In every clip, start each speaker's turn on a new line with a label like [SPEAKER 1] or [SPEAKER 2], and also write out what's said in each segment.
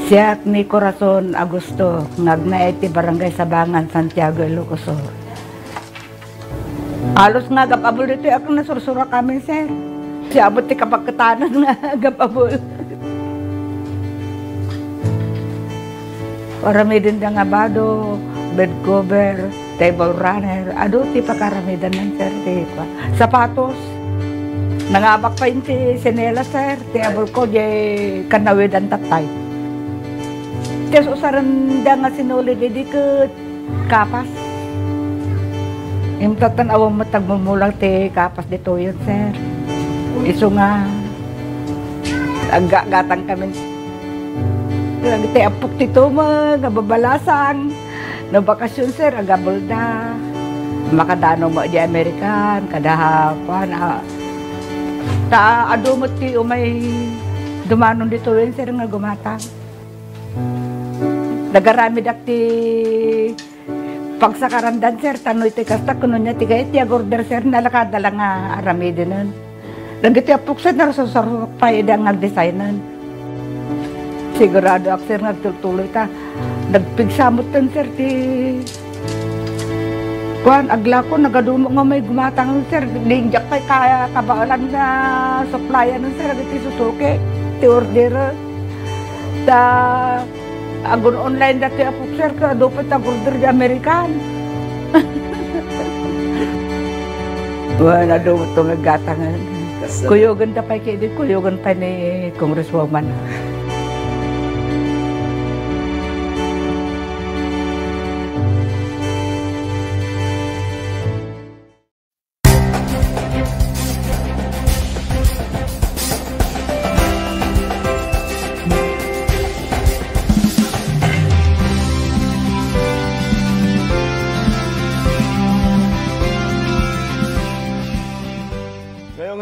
[SPEAKER 1] Siya ni Corazon Agusto, ngagnaay ti Barangay Sabangan, Santiago, Ilocos. Halos nga gapabol dito, ako nasursura kami, sir. Siya abot ti kapagkatanan nga gapabol. Paramidin da nga bado, bed cover, table runner, ado ti pakaramidan ng sir, ti pa. Sapatos. Nangabak pa yun ti sinela, sir. Ti abol ko, di kanawid ang tatay. Tiyan usaran da nga sinuli di ka kapas. Yung tatanaw mo tagmumulang ti kapas dito yun, sir. Iso nga, aggatang kami. Ti apok tito mo, nababalasang. No bakasyon, sir, agabol da. Makadano mo di Amerikan, kadahapan. Ado mo ti umay dumanon dito yun, sir, nga gumatang. Nagarami dakti pagsakarandan, sir, tanoy ti kasta kuno niya tigay ti agorder, sir, nalakadala nga arami dinon. Nagiti apok, sir, narasasarap pa idang nag-designan. Sigurado ak, sir, nagtuloy ta. Nagpigsamot tan, sir, ti kuan agla ko nagadumo nga may gumatang, sir, lingjak kay kaya kabaalan na supplyan, sir, ti susuki ti order ta agon online dati apok, sir, ka dapat agorder di Amerikan. Wala daw ito nagatangan. Kuyogan ta pa kaya kuyogan pa ni Congresswoman.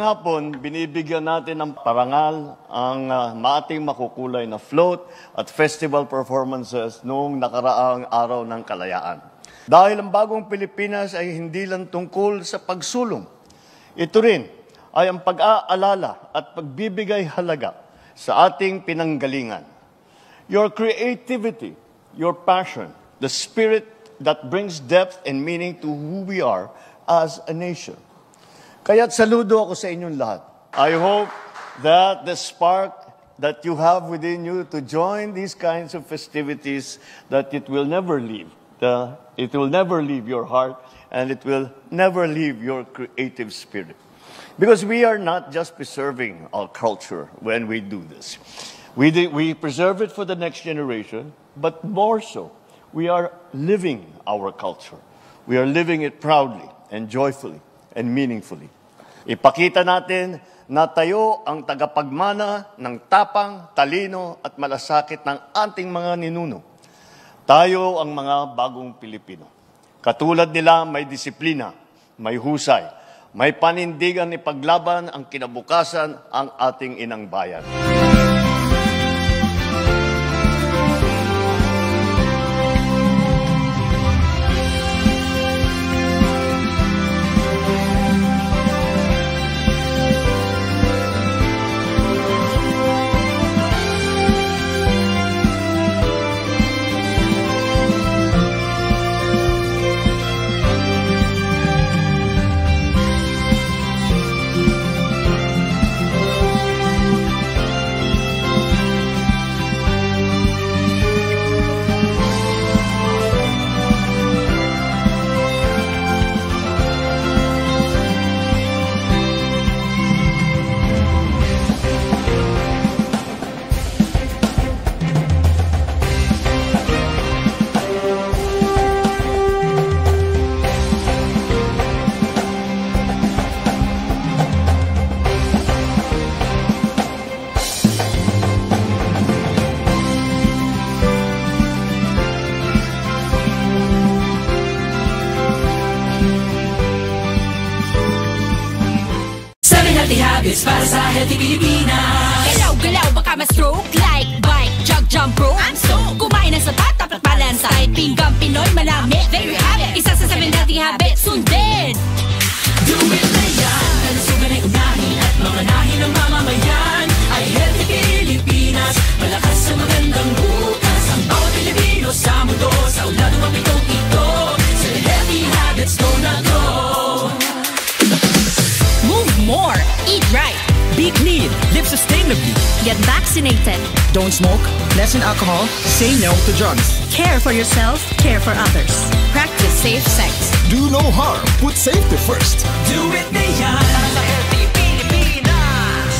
[SPEAKER 2] Hapon, binibigyan natin ng parangal ang maating makukulay na float at festival performances noong nakaraang araw ng kalayaan. Dahil ang bagong Pilipinas ay hindi lang tungkol sa pagsulong. Ito rin ay ang pag-aalala at pagbibigay halaga sa ating pinanggalingan. Your creativity, your passion, the spirit that brings depth and meaning to who we are as a nation. Kaya't saludo ako sa inyong lahat. I hope that the spark that you have within you to join these kinds of festivities, that it will never leave. It will never leave your heart, and it will never leave your creative spirit. Because we are not just preserving our culture when we do this. We preserve it for the next generation, but more so, we are living our culture. We are living it proudly and joyfully and meaningfully. Ipakita natin na tayo ang tagapagmana ng tapang, talino at malasakit ng ating mga ninuno. Tayo ang mga bagong Pilipino. Katulad nila, may disiplina, may husay, may panindigan ni paglaban ang kinabukasan ang ating inang bayan.
[SPEAKER 3] Habits para sa healthy Pilipinas. Galaw-galaw baka ma-stroke, like bike, jog, jump rope. I'm so kumain ng sapat, dapat balance. Kahit pinggang Pinoy, malami, there you have it. Isa sa 7 healthy habits, sundin. Do it na yan, kalusugan ay unahin at mamanahin ng mamamayan. Ay healthy Pilipinas, malakas sa magandang buhay. Get vaccinated.
[SPEAKER 4] Don't smoke, lessen alcohol, say no to drugs.
[SPEAKER 3] Care for yourself, care for others. Practice safe sex.
[SPEAKER 5] Do no harm, put safety first.
[SPEAKER 4] Do it Mayan. Para sa healthy Pilipinas.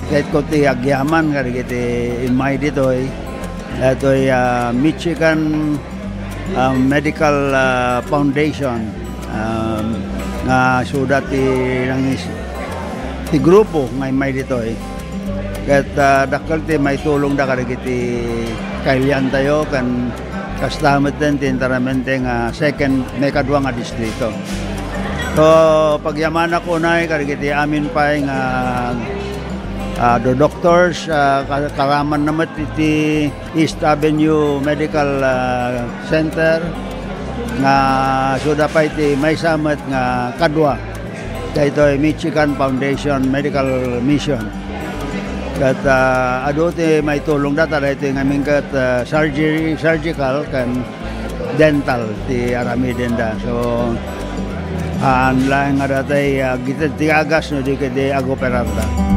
[SPEAKER 6] Kahit ko ti agyaman kari kiti imay ditoy datoy Michigan Medical Foundation nga suda ti grupo nga imay ditoy ket dakkel ti may tulong da kari kiti kailian tayo kan kastamet den ti interamente nga second may kadwa nga distrito. So pagyaman ako na kari kiti amin pa nga the doctors karaman naman iti East Avenue Medical Center nga suda pa iti may samet nga kadwa daytoy Michigan Foundation Medical Mission kat adu ti may tulong data daytoy ngamin kat surgical kan dental ti aramiden da so lang nga datay gitad ti agas no di kadi agoperarda.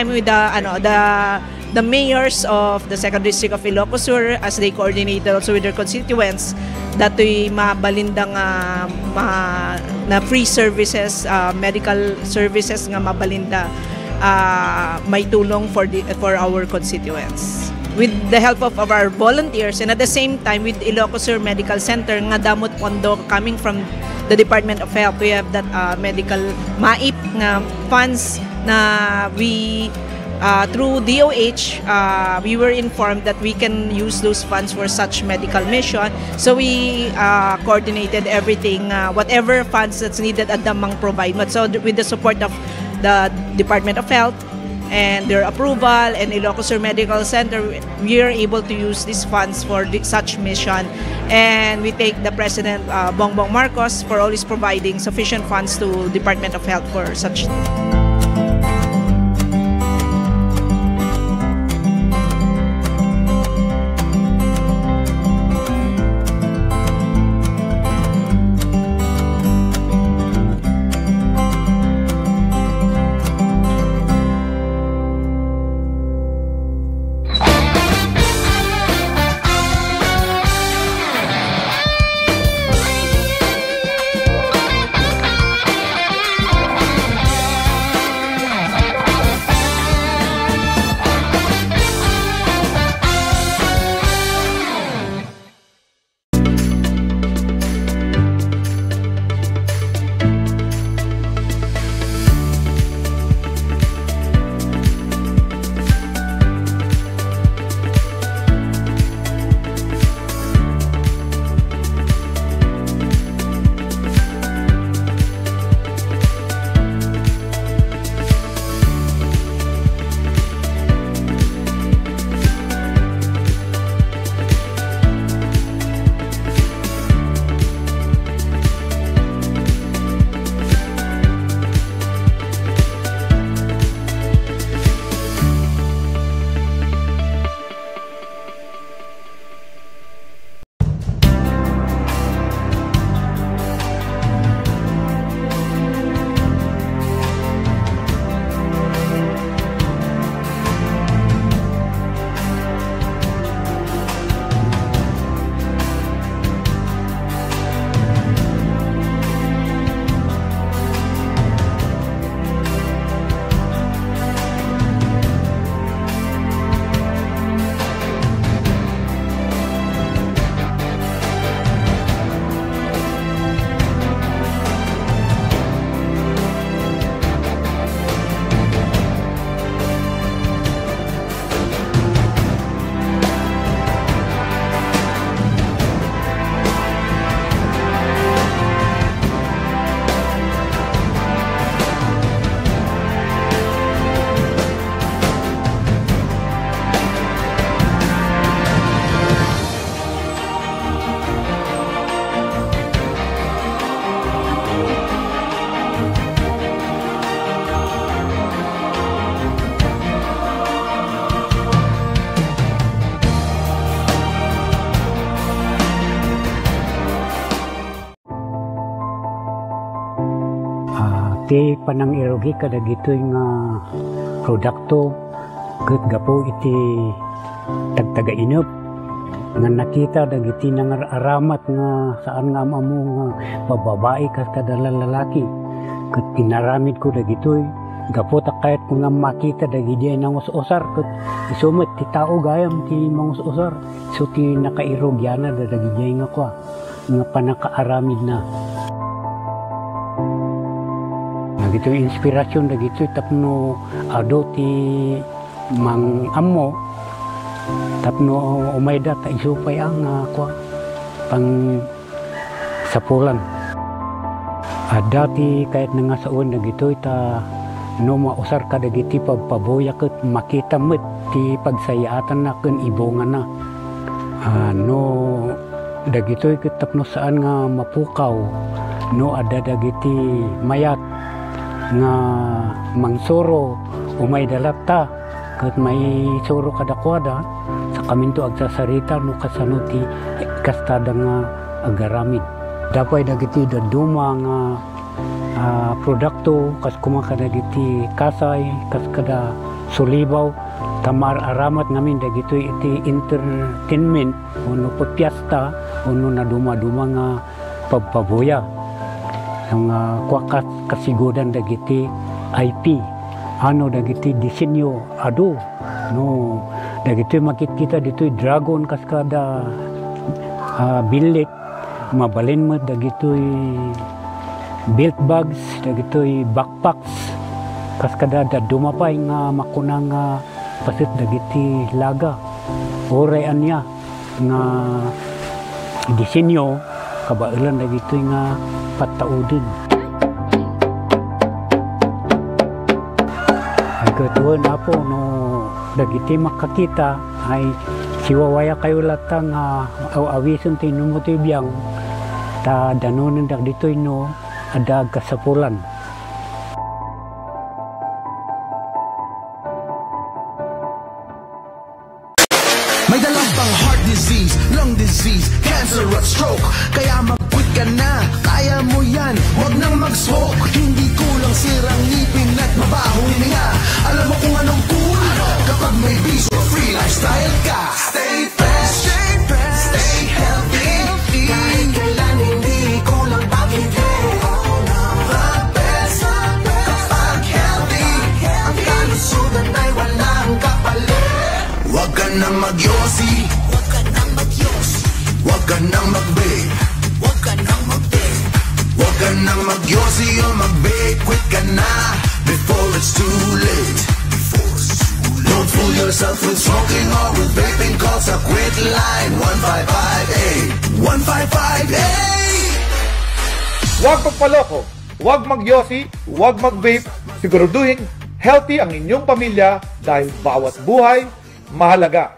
[SPEAKER 7] With the mayors of the second district of Ilocos Sur as they coordinated also with their constituents datoy mabalindang na free services, medical services nga mabalinda may tulong for our constituents. With the help of our volunteers and at the same time with Ilocos Sur Medical Center nga damot pondo coming from the Department of Health, we have that medical MAIP nga funds na we through DOH we were informed that we can use those funds for such medical mission, so we coordinated everything, whatever funds that's needed at Damang provide. But so with the support of the Department of Health and their approval and Ilocos Sur Medical Center, we are able to use these funds for such mission, and we thank the President Bongbong Marcos for always providing sufficient funds to Department of Health for such.
[SPEAKER 8] Iti panang irogi kadagitoy nga produkto ket gapo iti tagtaga inup nga nakita dagiti nangaramat nga saan nga mamo nga bababae kas kada lalaki ket pinaramid ko dagitoy gapo ta kahit ko nga makita dagiti nang usar ket isumet ti tao gayam ti mangusar so ti nakairogyana dagiti nga kwa nga panakaaramid na. Dagito inspirasyon dagito tapno ado ti mang ammo tapno umayda ta isupay ang kwa pang sapulan. Dati kahit nga saon dagito ta no mausar ka dagiti pagpaboya ket makita met ti pagsayaatan na ken ibongan na. No dagito ket tapno saan nga mapukaw no ada dagiti mayat nga mangsuro umay dalata ket may suro kadakwada sa kaminto agsasarita no kasano ti kastada nga agaramid dapay dagiti daduma nga produkto kas kumaka dagiti kasay kas kada sulibaw tamar aramat ngamin dagito iti entertainment uno pagpiesta uno na duma-duma nga pagpaboya ang kwakas kasigodan dagiti IP ano dagiti disenyo ado no dagiti makikita ditoy dragon kaskada bilit mabalin mo dagitoy belt bags dagitoy backpacks kaskada dumapay nga makunang pasit dagiti laga oray anya nga disenyo kabailan dagitoy nga pataudin. Ay katuan apo no dagiti makakita ay siwawaya kayo latang awison tinumutoy biyang ta danunan dagitoy no adag kasapulan.
[SPEAKER 5] May dalang pang heart disease, lung disease, cancer at stroke. Kaya mag-quit ka na, kaya mo yan. Huwag nang mag-smoke. Hindi kulang sirang ngipin at mabahong hininga. Alam mo kung anong cool kapag may bisyo, free lifestyle ka. Stay fresh, stay healthy. Kahit kailan hindi kulang pag-ibig. The best kapag healthy. Ang kalusugan ay walang kapalit. Huwag ka nang magyosi, huwag ka nang magyosi, huwag ka nang mag-vape, huwag ka nang mag-vape, huwag ka nang magyosi o mag-vape, quit ka na before it's too late. Don't fool yourself with smoking or with vaping, call sa quit line 1558 1558.
[SPEAKER 9] Huwag magpaloko, huwag magyosi, huwag mag-vape, siguraduhin healthy ang inyong pamilya dahil bawat buhay mahalaga.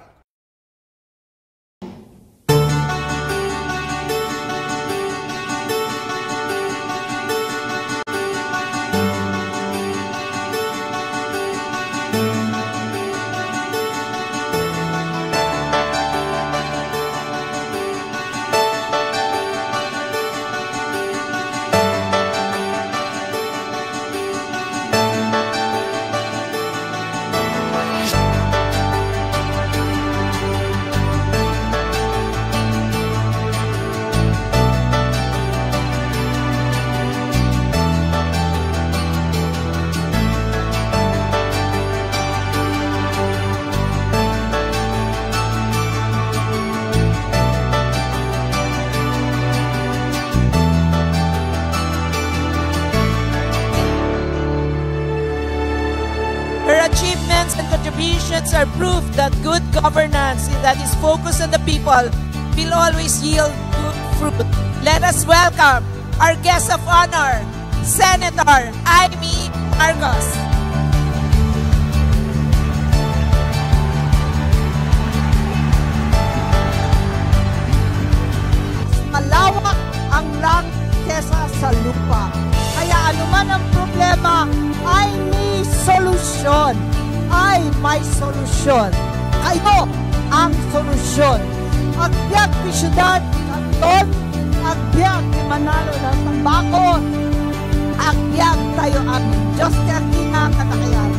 [SPEAKER 7] Her achievements and contributions are proof that good governance that is focused on the people will always yield good fruit. Let us welcome our guest of honor, Senator Amy Marcos.
[SPEAKER 10] Malawak ang langit kesa sa lupa. Kaya anuman ang problema ay may solusyon. Ay may solusyon. Kayo ang solusyon. Agbyag ni Siyudad Canton, agbyag ni Manalo ng Tambako, Akyag tayo amin. Diyos ti agtinga katakayan.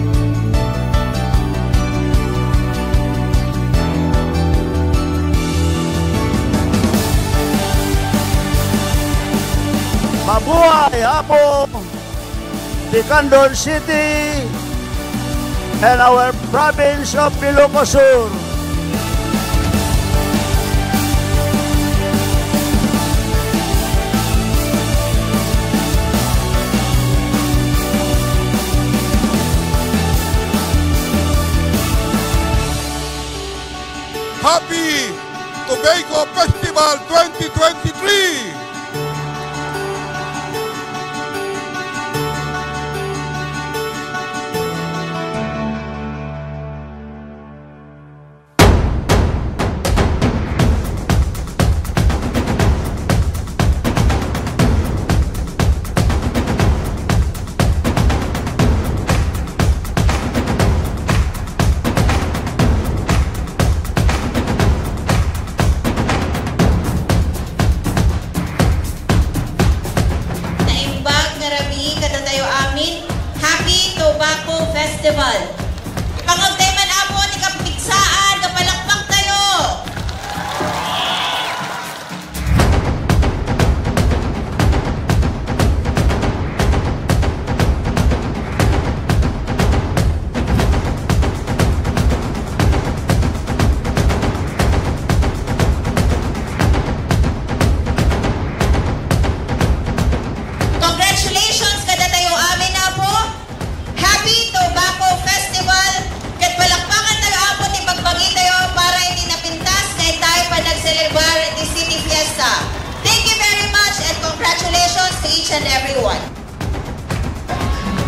[SPEAKER 6] Mabuhay Apo, Bicandon City, and our province of Ilocos Sur.
[SPEAKER 11] Happy Tobago Festival 2023!
[SPEAKER 12] Festival. Pangagday man Apo ni kapigsaan, kapalakpak tayo. Congratulations kada tayo amin Apo. Happy Tobacco Festival! Kat palakpakan tayo apot ipagbagi tayo para hindi napintas kahit tayo pa nag-celebrate the City Fiesta. Thank you very much and congratulations to each and everyone.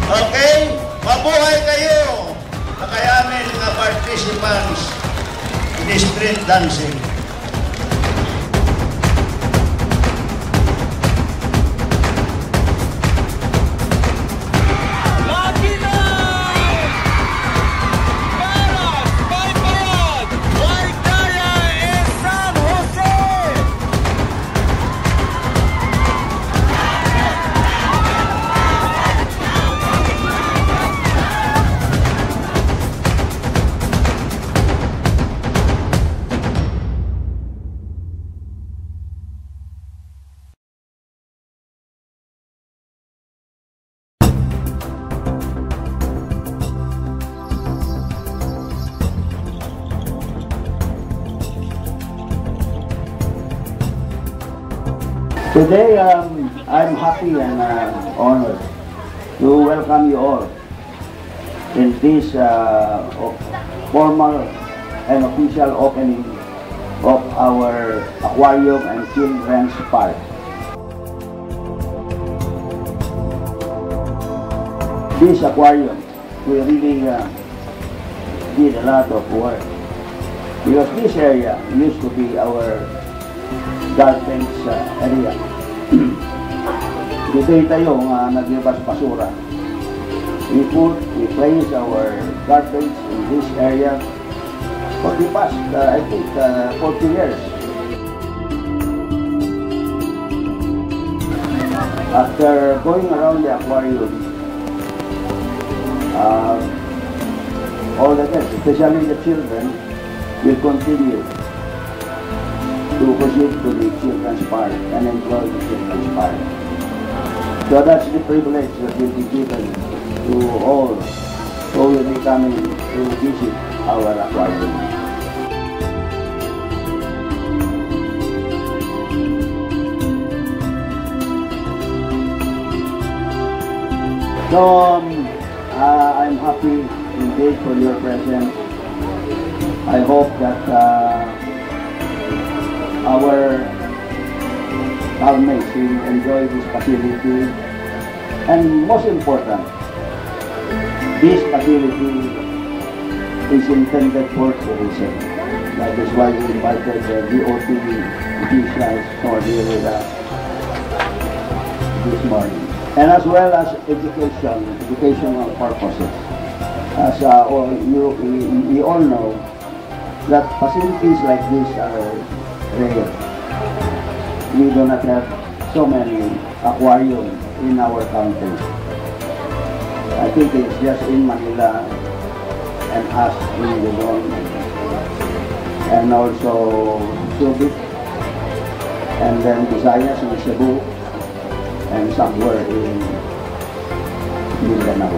[SPEAKER 6] Okay, mabuhay kayo! Nakayamin mga participants in street dancing. Today, I'm happy and honored to welcome you all in this formal and official opening of our aquarium and children's park. This aquarium will really did a lot of work because this area used to be our garbage area. Dito tayo naglabas basura. We place our garbage in this area for the past, I think, 40 years. After going around the aquarium, all the guests, especially the children, will continue to proceed to the children's park and enjoy the children's park. So that's the privilege that will be given to all who will be coming to visit our aquarium. So I'm happy indeed for your presence. I hope that our housemates will enjoy this facility, and most important, this facility is intended for tourism. That is why we invited the DOT officials for this morning, and as well as educational purposes. As we all know that facilities like this are rare. We do not have so many aquariums in our country. I think it's just in Manila and us in Luzon and also Subic and then Visayas and Cebu and somewhere in Mindanao.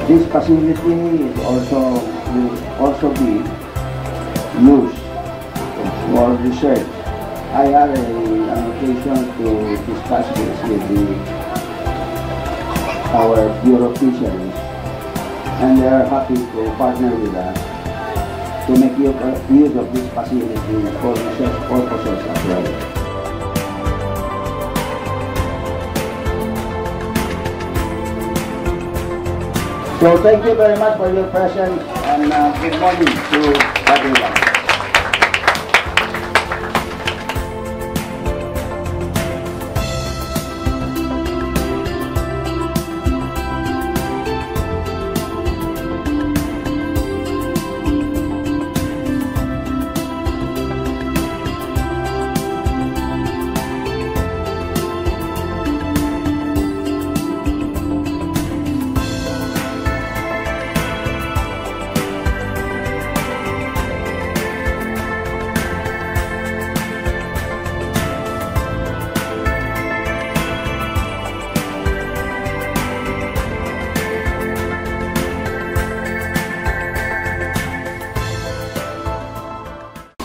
[SPEAKER 6] This facility will also be used for research. I had an occasion to discuss this with our Bureau of Fisheries, and they are happy to partner with us to make use of this facility for research purposes as well. So thank you very much for your presence and good morning to everyone.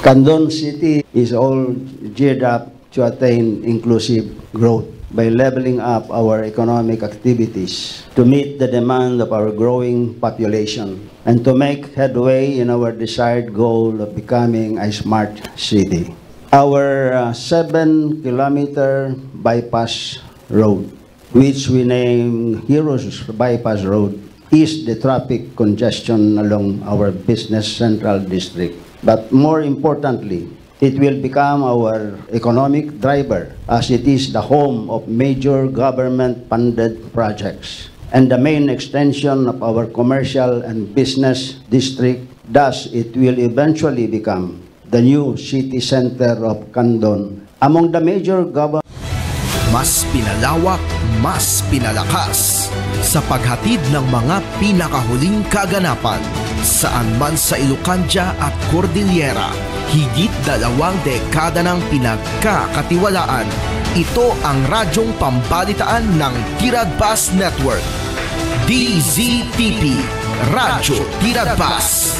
[SPEAKER 6] Candon City is all geared up to attain inclusive growth by leveling up our economic activities to meet the demand of our growing population and to make headway in our desired goal of becoming a smart city. Our 7-kilometer bypass road, which we name Heroes Bypass Road, ease the traffic congestion along our business central district. But more importantly, it will become our economic driver as it is the home of major government-funded projects and the main extension of our commercial and business district. Thus, it will eventually become the new city center of Candon. Among the major government
[SPEAKER 13] mas pinalawak, mas pinalakas sa paghatid ng mga pinakahuling kaganapan saan man sa Ilocania at Cordillera. Higit 2 dekada ng pinagkakatiwalaan. Ito ang radyong pambalitaan ng Tiradpas Network. DZTP, Radyo Tiradpas.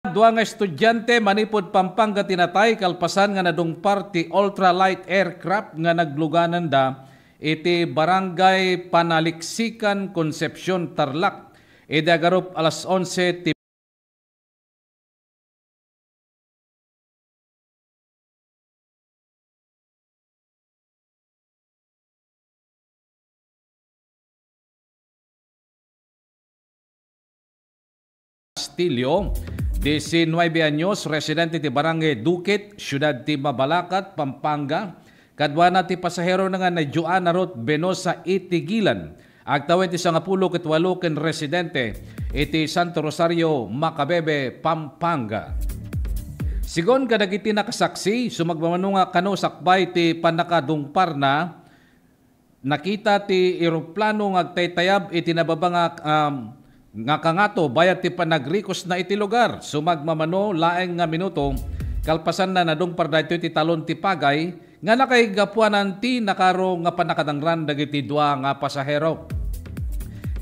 [SPEAKER 14] Duwa nga estudyante manipod Pampanga tinatay kalpasan nga nadungpar ti ultralight aircraft nga nagluganan da iti barangay Panaliksikan, Concepcion, Tarlac. Iti agarup alas 11 ti Castillo, 19 anyos, residente ti Barangay Dukit, Siyudad ti Mabalacat, Pampanga. Kadwana ti pasahero na nga na Joanna Ruth Benosa Itigilan. Agtawin ti 18 ken residente iti Santo Rosario, Macabebe, Pampanga. Sigon kadagiti nakasaksi, sumagmamano nga kano sakbay ti panakadungpar na nakita ti eroplano nga agtaytayab iti nababa nga kangato bayat ti panagrikos na iti lugar. Sumagmamano laeng nga minuto kalpasan na nadungpar daytoy ti talon ti pagay nga nakaigapuanan ti nakaro nga panakadangran dagiti dua nga pasahero.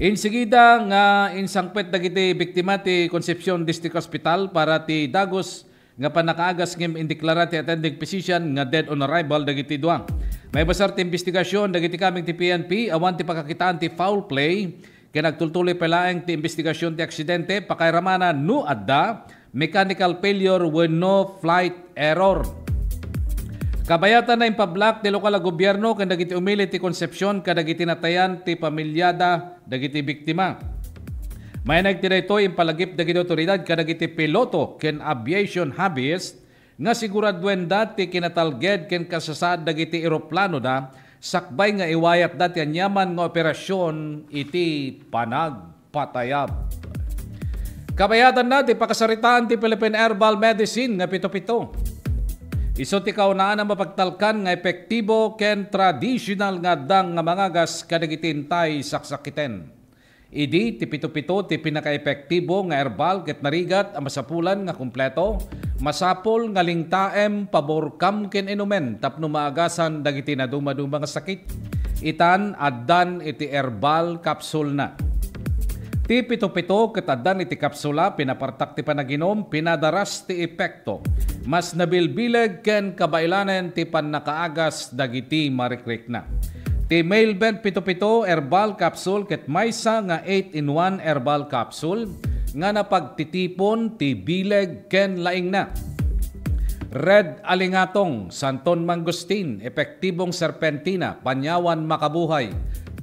[SPEAKER 14] Insigida nga insangpet dagiti biktima ti Concepcion District Hospital para ti dagos nga panakaagas ngem indeklara ti attending physician nga dead on arrival dagiti dua. May basar ti investigasyon dagiti kaming ti PNP awan ti pakakitaan ti foul play. Kaya nagtultuloy palaeng ti investigasyon ti aksidente, pakairamana no adda, mechanical failure when no flight error. Kabayatan na impablak ti lokal na gobyerno kan dagiti umili ti Concepcion kadagiti natayan ti pamilyada dagiti biktima. May nagtiraytoy impalagip dagiti otoridad kadagiti piloto ken aviation hobbyist nga siguraduen dati kinatalged ken kasasad dagiti eroplano da sakbay nga iwayat dati anyaman nga operasyon iti panagpatayab. Kabayatan na ti pakasaritaan ti Philippine Herbal Medicine nga pito-pito. Iso ti kaunaan ang mapagtalkan nga epektibo ken traditional nga dang nga mangagas kadagitintay saksakiten. Idi ti pito-pito ti pinaka-epektibo nga herbal ket narigat ang masapulan nga kumpleto, masapol nga lingtaem pabor kam ken inumen tapno maagasan dagiti na dumaduma nga sakit. Itan addan iti herbal capsule na. Ti pito-pito ket addan iti kapsula pinapartak ti panaginom pinadaras ti epekto. Mas nabilbileg ken kabailanen ti pannakaagas dagiti marikrek na. Ti Mailbent pito-pito herbal capsule ket maysa nga 8-in-1 herbal capsule nga napagtitipon ti bileg ken laing na. Red Alingatong, Santon Mangustin, epektibong serpentina, panyawan makabuhay.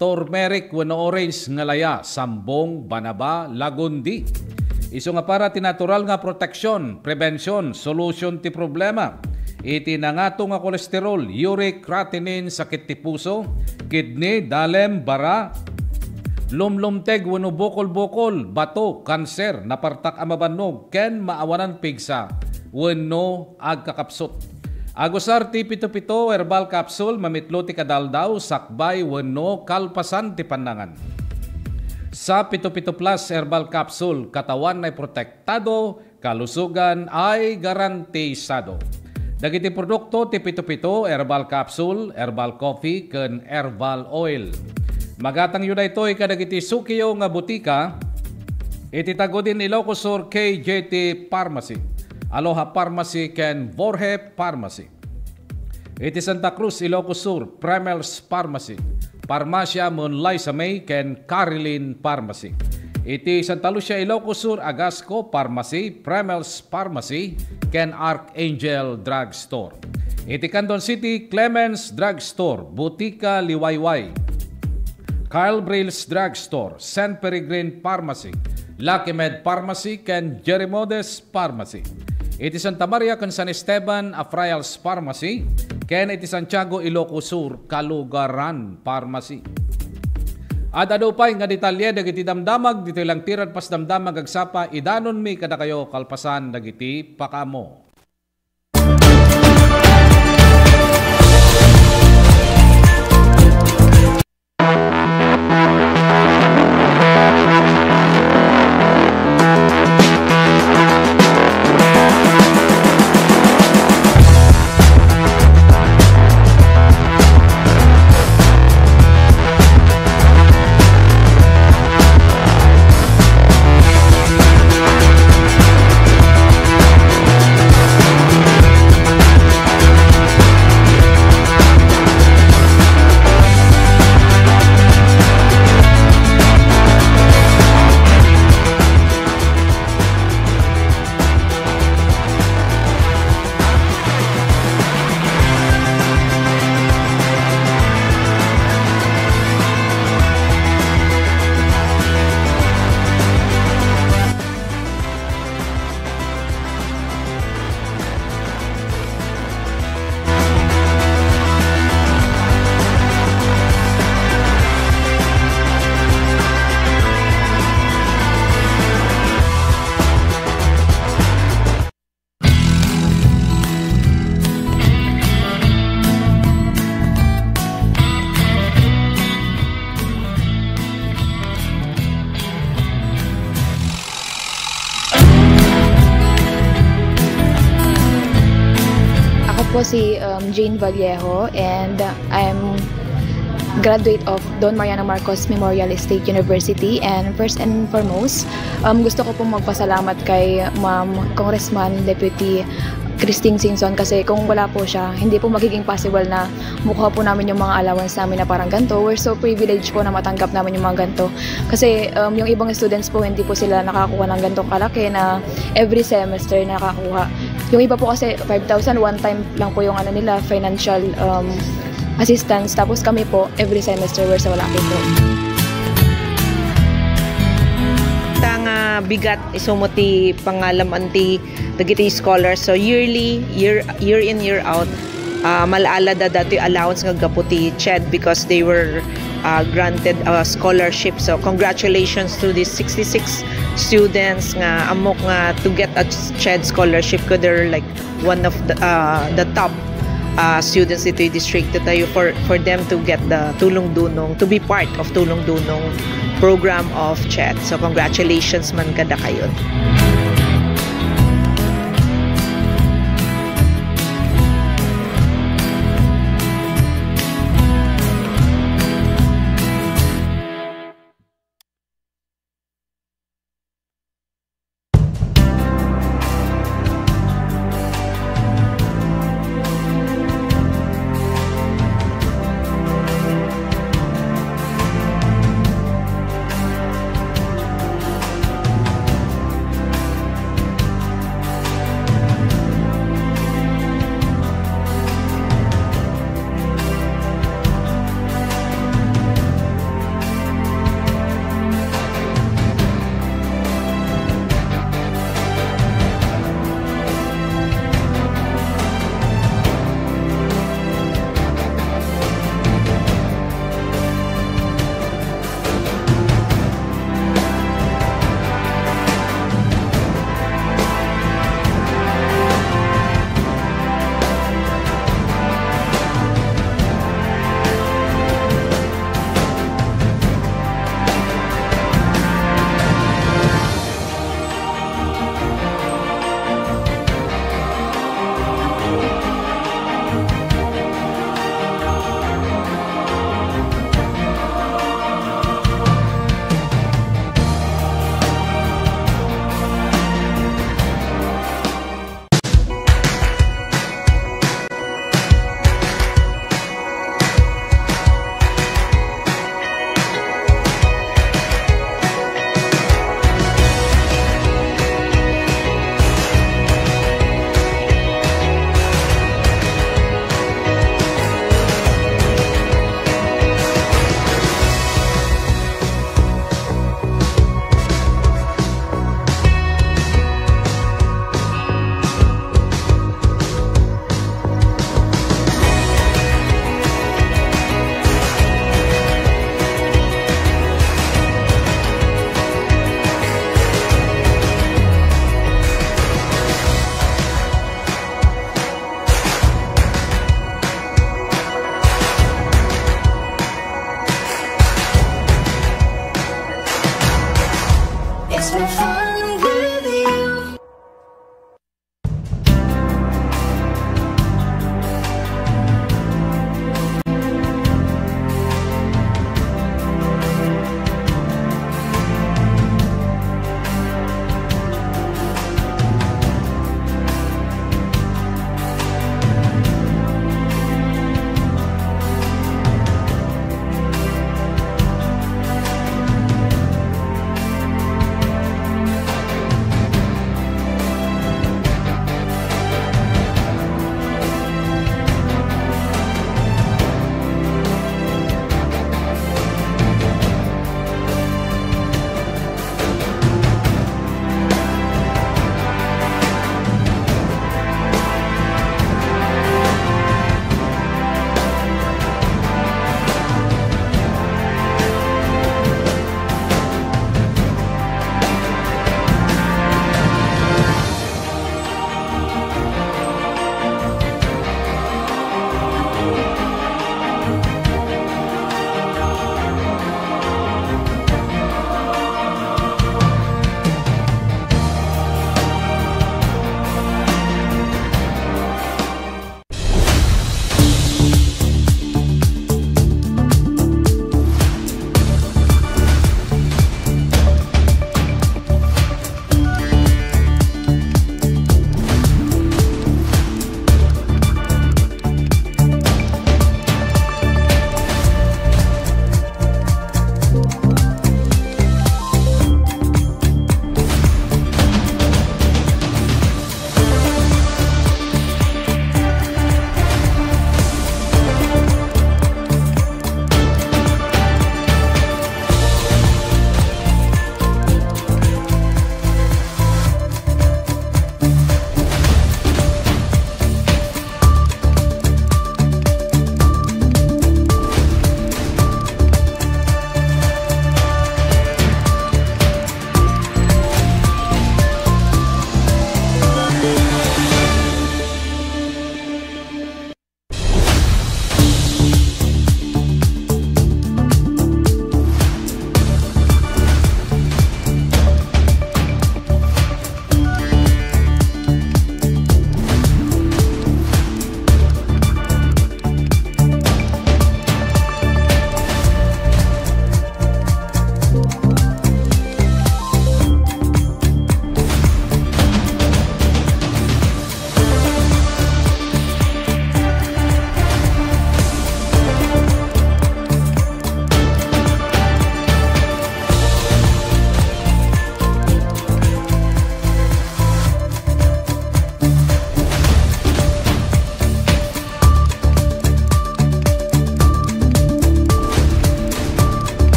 [SPEAKER 14] Turmeric wenno orange nga laya, sambong, banaba, lagundi. Isu nga para ti natural nga proteksyon, prevention, solution ti problema. Iti nangato nga kolesterol, uric, creatinine, sakit ti puso, kidney, dalem, bara, lumlumteg, wano bukol-bukol, bato, kanser, napartak amabanog, ken maawanan pigsa, wano agkakapsot. Agusar ti pito-pito, herbal capsule, mamitlo ti kadaldaw, sakbay, wano kalpasan ti panangan. Sa pito-pito plus herbal capsule, katawan ay protektado, kalusugan ay garantisado. Dagiti produkto ti pito-pito, herbal capsule, herbal coffee, ken herbal oil. Magatang yun ito kadagiti sukiyo nga butika, iti tagodin Ilocos Sur KJT Pharmacy, Aloha Pharmacy, ken Borje Pharmacy. Iti Santa Cruz, Ilocos Sur, Primels Pharmacy, Parmasya Monlay sa May, ken Carilin Pharmacy. Iti Santa Lucia, Ilocos Sur, Agasco Pharmacy, Primels Pharmacy, ken Archangel Drug Store. Iti Canton City, Clemens Drug Store, Butika Liwayway, Kyle Brills Drug Store, San Peregrine Pharmacy, Lucky Med Pharmacy, ken Jerimodes Pharmacy. Iti Santa Maria ken San Esteban, Afrayals Pharmacy, ken iti Santiago, Ilocos Sur, Kalugaran Pharmacy. At adupay nga detalye dagiti damdamag dito lang tirad pas damdamag agsapa idanon mi kada kayo kalpasan dagiti pakamo.
[SPEAKER 15] po si Jane Vallejo and I'm graduate of Don Mariano Marcos Memorial State University, and first and foremost, gusto ko pong magpasalamat kay Ma'am Congressman Deputy Christine Singson kasi kung wala po siya, hindi po magiging possible na mukha po namin yung mga allowance namin na parang ganito. We're so privileged po na matanggap namin yung mga ganito. Kasi yung ibang students po, hindi po sila nakakuha ng ganitong kalaki na every semester nakakuha. Yung iba po kasi 5,000, one time lang po yung ano nila, financial assistance. Tapos kami po, every semester, we're so lucky po.
[SPEAKER 7] Tanga bigat isumuti pangalam anti dagiti scholars. So yearly, year in, year out, malaala da dati allowance nga gaputi CHED because they were granted a scholarship. So congratulations to these 66 students nga amok nga to get a CHED scholarship ko. They're like one of the top students dito yung district tayo for them to get the Tulong Dunong, to be part of Tulong Dunong program of CHED. So congratulations man kada kayo.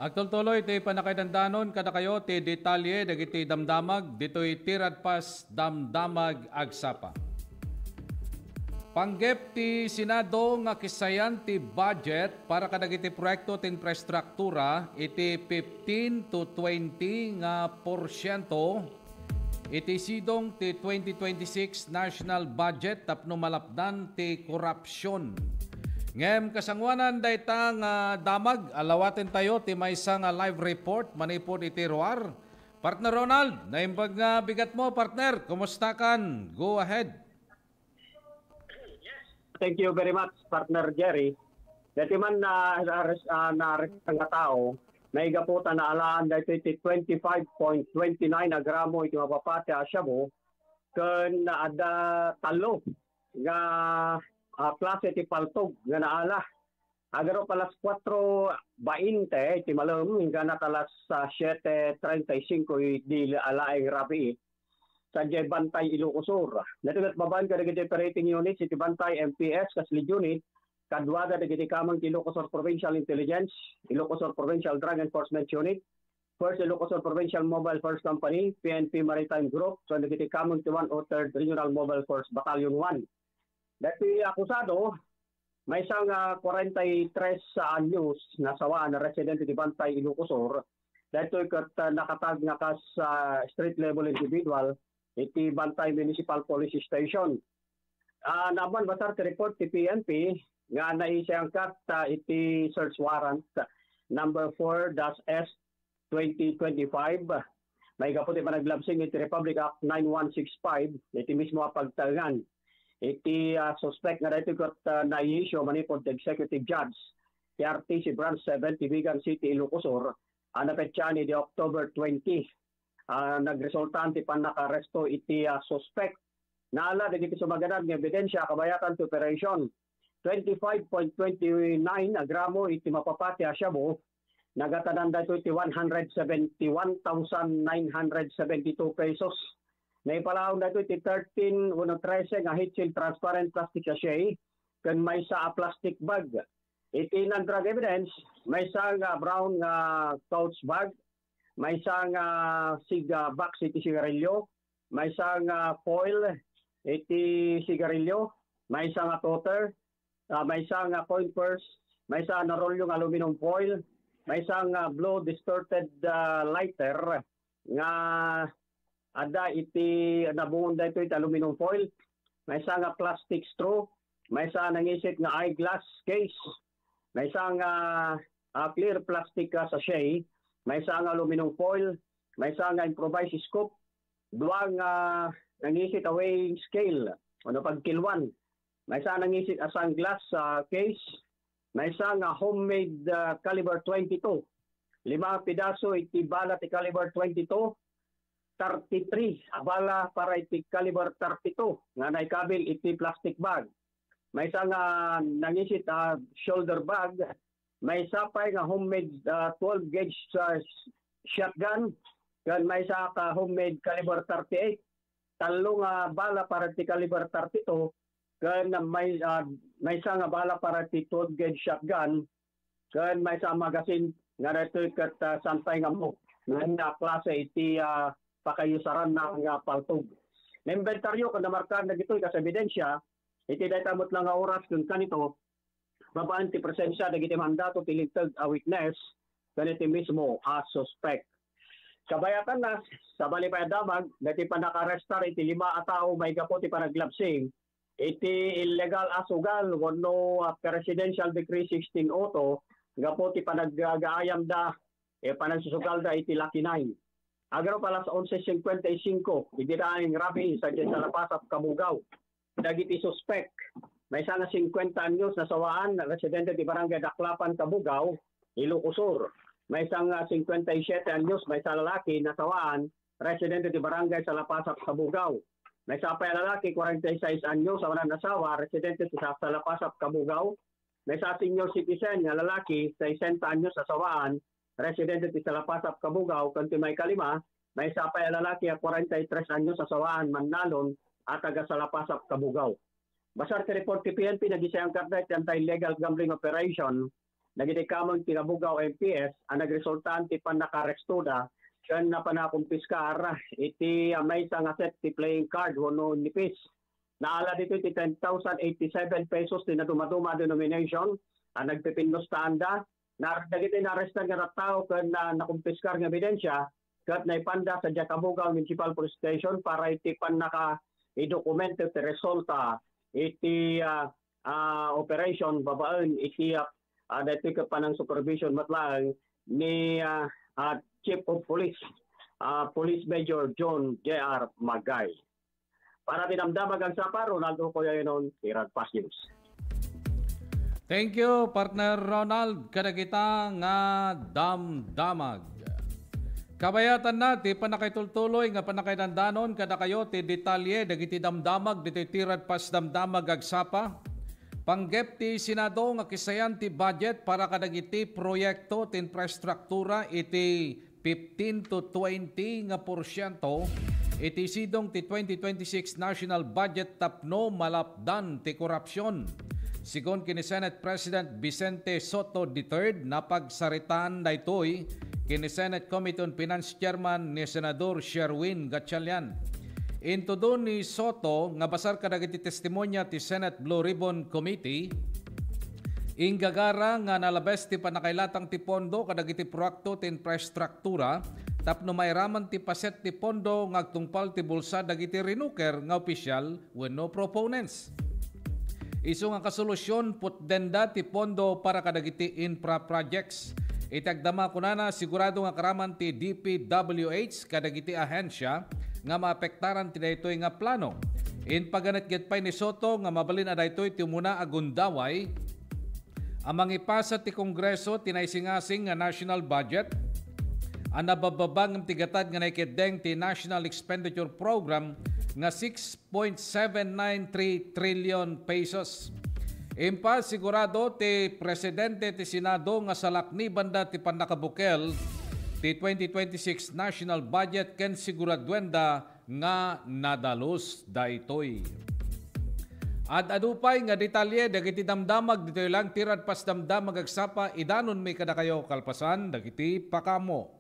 [SPEAKER 14] Agtultuloy iti panakaidandanon kada kayo ti detalye dagiti damdamag ditoy tirad pas damdamag agsapa. Panggep ti Senado nga kisayan ti budget para kadagiti proyekto ti infrastruktura iti 15 to 20 nga porsyento iti sidong ti 2026 national budget tapno malapdan ti korupsyon. Ngem kasangwanan dayta nga damag alawaten tayo ti maysa nga live report manipod iti ROAR. Partner Ronald, naimbag nga bigat mo partner, kumusta kan? Go ahead.
[SPEAKER 16] Thank you very much partner Jerry. Dati man na nga tao, may gaputan na alaan dahil iti 25.29 na gramo iti mapapati asya mo kun ada talo nga klase ti paltog nga naala. Agaro palas 4:20 ti malam hingga na talas 7:35 di alaeng rabi sa Bantay Ilocosur. Natugat baban ka dagiti operating unit iti Bantay MPS kasli unit kadwada dagiti kamang ti Ilocosur Provincial Intelligence, Ilocosur Provincial Drug Enforcement Unit, First Ilocosur Provincial Mobile Force Company, PNP Maritime Group, so dagiti kamang ti 103rd Regional Mobile Force Battalion 1. Dati akusado, may isang 43 anyos na sawa na residente di Bantay Ilocosur. Dito kat nakatag nga kas street level individual iti Bantay Municipal Police Station. Naman basar ti report ti PNP nga naisangkat iti search warrant number 4-S-2025. May kapot iti panaglabsing iti Republic Act 9165 iti mismo pagtagan. Iti suspect nga dito kat na-issue manipod the executive judge ti RTC Branch 7 Tibigan City Ilocosur anapetsyani di October 20. Nagresultan ti panakaresto iti suspect. Naala dagiti sumagadag nga ebidensya kabayatan ti operation 25.29 gramo iti mapapati asyabo nagatanan dito iti 171,972 pesos. Naipalaon dito iti 13 nga heat-shield transparent plastic sachet kan may sa plastic bag. Iti non-drug evidence, may sa brown couch bag, may sa box iti sigarilyo, may sa foil iti sigarilyo, may sa toter, may sa coin purse, may sa narolyong aluminum foil, may sa blow distorted lighter nga ada iti nabungon dito iti aluminum foil, may sa plastic straw, may sa nangisip nga eyeglass case, may sa clear plastic sachet, may sa aluminum foil, may sa improvised scoop, duwang nangisip weighing scale, pagkilwan, may sa nangisip sunglass case, may sa homemade caliber 22, 5 pidaso iti bala ti caliber 22, 33 bala para iti caliber 32 nga naikabil iti plastic bag. May isa nga nangisit shoulder bag, may isa pa nga homemade 12 gauge shotgun, kan may isa ka homemade caliber 38, talong bala para iti caliber 32, kan may isa nga bala para iti 12 gauge shotgun, kan may isa magazine nga dito kat santay nga mo nga klase iti pakayusaran ng paltog. Na inventaryo kan namarkan na gito'y kas ebidensya, iti daytamot lang nga oras kung kanito, babaan ti presensya dagiti mandato ti lintag a witness, kaniti mismo a suspect. Kabayatan na, sa balipay damag, dati pa nakarestar iti 5 a tao may gapo ti panaglabsing, iti illegal asugal, wano Presidential Decree 1602, gapo ti panaggaayam da, panagsusugal da iti Lucky 9. Agaro pala sa 11:55, idiraing rabi sa Salapasap, Kabugaw. Dagiti suspect, may sana 50 anyos na sawaan, residente di Barangay Daklapan, Kabugaw, Ilocosur. May isang 57 anyos, may sa lalaki na sawaan, residente di Barangay Salapasap, Kabugaw. May sa pa lalaki, 46 anyos, sa walang nasawa, residente sa Salapasap, Kabugaw. May sa senior citizen na lalaki, 60 anyos na sawaan, residente ti Salapasap, Kabugaw, kanti may kalima, may sapay lalaki 43 anyos sa sawaan, Mannalon, at taga Salapasap, Kabugaw. Basar ti report ti PNP, nagisayang karnet anti-illegal gambling operation, nagidikamon tinabugaw MPS ang nagresultante pa nakarestoda kan na panakumpiskar iti may isang safety playing card hono nipis. Naala dito iti 10,087 pesos tinaduma-duma denomination ang nagpipindos tanda na dagiti narestan nga tao kan nakumpiskar nga ebidensya kat naipanda sa Jakabugaw Municipal Police Station para iti pan naka i-dokumento ti resulta iti operation babaan iti dati ka pa ng supervision matlang ni Chief of Police, Police Major John J.R. Magay. Para dinamdamag ang sapa, Ronaldo Coyanon, Tirad Pass News.
[SPEAKER 14] Thank you, partner Ronald. Kada kita nga damdamag. Kabayatan na, ti panakaitultuloy nga panakaidandanon, kada kayo ti detalye, dagiti damdamag, diti Tirad Pass damdamag agsapa. Panggep ti Senado nga kisayan ti budget para kadagiti proyekto ti infrastruktura iti 15 to 20 nga porsyento iti sidong ti 2026 national budget tapno malapdan ti korupsyon. Sigon kini Senate President Vicente Soto III napagsaritaan daytoy kini Senate Committee on Finance Chairman ni Senador Sherwin Gatchalian. Into doon ni Soto, nga basar kadagiti testimonya ti Senate Blue Ribbon Committee, inggagara nga nalabes ti panakailatang ti pondo kadagiti proyekto ti infrastruktura, tapno mairaman ti paset ti pondo nga agtungpal ti bulsa dagiti rinuker nga opisyal wenno proponents. Isu nga kasolusyon putdenda ti pondo para kadagiti infra projects. Itagdama kunana sigurado nga karaman ti DPWH kadagiti ahensya nga maapektaran ti daytoy nga plano. In paganat getpay ni Soto nga mabalin na daytoy ti muna agundaway amang ipasa ti Kongreso tinaysingasing nga national budget ang nabababang tigatad nga naikideng ti National Expenditure Program nga 6.793 trillion pesos. Impa sigurado ti Presidente ti Senado nga salakni banda ti panakabukel ti 2026 national budget ken siguraduenda nga nadalos daytoy. At adupay nga detalye dagiti damdamag ditoy lang Tirad Pass damdamag agsapa idanon may kada kayo kalpasan dagiti pakamo.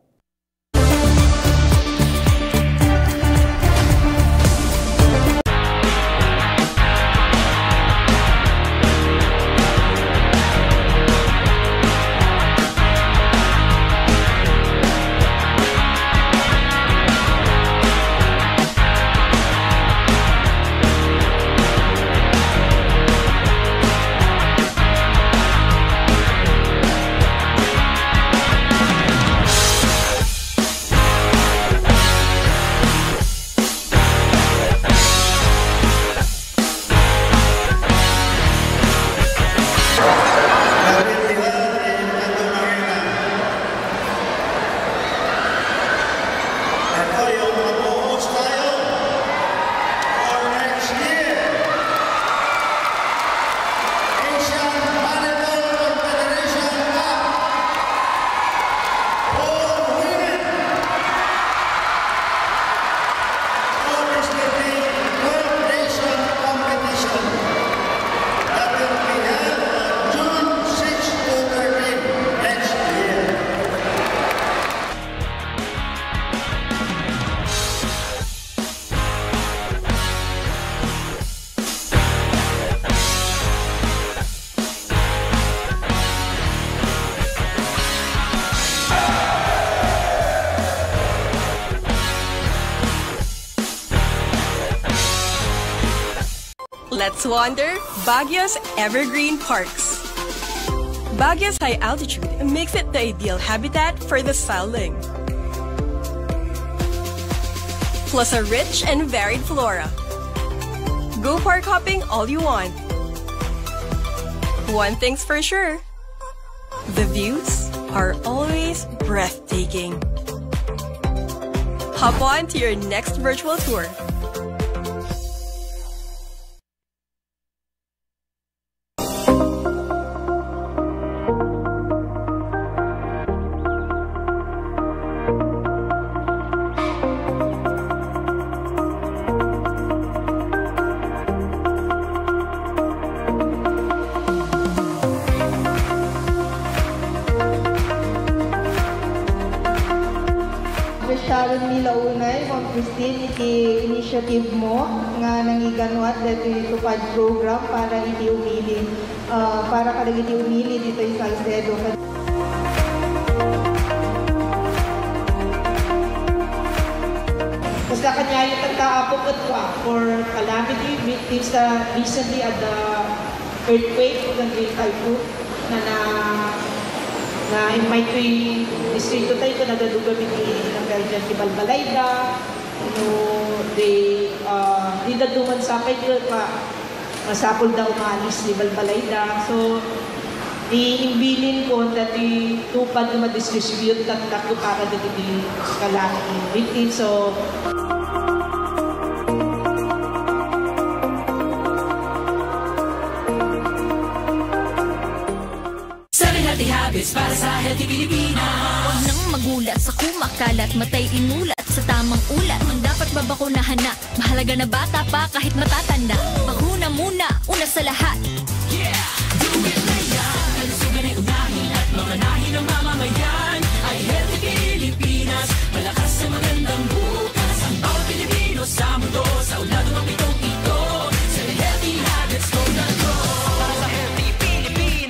[SPEAKER 17] Let's wander Baguio's evergreen parks. Baguio's high altitude makes it the ideal habitat for the starling. Plus a rich and varied flora. Go park hopping all you want. One thing's for sure, the views are always breathtaking. Hop on to your next virtual tour.
[SPEAKER 18] Sharon Mila Unay, Ma'am Christine, iti initiative mo nga nangiganwat dito itupad program para iti umili, para kadag iti umili dito sa Salcedo. Basta kanya yung tagkaapok at for calamity victims recently at the earthquake ng Great Typhoon na in my three distrito tayo ko nagaduga miti ng Belgian si Balbalayda, di daduman sa kay pa masapol daw umalis ni Balbalayda. So iimbilin ko na tupad na ma-distribute at para dito di calamity victims. So
[SPEAKER 3] habits para sa healthy Pilipinas. Huwag nang magulat sa kumakalat, matay inulat sa tamang ulat. Ang dapat babakunahan na, mahalaga na bata pa kahit matatanda. Bakuna muna, una sa lahat. Yeah! Do it na yan! Kalusugan ay unahin at mamanahin ng mamamayan. Ay healthy Pilipinas, malakas sa magandang bukas. Ang bawat Pilipino sa mundo, sa ulado ng pitong ito. Sa healthy habits ko na to. Para sa healthy Pilipinas.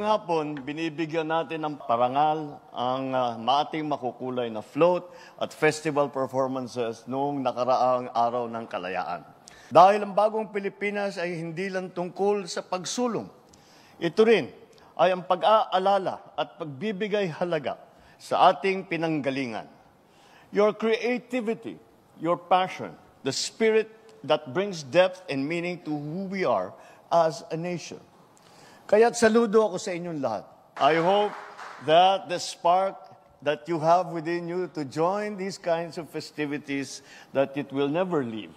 [SPEAKER 2] Hapon, binibigyan natin ng parangal ang maating makukulay na float at festival performances noong nakaraang araw ng kalayaan. Dahil ang bagong Pilipinas ay hindi lang tungkol sa pagsulong. Ito rin ay ang pag-aalala at pagbibigay halaga sa ating pinanggalingan. Your creativity, your passion, the spirit that brings depth and meaning to who we are as a nation. Kaya't saludo ako sa inyong lahat. I hope that the spark that you have within you to join these kinds of festivities, that it will never leave.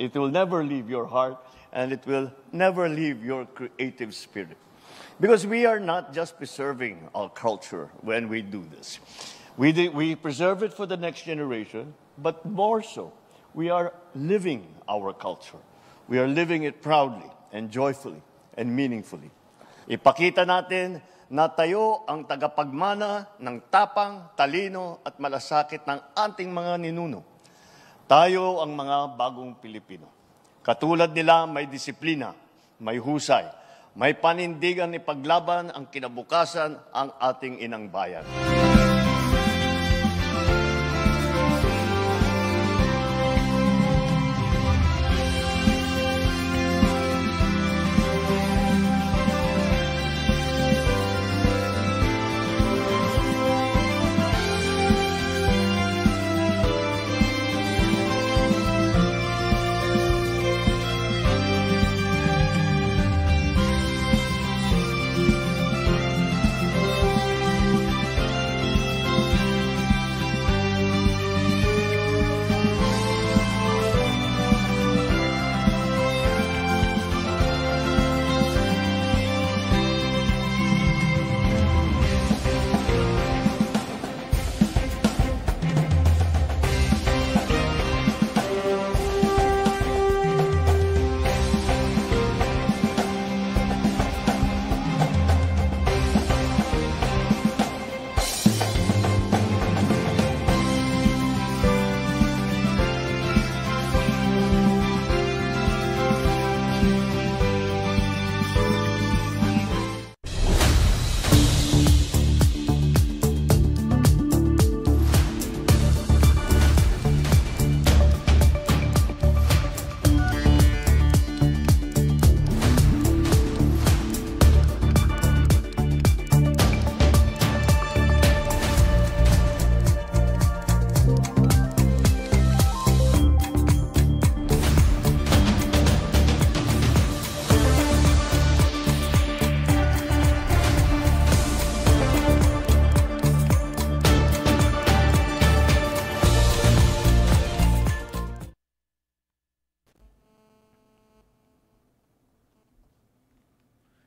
[SPEAKER 2] It will never leave your heart, and it will never leave your creative spirit. Because we are not just preserving our culture when we do this. We preserve it for the next generation, but more so, we are living our culture. We are living it proudly and joyfully and meaningfully. Ipakita natin na tayo ang tagapagmana ng tapang, talino at malasakit ng ating mga ninuno. Tayo ang mga bagong Pilipino. Katulad nila, may disiplina, may husay, may panindigan ipaglaban ang kinabukasan ang ating inang bayan.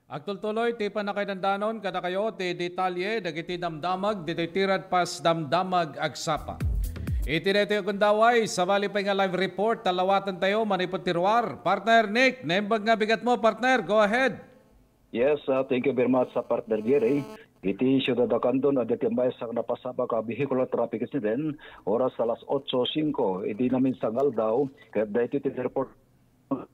[SPEAKER 14] Agtultuloy, ti panakaidandanon, kada kayo, ti detalye, dagiti damdamag, dititirad pas damdamag agsapa. Iti na ito yung kundaway, sa bali pa nga live report, talawatan tayo, manipot tirwar. Partner Nick, naimbag nga bigat mo, partner, go ahead.
[SPEAKER 19] Yes, thank you very much sa partner Gary. Iti Ciudad Acandon, aditi may sa napasaba ka vehicular traffic incident, oras alas 8:05, iti namin sangal daw, kaya dahil iti report,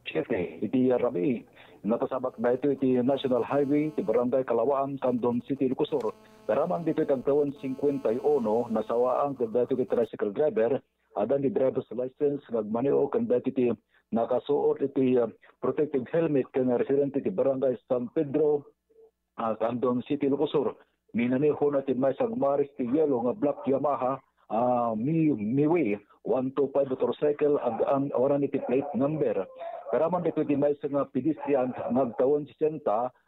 [SPEAKER 19] iti Rabi. Napasabak na ito iti National Highway, ti Barangay Kalawaan, Candon City, Lucosor. Karamang dito itang taon 51, nasawaang kanda ito iti tricycle driver, adan di driver's license, nagmaneo, kanda iti nakasuot iti protective helmet, kaya resident iti Barangay San Pedro, Candon City, Lucosor. Minaneho natin may sagmaris ti yellow nga black Yamaha, Miwi, 125 motorcycle, ang oran iti plate number. Karaman dito di may nga pedestrian nagtawon 60,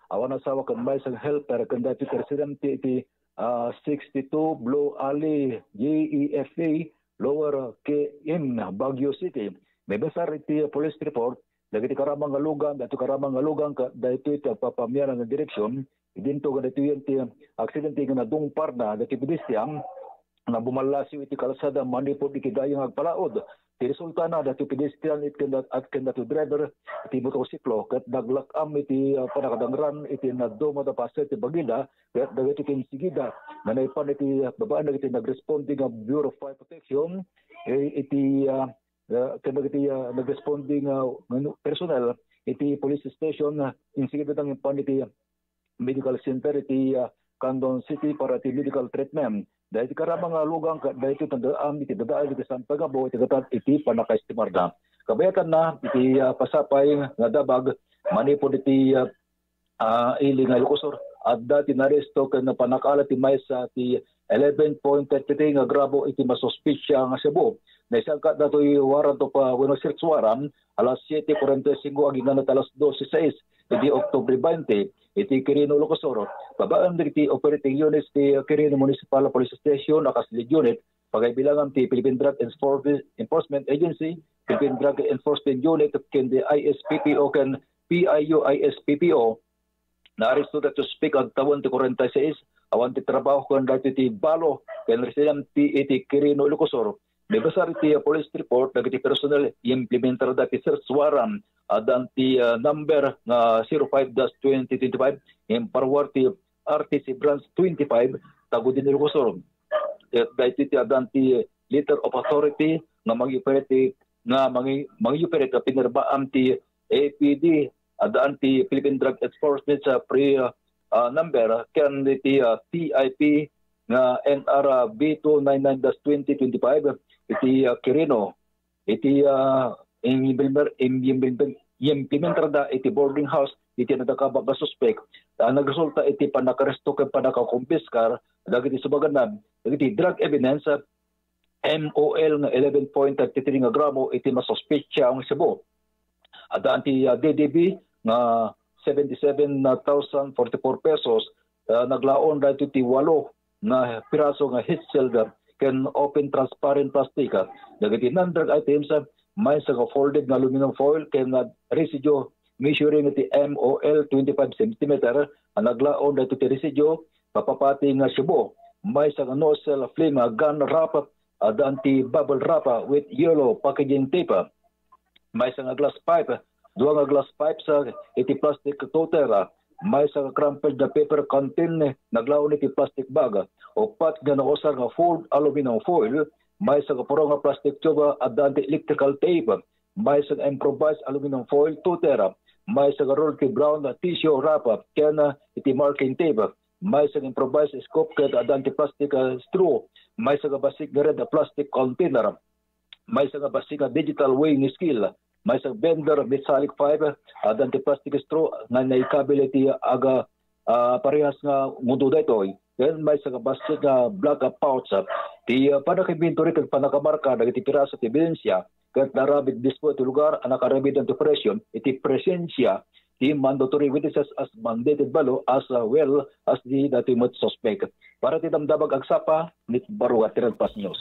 [SPEAKER 19] awan asawa kan may sang helper kan dati resident iti 62 Blue Alley JEFA Lower KM Baguio City. May besar iti police report dagiti karamang alugang dati karamang alugang dito iti papamiyanan nga direksyon idinto ga dito iti aksidente nga nadungpar na dati pedestrian na bumalasiw iti kalsada manipod iti dayang agpalaod. Ti resulta na dati pedestrian at kanda to driver iti motorsiklo kat naglakam iti panakadangran iti naduma da paset iti bagila kat dagiti kinsigida nanaypan iti babaan iti nagresponding nga Bureau of Fire Protection iti kanda iti nagresponding personnel iti police station insigida dang impan iti medical center iti Candon City para iti medical treatment. Dahil karamang lugang dahil ito tandaan iti dadaal iti San Pagabo iti datat iti panakaistimar na. Kabayatan na iti pasapay nga dabag manipod iti ili nga Lucosor at dati naresto ken panakala ti maysa ti 11.33 nga grabo iti masuspitsya nga Cebu. Naisangka datoy warrant of search warrant alas 7:45 agingan alas 12:06 iti Oktubre 20 iti Quirino Lucosor. Babaan iti operating units ti Quirino Municipal Police Station nakaslead unit pagaybilangan ti Philippine Drug Enforcement Agency, Philippine Drug Enforcement Unit ken di ISPPO ken PIU ISPPO na aresto to speak ang tawon ti 46 awan ti trabaho ken dati ti Balo ken resident ti iti Quirino Lucosor. May basar iti police report dagiti personnel implementer dati search warrant adan ti number nga 05-2025 empower ti RTC branch 25 Tagudin Lucosor. Dahil ti adan ti letter of authority nga mag-operate ka pinarbaan ti APD adan ti Philippine Drug Enforcement sa number ken ti TIP nga NR B299-2025 iti Quirino iti implementer da iti boarding house iti nadakabag suspect nagresulta iti panakaresto ken panakakumpiskar dagiti subaganan dagiti drug evidence MOL nga 11.33 nga gramo iti masuspetsya ang Cebu ada anti DDB nga 77,044 pesos naglaon dahito ti 8 na piraso nga heat cylinder ken open transparent plastic dagiti non-drug items may sa folded nga aluminum foil ken residue measuring iti MOL 25 cm naglaon dahito ti residue papapati nga Cebu may sa nozzle flame gun wrap adanti bubble wrap with yellow packaging tape may sa glass pipe duha nga glass pipe sa iti plastic toter may sa crumpled na paper contain naglaon iti plastic bag o pat nga nausar nga fold aluminum foil may sa kapuro nga plastic tube adanti electrical tape may sa improvised aluminum foil toter may sa rolled brown tissue wrap ken iti marking tape may sa improvised scope ken adanti plastic straw may sa basic nga red plastic container may sa basic digital weighing scale may sa bender metallic fiber adanti plastic straw nga naikability aga parehas nga mundo daytoy then may sa basic black pouch ti panakibintori ken panakamarka dagiti piraso ti ebidensya ket narabit dispo iti lugar nakarabit ang operation iti presensya ti mandatory witnesses as mandated balo as well as the datimot suspect. Para ti damdabag agsapa nit Baruga Tirad Pas News.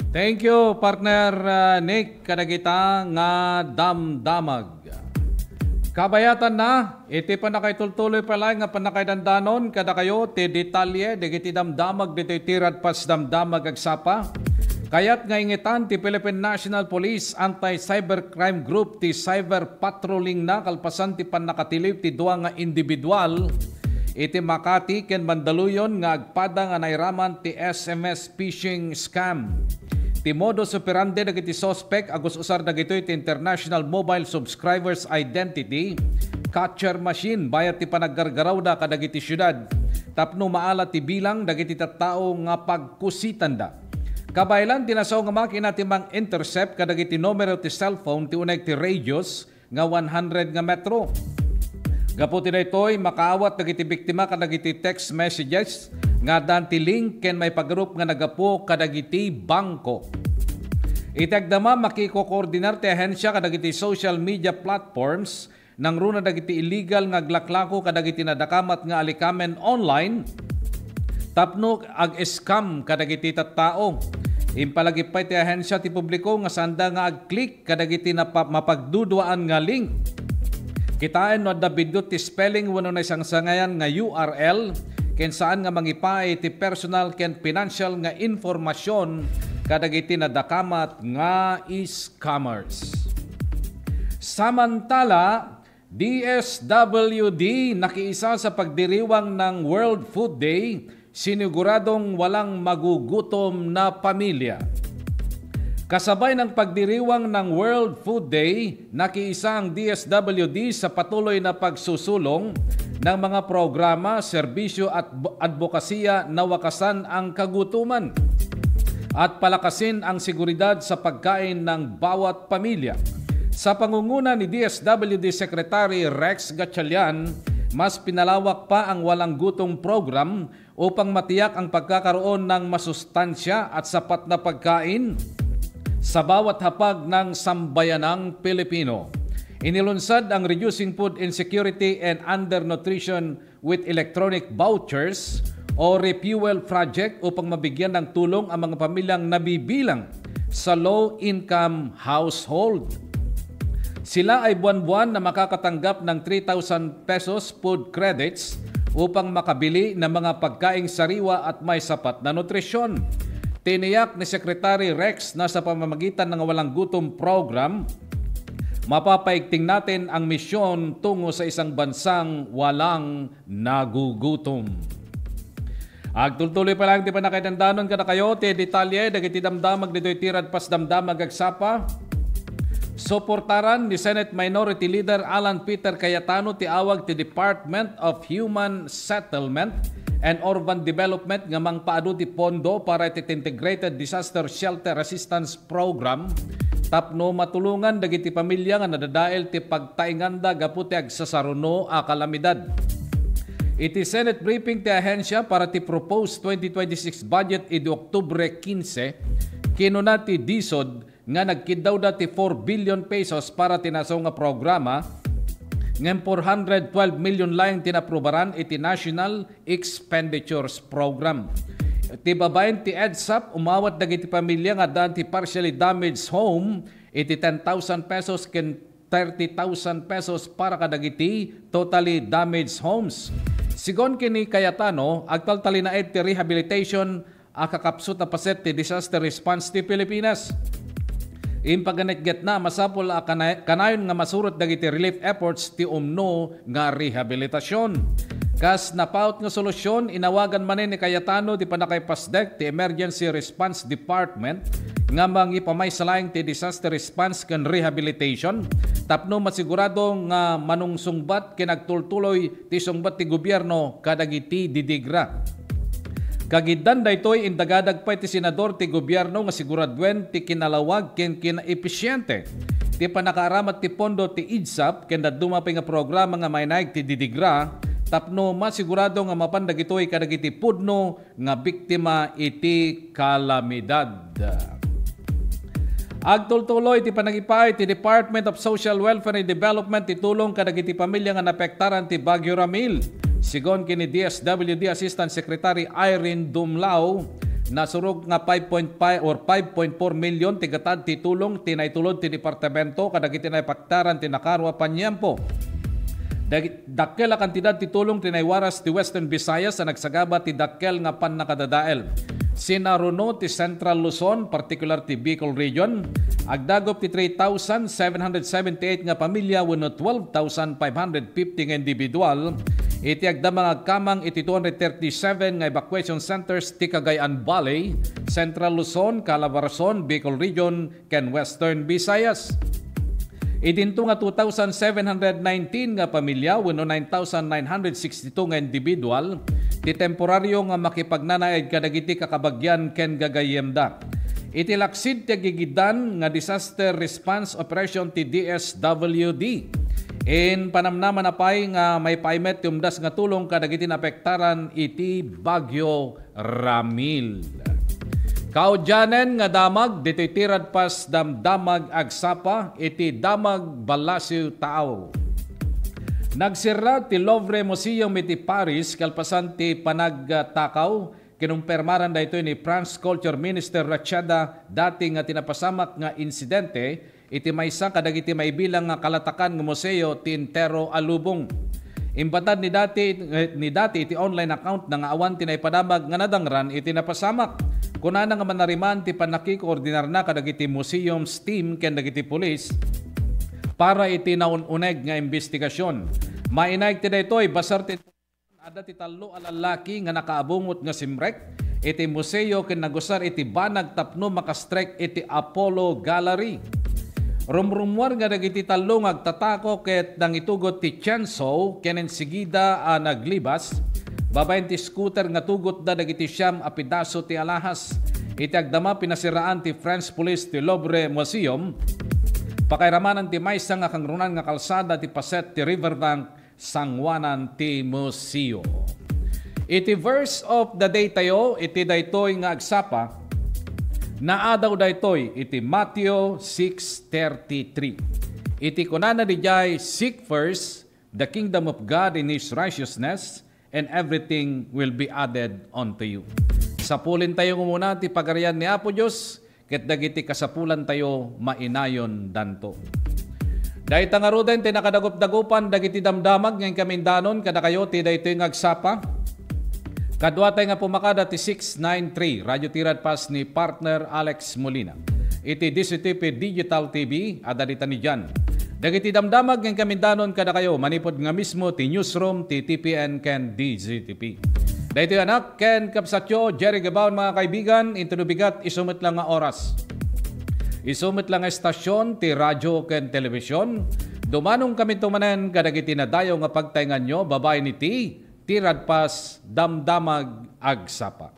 [SPEAKER 14] Thank you, partner Nick, kadagita nga damdamag. Kabayatan na, iti pa na kay tultuloy pala nga panakaidandanon kada kayo ti detalye digiti damdamag dito tirad pas damdamag agsapa. Kayat nga ingitan ti Philippine National Police Anti-Cybercrime Group ti cyber patrolling na kalpasan ti panakatilip ti duwa nga individual iti Makati ken Mandaluyon nga agpada nga nairaman ti SMS phishing scam. Ti modus operandi dagiti suspect agos usar dagitoy ti International Mobile Subscribers Identity Catcher Machine bayat ti panaggargaraw da kadagiti syudad. Tapno maala ti bilang dagiti tattao nga pagkusitan da. Kabaylan tinasaw nga makina ti mang intercept kadagiti numero ti cellphone ti uneg ti radius nga 100 nga metro. Gaputi na ito'y makaawat dagiti biktima kadagiti text messages nga danti link ken may pagrup nga nagapo kadagiti bangko. Itagdama makiko-koordinar ti ahensya kadagiti social media platforms nang runa dagiti illegal nga glaklako kadagiti nadakamat nga alikamen online tapno ag-scam kadagiti tattao. Impalagipay ti ahensya ti publiko nga sanda nga ag-click kadagiti na mapagduduaan nga link. Kitain no dabidot ti spelling wano na isang sangayan nga URL ken saan nga mangipay ti personal ken financial nga informasyon kadagiti na dakamat nga scammers. Samantala, DSWD nakiisa sa pagdiriwang ng World Food Day, siniguradong walang magugutom na pamilya. Kasabay ng pagdiriwang ng World Food Day, nakiisa ang DSWD sa patuloy na pagsusulong ng mga programa, serbisyo at advokasya na wakasan ang kagutuman at palakasin ang seguridad sa pagkain ng bawat pamilya. Sa pangunguna ni DSWD Secretary Rex Gatchalian, mas pinalawak pa ang walang gutom program upang matiyak ang pagkakaroon ng masustansya at sapat na pagkain sa bawat hapag ng sambayanang Pilipino. Inilunsad ang Reducing Food Insecurity and Undernutrition with Electronic Vouchers o Refuel Project upang mabigyan ng tulong ang mga pamilyang nabibilang sa low-income household. Sila ay buwan-buwan na makakatanggap ng 3,000 pesos food credits upang makabili ng mga pagkaing sariwa at may sapat na nutrisyon. Tiniyak ni Secretary Rex na sa pamamagitan ng walang gutom program, mapapaigting natin ang misyon tungo sa isang bansang walang nagugutom. Agtultuloy pa lang di pa nakaitandanon kada kayo, ti detalye, dagiti damdamag dito'y tirad pas damdamag agsapa. Suportaran ni Senate Minority Leader Alan Peter Cayetano ti awag ti Department of Human Settlement and Urban Development nga mangpaadu ti pondo para iti Integrated Disaster Shelter Assistance Program tapno matulungan dagiti pamilya nga nadadael ti pagtainganda gapu ti agsasaruno a kalamidad. Iti Senate briefing ti ahensya para ti proposed 2026 budget idi Oktubre 15 kinuna ti DSOD nga nagkidaw dati 4 billion pesos para tinasaw nga programa ngem 412 million lang tinaprubaran iti National Expenditures Program. Ti babaen ti EDSAP umawat dagiti pamilya nga daan ti partially damaged home iti 10,000 pesos ken 30,000 pesos para kadagiti totally damaged homes. Sigon kini Cayetano, agtaltalinaed ti rehabilitation akakapsut na paset ti disaster response ti Pilipinas. Impaganet-get na masapol kanayon nga masurot dagiti relief efforts ti umno nga rehabilitasyon. Kas napaut nga solusyon inawagan manen ni Cayetano ti panakay PASDEC ti Emergency Response Department nga mangipamaysalaing ti disaster response ken rehabilitation tapno masigurado nga manungsungbat ken nagtultuloy ti sungbat ti gobyerno kadagiti didigra. Kagidan daytoy indagadag pa ti senador ti gobyerno nga siguradwen ti kinalawag ken kinaepisyente ti panakaaramat ti pondo ti IDSAP ken dadumapay nga programa nga maynaig ti didigra tapno masigurado nga mapandag itoy kadagiti pudno nga biktima iti kalamidad. Agtultuloy ti panagipay ti Department of Social Welfare and Development ti tulong kadagiti pamilya nga napektaran ti Bagyo Ramil. Sigon kini DSWD Assistant Secretary Irene Dumlao, nasurog nga 5.5 or 5.4 million tigatad ti tulong tinaitulod ti departamento kadagiti napektaran ti nakarwa panyempo. Dakkel ang kantidad ti tulong tinaywaras ti Western Visayas sa nagsagaba ti dakkel nga pan nakadadael. Sinaruno ti Central Luzon, particular ti Bicol Region, agdagop ti 3,778 nga pamilya wenno 12,550 nga individual. Iti agdamang agkamang iti 237 nga evacuation centers ti Cagayan Valley, Central Luzon, Calabarzon, Bicol Region, ken Western Visayas. Idinto nga 2,719 nga pamilya wenno 9,962 nga individual ti temporaryo nga makipagnanaid kadagiti kakabagyan ken gagayemda. Iti laksid ti gigidan nga Disaster Response Operation ti DSWD. In panamnaman na pay nga may paimet umdas nga tulong kadagiti naapektaran iti Bagyo Ramil. Kaudyanen nga damag dito'y tirad pas damdamag agsapa iti damag Balasiw Tao. Nagsira ti Louvre Museum iti Paris kalpasan ti panagtakaw kinumpirmaran dayto ni France Culture Minister Rachada dati nga tinapasamak nga insidente iti maysa kadagiti maibilang nga kalatakan nga museo ti Intero Alubong. Imbatad ni dati iti online account nga awan tinaypadamag nga nadangran iti napasamak. Kunana nga manariman ti panakikoordinar na kadagiti museums team ken dagiti pulis para iti naununeg nga investigasyon. Mainayag ti daytoy basar ti ada ti tallo a lalaki nga nakaabungot nga simrek iti museo ken nagusar iti banag tapno makastrek iti Apollo Gallery. Rumrumwar nga dagiti tallo nga agtatako ket nangitugot ti Chenso kenen sigida a naglibas. Babayin ti scooter nga tugot da dagiti siyam a pidaso ti alahas. Iti agdama pinasiraan ti French Police ti Louvre Museum. Pakairamanan ti maysa nga kangrunan nga kalsada ti paset ti riverbank sangwanan ti museo. Iti verse of the day tayo, iti daytoy nga agsapa, naadaw daytoy iti Matthew 6:33. Iti kunana dijay, seek first the kingdom of God in His righteousness, and everything will be added unto you. Sapulin tayo muna ti pagarian ni Apo Diyos, ket dagiti kasapulan tayo mainayon danto. Dahil tangaruden ti nakadagup-dagupan dagiti damdamag ngayon kamindanon kada kayo ti daytoy nga agsapa. Kadwa tayo nga pumakada ti 693 Radio Tirad Pas ni partner Alex Molina. Iti DCTP Digital TV adalita ni Jan. Dagiti damdamag ng kamindanon kada kayo manipod nga mismo ti newsroom ti TPN ken DZTP. Dahito anak ken kapsatyo Jerry Gabaon mga kaibigan intunubigat isumit lang nga oras. Isumit lang nga estasyon ti radyo ken telebisyon. Dumanong kami tumanen kadagiti na dayo nga pagtaingan nyo babay ni Tirad Pas damdamag agsapa.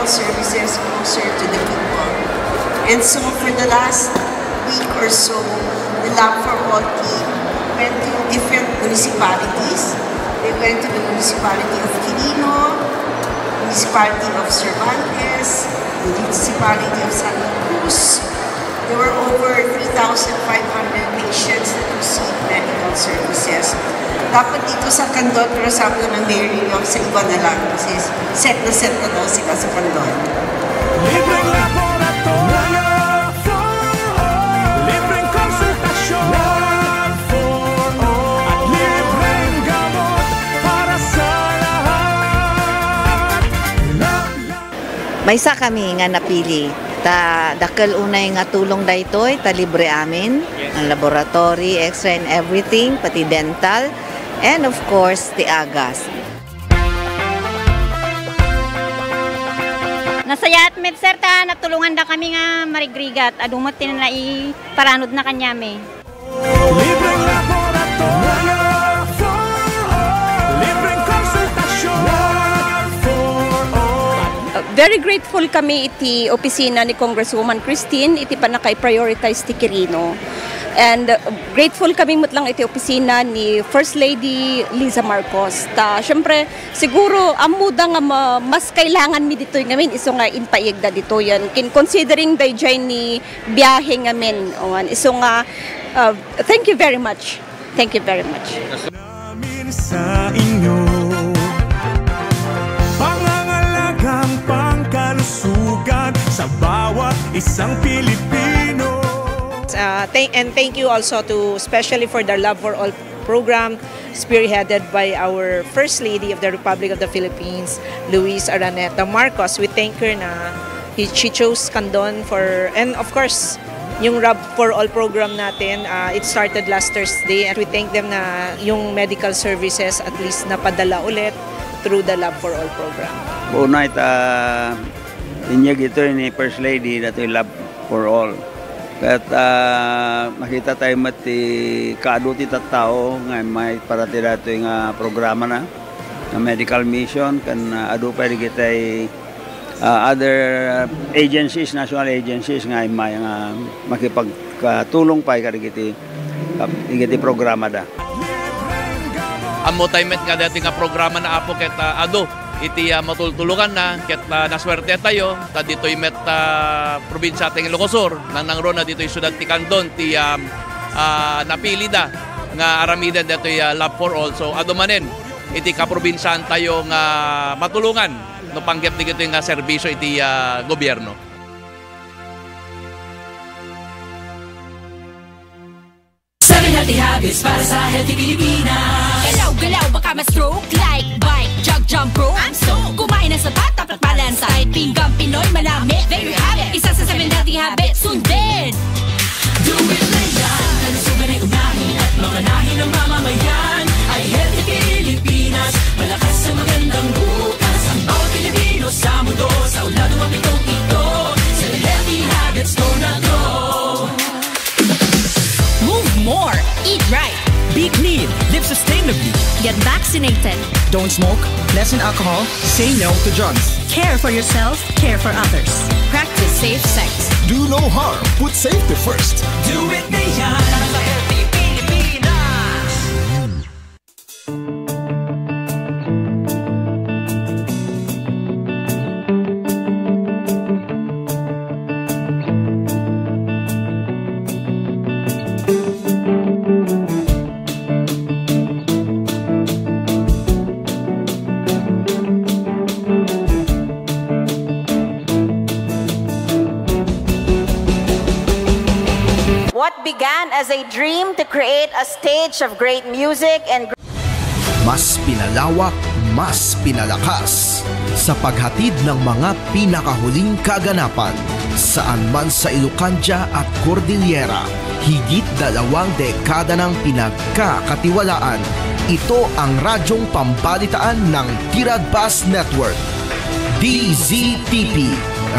[SPEAKER 20] Services closer to the people. And so for the last week or so, the Lab for All team went to different municipalities. They went to the municipality of Quirino, municipality of Cervantes, the municipality of Santa Cruz. There were over 3,500 patients that received medical services. Dapat dito sa Candon, pero sabi ko ng mayor nyo, sa iba na lang. Kasi set na daw sila sa Candon.
[SPEAKER 5] Libreng laboratorio, libreng konsultasyon, at libreng gamot para sa lahat.
[SPEAKER 21] Maysa kami nga napili. Dakal unay nga tulong daytoy, ta libre amin. Ang laboratory, x-ray and everything, pati dental. And of course, the AGAS.
[SPEAKER 1] Masaya at med sir ta natulungan da kami nga marigrigat adumat tin na iparanod na kanyame.
[SPEAKER 5] Libreng laboratorio for all. Libreng konsultasyon for all.
[SPEAKER 17] Very grateful kami iti opisina ni Congresswoman Christine iti panakay-prioritize ti Quirino. And grateful kami mutlang iti opisina ni First Lady Liza Marcos. Siyempre, siguro amuda nga mas kailangan mi dito ngamin iso nga inpaigda dito yan. Considering dayjay ni biyahe ngamin. Iso nga, thank you very much. Thank you very much.
[SPEAKER 5] Sa inyo pangangalagang pangkalusugan sa bawat isang Pilipino.
[SPEAKER 7] Thank you also to especially for the Love for All program spearheaded by our First Lady of the Republic of the Philippines, Luis Araneta Marcos. We thank her na she chose Candon for, and of course, yung Love for All program natin, it started last Thursday and we thank them na yung medical services at least napadala ulit through the Love for All program.
[SPEAKER 6] Una inyag ito ni First Lady na ito yung Love for All. At makita tayo mati kaaduti tattao nga may parati dato yung programa na medical mission kan adu pa rin kita other agencies, national agencies nga may makipagtulong pa ikiti programa da.
[SPEAKER 14] Amo tayo met nga dati nga programa na apo kita adu iti matultulungan na ket naswerte tayo ta ditoy met probinsya ting Ilocos nang nangrona ditoy syudad ti Candon ti napili da nga aramiden ditoy Love for All. So adumanen iti kaprobinsyan tayo nga matulungan no panggep dito nga serbisyo iti gobyerno.
[SPEAKER 3] Healthy habits para sa healthy Pilipinas. Galaw-galaw baka ma-stroke like bike, jog, jump, rope. I'm so kumain ng sapat, tapat balance. Kahit pinggang Pinoy, malami. There you have it. Isa sa 7 healthy habits. Sundin! Do it na yan. Kalusugan ay unahin at mamanahin ng mamamayan. Ay healthy Pilipinas. Malakas sa magandang bukas. Ang bawat Pilipino sa mundo. Sa ulado ang pitong ito. Sa healthy habits, go na go. Move more. Eat right.
[SPEAKER 4] Be clean. Live sustainably.
[SPEAKER 3] Get vaccinated.
[SPEAKER 4] Don't smoke. Lessen alcohol. Say no to drugs.
[SPEAKER 3] Care for yourself. Care for others. Practice safe sex.
[SPEAKER 13] Do no harm. Put safety first.
[SPEAKER 4] Do it na yan. Sa healthy Pilipinas.
[SPEAKER 22] What began as a dream to create a stage of great music and
[SPEAKER 13] Mas pinalawak, mas pinalakas sa paghatid ng mga pinakahuling kaganapan saan man sa Ilocanja at Cordillera. Higit 2 dekada ng pinagkakatiwalaan. Ito ang radyong pambalitaan ng Tiradpas Network. DZTP,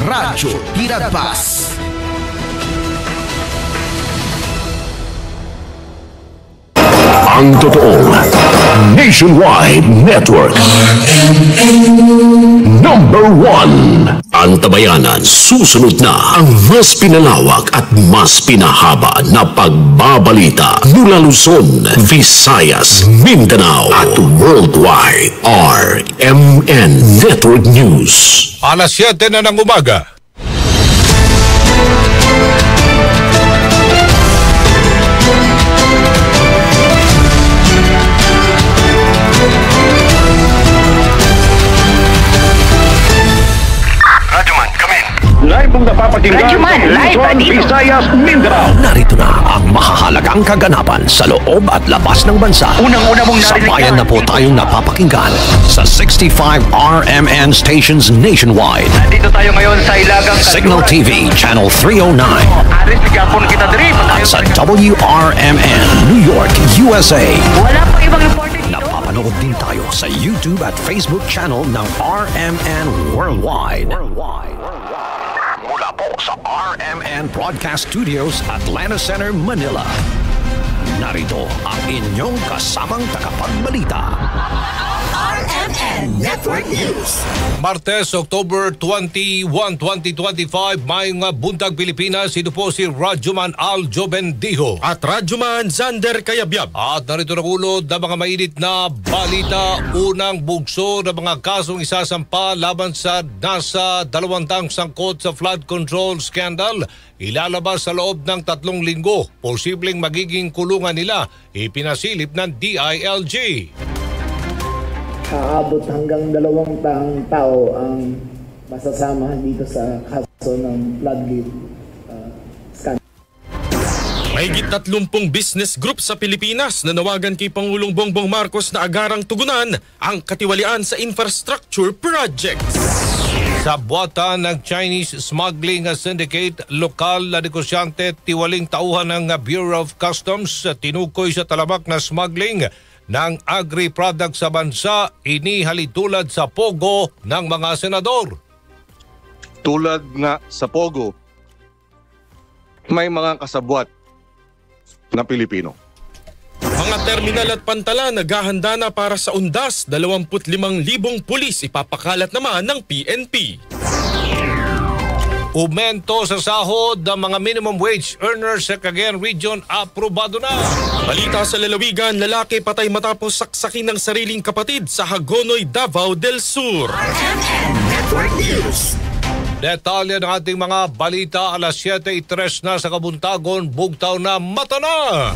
[SPEAKER 13] Radyo Tiradpas.
[SPEAKER 23] Ang totoong Nationwide Network. Number 1. Ang tabayanan, susunod na ang mas pinalawak at mas pinahaba na pagbabalita mula Luzon, Visayas, Mindanao at worldwide. RMN Network News.
[SPEAKER 11] Alas 7 na ng umaga.
[SPEAKER 23] Live mong napapakinggan sa Luzon, Visayas, Mindanao. Narito na ang mahahalagang kaganapan sa loob at labas ng bansa. Unang-una mong narinig. Sabayan na po tayong napapakinggan sa 65 RMN stations nationwide. Nandito tayo ngayon sa Ilagang Signal TV, Channel 309. At sa WRMN, New York, USA. Wala pang ibang reporting. Napapanood din tayo sa YouTube at Facebook channel ng RMN Worldwide. sa RMN Broadcast Studios, Atlanta Center, Manila. Narito ang inyong kasamang tagapagbalita.
[SPEAKER 3] RMN Network News.
[SPEAKER 11] Martes, October 21, 2025, may nga buntag Pilipinas. Ito po si Radyoman Aljo Bendijo.
[SPEAKER 8] At Radyoman Zander Kayabyab.
[SPEAKER 11] At narito na ulod na mga mainit na balita. Unang bugso na mga kasong isasampa laban sa nasa 200 sangkot sa flood control scandal. Ilalabas sa loob ng 3 linggo. Posibleng magiging kulungan nila. Ipinasilip ng DILG.
[SPEAKER 9] Aabot hanggang 2 tao ang masasama dito sa kaso ng floodgate scandal.
[SPEAKER 8] Mahigit 30 business group sa Pilipinas na nawagan kay Pangulong Bongbong Marcos na agarang tugunan ang katiwalian sa infrastructure projects.
[SPEAKER 11] Sa buwatan ng Chinese Smuggling Syndicate, lokal na negosyante tiwaling tauhan ng Bureau of Customs tinukoy sa talamak na smuggling ng agri-product sa bansa, inihalintulad sa pogo ng mga senador.
[SPEAKER 10] Tulad nga sa pogo, may mga kasabwat na Pilipino.
[SPEAKER 8] Mga terminal at pantala naghahanda na para sa undas, 25,000 pulis ipapakalat naman ng PNP. Umento sa sahod ng mga minimum wage earners sa Cagayan Region, aprobado na. Balita sa lalawigan, lalaki patay matapos saksakin ng sariling kapatid sa Hagonoy, Davao del Sur.
[SPEAKER 3] RMN Network News.
[SPEAKER 11] Detalye ng ating mga balita, alas 7:03 na sa Kabuntagon, bugtaw na mata na.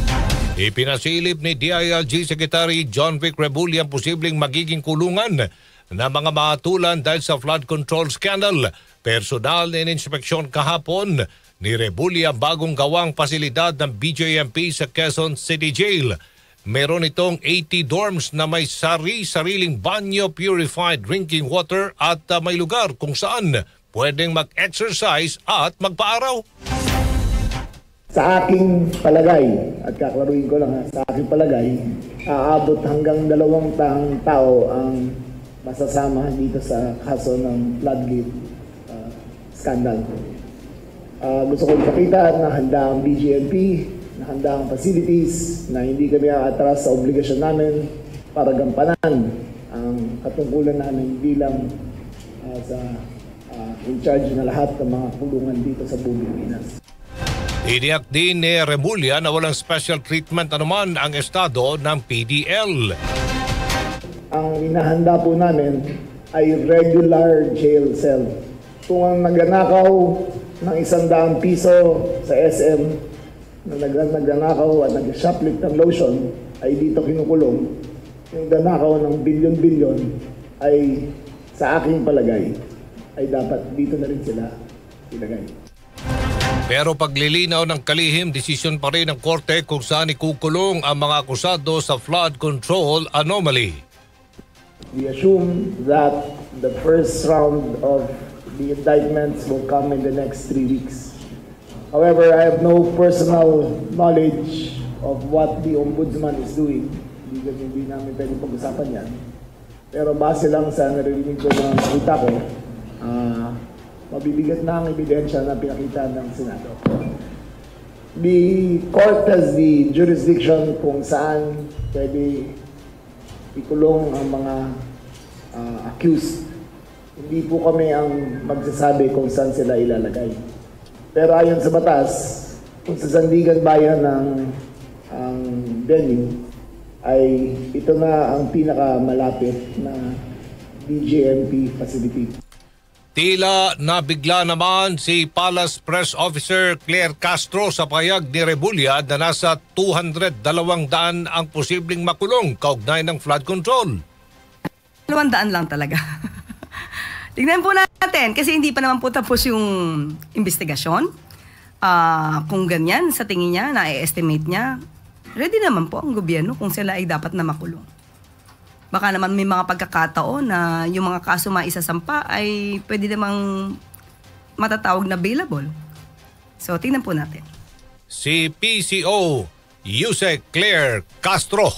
[SPEAKER 11] Ipinasilip ni DILG Secretary John Vic Rebulla ang posibleng magiging kulungan na mga mahatulan dahil sa flood control scandal. Personal na inspeksyon kahapon ni Rebulla ang bagong gawang pasilidad ng BJMP sa Quezon City Jail. Meron itong 80 dorms na may sariling banyo, purified drinking water at may lugar kung saan pwedeng mag-exercise at magpaaraw.
[SPEAKER 9] Sa aking palagay, at kaklaruin ko lang sa aking palagay, aabot hanggang 2 tao ang masasama dito sa kaso ng floodgate scandal. Gusto ko ipakita na handa ang BJMP, na handa ang facilities, na hindi kami aatras sa obligasyon namin para gampanan ang katungkulan namin bilang sa in charge na lahat ng mga kulungan dito sa buong Pilipinas.
[SPEAKER 11] Iniyak din ni Rebulla na walang special treatment anuman ang estado ng PDL.
[SPEAKER 9] Ang inahanda po namin ay regular jail cell. Kung ang nagnanakaw ng 100 piso sa SM, na nagnanakaw at nag-shoplift ng lotion, ay dito kinukulong. Yung nanakaw ng bilyon-bilyon ay sa aking palagay ay dapat dito na rin sila ilagay.
[SPEAKER 11] Pero paglilinaw ng kalihim, desisyon pa rin ng korte kung saan ikukulong ang mga akusado sa flood control anomaly.
[SPEAKER 9] We assume that the first round of the indictments will come in the next 3 weeks. However, I have no personal knowledge of what the Ombudsman is doing. Hindi namin pwede pag-usapan yan. Pero base lang sa naririnig ko ng salita ko, mabibigat na ang ebidensya na pinakita ng Senado. The court has the jurisdiction kung saan pwede ikulong ang mga accused. Hindi po kami ang magsasabi kung saan sila ilalagay. Pero ayon sa batas, kung sa Sandigan Bayan ng venue, ay ito na ang pinakamalapit na BJMP facility.
[SPEAKER 11] Tila nabigla naman si Palace Press Officer Claire Castro sa payag ni Rebulla na nasa 200 ang posibleng makulong kaugnay ng flood control.
[SPEAKER 24] 200 lang talaga. Tignan po natin kasi hindi pa naman po tapos yung investigasyon. Kung ganyan sa tingin niya, na-estimate niya, ready naman po ang gobyerno kung sila ay dapat na makulong. Baka naman may mga pagkakataon na yung mga kaso maisasampa ay pwede namang matatawag na bailable. So, tingnan po natin.
[SPEAKER 11] Si PCO Yusek Claire Castro.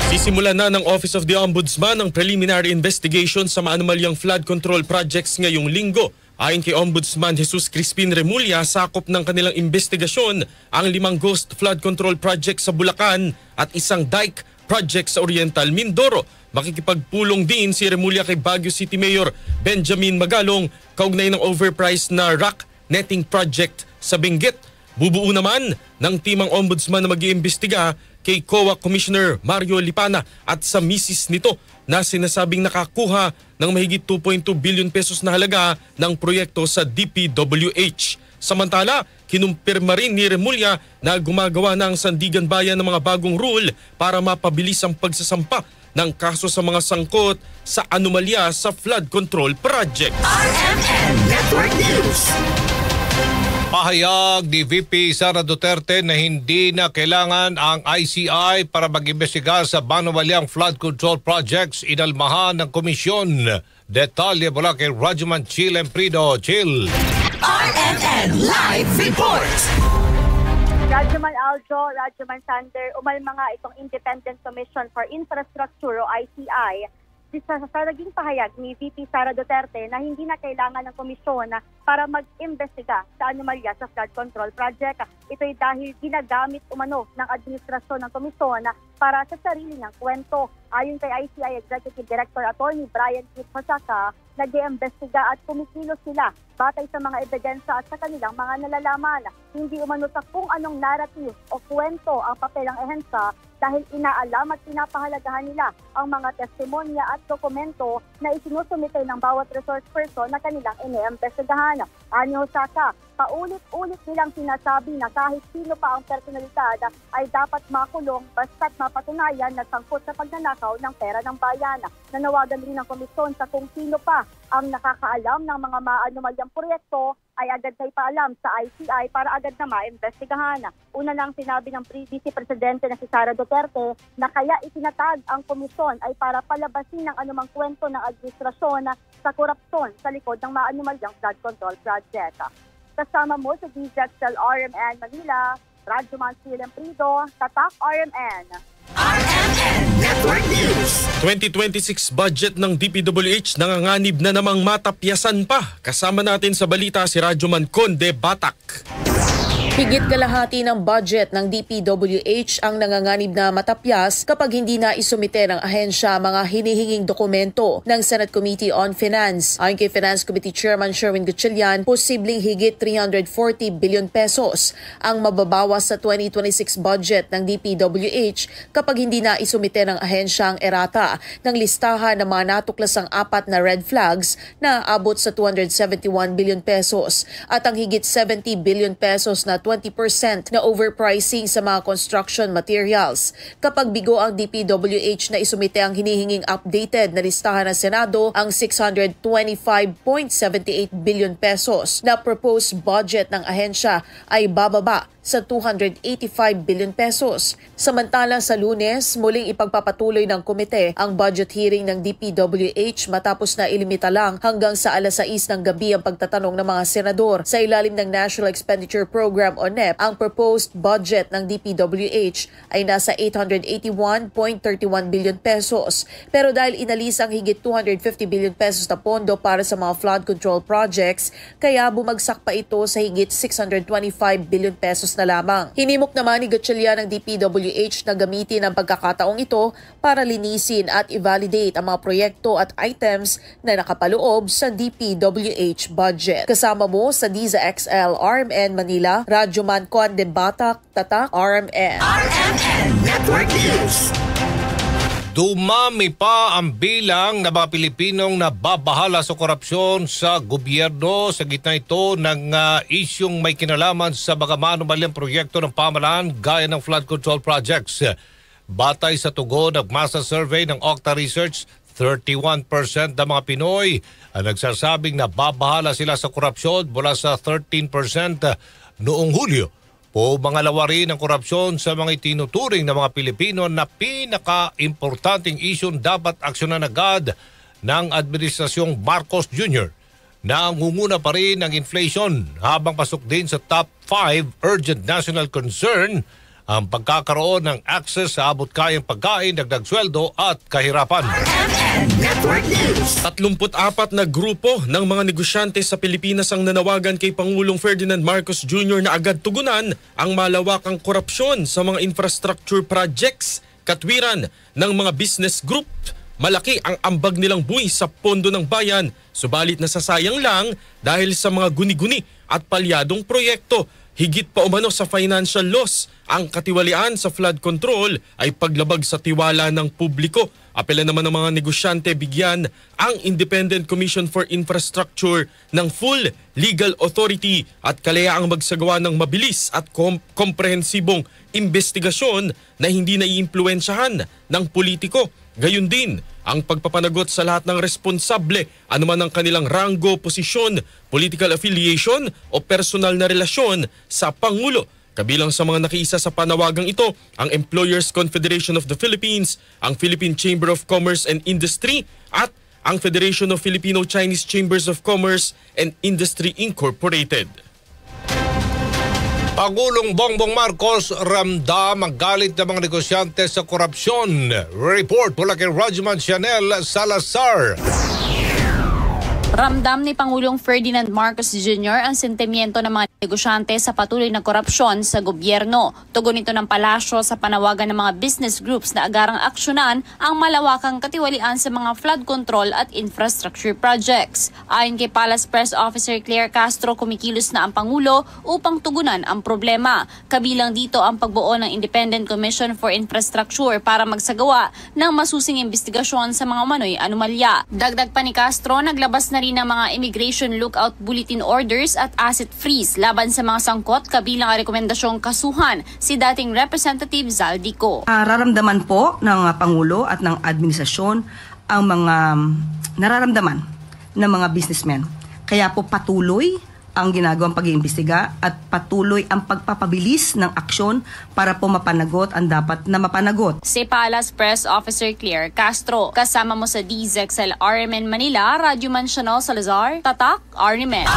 [SPEAKER 8] Sisimula na ng Office of the Ombudsman ang preliminary investigation sa maanumalyang flood control projects ngayong linggo. Ayon kay Ombudsman Jesus Crispin Remulla, sakop ng kanilang investigasyon ang 5 ghost flood control project sa Bulacan at isang dike project sa Oriental Mindoro. Makikipagpulong din si Remulla kay Baguio City Mayor Benjamin Magalong kaugnay ng overpriced na rock netting project sa Benguet. Bubuo naman ng team ang ombudsman na mag-iimbestiga kay COA Commissioner Mario Lipana at sa misis nito na sinasabing nakakuha ng mahigit 2.2 billion pesos na halaga ng proyekto sa DPWH. Samantala, kinumpirma rin ni Remulla na gumagawa ng Sandigan Bayan ng mga bagong rule para mapabilis ang pagsasampa ng kaso sa mga sangkot sa anomalya sa flood control project.
[SPEAKER 3] RMN Network News.
[SPEAKER 11] Pahayag ni VP Sara Duterte na hindi na kailangan ang ICI para mag-imbestiga sa manuwalyang flood control projects inalmahan ng komisyon. Detalye mula kay Rajuman Chill Emprido. Chill!
[SPEAKER 3] RMN Live Report!
[SPEAKER 12] Rajuman Aljo, Rajuman Sander, umalma nga itong Independent Commission for Infrastructure o ICI sa naging pahayag ni VP Sara Duterte na hindi na kailangan ng komisyon para mag-imbestiga sa anomalya sa flood control project. Ito'y dahil ginagamit umano ng administrasyon ng komisyon para sa sarili niyang kwento. Ayon kay ICI Executive Director Attorney Brian Keith Hosaka, nag-iimbestiga at kumikilos sila batay sa mga ebidensya at sa kanilang mga nalalaman. Hindi umano sa kung anong narrative o kwento ang papel ng ehensya dahil inaalam at pinapahalagahan nila ang mga testimonya at dokumento na isinusumite ng bawat resource person na kanilang iniimbestigahan. Ani Hosaka, paulit-ulit nilang sinasabi na kahit sino pa ang personalidad ay dapat makulong basta't mapatunayan na sangkot sa pagnanakaw ng pera ng bayan. Nanawagan rin ng komisyon sa kung sino pa ang nakakaalam ng mga maanomalyang proyekto ay agad na ipaalam sa ICI para agad na maimbestigahan. Una nang sinabi ng Vice Presidente na si Sara Duterte na kaya itinatag ang komisyon ay para palabasin ng anumang kwento ng administrasyon sa korupsyon sa likod ng maanomalyang flood control project. Kasama mo sa DZXL RMN Manila, Rajuman Chill Emprido, Tatak RMN.
[SPEAKER 3] RMN Network News.
[SPEAKER 8] 2026 budget ng DPWH nanganganib na namang matapyasan pa. Kasama natin sa balita si Rajuman Conde Batak.
[SPEAKER 15] Higit kalahati ng budget ng DPWH ang nanganganib na matapyas kapag hindi na isumite ng ahensya mga hinihinging dokumento ng Senate Committee on Finance. Ayon kay Finance Committee Chairman Sherwin Gatchalian, posibleng higit 340 billion pesos ang mababawas sa 2026 budget ng DPWH kapag hindi na isumite ng ahensya ang erata ng listahan ng mga natuklasang 4 na red flags na abot sa 271 billion pesos at ang higit 70 billion pesos na 20% na overpricing sa mga construction materials. Kapag bigo ang DPWH na isumite ang hinihinging updated na listahan ng Senado, ang 625.78 billion pesos na proposed budget ng ahensya ay bababa sa 285 billion pesos. Samantala sa Lunes, muling ipagpapatuloy ng komite ang budget hearing ng DPWH matapos na ilimita lang hanggang sa 6:00 ng gabi ang pagtatanong ng mga senador. Sa ilalim ng National Expenditure Program o NEP, ang proposed budget ng DPWH ay nasa 881.31 billion pesos. Pero dahil inalis ang higit 250 billion pesos na pondo para sa mga flood control projects, kaya bumagsak pa ito sa higit 625 billion pesos na lamang. Hinimok naman ni Gatchalian ng DPWH na gamitin ang pagkakataong ito para linisin at i-validate ang mga proyekto at items na nakapaloob sa DPWH budget. Kasama mo sa DZXL RMN Manila, Rajuman Conde Batak, Tatak RMN.
[SPEAKER 3] RMN Network News.
[SPEAKER 11] Dumami pa ang bilang ng mga Pilipinong nababahala sa korupsyon sa gobyerno sa gitna ito ng isyong may kinalaman sa mga manumalyang proyekto ng pamahalaan gaya ng flood control projects. Batay sa tugon ng masa survey ng Octa Research, 31% ng mga Pinoy ang nagsasabing nababahala sila sa korupsyon mula sa 13% noong Hulyo. Pumangalawa rin ang korupsyon sa mga itinuturing ng mga Pilipino na pinaka-importanting isyong dapat aksyonan agad ng Administrasyong Marcos Jr. Nangunguna pa rin ang inflation habang pasok din sa top 5 urgent national concern ang pagkakaroon ng access sa abot-kayang pagkain, dagdag sweldo at kahirapan. 34 na grupo ng mga negosyante sa Pilipinas ang nanawagan kay Pangulong Ferdinand Marcos Jr. na agad tugunan ang malawakang korupsyon sa mga infrastructure projects, katwiran ng mga business group. Malaki ang ambag nilang buwis sa pondo ng bayan, subalit nasasayang lang dahil sa mga guni-guni at palyadong proyekto. Higit pa umano sa financial loss, ang katiwalian sa flood control ay paglabag sa tiwala ng publiko. Apela naman ng mga negosyante bigyan ang Independent Commission for Infrastructure ng full legal authority at kalayaang magsagawa ng mabilis at komprehensibong investigasyon na hindi naiimpluwensyahan ng politiko. Gayun din ang pagpapanagot sa lahat ng responsable, anuman ang kanilang ranggo, posisyon, political affiliation o personal na relasyon sa Pangulo. Kabilang sa mga nakiisa sa panawagang ito, ang Employers Confederation of the Philippines, ang Philippine Chamber of Commerce and Industry at ang Federation of Filipino-Chinese Chambers of Commerce and Industry Incorporated. Pangulong Bongbong Marcos ramdam ang galit ng mga negosyante sa korupsyon. Report mula kay Rajman Chanel Salazar.
[SPEAKER 2] Ramdam ni Pangulong Ferdinand Marcos Jr. ang sentimiento ng mga negosyante sa patuloy na korupsyon sa gobyerno. Tugon ito ng palasyo sa panawagan ng mga business groups na agarang aksyonan ang malawakang katiwalian sa mga flood control at infrastructure projects. Ayon kay Palace Press Officer Claire Castro, kumikilos na ang Pangulo upang tugunan ang problema. Kabilang dito ang pagbuo ng Independent Commission for Infrastructure para magsagawa ng masusing investigasyon sa mga umano'y anomalya. Dagdag pa ni Castro, naglabas na rin ng mga immigration lookout bulletin orders at asset freeze laban sa mga sangkot, kabilang ang rekomendasyong kasuhan si dating Representative Zaldico.
[SPEAKER 24] Nararamdaman po ng Pangulo at ng administrasyon ang mga nararamdaman ng mga businessmen. Kaya po patuloy ang ginagawang pag-iimbestiga at patuloy ang pagpapabilis ng aksyon para po mapanagot ang dapat na mapanagot.
[SPEAKER 2] Si Palace Press Officer Claire Castro. Kasama mo sa DZXL RMN Manila, Radyo Chanel Salazar, Tatak, RMN.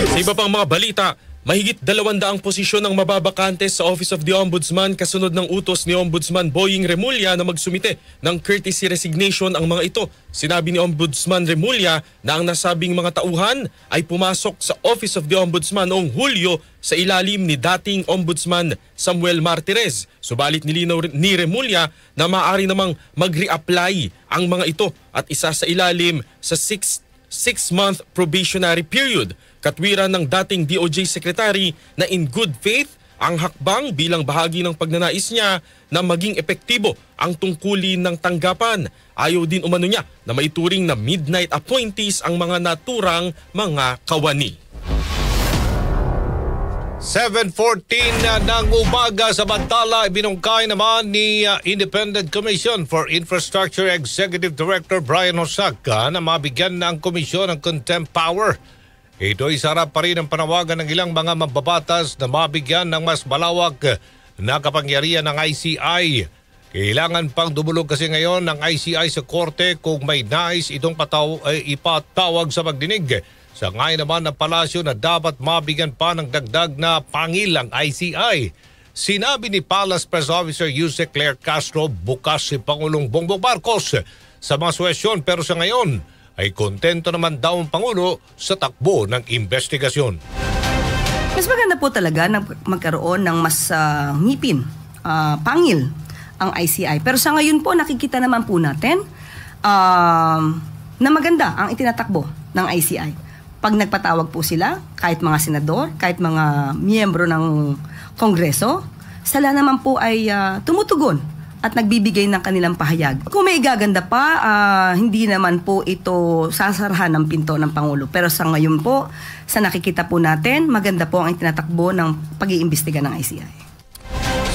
[SPEAKER 11] Sa iba pang mga balita, mahigit 200 posisyon ang mababakante sa Office of the Ombudsman kasunod ng utos ni Ombudsman Boying Remulla na magsumite ng courtesy resignation ang mga ito. Sinabi ni Ombudsman Remulla na ang nasabing mga tauhan ay pumasok sa Office of the Ombudsman noong Hulyo sa ilalim ni dating Ombudsman Samuel Martirez. Subalit nilinaw ni Remulla na maaari namang mag-reapply ang mga ito at isa sa ilalim sa 6-month probationary period. Katwiran ng dating DOJ Secretary na in good faith ang hakbang bilang bahagi ng pagnanais niya na maging epektibo ang tungkulin ng tanggapan. Ayaw din umano niya na maituring na midnight appointees ang mga naturang mga kawani. 7:14 ng umaga sa Bantala, ibinungkay naman ni Independent Commission for Infrastructure Executive Director Brian Osaka na mabigyan ng komisyon ng contempt power. Ito ay sarap pa rin ang panawagan ng ilang mga mababatas na mabigyan ng mas malawak na kapangyarihan ng ICI. Kailangan pang dumulog kasi ngayon ng ICI sa korte kung may nais itong ipatawag sa pagdinig. Sa ngayon naman ng palasyo na dapat mabigyan pa ng dagdag na pangil ang ICI. Sinabi ni Palace Press Officer Yusek Claire Castro, bukas si Pangulong Bongbong Marcos sa mga suwesyon, pero sa ngayon ay kontento naman daw ang Pangulo sa takbo ng investigasyon.
[SPEAKER 24] Mas maganda po talaga na magkaroon ng mas pangil ang ICI. Pero sa ngayon po nakikita naman po natin na maganda ang itinatakbo ng ICI. Pag nagpatawag po sila, kahit mga senador, kahit mga miyembro ng Kongreso, sila naman po ay tumutugon at nagbibigay ng kanilang pahayag. Kung may igaganda pa, hindi naman po ito sasarahan ng pinto ng Pangulo. Pero sa ngayon po, sa nakikita po natin, maganda po ang itinatakbo ng pag-iimbestiga ng ICI.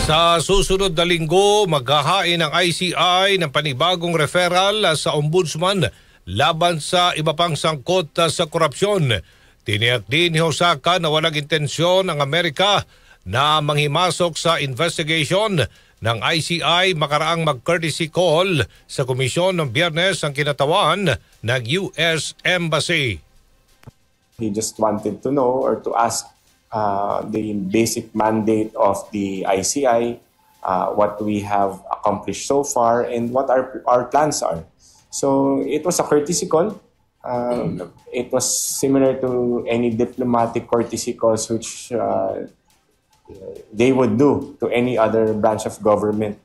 [SPEAKER 11] Sa susunod na linggo, maghahain ng ICI ng panibagong referral sa Ombudsman laban sa iba pang sangkot sa korupsyon. Tiniyak din ni Osaka na walang intensyon ang Amerika na manghimasok sa investigation ng ICI makaraang mag-courtesy call sa komisyon ng Biyernes ang kinatawan ng US Embassy.
[SPEAKER 16] He just wanted to know or to ask the basic mandate of the ICI, what we have accomplished so far, and what our plans are. So it was a courtesy call. It was similar to any diplomatic courtesy calls which they would do to any other branch of government.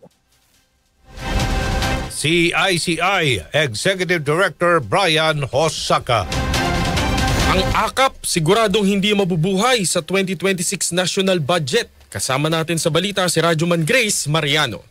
[SPEAKER 11] Si ICI Executive Director Brian Hosaka.
[SPEAKER 8] Ang AKAP siguradong hindi mabubuhay sa 2026 national budget. Kasama natin sa balita si Radyoman Grace Mariano.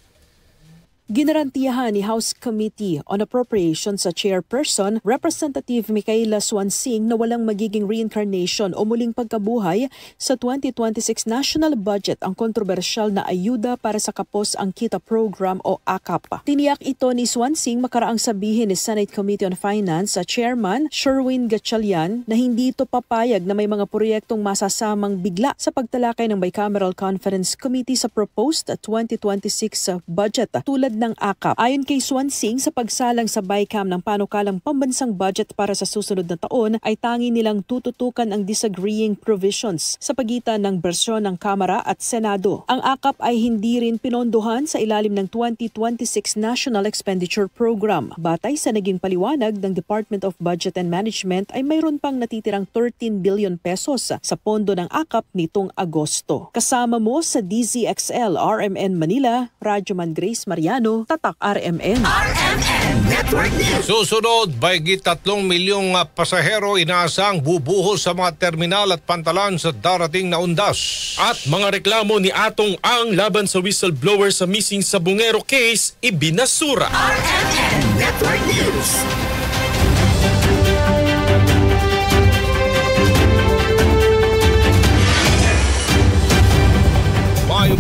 [SPEAKER 18] Ginarantiyahan ni House Committee on Appropriations sa chairperson, Representative Micaela Swansing, na walang magiging reincarnation o muling pagkabuhay sa 2026 national budget ang kontrobersyal na ayuda para sa Kapos ang Kita Program o AKAP. Tiniyak ito ni Swansing makaraang sabihin ni Senate Committee on Finance sa Chairman Sherwin Gatchalian na hindi ito papayag na may mga proyektong masasamang bigla sa pagtalakay ng Bicameral Conference Committee sa proposed 2026 budget tulad ng AKAP. Ayon kay Swansing, sa pagsalang sa BICAM ng panukalang pambansang budget para sa susunod na taon ay tangi nilang tututukan ang disagreeing provisions sa pagitan ng bersyon ng Kamara at Senado. Ang AKAP ay hindi rin pinondohan sa ilalim ng 2026 National Expenditure Program. Batay sa naging paliwanag ng Department of Budget and Management ay mayroon pang natitirang 13 billion pesos sa pondo ng AKAP nitong Agosto. Kasama mo sa DZXL RMN Manila, Radyoman Grace Mariano, Tatak RMN.
[SPEAKER 11] RMN Network News. Susunod, mahigit 3 milyong pasahero inaasang bubuhos sa mga terminal at pantalan sa darating na undas.
[SPEAKER 8] At mga reklamo ni Atong Ang laban sa whistleblower sa missing sa Bungero case ibinasura.
[SPEAKER 3] RMN Network News.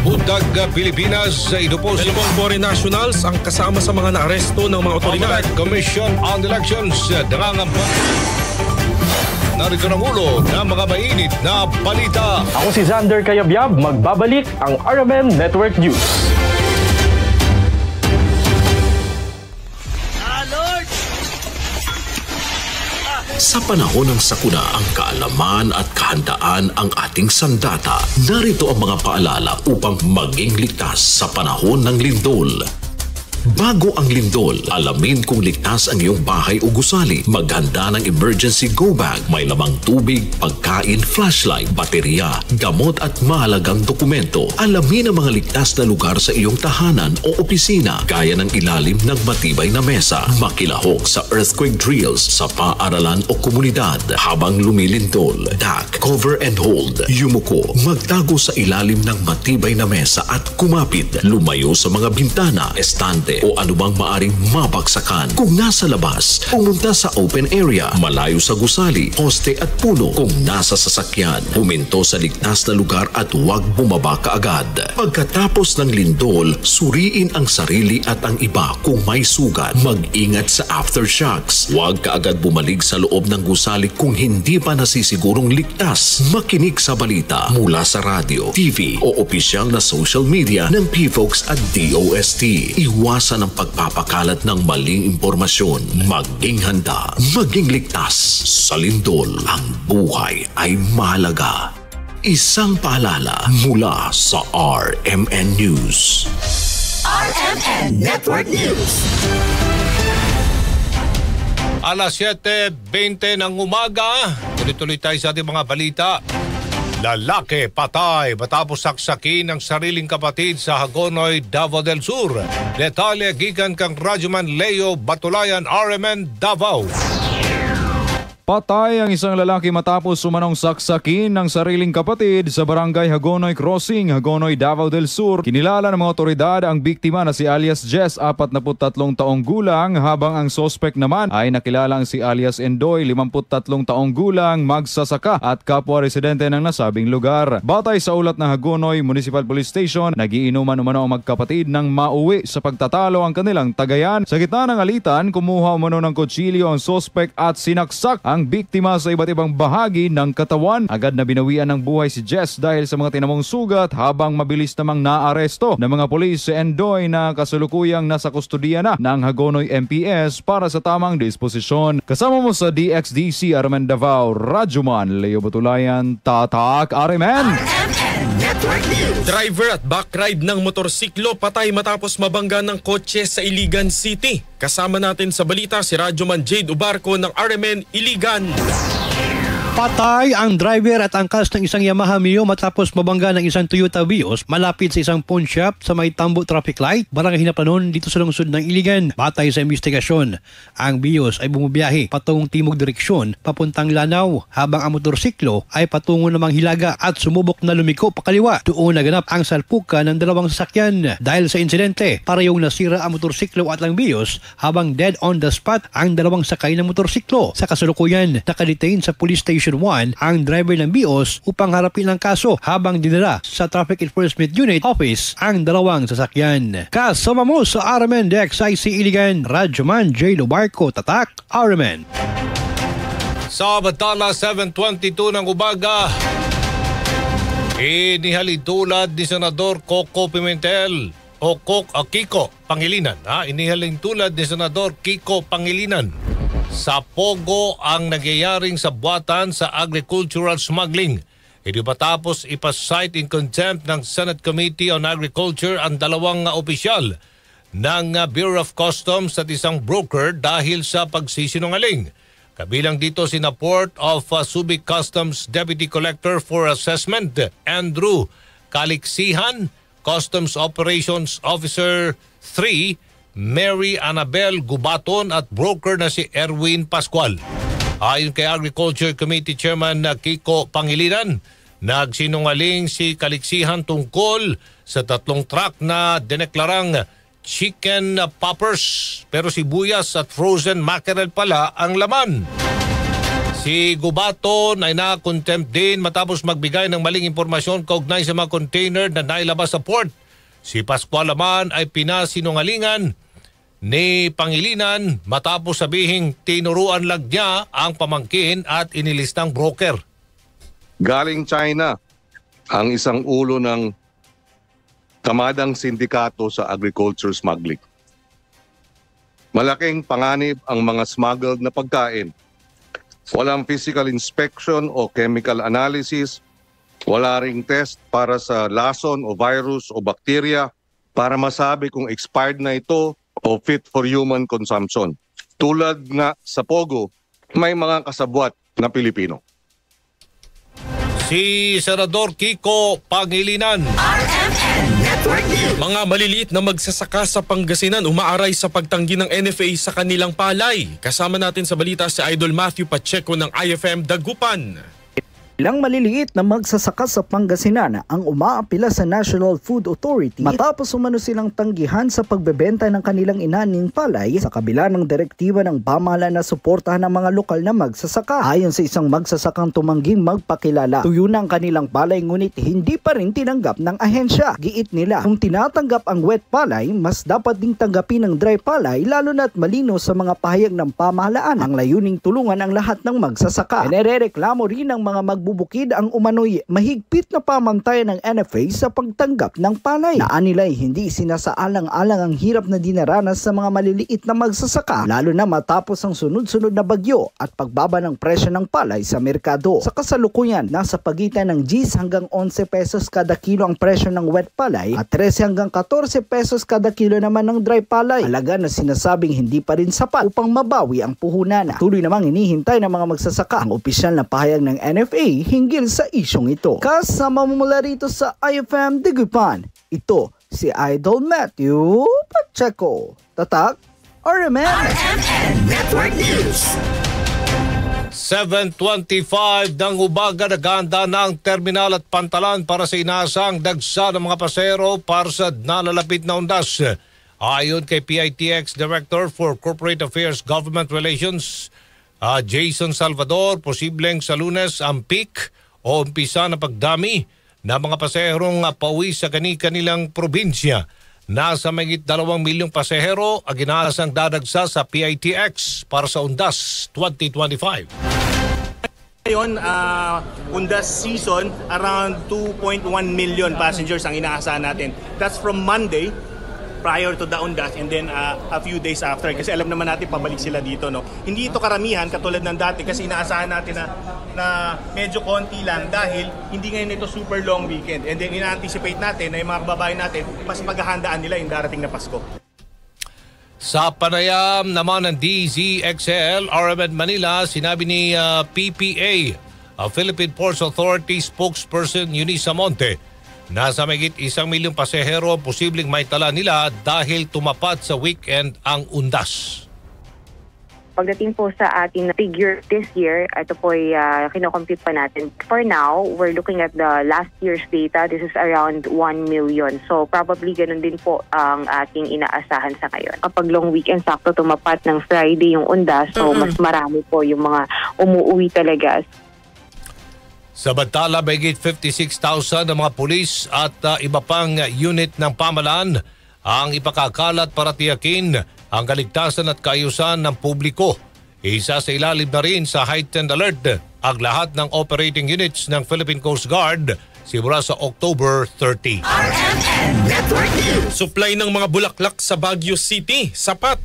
[SPEAKER 11] Buntag Pilipinas, ito po si
[SPEAKER 8] 2 foreign nationals ang kasama sa mga naaresto ng mga otoridad.
[SPEAKER 11] Commission on Elections nangangampanya. Narito ang ulo ng mga mainit na balita.
[SPEAKER 19] Ako si Xander Kayabyab, magbabalik ang RMN Network News.
[SPEAKER 23] Sa panahon ng sakuna, ang kaalaman at kahandaan ang ating sandata. Narito ang mga paalala upang maging ligtas sa panahon ng lindol. Bago ang lindol, alamin kung ligtas ang iyong bahay o gusali. Maghanda ng emergency go bag. May lamang tubig, pagkain, flashlight, baterya, gamot at mahalagang dokumento. Alamin ang mga ligtas na lugar sa iyong tahanan o opisina. Gaya ng ilalim ng matibay na mesa. Makilahok sa earthquake drills sa paaralan o komunidad. Habang lumilindol, duck, cover and hold. Yumuko, magtago sa ilalim ng matibay na mesa at kumapit. Lumayo sa mga bintana, estante o anumang maaring mabagsakan. Kung nasa labas, pumunta sa open area, malayo sa gusali, poste at puno. Kung nasa sasakyan, huminto sa ligtas na lugar at huwag bumaba kaagad. Pagkatapos ng lindol, suriin ang sarili at ang iba kung may sugat. Mag-ingat sa aftershocks. Huwag kaagad bumalik sa loob ng gusali kung hindi pa nasisigurong ligtas. Makinig sa balita mula sa radio, TV o opisyal na social media ng PFOX at DOST. Iwasan ang pagpapakalat ng maling impormasyon. Maging handa, maging ligtas. Sa lindol, ang buhay ay mahalaga. Isang paalala mula sa RMN News.
[SPEAKER 3] RMN Network News.
[SPEAKER 11] Alas 7:20 ng umaga, tuloy-tuloy tayo sa ating mga balita. Lalaki patay matapos saksakin ng sariling kapatid sa Hagonoy, Davao del Sur. Detalye gikan kang Radyoman Leo Batulayan, RMN Davao.
[SPEAKER 20] Patay ang isang lalaki matapos sumanong saksakin ng sariling kapatid sa barangay Hagonoy Crossing, Hagonoy, Davao del Sur. Kinilala ng mga otoridad ang biktima na si alias Jess, 43 taong gulang, habang ang sospek naman ay nakilalang si alias Endoy, 53 taong gulang, magsasaka at kapwa residente ng nasabing lugar. Batay sa ulat ng Hagonoy Municipal Police Station, nagiinuman umano ang magkapatid nang mauwi sa pagtatalo ang kanilang tagayan. Sa gitna ng alitan, kumuha umano ng kutsilyo ang sospek at sinaksak ang ang biktima sa iba't ibang bahagi ng katawan. Agad na binawian ng buhay si Jess dahil sa mga tinamong sugat habang mabilis namang naaresto ng mga pulis si Endoy na kasulukuyang nasa kustudiya na ng Hagonoy MPS para sa tamang disposisyon. Kasama mo sa DXDC Armen Davao, Radyoman Leo Batulayan, Tatak Arimen.
[SPEAKER 8] Driver at backride ng motorsiklo patay matapos mabangga ng kotse sa Iligan City. Kasama natin sa balita si Radyoman Jade Ubarco ng RMN Iligan.
[SPEAKER 1] Patay ang driver at angkas ng isang Yamaha Mio matapos mabangga ng isang Toyota Vios malapit sa isang pawn shop sa may Tambo Traffic Light, Barangay Hinapanon dito sa lungsod ng Iligan. Batay sa investigasyon, ang Vios ay bumabiyahe patungong timog direksyon papuntang Lanao habang ang motorsiklo ay patungo namang Hilaga at sumubok na lumiko pakaliwa. Doon naganap ang salpukan ng dalawang sasakyan. Dahil sa insidente, parehong nasira ang motorsiklo at ang Vios habang dead on the spot ang dalawang sakay ng motorsiklo. Sa kasalukuyan, nakadetain sa Police Station 1 ang driver ng Vios upang harapin ang kaso habang dinala sa Traffic Enforcement Unit Office ang dalawang sasakyan. Kasama mo sa RMN DXIC Iligan, Radyoman J. Lubarco, Tatak, RMN.
[SPEAKER 11] Sa Batala 7:22 ng umaga, inihalin tulad ni Senador Coco Pimentel o Kiko Pangilinan. Inihalin tulad ni Senador Kiko Pangilinan sa pogo ang nagyayaring sabwatan sa agricultural smuggling. Ito patapos ipasight in contempt ng Senate Committee on Agriculture ang dalawang opisyal ng Bureau of Customs at isang broker dahil sa pagsisinungaling. Kabilang dito sina Port of Subic Customs Deputy Collector for Assessment Andrew Calixihan, Customs Operations Officer 3 Mary Annabel Gubaton at broker na si Erwin Pascual. Ayon kay Agriculture Committee Chairman Kiko Pangilinan, nagsinungaling si Kaliksihan tungkol sa 3 truck na dineklarang chicken poppers pero sibuyas at frozen mackerel pala ang laman. Si Gubaton ay na-contempt din matapos magbigay ng maling impormasyon kaugnay sa mga container na nailabas sa port. Si Pascual naman ay pinasinungalingan ni Pangilinan matapos sabihing tinuruan lang niya ang pamangkin at inilistang broker.
[SPEAKER 10] Galing China ang isang ulo ng kamadang sindikato sa agriculture smuggling. Malaking panganib ang mga smuggled na pagkain. Walang physical inspection o chemical analysis. Wala ring test para sa lason o virus o bakterya para masabi kung expired na ito o fit for human consumption. Tulad nga sa Pogo, may mga kasabwat na Pilipino.
[SPEAKER 11] Si Senador Kiko Pangilinan.
[SPEAKER 8] Mga maliliit na magsasaka sa Pangasinan umaaray sa pagtanggi ng NFA sa kanilang palay. Kasama natin sa balita si Idol Matthew Pacheco ng IFM Dagupan.
[SPEAKER 5] Ilang maliliit na magsasaka sa Pangasinan ang umaapila sa National Food Authority matapos umano silang tanggihan sa pagbebenta ng kanilang inaning palay sa kabila ng direktiba ng pamahalaan na suportahan ng mga lokal na magsasaka. Ayon sa isang magsasakang tumangging magpakilala, tuyo na ang kanilang palay ngunit hindi pa rin tinanggap ng ahensya. Giit nila, kung tinatanggap ang wet palay, mas dapat ding tanggapin ang dry palay lalo na't malino sa mga pahayag ng pamahalaan ang layuning tulungan ang lahat ng magsasaka. Inirereklamo rin ng mga magbubukid ang umano'y mahigpit na pamantayan ng NFA sa pagtanggap ng palay. Naan nila'y hindi sinasaalang-alang ang hirap na dinaranas sa mga maliliit na magsasaka lalo na matapos ang sunod-sunod na bagyo at pagbaba ng presyo ng palay sa merkado. Sa kasalukuyan, nasa pagitan ng 10 hanggang 11 pesos kada kilo ang presyo ng wet palay at 13 hanggang 14 pesos kada kilo naman ng dry palay. Halaga na sinasabing hindi pa rin sapat upang mabawi ang puhunan. Tuloy namang hinihintay ng mga magsasaka ang opisyal na pahayag ng NFA hinggil sa isyong ito. Kasama mo mula rito sa IFM Dagupan, ito si Idol Matthew Pacheco. Tatak, RMN
[SPEAKER 11] Network News. 7:25 ng umaga, naghahanda ng terminal at pantalan para sa inaasang dagsa ng mga pasahero para sa nalalapit na undas. Ayon kay PITX Director for Corporate Affairs Government Relations, Jason Salvador, posibleng sa Lunes ang peak o umpisa na pagdami na mga pasaherong pauwi sa kanilang probinsya. Nasa mahigit 2 milyong pasahero ang inaasang dadagsa sa PITX para sa undas 2025.
[SPEAKER 6] Ngayon, undas season, around 2.1 million passengers ang inaasahan natin. That's from Monday, prior to the undas, and then a few days after. Kasi alam naman natin, pabalik sila dito. No? Hindi ito karamihan, katulad ng dati, kasi inaasahan natin na medyo konti lang dahil hindi ngayon ito super long weekend. And then ina-anticipate natin na yung mga kababayan natin, mas paghahandaan nila yung darating na Pasko.
[SPEAKER 11] Sa panayam naman ng DZXL, RMN Manila, sinabi ni PPA, Philippine Ports Authority spokesperson Eunice Monte, nasa mahigit 1 milyong pasahero ang posibleng maitala nila dahil tumapat sa weekend ang undas.
[SPEAKER 7] Pagdating po sa ating figure this year, ito po ay kinocompute pa natin. For now, we're looking at the last year's data. This is around 1 million. So probably ganun din po ang ating inaasahan sa ngayon. Kapag long weekend, sakto tumapat ng Friday yung undas, so mas marami po yung mga umuwi talaga.
[SPEAKER 11] Samantala, mahigit 56,000 ng mga pulis at iba pang unit ng pamahalaan ang ipakakalat para tiyakin ang kaligtasan at kaayusan ng publiko. Isa sa ilalim na rin sa heightened alert ang lahat ng operating units ng Philippine Coast Guard simula sa October 30.
[SPEAKER 8] Supply ng mga bulaklak sa Baguio City, sapat.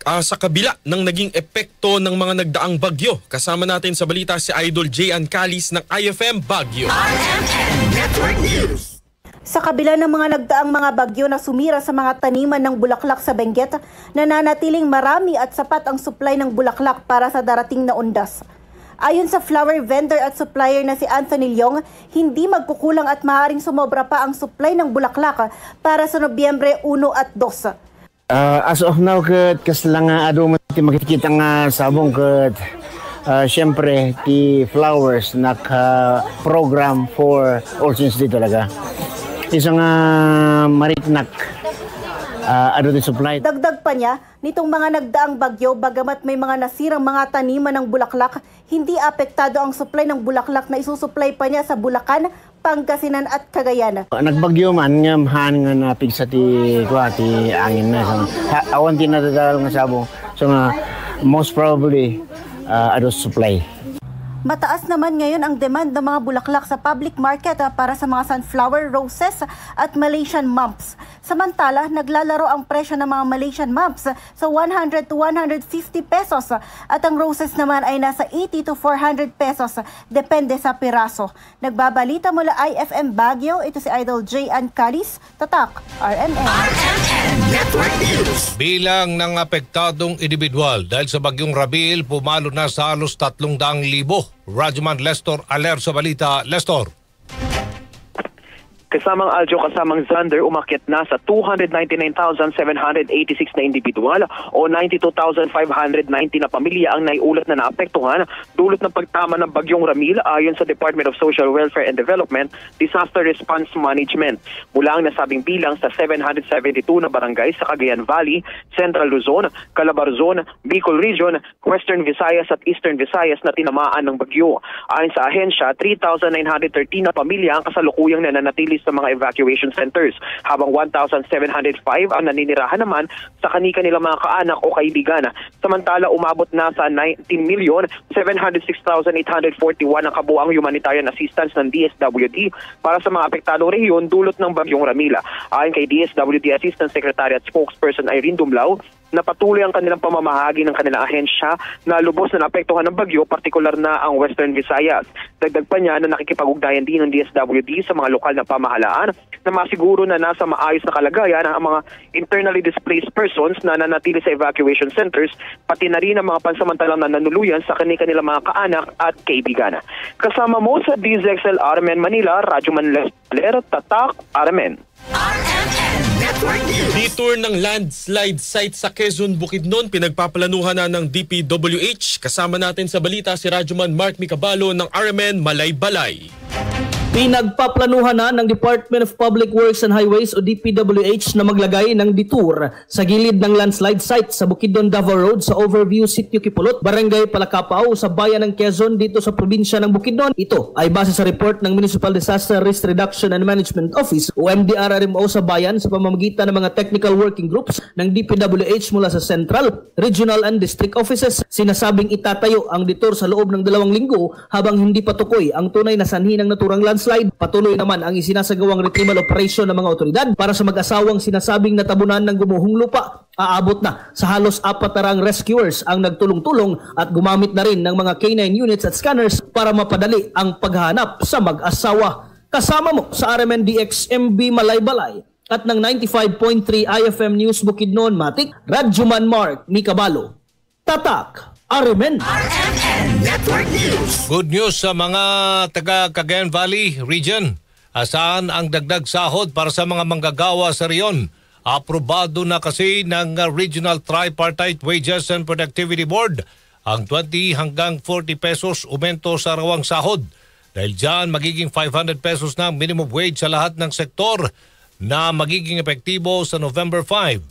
[SPEAKER 8] Sa kabila ng naging epekto ng mga nagdaang bagyo. Kasama natin sa balita si Idol Jan Calis ng IFM Baguio.
[SPEAKER 17] Sa kabila ng mga nagdaang mga bagyo na sumira sa mga taniman ng bulaklak sa Benguet, nananatiling marami at sapat ang supply ng bulaklak para sa darating na undas. Ayon sa flower vendor at supplier na si Anthony Leong, hindi magkukulang at maaaring sumobra pa ang supply ng bulaklak para sa Nobyembre 1 at 2.
[SPEAKER 21] As of now, kasi lang ado makikita nga sabong siyempre, the flowers naka-program for all since day talaga. Isang mariknak ado din supply.
[SPEAKER 17] Dagdag pa niya, nitong mga nagdaang bagyo, bagamat may mga nasirang mga taniman ng bulaklak, hindi apektado ang supply ng bulaklak na isusupply pa niya sa Bulacan, Pangasinan at Cagayan.
[SPEAKER 21] Nagbagyo man nga mahan nga napigsa ti angin na. Awan din nadadal nga sabong. So most probably ado supply.
[SPEAKER 17] Mataas naman ngayon ang demand ng mga bulaklak sa public market para sa mga sunflower roses at Malaysian mumps. Samantala, naglalaro ang presyo ng mga Malaysian mumps sa 100 to 150 pesos at ang roses naman ay nasa 80 to 400 pesos depende sa piraso. Nagbabalita mula IFM Baguio, ito si Idol Jan Calis, Tatak, RMN.
[SPEAKER 11] Bilang ng apektadong individual dahil sa bagyong Rabiel, pumalo na sa halos 300,000. Radyoman Lestor Aler sa balita. Lestor.
[SPEAKER 25] Kasamang Aljo, kasamang Zander, umakyat na sa 299,786 na individual o 92,590 na pamilya ang naiulat na naapektuhan dulot ng pagtama ng bagyong Ramil ayon sa Department of Social Welfare and Development Disaster Response Management. Mula ang nasabing bilang sa 772 na barangay sa Cagayan Valley, Central Luzon, Calabarzon, Bicol Region, Western Visayas at Eastern Visayas na tinamaan ng bagyo. Ayon sa ahensya, 3,913 na pamilya ang kasalukuyang nananatili sa mga evacuation centers, habang 1,705 ang naninirahan naman sa kanilang mga kaanak o kaibigan. Samantala, umabot na sa 19,706,841 ang kabuang humanitarian assistance ng DSWD para sa mga apektadong rehiyon dulot ng bagyong Ramila. Ayon kay DSWD Assistant Secretary at Spokesperson Irene Dumlao, na patuloy ang kanilang pamamahagi ng kanilang ahensya na lubos na naapektuhan ng bagyo, partikular na ang Western Visayas. Dagdag pa niya na nakikipag-ugnayan din ng DSWD sa mga lokal na pamahalaan na masiguro na nasa maayos na kalagayan ang mga internally displaced persons na nanatili sa evacuation centers, pati na rin ang mga pansamantalang nananuluyan sa kanilang mga kaanak at kaibigan. Kasama mo sa DZXL RMN Manila, Radyoman Lesler, Tatak, RMN.
[SPEAKER 8] Detour ng landslide site sa Quezon, Bukidnon, pinagpaplanuhan na ng DPWH. Kasama natin sa balita si Radyoman Mark Micabalo ng RMN Malay-Balay.
[SPEAKER 4] Pinagpaplanuhan na ng Department of Public Works and Highways o DPWH na maglagay ng detour sa gilid ng landslide site sa Bukidnon, Davao Road sa Overview Sitio Kipulot, Barangay Palacapao sa bayan ng Quezon dito sa probinsya ng Bukidnon. Ito ay base sa report ng Municipal Disaster Risk Reduction and Management Office o MDRRMO sa bayan sa pamamagitan ng mga technical working groups ng DPWH mula sa Central, Regional and District Offices. Sinasabing itatayo ang detour sa loob ng 2 linggo habang hindi patukoy ang tunay na sanhi ng naturang landslide. Patuloy naman ang isinasagawang retrieval operation ng mga otoridad para sa mag-asawang sinasabing natabunan ng gumuhong lupa. Aabot na sa halos 400 rescuers ang nagtulong-tulong at gumamit na rin ng mga K9 units at scanners para mapadali ang paghahanap sa mag-asawa. Kasama mo sa RMNDX MB Malaybalay at ng 95.3 IFM News Bukidnon Matik, Radjuman Mark Mikabalo. Tatak RMN
[SPEAKER 11] Network News. Good news sa mga taga Cagayan Valley Region. Saan ang dagdag sahod para sa mga manggagawa sa riyon? Aprobado na kasi ng Regional Tripartite Wages and Productivity Board ang 20 hanggang 40 pesos aumento sa arawang sahod. Dahil dyan, magiging 500 pesos na minimum wage sa lahat ng sektor na magiging epektibo sa November 5.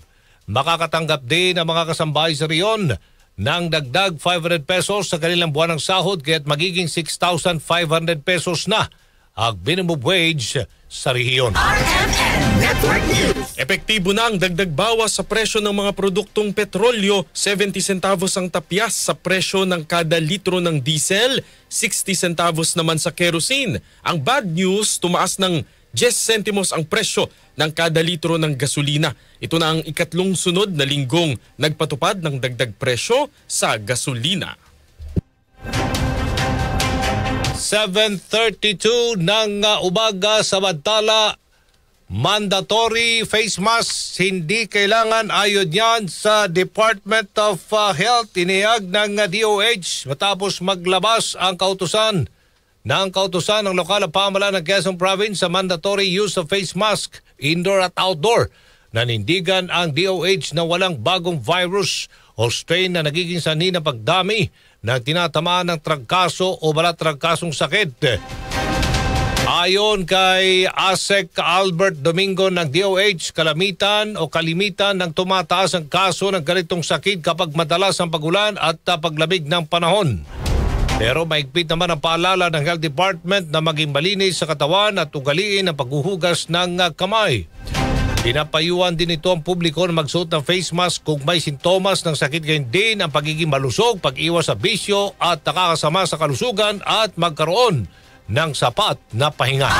[SPEAKER 11] Makakatanggap din ang mga kasambahay sa riyon ng dagdag 500 pesos sa kanilang buwanang sahod kaya't magiging 6,500 pesos na ang minimum wage sa rehiyon.
[SPEAKER 9] Epektibo na ang dagdag bawas sa presyo ng mga produktong petrolyo, 70 centavos ang tapyas sa presyo ng kada litro ng diesel, 60 centavos naman sa kerosene. Ang bad news, tumaas ng 10 centimos ang presyo ng kada litro ng gasolina. Ito na ang ikatlong sunod na linggong nagpatupad ng dagdag presyo sa gasolina.
[SPEAKER 11] 7:32 ng umaga, samantala mandatory face mask hindi kailangan ayon yan sa Department of Health. Inihag ng DOH matapos maglabas ang kautusan ng lokal na pamahalaan ng Quezon Province sa mandatory use of face mask indoor at outdoor. Nanindigan ang DOH na walang bagong virus o strain na nagiging sanhi ng pagdami na tinatamaan ng trangkaso o malatrangkasong sakit. Ayon kay ASEC Albert Domingo ng DOH, kalimitan ng tumataas ang kaso ng ganitong sakit kapag madalas ang pagulan at paglamig ng panahon. Pero maigpit naman ang paalala ng Health Department na maging malinis sa katawan at ugaliin ang paghuhugas ng kamay. Pinapayuhan din ito ang publiko na magsuot ng face mask kung may sintomas ng sakit, gayon din ang pagiging malusog, pag-iwas sa bisyo at nakakasama sa kalusugan at magkaroon ng sapat na pahinga.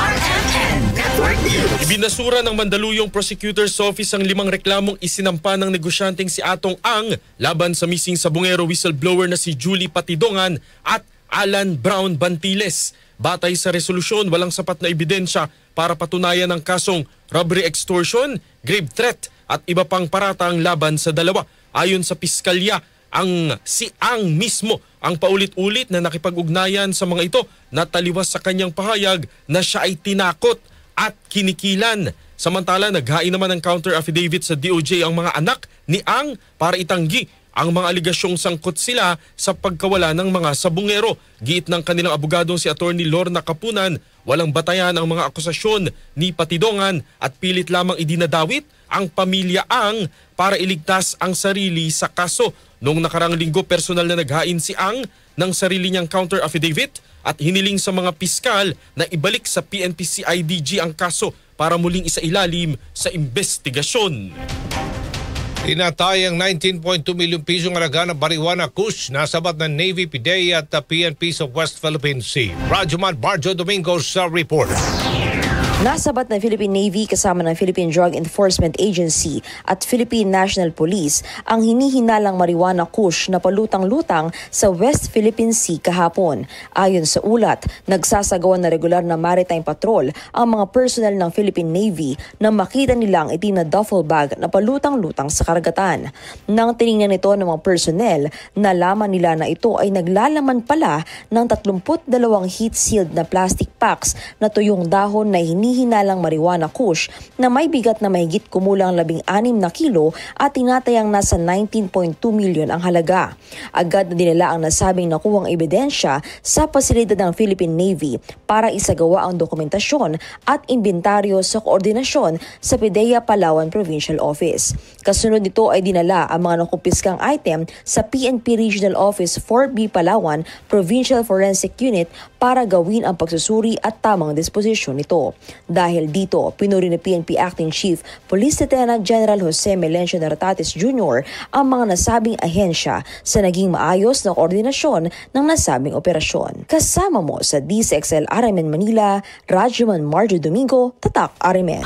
[SPEAKER 9] Ibinasura ng Mandaluyong Prosecutor's Office ang 5 reklamong isinampa ng negosyanteng si Atong Ang laban sa missing sabungero whistleblower na si Julie Patidongan at Alan Brown Bantiles. Batay sa resolusyon, walang sapat na ebidensya para patunayan ang kasong robbery extortion, grave threat at iba pang paratang laban sa dalawa. Ayon sa piskalya, si Ang mismo ang paulit-ulit na nakipag-ugnayan sa mga ito na taliwas sa kanyang pahayag na siya ay tinakot at kinikilan. Samantala, naghain naman ng counter affidavit sa DOJ ang mga anak ni Ang para itanggi ang mga aligasyong sangkot sila sa pagkawala ng mga sabungero. Giit ng kanilang abogadong si Attorney Lorna Kapunan, walang batayan ang mga akusasyon ni Patidongan at pilit lamang idinadawit ang pamilya Ang para iligtas ang sarili sa kaso. Noong nakarang linggo, personal na naghain si Ang ng sarili niyang counter affidavit at hiniling sa mga piskal na ibalik sa PNP-CIDG ang kaso para muling isailalim sa investigasyon.
[SPEAKER 11] Tinatayang 19.2 milyong pisong halaga ng marijuana kush nasabat ng Navy, PDEA at PNP sa West Philippine Sea. Radjuman Barjo Domingo sa report.
[SPEAKER 13] Nasabat ng Philippine Navy kasama ng Philippine Drug Enforcement Agency at Philippine National Police ang hinihinalang marijuana kush na palutang-lutang sa West Philippine Sea kahapon. Ayon sa ulat, nagsasagawa na regular na maritime patrol ang mga personnel ng Philippine Navy nang makita nilang itim na duffel bag na palutang-lutang sa karagatan. Nang tiningnan ito ng mga personnel, nalaman nila na ito ay naglalaman pala ng 32 heat-sealed na plastic packs na tuyong dahon na hinihinalang hinihinalang marijuana kush na may bigat na mahigit kumulang 16 na kilo at tinatayang nasa 19.2 milyon ang halaga. Agad na dinala ang nasabing nakuhang ebidensya sa pasilidad ng Philippine Navy para isagawa ang dokumentasyon at inventaryo sa koordinasyon sa PIDEA Palawan Provincial Office. Kasunod nito ay dinala ang mga nakumpiskang item sa PNP Regional Office 4B Palawan Provincial Forensic Unit para gawin ang pagsusuri at tamang disposisyon nito. Dahil dito, pinuri ni PNP Acting Chief Police Lieutenant General Jose Melencio Nartates Jr. ang mga nasabing ahensya sa naging maayos na koordinasyon ng nasabing operasyon. Kasama mo sa DCXL RMN Manila, Rajuman Marjo Domingo, Tatak RMN.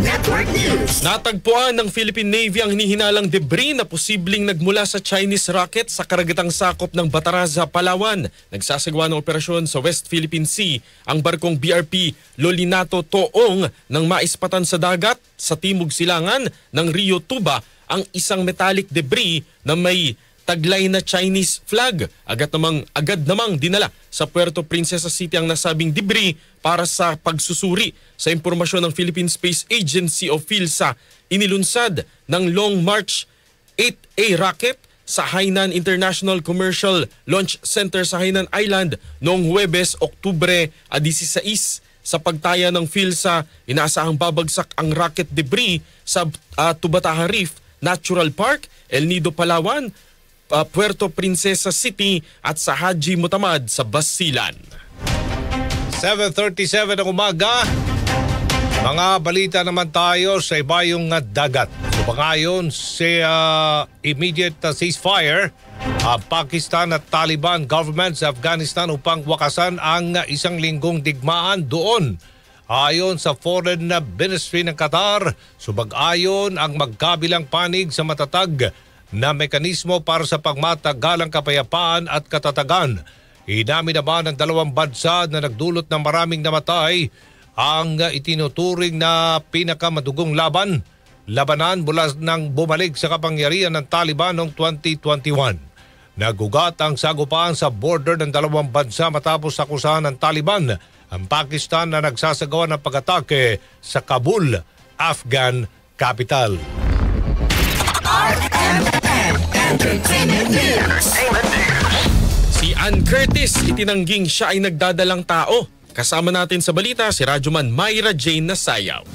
[SPEAKER 3] Network News.
[SPEAKER 9] Natagpuan ng Philippine Navy ang hinihinalang debris na posibleng nagmula sa Chinese rocket sa karagatang sakop ng Bataraza, Palawan. Nagsasagawa ng operasyon sa West Philippine Sea ang barkong BRP Lolinato Toong nang maispatan sa dagat sa timog silangan ng Rio Tuba ang isang metallic debris na may taglay na Chinese flag. Agad namang dinala sa Puerto Princesa City ang nasabing debris para sa pagsusuri. Sa impormasyon ng Philippine Space Agency o PhilSA, inilunsad ng Long March 8A rocket sa Hainan International Commercial Launch Center sa Hainan Island noong Huwebes, Oktubre 16. Sa pagtaya ng PhilSA, inaasahang babagsak ang rocket debris sa Tubataha Reef Natural Park, El Nido, Palawan, Puerto Princesa City at sa Haji Mutamad sa Basilan.
[SPEAKER 11] 7:37 ng umaga. Mga balita naman tayo sa ibayong dagat. So pangayon sa immediate ceasefire, Pakistan at Taliban government sa Afghanistan upang wakasan ang isang linggong digmaan doon. Ayon sa Foreign Ministry ng Qatar, subag-ayon ang magkabilang panig sa matatag na mekanismo para sa pagmatagalang kapayapaan at katatagan. Inamin naman ng dalawang bansa na nagdulot ng maraming namatay ang itinuturing na pinakamadugong labanan mula nang bumalik sa kapangyarihan ng Taliban noong 2021. Nagugat ang sagupaan sa border ng dalawang bansa matapos akusahan ng Taliban ang Pakistan na nagsasagawa ng pag-atake sa Kabul, Afghan capital.
[SPEAKER 9] Si Ann Curtis itinangging siya ay nagdadalang tao. Kasama natin sa balita si Rajuman Myra Jane Nasayaw.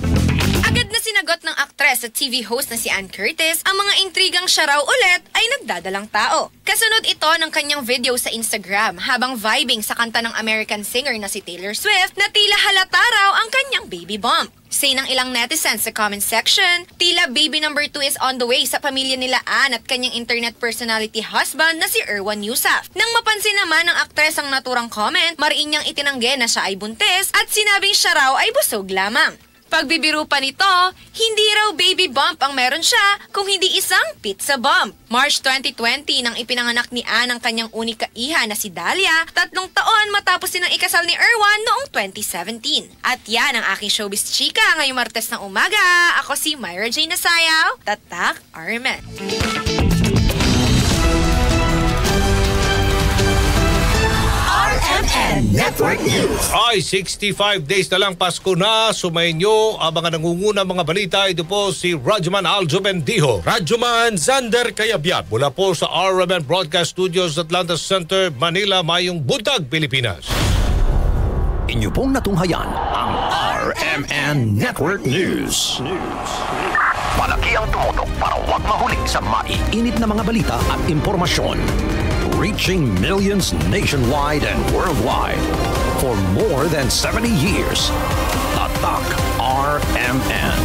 [SPEAKER 2] Agad na sinagot ng aktres at TV host na si Ann Curtis ang mga intrigang siya raw ulit ay nagdadalang tao. Kasunod ito ng kanyang video sa Instagram habang vibing sa kanta ng American singer na si Taylor Swift na tila halata raw ang kanyang baby bump. Say ng ilang netizens sa comment section, tila baby number 2 is on the way sa pamilya nila Ann at kanyang internet personality husband na si Erwan Yusuf. Nang mapansin naman ng aktres ang naturang comment, mariin niyang itinanggi na siya ay buntis at sinabing siya raw ay busog lamang. Pagbibiro pa nito, hindi raw baby bump ang meron siya kung hindi isang pizza bump. March 2020 nang ipinanganak ni Ann ang kanyang unika iha na si Dalia, 3 taon matapos silang ikasal ni Erwan noong 2017. At yan ang aking showbiz chika ngayong Martes ng umaga. Ako si Myra Jane Nasayaw, Tatak RMN.
[SPEAKER 3] Network News.
[SPEAKER 11] Ay, 65 days na lang Pasko na. Sumayin nyo ang mga nangunguna mga balita. Ito po si Rajuman Aljo Bendijo.
[SPEAKER 9] Rajuman Zander Kayabyab.
[SPEAKER 11] Mula po sa RMN Broadcast Studios, Atlanta Center, Manila, Mayong Buntag, Pilipinas.
[SPEAKER 23] Inyo pong natunghayan ang RMN Network News. Malaki ang tumutok para huwag mahuli sa maiinit na mga balita at impormasyon. Reaching millions nationwide and worldwide for more than 70 years. Tatak RMN.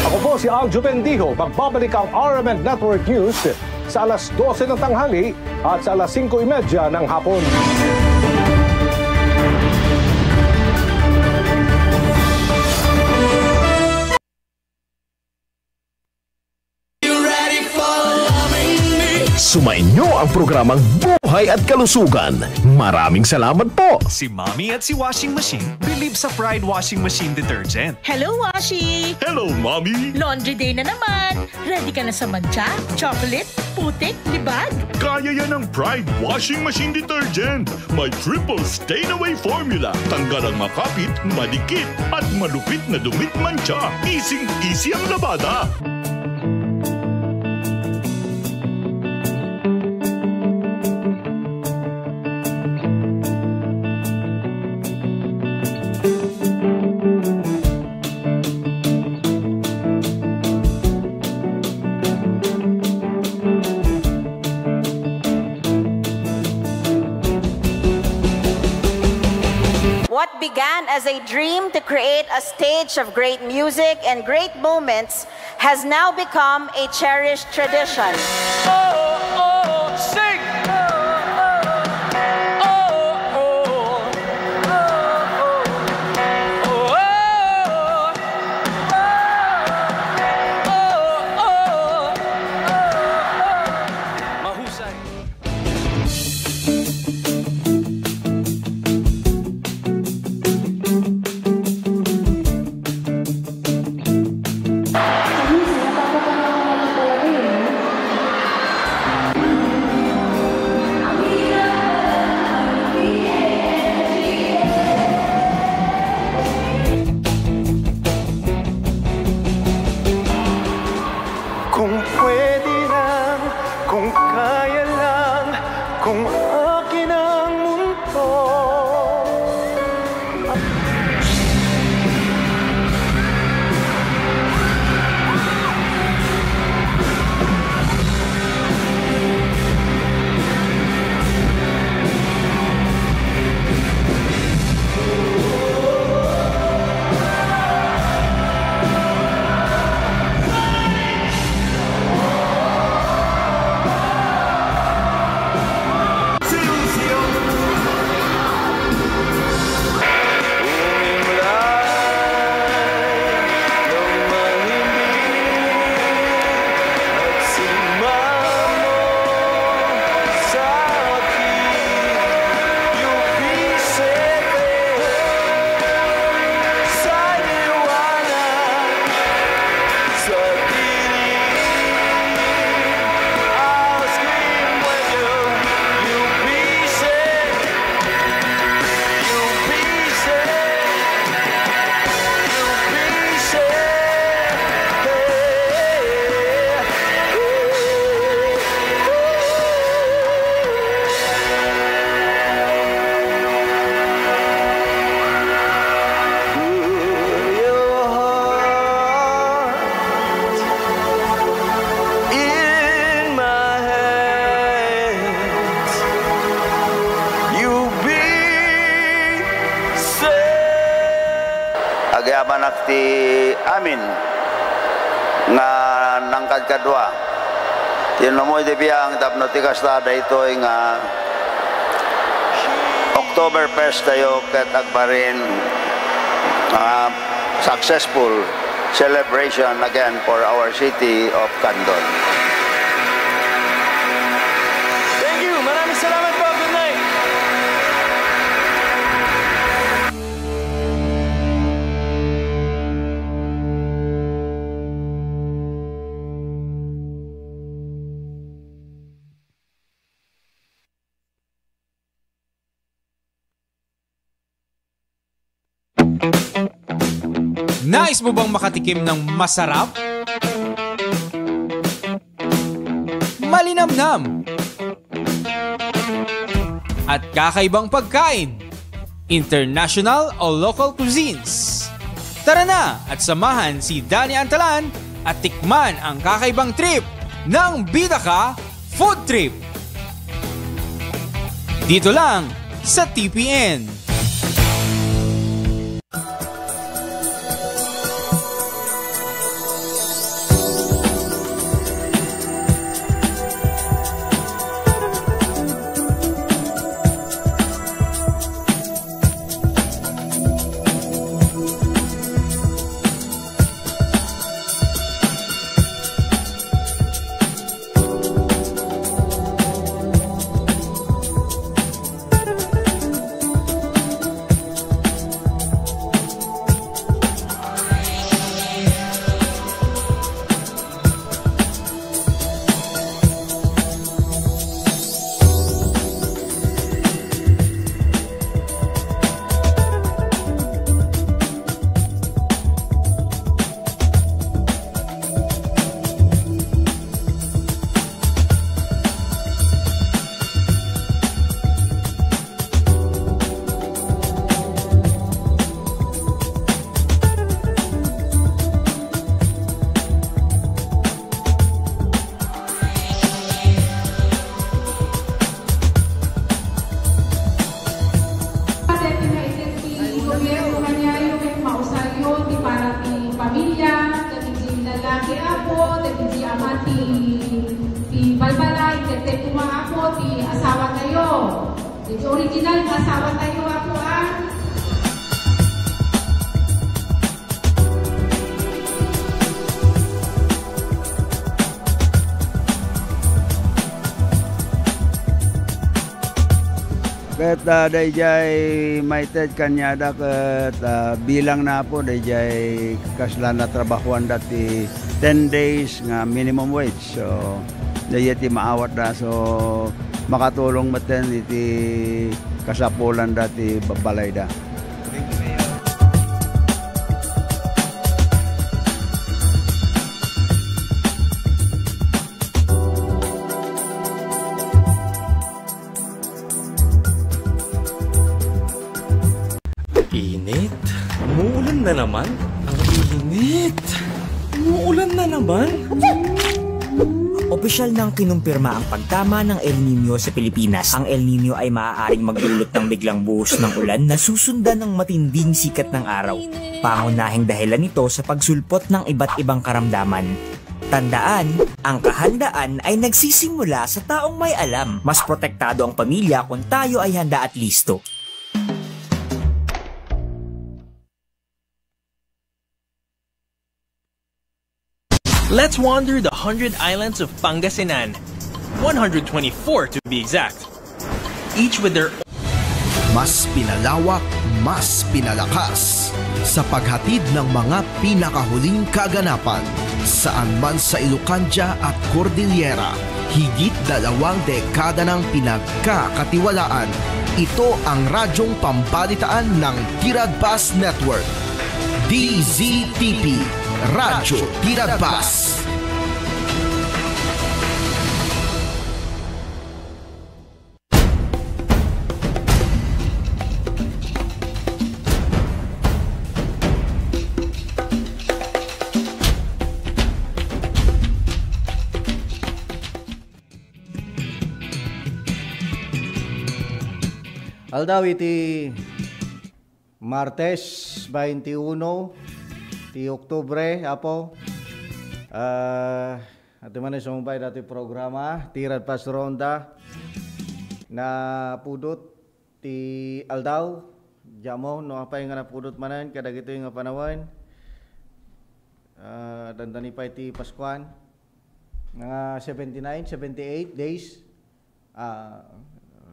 [SPEAKER 11] Ako po si Aljo Bendijo. Magbabalik ang RMN Network News sa alas 12 ng tanghali at sa alas 5:30 ng hapon.
[SPEAKER 23] Sumainyo ang programang Buhay at Kalusugan. Maraming salamat po.
[SPEAKER 12] Si Mommy at si Washing Machine believe sa Pride Washing Machine Detergent.
[SPEAKER 14] Hello, Washi!
[SPEAKER 12] Hello, Mommy!
[SPEAKER 14] Laundry day na naman. Ready ka na sa mancha, chocolate, putik, libag?
[SPEAKER 12] Kaya yan ang Pride Washing Machine Detergent. May triple stain-away formula. Tanggal ang makapit, madikit, at malupit na dumit mancha. Easy ang labada.
[SPEAKER 15] What began as a dream to create a stage of great music and great moments has now become a cherished tradition.
[SPEAKER 12] Sing!
[SPEAKER 22] Kung pwede lang, kung kaya lang, kung akin ang mundo.
[SPEAKER 24] Agyaman ti amin nga nangkad kadwa. Tinamoy di biyang tapno ti kastada ito nga October 1st tayo ket agbarin successful celebration again for our city of Candon.
[SPEAKER 22] Thank you! Maraming salamat po! Good night!
[SPEAKER 26] Nais mo bang makatikim ng masarap? Malinamnam at kakaibang pagkain, international o local cuisines. Tara na at samahan si Danny Antalan at tikman ang kakaibang trip ng Bida Ka Food Trip. Dito lang sa TPN.
[SPEAKER 1] ako, ti ama ti balbalay, ti puma ako, ti asawa tayo. Ti original nga asawa tayo ako
[SPEAKER 10] Ket dayjay maited kanyada ket bilang na po dayjay kaslan na trabahuan dati 10 days nga minimum wage. So dayjay ti maawat na so makatulong maten iti kasapulan dati babalay da.
[SPEAKER 16] Init? Umuulan na naman? Ang init! Umuulan na naman?
[SPEAKER 18] Opisyal nang kinumpirma ang pagtama ng El Nino sa Pilipinas. Ang El Nino ay maaaring magdulot ng biglang buhos ng ulan na susundan ng matinding sikat ng araw. Pangunahing dahilan nito sa pagsulpot ng iba't ibang karamdaman. Tandaan, ang kahandaan ay nagsisimula sa taong may alam. Mas protektado ang pamilya kung tayo ay handa at listo.
[SPEAKER 16] Let's wander the 100 islands of Pangasinan. 124 to be exact. Each with their
[SPEAKER 19] mas pinalawak, mas pinalakas sa paghatid ng mga pinakahuling kaganapan saan man sa Ilocandia at Cordillera. Higit 2 dekada ng pinagkakatiwalaan. Ito ang radyong pambalitaan ng Tiradpas Network. DZTP, Radyo Tiradpas.
[SPEAKER 10] Aldaw iti Martes 21 ti Oktubre apo at man sumbay dati programa Tiradpas Ronda na pudot ti aldaw jamo no apay nga napudot manan kada gito nga panawan dandani pa iti Paskuan nga 79 78 days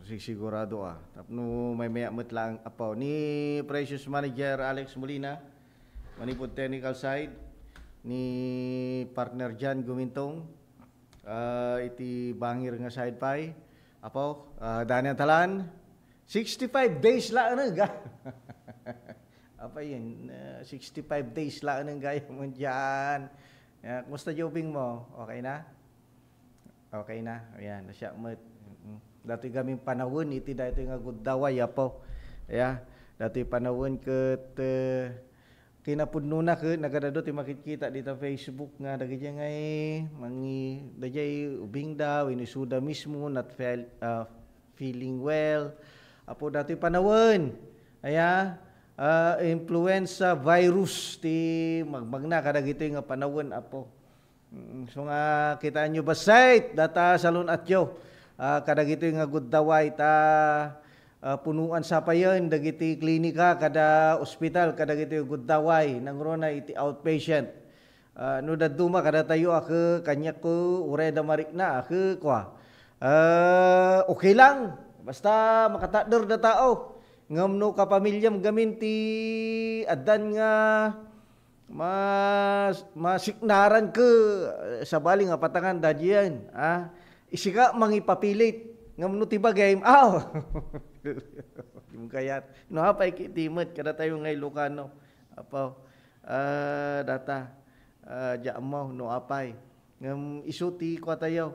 [SPEAKER 10] sigurado tapno may mayamot lang apo ni Precious Manager Alex Molina manipod technical side ni partner Jan Gumintong iti bangir nga side pay apo Daniel Talan 65 days la nga apa yun 65 days la nga gaya mo dyan kumusta jobing mo okay na ayan nasya mo dati kami panahon iti dati nga gudaway apo dati panahon ket kinapudno na ke nagadado ti makikita dito Facebook nga dagiti ngay mangi dajay ubing daw inisuda mismo not feeling well apo dati panahon influenza virus ti magmagna kadagiti nga panahon apo so nga kitaan nyo basait data salon atyo kadagito nga guddaway ta punuan sa payon dagiti klinika kada ospital kadagito guddaway nangrona iti outpatient no daduma kada tayo kanya ko ureda marikna kwa okay lang basta makatador da tao ngamno ka pamilyam gamin ti addan nga masiknaran ke sa bali nga patangan dadyan isika mangipapilit ngamno ti bagay kayat no hapay kitimet kada tayo ngay Ilocano apaw data jamo no apay ngam isuti ko tayo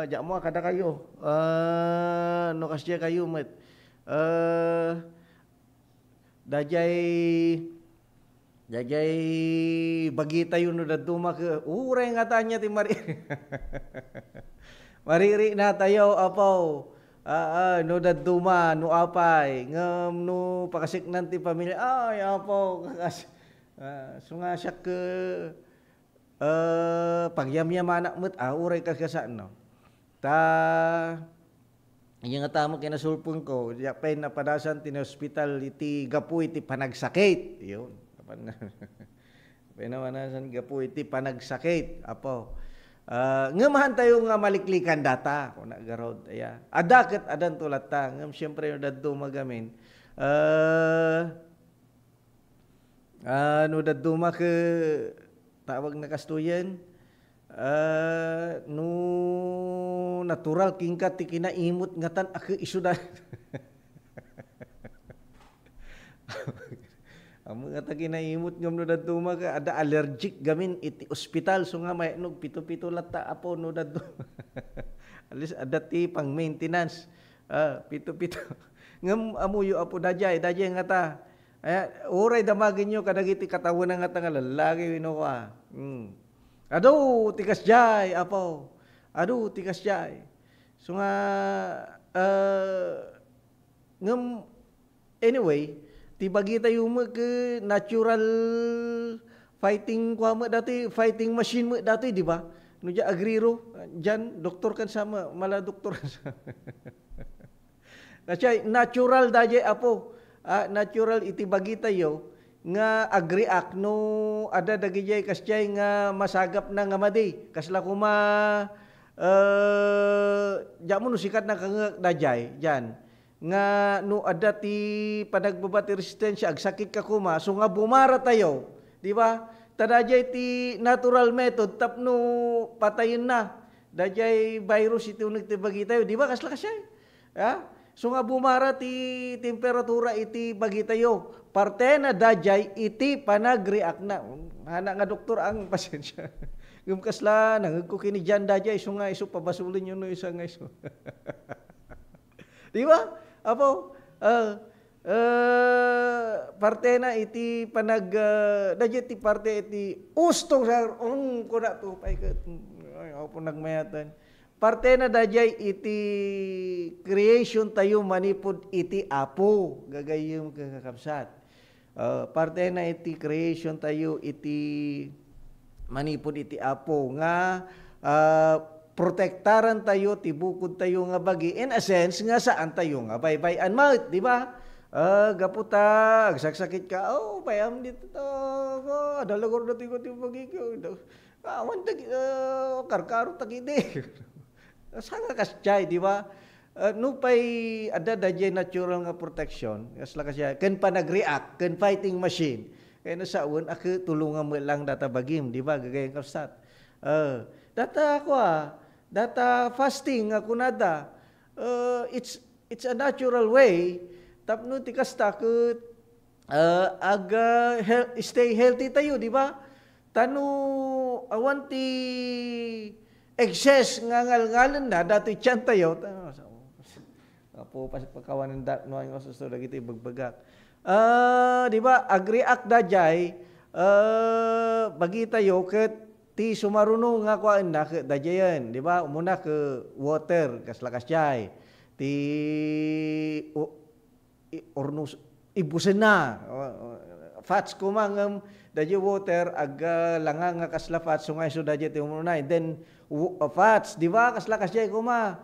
[SPEAKER 10] jamo kada kayo no kasya kayo met dajay bagi tayo no daduma ke ure nga tanya ti mari mariri na tayo apaw no daduma no apay ngam no pakasiknan ti pamilya ay apaw kakas so nga siya ke pagyamyam anak mo't uray kagasaan no. Yung nga tamo kinasulpon ko, yapay na padasan tinospital iti gapu iti panagsakit. Yun. Yapay na padasan gapu iti panagsakit. Apo. Ngamahan tayo nga maliklikan data. Kung nagarod. Adakit adan tulat ta. Ngam siyempre yung daddo magamin. No daddo ke tawag na kastuyan. No natural kingkat ti kinaimot ngatan ako isuda. Amo nga ta kinaimot ngam no dadto ka ada allergic gamin iti ospital so nga may nog pito-pito lata apo no dadto. Alis ada ti pang maintenance. Pito-pito. Ngam amuyo apo dajay nga ta. Oray damagin nyo kadagiti katawan nga ta nga lalaki wino ka. Ado tikas jay apo. Ado tikas jay. So nga ngam anyway, tibagi tayo mo ke natural fighting kwa mo dati, fighting machine mo dati, di ba? No ja agriro, jan doktor kan sama, mala doktor kan sama. Kasi natural daje apo. Natural itibagi tayo nga agriak no ada dagijay kasyay nga masagap na nga madi kasla kuma jamu no sikat na kang dajay jan nga no ada ti panagbabati resistensya ag sakit ka kuma so nga bumara tayo di ba tadajay ti natural method tapno patayin na dajay virus iti uneg tibagi tayo di ba kasla kasyay so nga bumara ti temperatura iti bagi tayo. Parte na dajay iti panag-react na. Hana nga doktor ang pasensya. Gumkasla, nangagkukin ni Jan dajay. So nga iso pabasulin yun no isa nga iso. Di ba? Apo, parte na iti panag, dajay iti parte iti ustong sa, kuna to, paikat. Ay, ako po nagmayatan. Parte na dajay iti creation tayo manipod iti apo gagayom kakapsat. Parte na iti creation tayo iti manipod iti apo nga protektaran tayo ti bukod tayo nga bagi in a sense nga saan tayo nga baybayan maut di ba? Gaputa agsaksakit ka bayam dito to adalagor dati ko ti bagi ko. Awan karkaro tagide. Sanga kasyay, di ba? Nupay ada dajay natural nga protection. Kasla kasyay. Ken pa nag-react, ken fighting machine. Kaya nasaun, ako tulungan mo lang data bagim, di ba? Gagayang kapsat. Data fasting, ako nada. It's a natural way. Tapno ti kasta, stay healthy tayo, di ba? Tano, awan ti excess nga ngal-ngalan na dati tiyan tayo. Apo pagkawanan no ang susunod iti bagbagak. Di ba agriak dajay bagi tayo ket ti sumaruno nga kuan na dajayan, di ba? Umuna ke water kaslakas jay. Ti ornus ibusena fats kumangam dajay water aga langang nga kasla fats so nga iso dajay ti umunay. Then fats, di ba? Kaslakas jay kuma.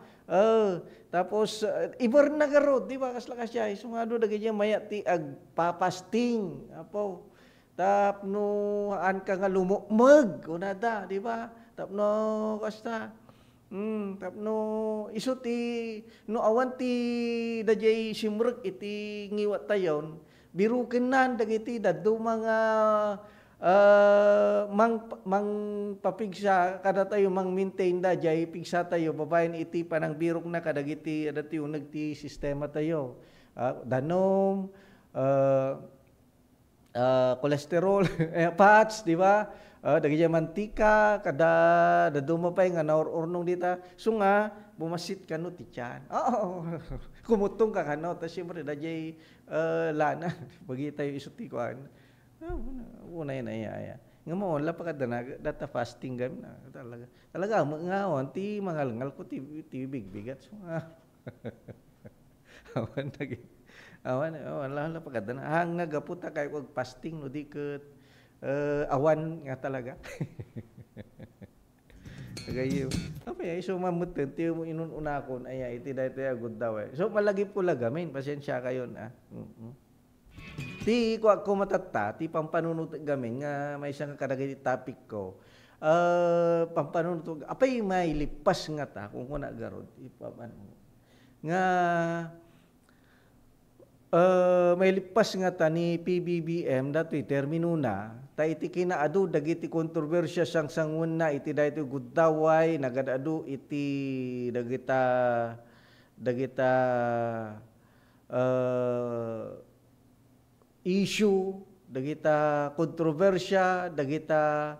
[SPEAKER 10] Tapos ibar na garot, di ba? Kaslakas jay. So nga do dagay mayat ti agpapasting. Apo. Tapno an ka nga lumukmag unada, di ba? Tapno kasta. Tapno iso ti no awan ti dajay simrek iti ngiwat tayon. Biruken nan dagiti daddo mga mang papigsa kada tayo mang maintain dajay pigsa tayo babaen iti panang birok na kadagiti adati uneg ti sistema tayo danom kolesterol fats di ba dagiti mantika kada daduma pay nga naorornong dita so nga bumasit kano ti tiyan kumutong ka kano ta siyempre dajay lana bagi tayo iso ti kuan unay na iya. Nga mo wala pa kada data fasting gam na talaga ngawan ti mangalngal ko ti bigbigat so awan wala pa kada hang nagaputa kay og fasting no di ket awan nga talaga. Kagayo. Okay, so mamutin tiyo mo inununakon ay iti dayto ya good daw eh. So malagi po lagamin, pasensya kayo na. Ti ko matata, ti pampanunut gamin nga may isang kadagiti topic ko. Pampanunut apay may lipas nga ta kung kuna garod nga may lipas nga ta ni PBBM dati termino na ta iti kinaadu dagiti kontrobersya sang sangun na iti dayto guddaway nagadadu iti dagita issue dagita kontrobersya dagita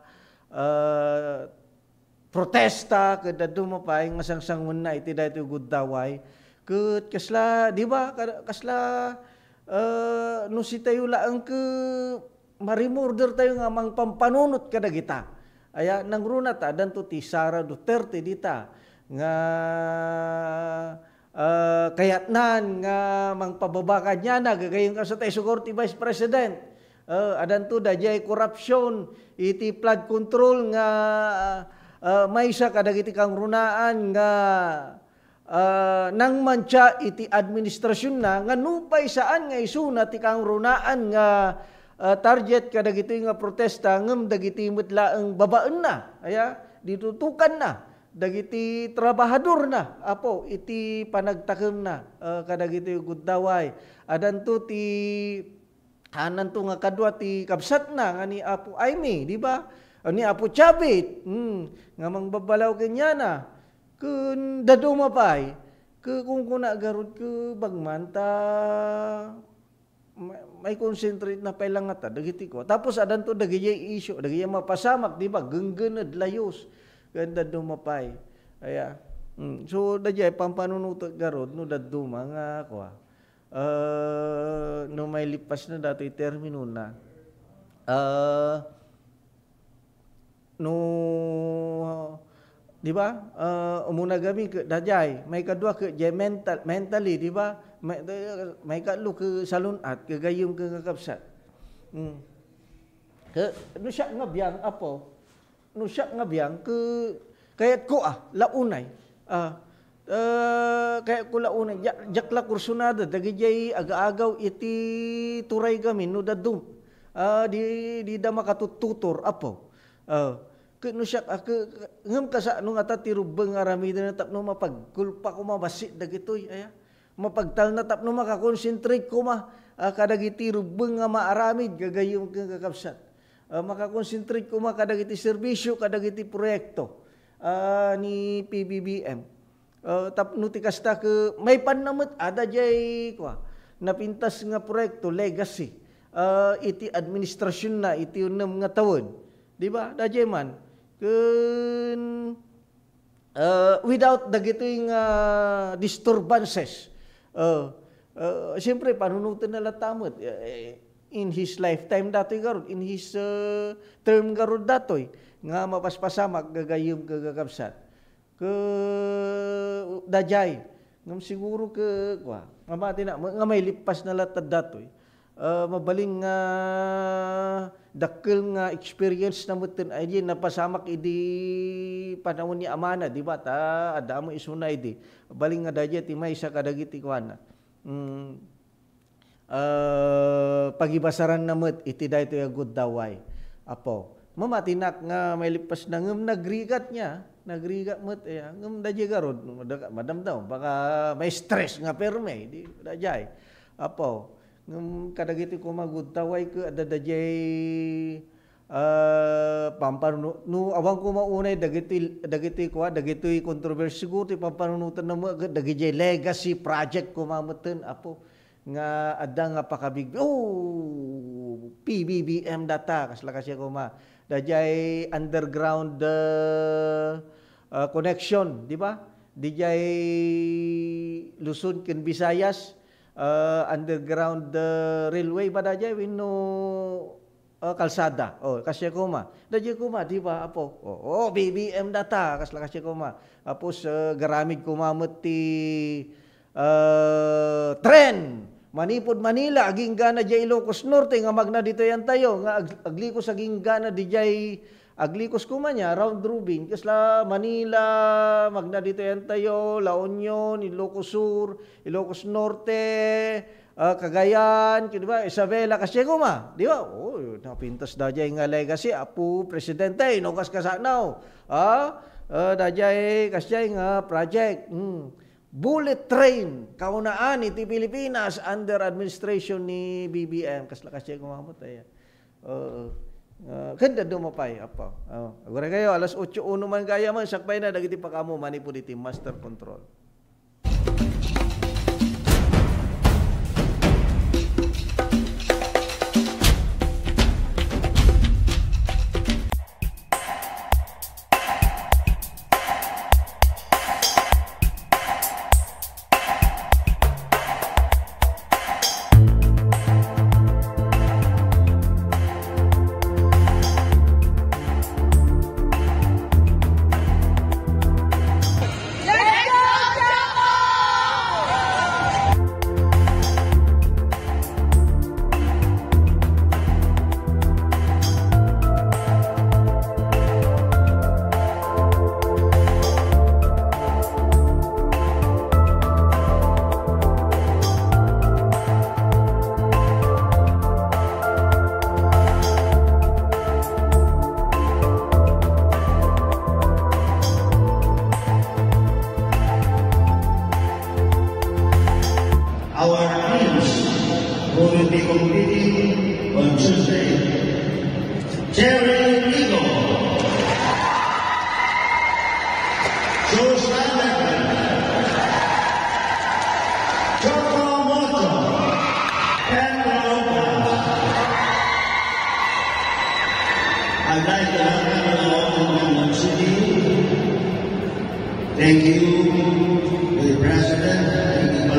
[SPEAKER 10] protesta kada dumapay nga sang sangun na iti dayto guddaway ket kasla di ba kasla no si tayo laang ke marimurder tayo nga mang pampanunot kada kita aya nang runa ta danto ti Sara Duterte dita nga kayatnan nga mang pababakad niya na gagayong sa tayo Korte Vice President adanto dayay corruption iti flood control nga may isa kadagiti kang runaan nga nang mancha iti administrasyon na nga nupay saan nga isuna ti kang runaan nga target kadagiti nga protesta ngem dagiti metlaeng babaan na aya ditutukan na dagiti trabahador na apo iti panagtakem na kadagiti guddaway adanto ti hananto nga kadwa ti kabsat na nga ni Apo Aimee di ba ni Apo Chavit nga mangbabalaw kanya na kun dadumapay kung kuna garod ke bagmanta may concentrate na pailang nga ta dagiti ko tapos adanto dagiti issue dagiti mapasamak di ba genggened layos ganda dumapay aya so dayay pampanunut garod no daduma nga kwa no may lipas na dati termino na no di ba umuna gami ke dajay may kadua ke mentally di ba may kadlo ke salunat ke gayom ke kakabsat ke no siya nga biyang apo no siya nga biyang ke kayat ko launay kaya ko launay jakla kursunada dagijay aga-agaw iti turay gamin no dadum di da makatututor apo no siya ngem kasa no nga tirubeng aramiden na tapno mapagkulpa ko mabasit dagitoy aya mapagtal na tapno makakonsentrate ko kadagiti rubeng nga maaramid gagayom kang kakabsat makakonsentrate ko kadagiti serbisyo kadagiti proyekto ni PBBM tapno ti kasta ke may panamot ada jay kwa napintas nga proyekto legacy iti administrasyon na iti unam nga tawon di ba dajay man kun without dagitoy nga disturbances siyempre panunutan na latamot in his lifetime datoy garod in his term garod datoy nga mapaspasamak gagayom gagakabsat ke dajay ngam siguro ke kwa mamati na nga may lipas na latad datoy mabaling nga dakkel nga experience na mutin ay napasamak idi panahon ni Amana di ba ta adamo isuna idi baling nga dajay ti may sa kadagiti kuana pagibasaran na mut iti daytoy a guddaway apo mamatinak nga may lipas na ngem nagrigat mut ngem dajay garod madamdaw baka may stress nga perme di dajay apo ngem kadagiti ko maguddaway ke adadajay pampanunut no awang ko maunay dagiti controversy siguro ti pampanunutan na mo dagiti legacy project ko mamuten apo nga adda nga pakabig PBBM data kasla kasi ko dajay underground connection di ba dijay Luzon ken Visayas underground railway ba dajay wenno kalsada kasi kuma dajay kuma di ba apo BBM data kasla kasi kuma apos garamid kumamot ti tren Manipod Manila aging gana jay Ilocos Norte nga magna dito yan tayo nga agliko sa aging gana dijay aglikos ko man niya, round robin, kasla Manila, magna dito yan tayo, La Union, Ilocos Sur, Ilocos Norte, Cagayan, di ba? Isabela, kasi ko ma, di ba? Oh, napintas da dyan nga legacy, apu, presidente, inukas ka sa now. Dajay, kasi nga project. Bullet train, kaunaan iti Pilipinas under administration ni BBM. Kasla kasi ko mamatay. Kanda dumapay apa. Agora kayo alas 8:01 man gaya man sakbay na dagiti pakamo manipuliti master control.
[SPEAKER 5] Thank you to the President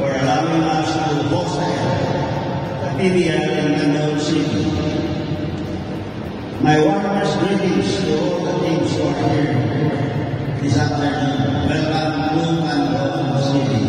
[SPEAKER 5] for allowing us to host the PBL in Mandaue City. My warmest greetings to all the teams who are here this afternoon. Welcome to Mandaue City.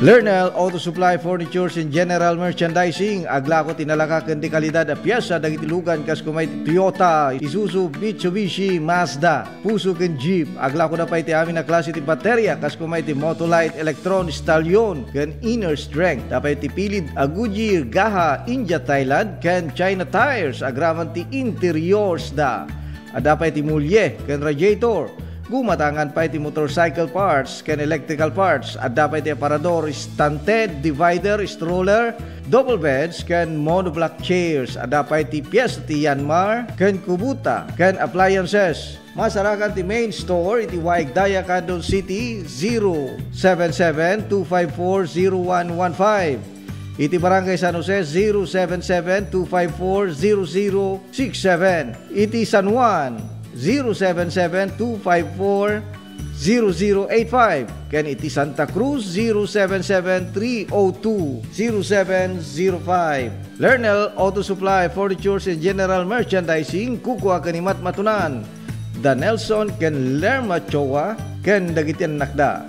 [SPEAKER 10] Lernel Auto Supply Furnitures and General Merchandising agla ko tinalaka ken di kalidad a piyesa dagiti lugan kas kumay Toyota, Isuzu, Mitsubishi, Mazda, Puso ken Jeep agla ko na pa iti amin na klase ti baterya kas kumay ti Motolite, Electron, Stallion ken Inner Strength tapay ti pilid a Goodyear, Gaha, India, Thailand ken China Tires agraman ti interiors da adapay ti mulye ken radiator. Gumatangan pa iti motorcycle parts ken electrical parts at dapat iti aparador, stunted, divider, stroller, double beds ken monoblock chairs at dapat iti piyesa ti Yanmar ken Kubota ken appliances. Masarakan ti main store iti Waigdaya, Quezon City 077-254-0115. Iti Barangay San Jose 077-254-0067. Iti San Juan 077-254-0085. Ken iti Santa Cruz 077-302-0705. Lernel Auto Supply Furnitures and General Merchandising kukuha kanimat matunan. Da Nelson ken Lerma Chowa ken dagitian nakda.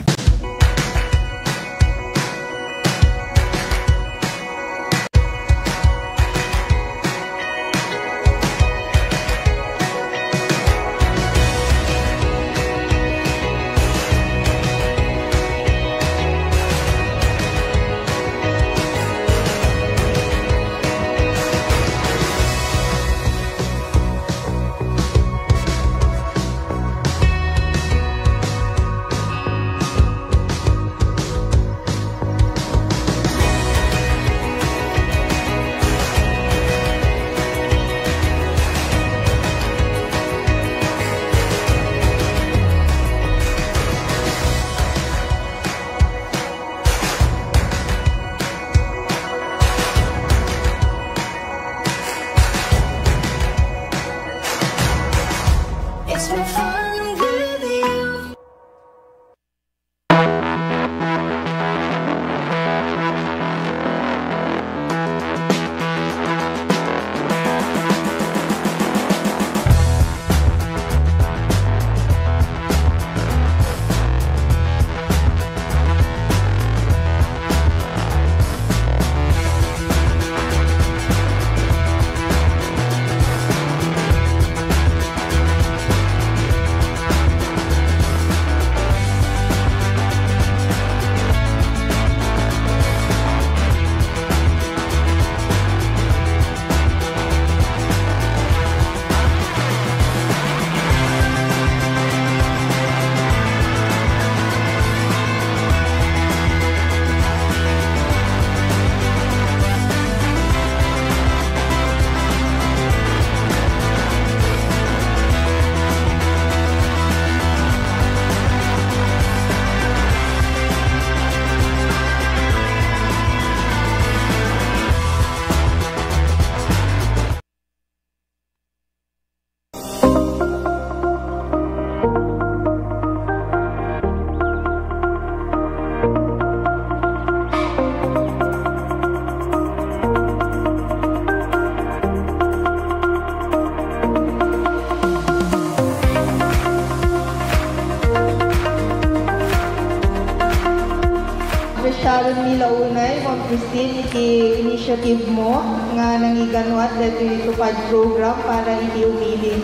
[SPEAKER 6] saron mi launay, Ma'am Christine, iti initiative mo nga nangiganuat dito itupad program para iti umili,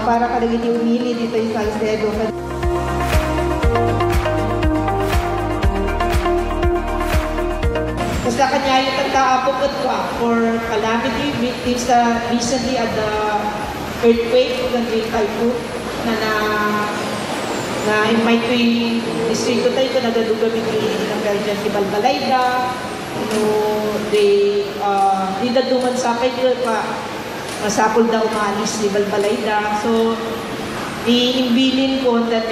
[SPEAKER 6] para kadag iti umili dito sa Salcedo. Basta kanya yung tagkaapok at kwa for calamity victims recently at the earthquake ng Great Typhoon na in my three distrito tayo ito nagaduga bigay ng Belgian si Balbalayda di daduman sa akin pa masapol daw umalis ni Balbalayda so iimbilin ko that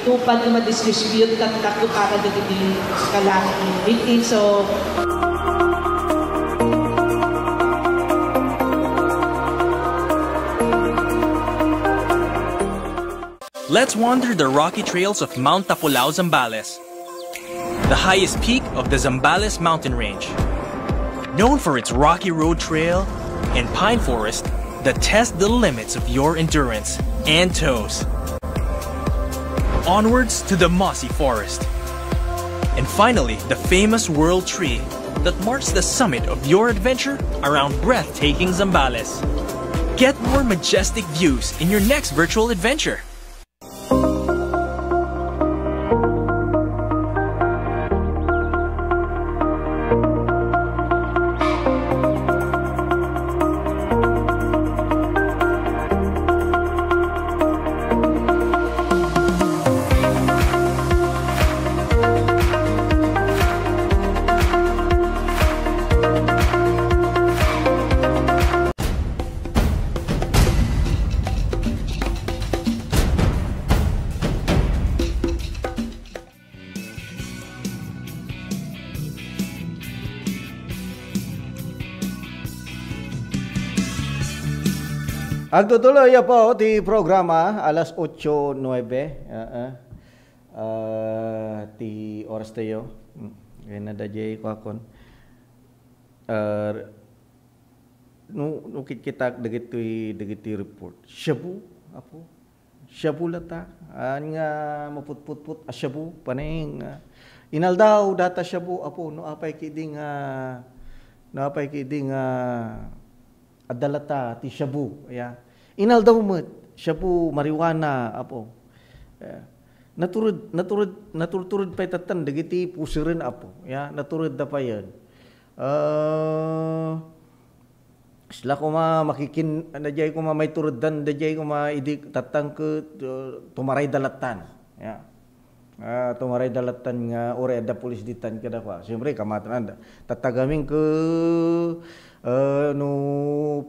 [SPEAKER 6] tupad na ma-distribute at para dito kalaki victims so
[SPEAKER 16] Let's wander the rocky trails of Mount Tapulao, Zambales, the highest peak of the Zambales mountain range. Known for its rocky road trail and pine forest that test the limits of your endurance and toes. Onwards to the mossy forest. And finally, the famous world tree that marks the summit of your adventure around breathtaking Zambales. Get more majestic views in your next virtual adventure.
[SPEAKER 10] Agtutuloy po ti programa alas 8:09 ti oras tayo. Kaya nadajay ko akon. No kita dagiti report. Shabu apo. Shabu lata an nga maputputput a shabu paning inaldaw data shabu apo no apay kiding adalata ti shabu ya inaldaw met shabu marijuana apo naturud pay tatan dagiti pusiren apo ya naturud da payan sila ko makikin dajay ko may turudan dajay ko idi tatang ke tumaray dalatan ya tumaray dalatan nga ore ada pulis ditan kada kwa siyempre kamatan tatagaming ke no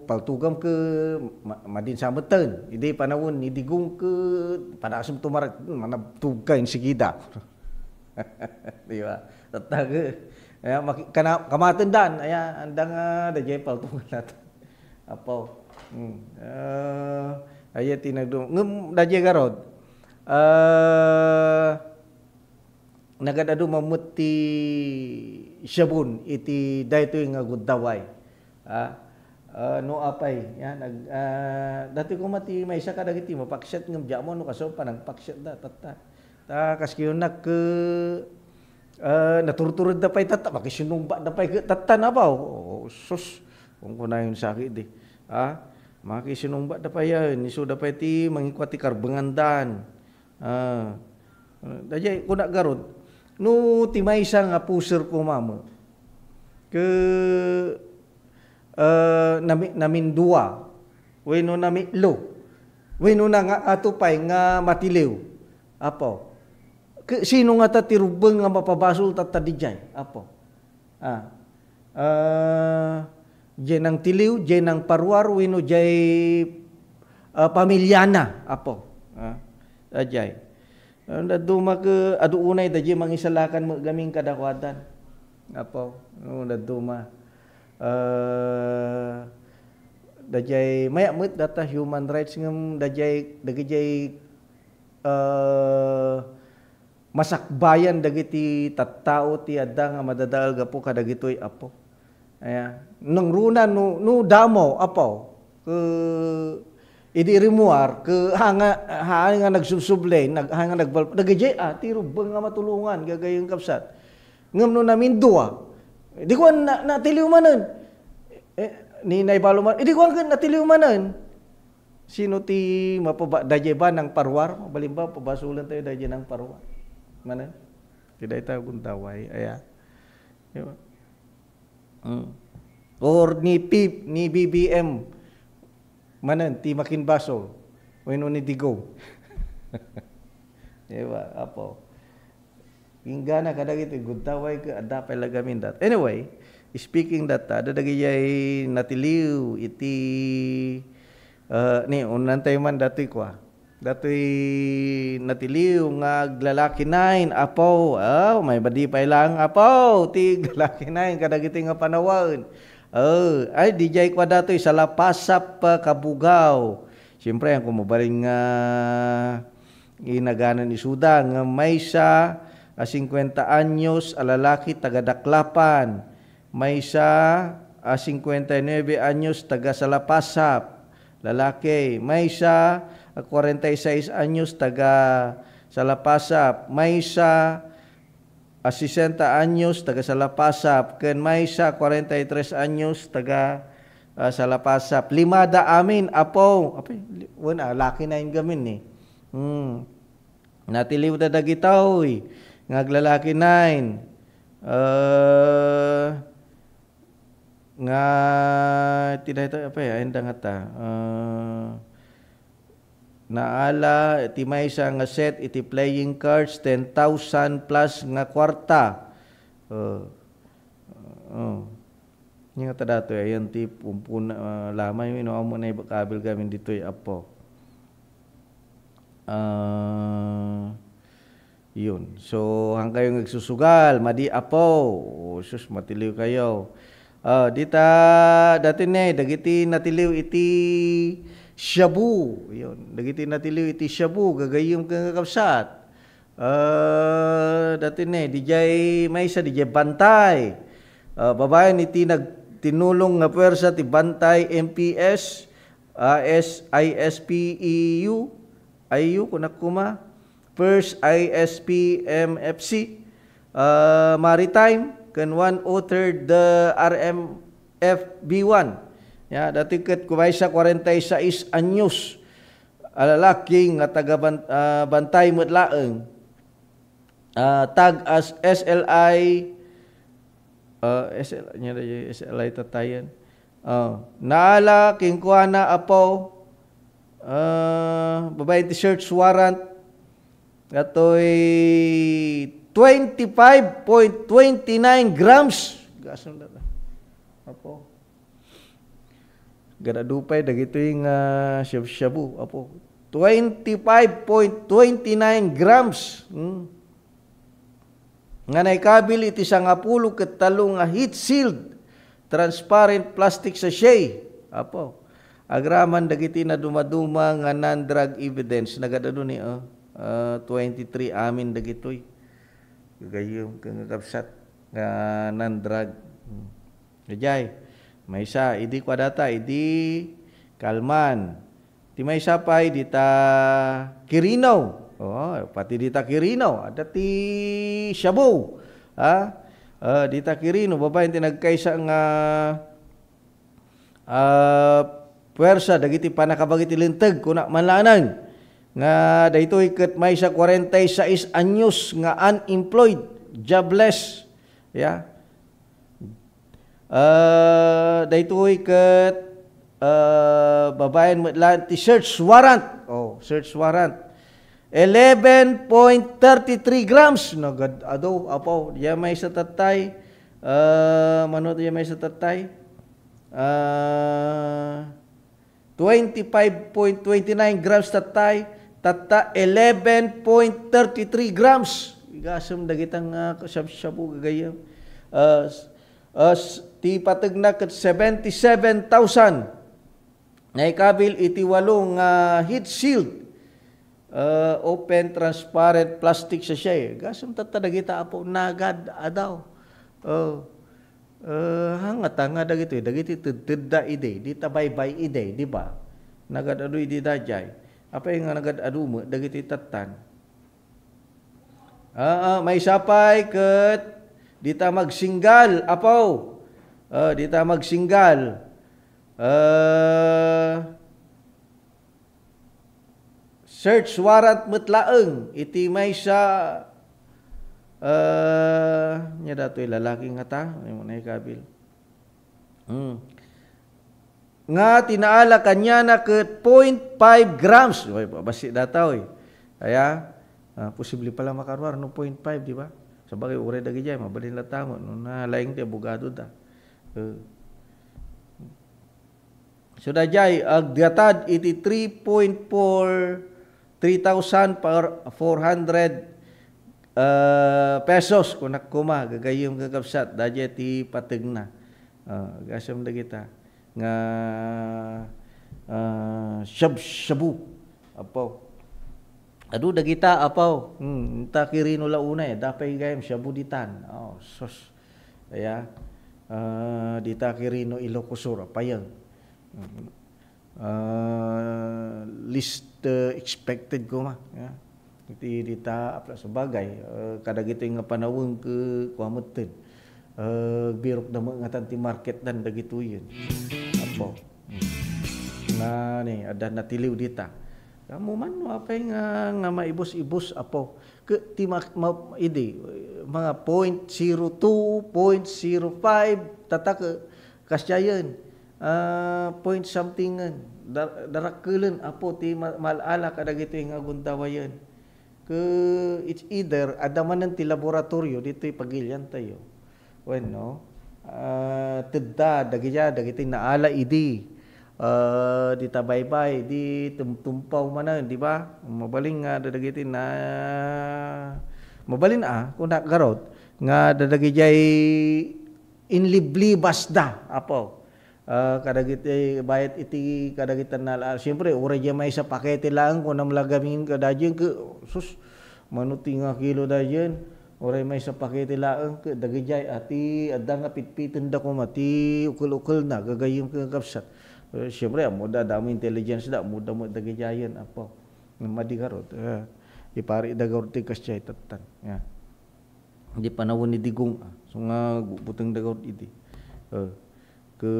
[SPEAKER 10] paltugam ke madin sameten idi panawon idigong ke panasum tumarat mana tugain sigida di ba tataga ya kana kamaten dan ya andang dajay paltugan natin apo aya tinagdum ngem dajay garod nagadadu mamuti sabun iti daytoy nga guddaway no apay yan dati ko mati may isa ka dagiti mapaksyat ngem jamo no kaso panagpaksyat da tatta ta kaskiyon nak ke naturturod da pay tatta makisinumba da pay tatta na ba sus kung kunayon sakit di makisinumba da pay yan isu da pay ti mangikwati karbengandan dajay kunak garod no ti maysa nga puser ko mama ke namin dua wenno nami lo wenno na nga atupay nga matiliw apo sino nga ta tirubeng nga mapabasol tatta dijay apo jenang tiliw jenang parwar wenno jay pamilyana apo ajay daduma ke adu unay dajay mangisalakan mo gaming kadakwadan apo daduma dajay mayamut data human rights ngem dagijay masakbayan dagiti tattao ti adda nga madadaal gapo kadagitoy apo aya nang runa no damo apo ke idi rimuar ke hanga nagsusublay hanga nagbal dagijay ti rubeng nga matulungan gagayong kapsat ngam no namin dua. Di ko natiliw manan. Ni naibalo man. Di ko natiliw manan. Sino ti daje ba ng parwar? Balimba pabasulan tayo daje ng parwar. Manan? Tidak tahu guntaway. Aya. Diba? Or ni PIP, ni BBM. Manan ti makin baso. Weno ni digo. Diba? Apo. Ingana kada gitu guntaway ke ada pala gamin dat. Anyway, speaking that ada dagayay natiliw iti ni unantay man datoy kwa. Datoy natiliw nga lalaki nine apo. May badi pa lang apo ti lalaki nine kada gitu nga panawan. Ay dijay kwa datoy sa lapasap kabugaw. Siyempre ang kumabaling inaganan ni Suda nga may sa 50 anyos lalaki taga Daklapan, may sa 59 anyos taga Salapasap, lalaki, may sa 46 anyos taga Salapasap, may sa 60 anyos taga Salapasap, ken may sa 43 anyos taga Salapasap. Limada amin apo, wala laki na yung gamin ni. Natiliw da dagitaw ngaglalaki 9 nga tidak ito apa ya endang ata naala iti may sa nga set iti playing cards 10,000 plus nga kwarta nga tada to ayan ti pumpun lamay ino amo na ibakabil gamin ditoy apo yun. So, hang kayo nagsusugal, madi apo. Sus, matiliw kayo. Dati dagiti natiliw iti shabu. Yun. Dagiti natiliw iti shabu, gagayong kagakapsat. Dati dijay may isa, dijay bantay. Babayan iti nagtinulong nga pwersa ti bantay MPS, ISPEU, IU, kunakuma. First ISP MFC Maritime kan 1/3 the RMF B1 ya dati ket kuway sa 46 anyos lalaki nga taga bantay mutlaeng tag as SLI SLI tatayan naala king kuana apo babae ti search warrant katoy 25.29 grams. Gasong na. Apo. Ganadupay dagito yung shabu. Apo. 25.29 grams. Nga naikabil iti sangapulo ket talong nga heat sealed transparent plastic sachet. Apo. Agraman dagiti na dumaduma nga non-drug evidence. Nagadado ni 23 amin dagitoy gayong kangagapsat nga non-drug. Gajay may isa idi kwa data idi Kalman ti may isa pa dita Quirino pati dita Quirino ada ti Shabu dita Quirino babae ti nagkaysa nga pwersa dagiti panakabagiti linteg kuna manlanan nga daytoy ket may sa 46 anyos nga unemployed, jobless. Ya. Daytoy ket babaen mutlan ti search warrant. Search warrant. 11.33 grams nagad ado apo diya may sa tatay manot diya may sa tatay 25.29 grams tatay tata 11.33 grams igasam dagitang shabu gagayam ti patagna ket 77,000 naikabil iti walong heat sealed open transparent plastic sachet gasam tata dagita apo nagad adaw hangata dagiti tedda ide di tabaybay ide di ba nagad adu idi dajay apa yung nagad adu mo dagiti tatan may sapay ket Di ta magsinggal, apaw. Di ta magsinggal. Search warrant metlaeng iti may sa nya datoy lalaki nga ta, mo na ikabil. Nga tinaala kanya na ket 0.5 grams. Oy, basi dataw eh. Kaya posible pala makarwar no 0.5, di ba? Sabagay ure dagi jay mabalin latamo no na laing ti abogado ta. So dajay agdiatad iti 3,400 pesos kung nakuma gagayom gagabsat dajay ti pategna. Gasam dagita nga shabu apaw. Adu dagita apaw. Ta kirino launa dapay gayem shabu ditan. Sos. Kaya dita kirino Ilocosur payang. List expected ko ma. Iti dita apla sabagay kadagito nga panawon ke kuamutten. Birok na mga tanti market dan dagito yun. Apo. Na ni ada natiliw dita. Kamu man apay nga maibos-ibos apo. Ke ti idi mga 0.02, 0.05 tatak kasyayan. Point something darakelen apo ti malala kadagito nga gundawayan. Ke it's either adamanan ti laboratorio dito pagilyan tayo. Bueno, tedda dagiti naala idi. Dita baybay di tumpaw manan, di ba? Mabaling nga dagiti na mabalin kung nagarot nga dadagijay inliblibas da apo. Kadagiti bayat iti kadagitan na siyempre ura diya may sa pakete lang kung namlagamin kadajin ke sus manuti nga kilo dajin. Oray may sa pakete laeng ke dagijay ati adda nga pitpitin da ko mati ukul-ukul na gagayom ke kapsat. Siyempre muda damo intelligence da muda mo dagijayan apo. Madigarot. Ipari dagarot ti kasyay tatan. Ya. Hindi panawon ni digong so nga buteng dagarot iti. Ke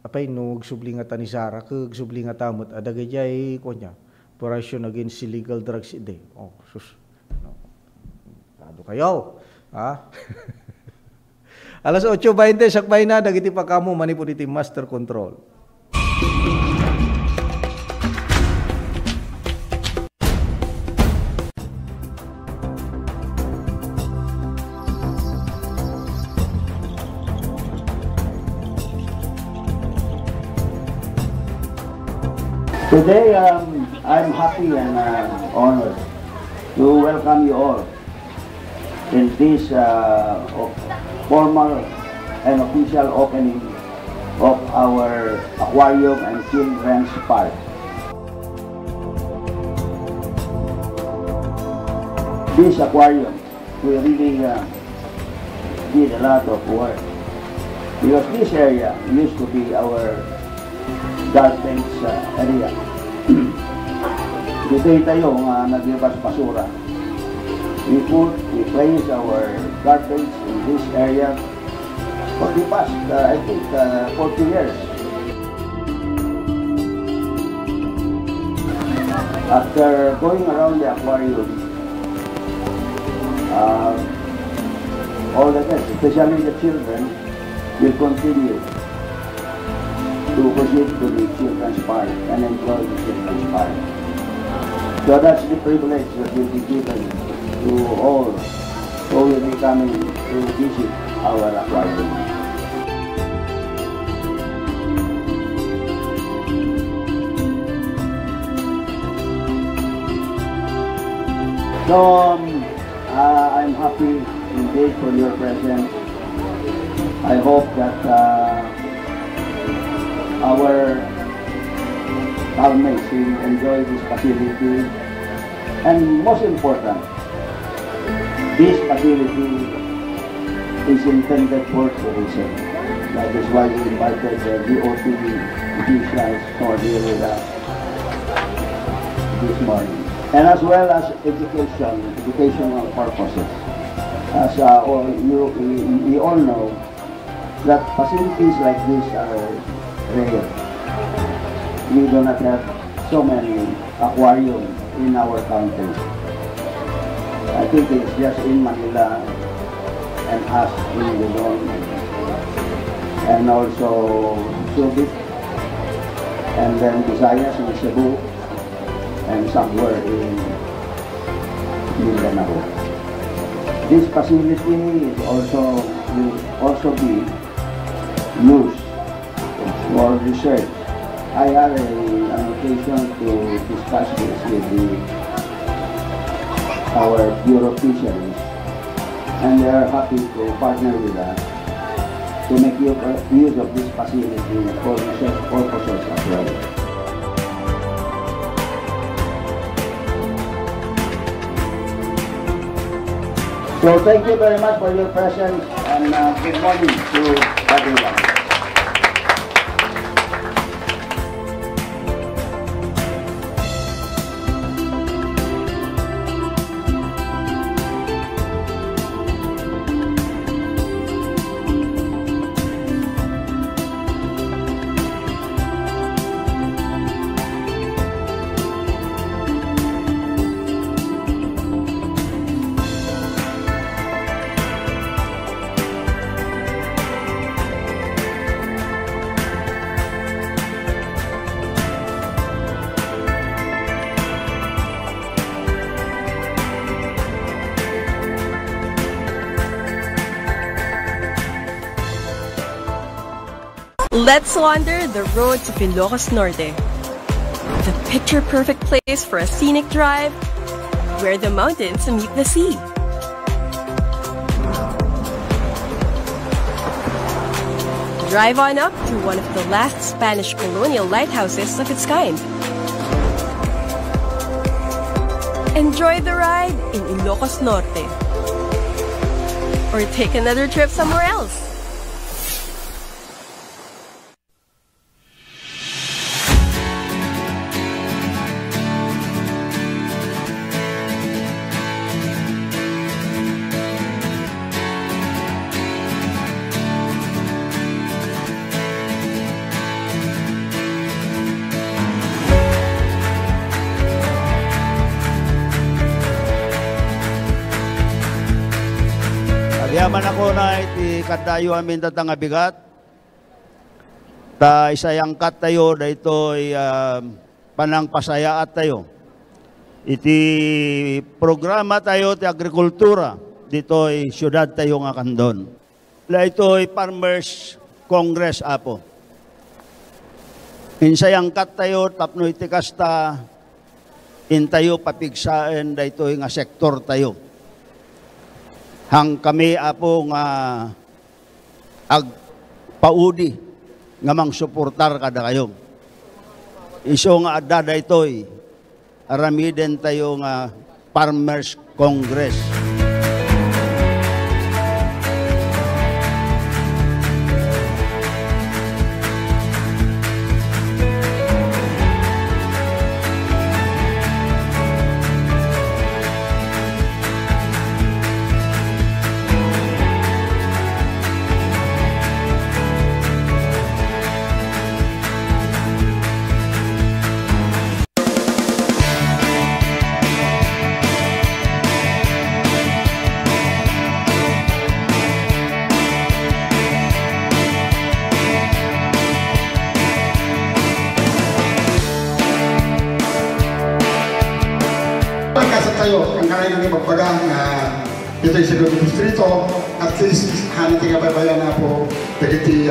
[SPEAKER 10] apay no subli nga tanisara ke subli nga tamot adagijay ko nya. Operation against illegal drugs ide. Sus. Kado kayo. Alas 8:20 sakbay na dagiti pa kamo manipud iti master control.
[SPEAKER 24] Today, I'm happy and honored to welcome you all in this formal and official opening of our aquarium and children's park. This aquarium will really did a lot of work because this area used to be our garbage area. Dito tayo naglabas basura. We place our garbage in this area for the past, I think, 40 years. After going around the aquarium, all the guests, especially the children, will continue to proceed to the children's park and enjoy the children's park. So that's the privilege that will be given to all who will be coming to visit our aquarium. So I'm happy indeed for your presence. I hope that our housemates will enjoy this facility, and most important, this facility is intended for tourism. That is why we invited the DOT officials for deal with us this morning, and as well as educational purposes. As we all know, that facilities like this are rare. We do not have so many aquariums in our country. I think it's just in Manila and us in Luzon, and also Subic, and then Visayas in Cebu, and somewhere in Mindanao. This facility is will also be used for research. I had an occasion to discuss this with our Bureau of Fisheries, and they are happy to partner with us to make use of this facility for research purposes as well. So thank you very much for your presence, and good morning to everyone.
[SPEAKER 7] Let's wander the roads of Ilocos Norte. The picture-perfect place for a scenic drive where the mountains meet the sea. Drive on up to one of the last Spanish colonial lighthouses of its kind. Enjoy the ride in Ilocos Norte. Or take another trip somewhere else.
[SPEAKER 24] Yaman ako na iti kadayo amin tatang abigat. Ta isayangkat tayo da ito'y panang pasayaat tayo. Iti programa tayo ti agrikultura dito'y syudad tayo nga kandon. La ito'y Farmers Congress apo. Insayangkat tayo tapno iti kasta intayo papigsaen da ito'y nga sektor tayo. Hang kami apo nga agpaudi nga mang suportar kada kayo. Iso nga adada ito'y aramiden tayo nga Farmers Congress.
[SPEAKER 8] Tayo, ang kaya nang ipagpagang ito yung siguro distrito, at least haniti nga babayan na po dagiti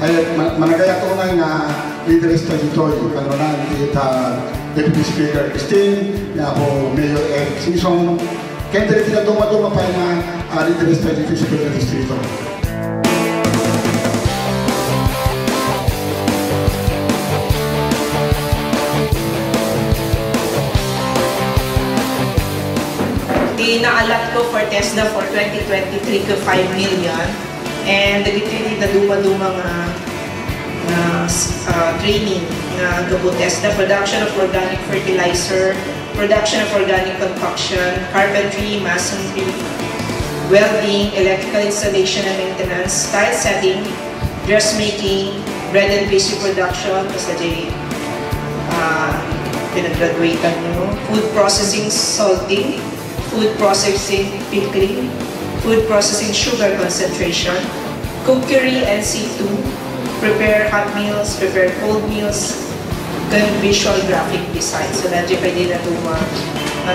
[SPEAKER 8] ay managaya to na leaders tayo dito, kanonan kita Deputy Speaker Christine, nga po Mayor Eric Sison, kaya dito na dumaduma pa na leaders tayo dito sa distrito.
[SPEAKER 6] Inaalat ko for TESDA for 2023 ko 5 million, and dagiti na duma-duma training na gabo TESDA, production of organic fertilizer, production of organic concoction, carpentry, masonry, welding, electrical installation and maintenance, tile setting, dressmaking, bread and pastry production, kasi pinag-graduatean nyo, food processing, salting, food processing, pickling, food processing, sugar concentration, cookery and C2, prepare hot meals, prepare cold meals, and visual graphic design. So, nandiyo pwede na ito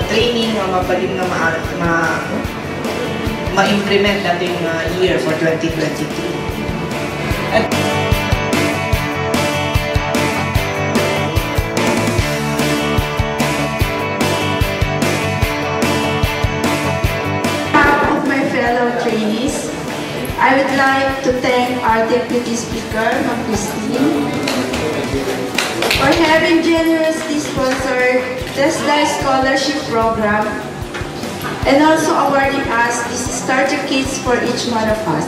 [SPEAKER 6] training, mapalim na ma-implement natin yung year for 2023.
[SPEAKER 4] Trainees, I would like to thank our Deputy Speaker, Ma'am Christine, for having generously sponsored TESDA Scholarship Program and also awarding us these starter kits for each one of us.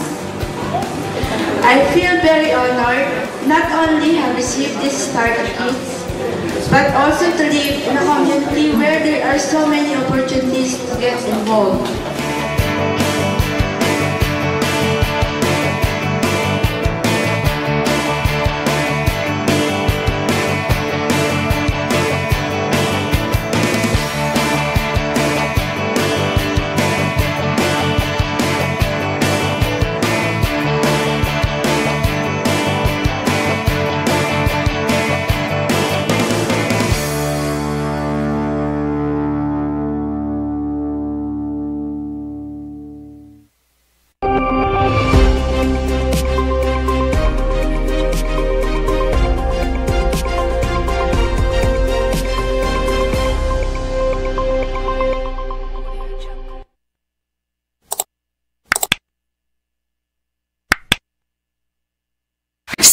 [SPEAKER 4] I feel very honored not only have received these starter kits, but also to live in a community where there are so many opportunities to get involved.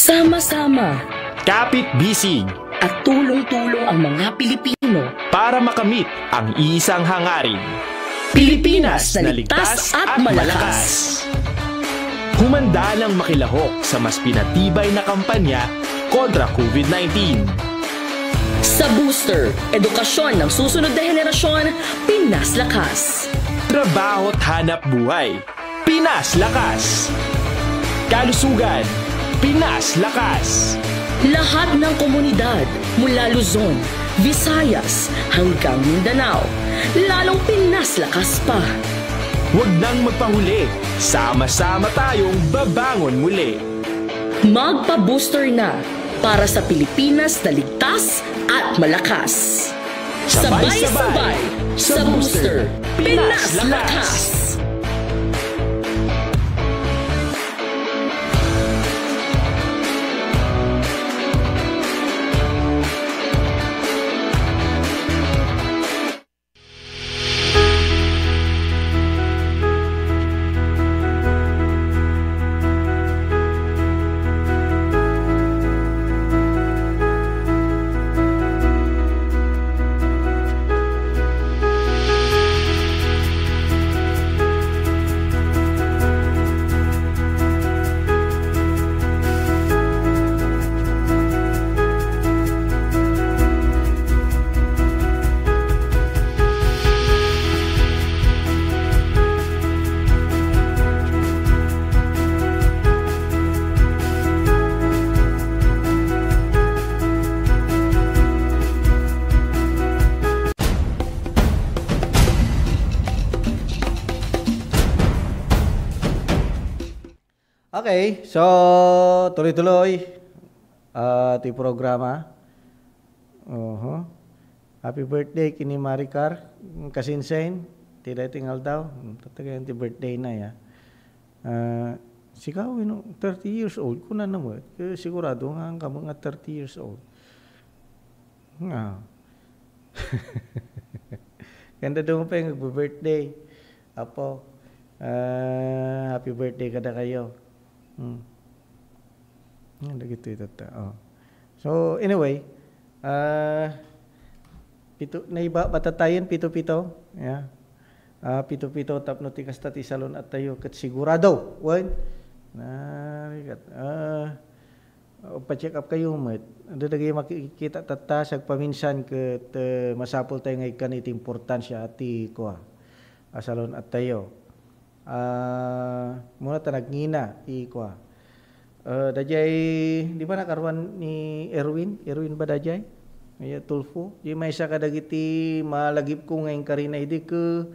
[SPEAKER 13] Sama-sama,
[SPEAKER 23] kapit-bisig,
[SPEAKER 13] at tulong-tulong ang mga Pilipino
[SPEAKER 23] para makamit ang isang hangarin.
[SPEAKER 13] Pilipinas na ligtas at malakas.
[SPEAKER 23] Humanda ng makilahok sa mas pinatibay na kampanya kontra COVID-19.
[SPEAKER 13] Sa booster, edukasyon ng susunod na henerasyon, Pinas Lakas.
[SPEAKER 23] Trabaho at hanap buhay, Pinas Lakas. Kalusugan, Pinas Lakas.
[SPEAKER 13] Lahat ng komunidad mula Luzon, Visayas hanggang Mindanao, lalong Pinas Lakas pa.
[SPEAKER 23] Huwag nang magpahuli, sama-sama tayong babangon muli.
[SPEAKER 13] Magpa-booster na para sa Pilipinas na ligtas at malakas. Sabay-sabay sa booster, Pinas Lakas.
[SPEAKER 10] Okay, so tuloy-tuloy ti programa. Happy birthday kini Maricar Kasinsen. Tila tingal daw. Tatagayan ti birthday na ya. Sikaw, 30 years old. Kuna naman. Sigurado nga ang mga 30 years old. Ganda daw pa yung birthday. Apo, happy birthday kada kayo. So anyway, pito na iba batatayan pito-pito, yeah. Pito-pito tapno ti kasta ti salon at tayo ket sigurado, wen. Pa-check up kayo met. Ando dagay makikita tata sag paminsan ket masapol tayo ngay kan iti importansya ti ko. Salon at tayo. muna ta nagngina ikwa. Dajay di ba nakaruan ni Erwin ba dajay? May Tulfo. Di may isa kadagiti malagip ko ngayon karina idi ke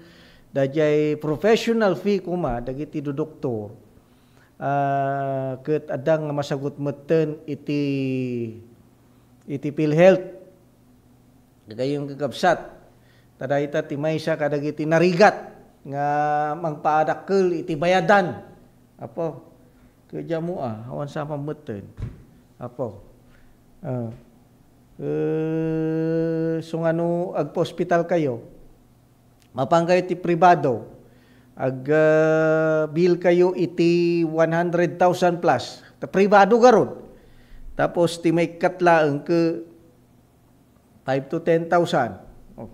[SPEAKER 10] dajay professional fee kuma dagiti do doktor. Ket adang masagot meten iti PhilHealth. Gayong kagabsat. Tadayta ti may isa kadagiti narigat nga mangpaadakkel iti bayadan. Apo. Kerja mo awan sama meten. Apo. So ngano ag hospital kayo. Mapang kayo ti pribado. Ag bill kayo iti 100,000 plus. Ta pribado garon. Tapos ti may katlaeng ke 5 to 10,000. Oh.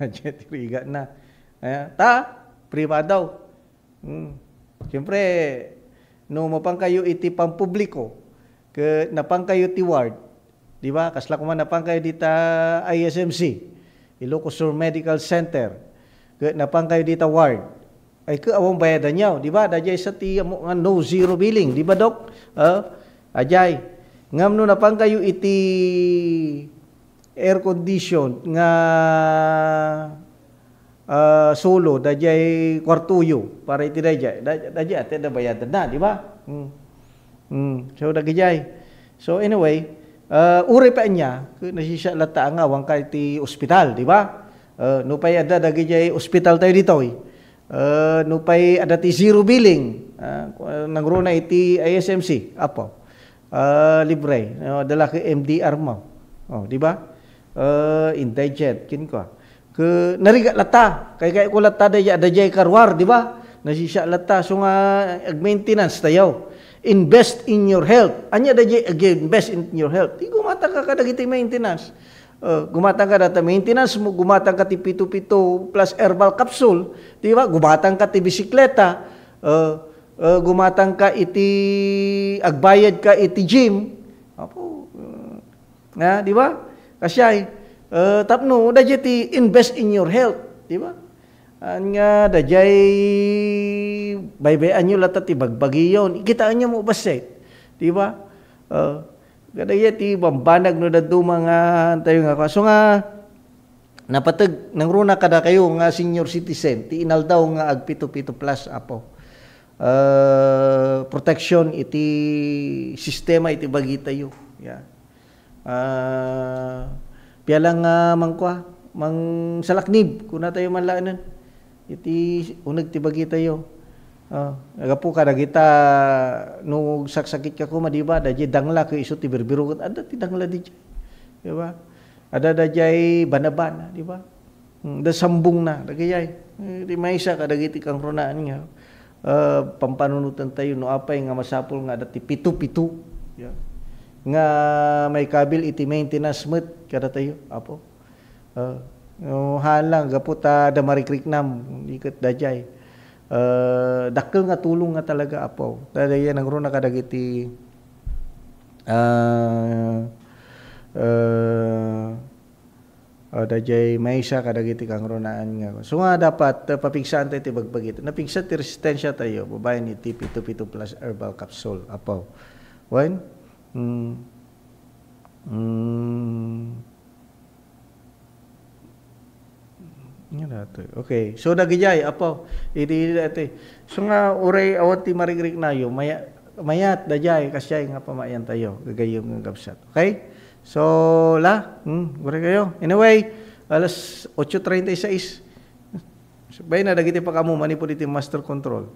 [SPEAKER 10] Aja tiriga na. Pribado. Siyempre, no mapang kayo iti pampubliko, ke napang kayo ti ward, di ba? Kasla kuman napang kayo dita ISMC, Ilocos Sur Medical Center, ke napang kayo dita ward, ay ke awang bayadan nyaw, di ba? Dajay sa ti no zero billing, di ba dok? Ajay, ngam no napang kayo iti air condition nga solo dajay kwartuyo para iti dajay ate da bayadan na di ba so dagijay so anyway uri pa niya nasisya lata nga wang kay ti ospital di ba no pay ada dagijay ospital tayo dito no pay ada ti zero billing nangruna iti ISMC apo libre dala ke MDR mo di ba indigent kin ko ke narigat lata kay ko lata dajay karwar di ba nasisya lata so nga maintenance tayo invest in your health anya dajay again invest in your health di gumatang ka kadagiti maintenance gumatang ka data maintenance mo gumatang ka ti pito plus herbal capsule di ba gumatang ka ti bisikleta gumatang ka iti agbayad ka iti gym apo di ba kasyay tapno dajay ti invest in your health di ba nga dajay baybayan nyo lata ti bagbagiyon ikitaan nyo mo baset di ba dajay ti bambanag no dadu mga tayo nga so nga napatag nangruna kada kayo nga senior citizen ti inaldaw nga ag pito plus apo protection iti sistema iti bagitayo pialang mang salaknib kuna tayo manlaanan iti uneg ti bagi tayo agapu kada kita no saksakit ka kuma di ba dajay dangla ke isu ti birbiro ada ti dangla di ba ada dajay banaban di ba da sambung na dagayay di maysa kadagiti kang runaan nga pampanunutan tayo no apay nga masapol nga dati pitu nga may kabil iti maintenance met kada tayo apo halang gaputa da marikriknam iket dajay dakkel nga tulong nga talaga apo dadayan ang runa kadagiti dajay maysa kadagiti kang runaan nga so nga dapat papigsaan tayo ti bagbagit napigsa ti resistensya tayo babayan iti pito plus herbal capsule apo one okay so dagijay apo iti so nga uray awat ti marigrik nayo mayat dajay kasyay nga pamayan tayo gagayom ng gabsat okay so uray kayo anyway alas 8:36 sabay na dagiti pa kamo manipod iti master control.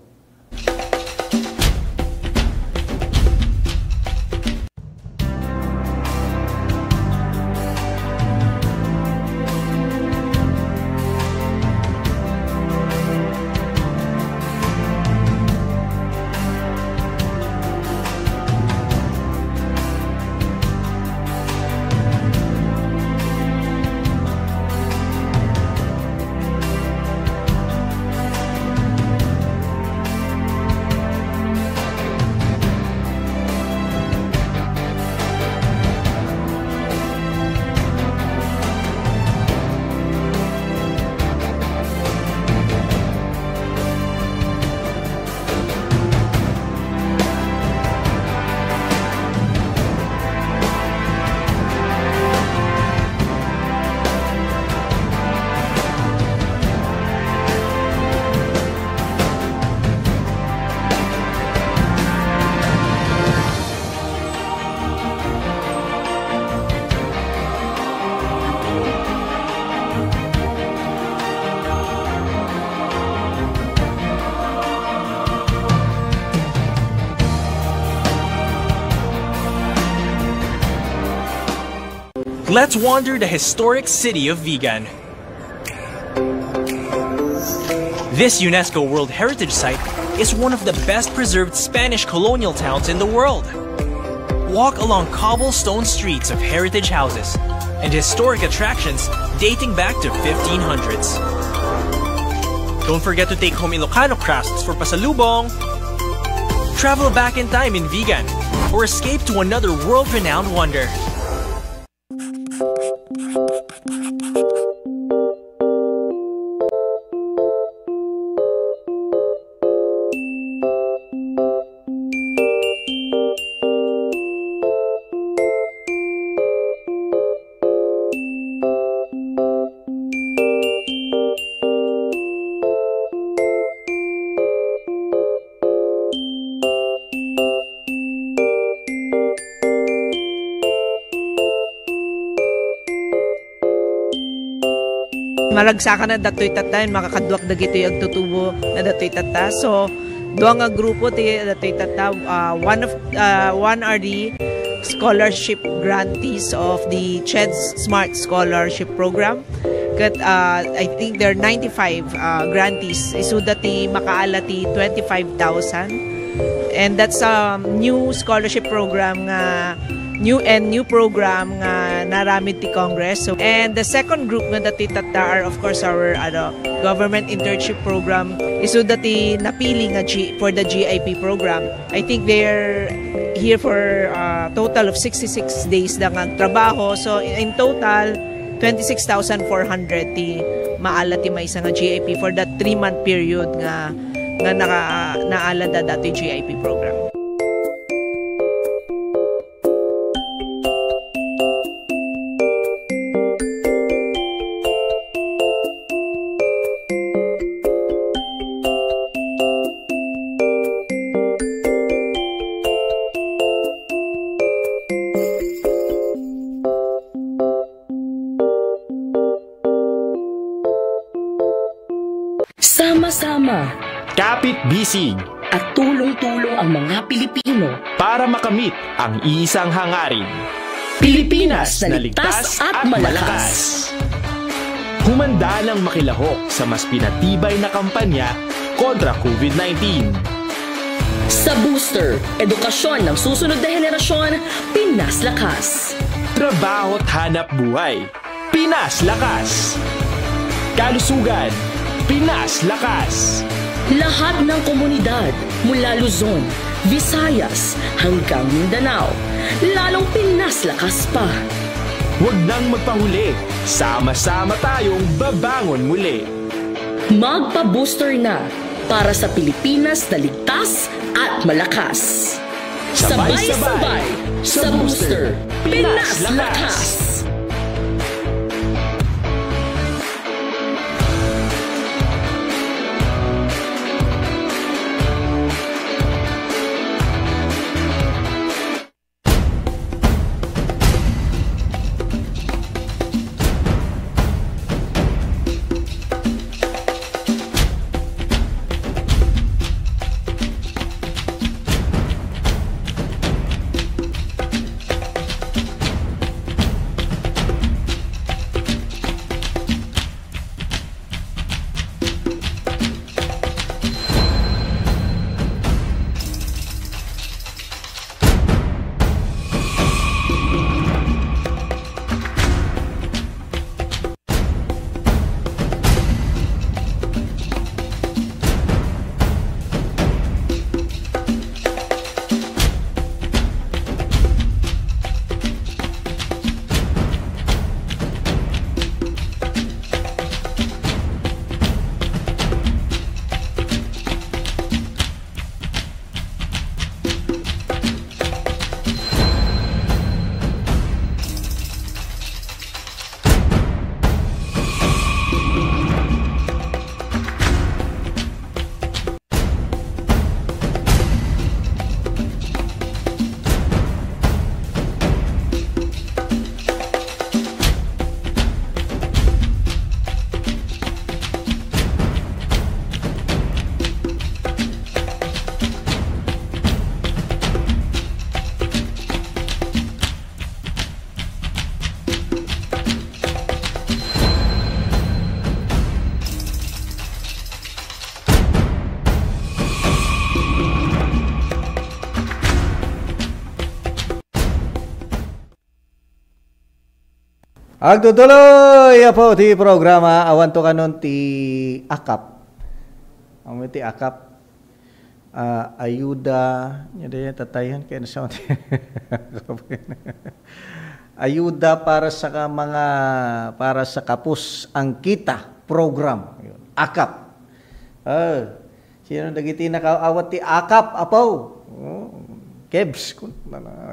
[SPEAKER 16] Let's wander the historic city of Vigan. This UNESCO World Heritage Site is one of the best preserved Spanish colonial towns in the world. Walk along cobblestone streets of heritage houses and historic attractions dating back to 1500s. Don't forget to take home Ilocano crafts for pasalubong. Travel back in time in Vigan or escape to another world-renowned wonder.
[SPEAKER 6] Malagsakan na datoy tata, makakadwak na gito yung tutubo na datoy tata. So, doang nga grupo ti datoy tata, one are the scholarship grantees of the CHED's Smart Scholarship Program. Kat, I think there are 95 grantees. Isu dati makaala ti 25,000. And that's a new scholarship program nga new program nga naramid ti Congress. So, and the second group nga dati tata are of course our government internship program. Isu dati napili nga for the GIP program. I think they're here for a total of 66 days lang ang trabaho. So in total 26,400 ti maala ti may nga GIP for that 3-month period nga naala da dati GIP program.
[SPEAKER 13] Sama-sama,
[SPEAKER 23] kapit-bisig,
[SPEAKER 13] at tulong-tulong ang mga Pilipino
[SPEAKER 23] para makamit ang isang hangarin.
[SPEAKER 13] Pilipinas na ligtas at malakas.
[SPEAKER 23] Humanda ng makilahok sa mas pinatibay na kampanya kontra COVID-19.
[SPEAKER 13] Sa booster, edukasyon ng susunod na henerasyon, Pinas Lakas.
[SPEAKER 23] Trabaho at hanap buhay, Pinas Lakas. Kalusugan, Pinas Lakas.
[SPEAKER 13] Lahat ng komunidad mula Luzon, Visayas hanggang Mindanao, lalong Pinas Lakas pa.
[SPEAKER 23] Huwag nang magpahuli, sama-sama tayong babangon muli.
[SPEAKER 13] Magpa-booster na para sa Pilipinas na ligtas at malakas. Sabay-sabay sa booster, Pinas Lakas.
[SPEAKER 10] Agtutuloy po ti programa awan to kanon ti akap. Ang ti akap ayuda nya daya tatayan kay sa ayuda para sa mga para sa kapus ang kita program akap. Sino dagiti nakaawat ti akap apaw? Kebs kun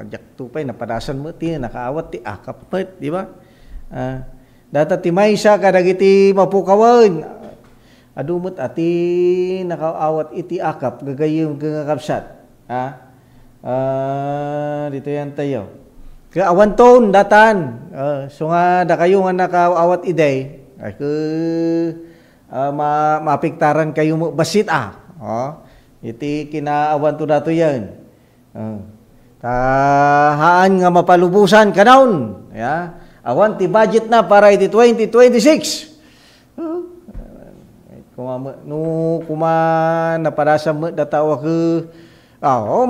[SPEAKER 10] jak tupay napadasan mo ti nakaawat ti akap di ba? Data ti maysa kadagiti mapukawan adumot ati nakaawat iti akap gagayong gagakapsat dito yan tayo kaawan ton datan so nga da kayo nga nakaawat iday ay mapiktaran kayo mo basit iti kinaawan to dato yan haan nga mapalubusan kanaon awan ti budget na para iti 2026 kuma naparasa mo datawa ke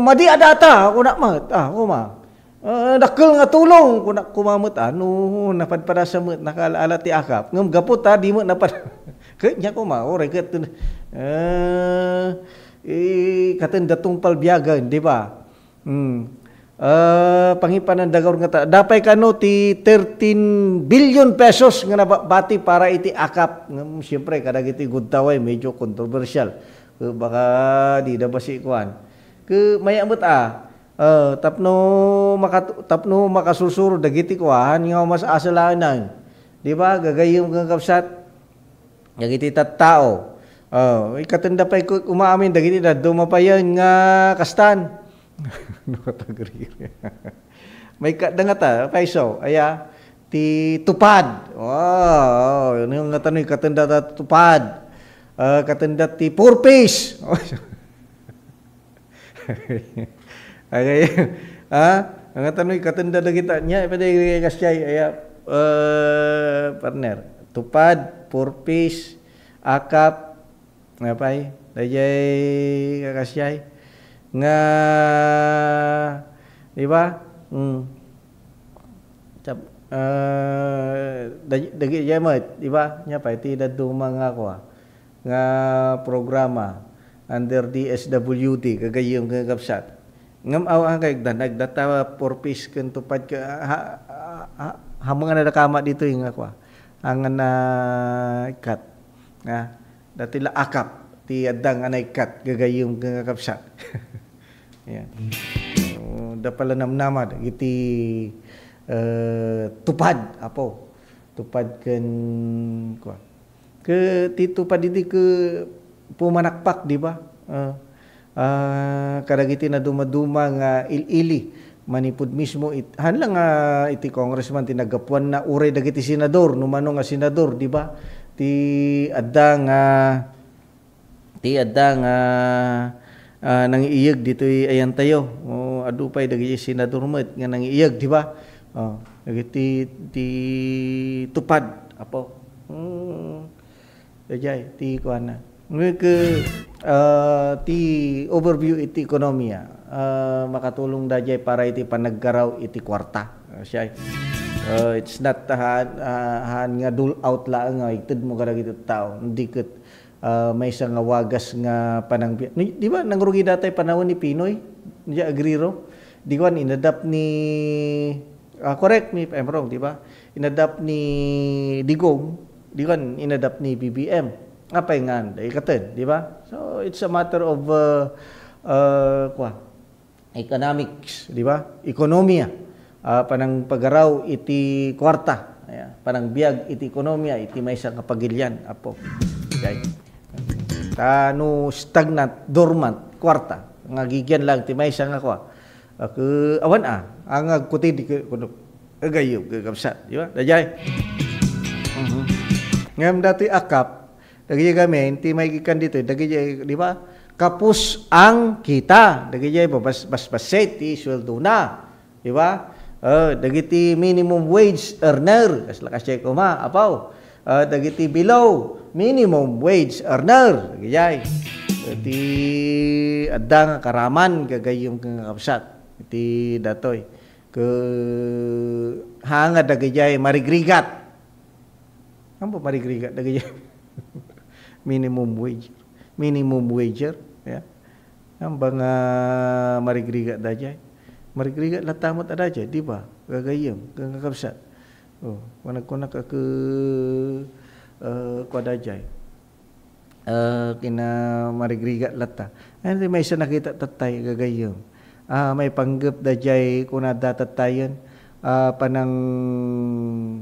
[SPEAKER 10] madi adata ako na mat dakkel nga tulong kuna kumamot napadparasa mo nakalaala ti akap ngem gapot di mo napad nya kuma ore ket katen datong palbiagan di ba pangipanan dagor nga dapay kano ti 13 billion pesos nga nabati para iti akap siyempre kadagiti gudtaway medyo controversial baka di da basi kuan ke mayamot tapno makasusuro dagiti kuan nga mas asalanan di ba gagayom nga kapsat dagiti tattao ikatenda pay umaamin dagiti da dumapayan nga kastan may kadangata paiso aya ti tupad yung nga tanong katenda tupad katenda ti purpose ang tanong katenda dagita nya pwede kasyay aya partner tupad purpose akap ngapay dayay kakasyay nga di ba dagi jamat di ba nya pa ti dadto mga nga programa under DSWD kagayom kapsat ngam aw kay nagdata purpose ken tupad ka hamang nadakama dito yung ang kat datila akap ti adang anay kat gagayom kapsat yan. Da pala namnamad iti tupad apo. Tupad ken kwa. Ke ti tupad iti ke pumanakpak di ba? Kadagiti na dumaduma nga ilili manipud mismo hanlang iti congressman tinagapuan na uray dagiti senador numano nga senador di ba? Ti adang nang iyag dito ayan tayo adupay dagiti senador met nga nang iyag di ba dagiti ti tupad apo dayay ti kuana ke ti overview iti ekonomiya makatulong dayay para iti panaggaraw iti kwarta siya it's not han nga dul out laang nga ited mo kadagiti tao hindi ket may isang wagas nga panang di ba nangrugi datay panahon ni Pinoy di agriro di ko inadapt ni correct me if I'm wrong di ba inadapt ni Digong di ko inadapt ni BBM apay nga ikaten di ba so it's a matter of economics di ba ekonomiya panang pagaraw iti kwarta panang biag iti ekonomiya iti may isang kapagilyan apo okay. No stagnant, dormant, kwarta. Nga gigyan lang, ti may isang ako. Awan ang kuti di kuno agayog, kapsat. Di ba? Dajay. Ngam dati akap, dagay kami, ti may gikan dito, dagay, di ba? Kapus ang kita. Dagay, bas-baset, ti sweldo na. Di ba? Dagiti minimum wage earner. Kaslakas siya kuma, apaw. Dagiti below minimum wage earner gayay ti adang karaman gagayom kang kapsat iti datoy ke hangad dagayay marigrigat. Ano ba marigrigat dagayay? Minimum wager, ya. Ang bang marigrigat dajay. Marigrigat latamot adajay, di ba? Gagayem, gagakabsat. Oh, kunak ke kuadajay. Kina marigrigat lata. Hindi may isa nakita tatay gagayem. May panggap dajay kunada tatayan. Panang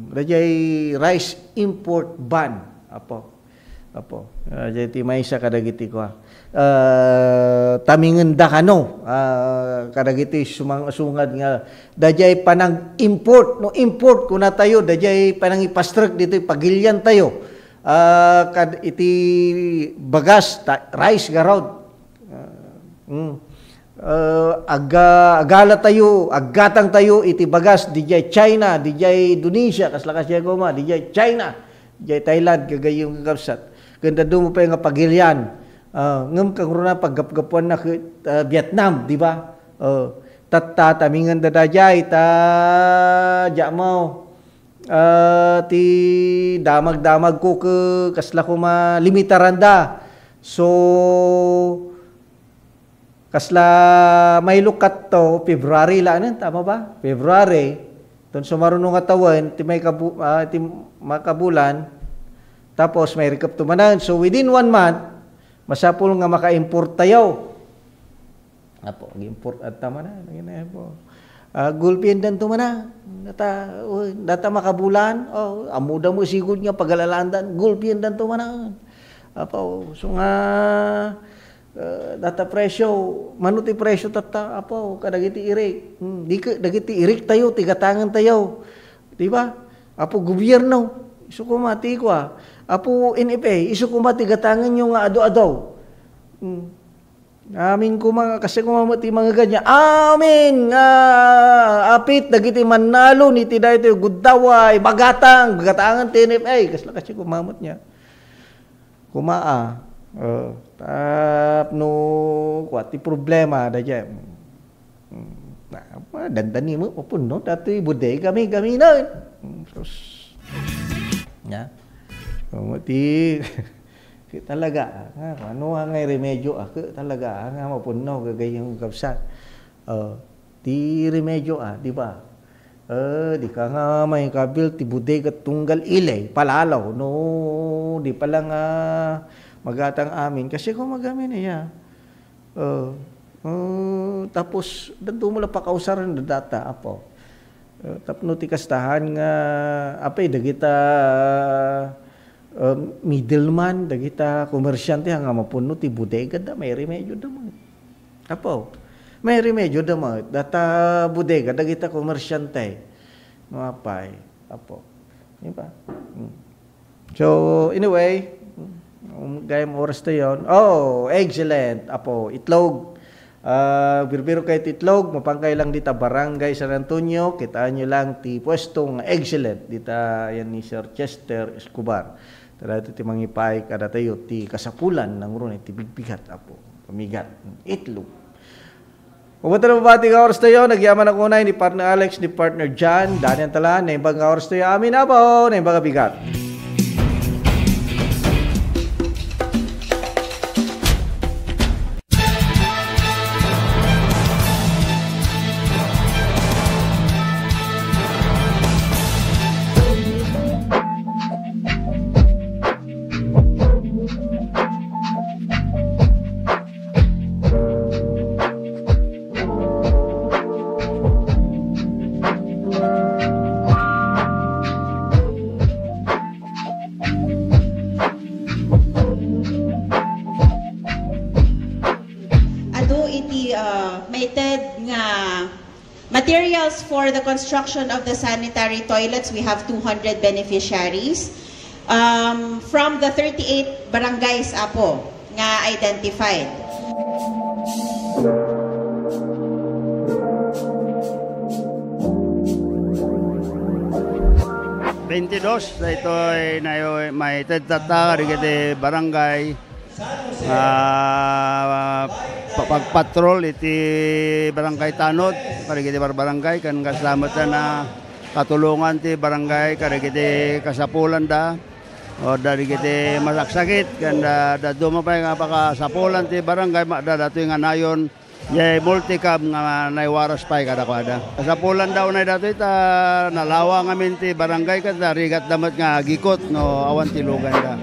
[SPEAKER 10] dajay rice import ban. Apo. Jadi may isa kadagiti ko. Tamingan da kano. Kadagiti sungad nga dajay panang import import kuna tayo dajay panang ipastrek dito pagilyan tayo. Iti bagas rice garod. Agala tayo, agatang tayo iti bagas dijay China, dijay Indonesia, kaslakas ko ma, dijay China, dijay Thailand kagayong kakabsat. Ganda doon mo pa yung pagilyan. Ngam kang runa paggapgapuan na Vietnam, di ba? Tamingan dadajay, mo. Ti damag-damag ko kasla ko limitaran. So, kasla may lukat to, February lang, tama ba? February. Doon sumarunong katawan, ti makabulan, tapos may recap tumanan. So within 1 month, masapul nga maka-import tayo. Apo, import at tama na. Gulpian dan tumana. Data makabulan. Amuda mo sigud nga pagalalandan. Gulpian dan tumana. Apo, so nga data presyo, manuti presyo tata. Apo, kadagiti irik. Dagiti irik tayo, tigatangan tayo. Diba? Apo, gobyerno. Isu ko mati ko Apo NFA, isu ko mati gatangan yung ado-ado. Amin ko kasi kung mamati mga ganyan. Amin! Apit, dagiti manalo ni tiday ito, gudaway, bagatang, gatangan TNFA. Kasi kumamot niya. Kumaa. Kuwati problema, dadya. Dandani mo, papuno, dati buday kami na. Ya. Mati talaga ano nga remedyo talaga nga mapuno gagayong kapsat. Ti remedyo di ba? Di ka nga may kabil ti buday kat tunggal ilay palalaw no di pa lang magatang amin kasi kung magamin niya. Tapos danto mo la pakausaran da data apo. Tapno ti kastahan nga apay dagita middleman dagita komersyante nga mapuno ti bodega da may remedyo da mo. Apo. May remedyo da mo data bodega dagita komersyante. Mapay. Apo. Di ba? So anyway, gayam oras to yon. Oh, excellent. Apo, itlog. Birbiro kay titlog, mapangkay lang dita Barangay San Antonio, kitaan nyo lang ti pwestong excellent dita yan ni Sir Chester Escobar. Tara ito ti mangipay kada tayo ti kasapulan ng ron ti bigbigat apo, pamigat, itlog. Pumunta na mabati ka oras tayo, nagyaman ako na ni partner Alex, ni partner John, Daniel Talan, na ibang oras tayo amin na po, na ibang bigat.
[SPEAKER 2] Materials for the construction of the sanitary toilets, we have 200 beneficiaries from the 38 barangays apo nga identified.
[SPEAKER 3] Na ito ay may tagtata di barangay pagpatrol iti barangay Tanod, karigiti barangay, kan kasalamat na katulungan ti barangay, karigiti kasapulan da, o dari kiti masaksakit, kan da dumapay nga pakasapulan ti barangay, datoy nga nayon, yay multicab nga naiwaras pay kada. Kasapulan daw na datoy ta nalawa ngamin ti barangay, kada rigat damat nga gikot, no awan ti lugan da.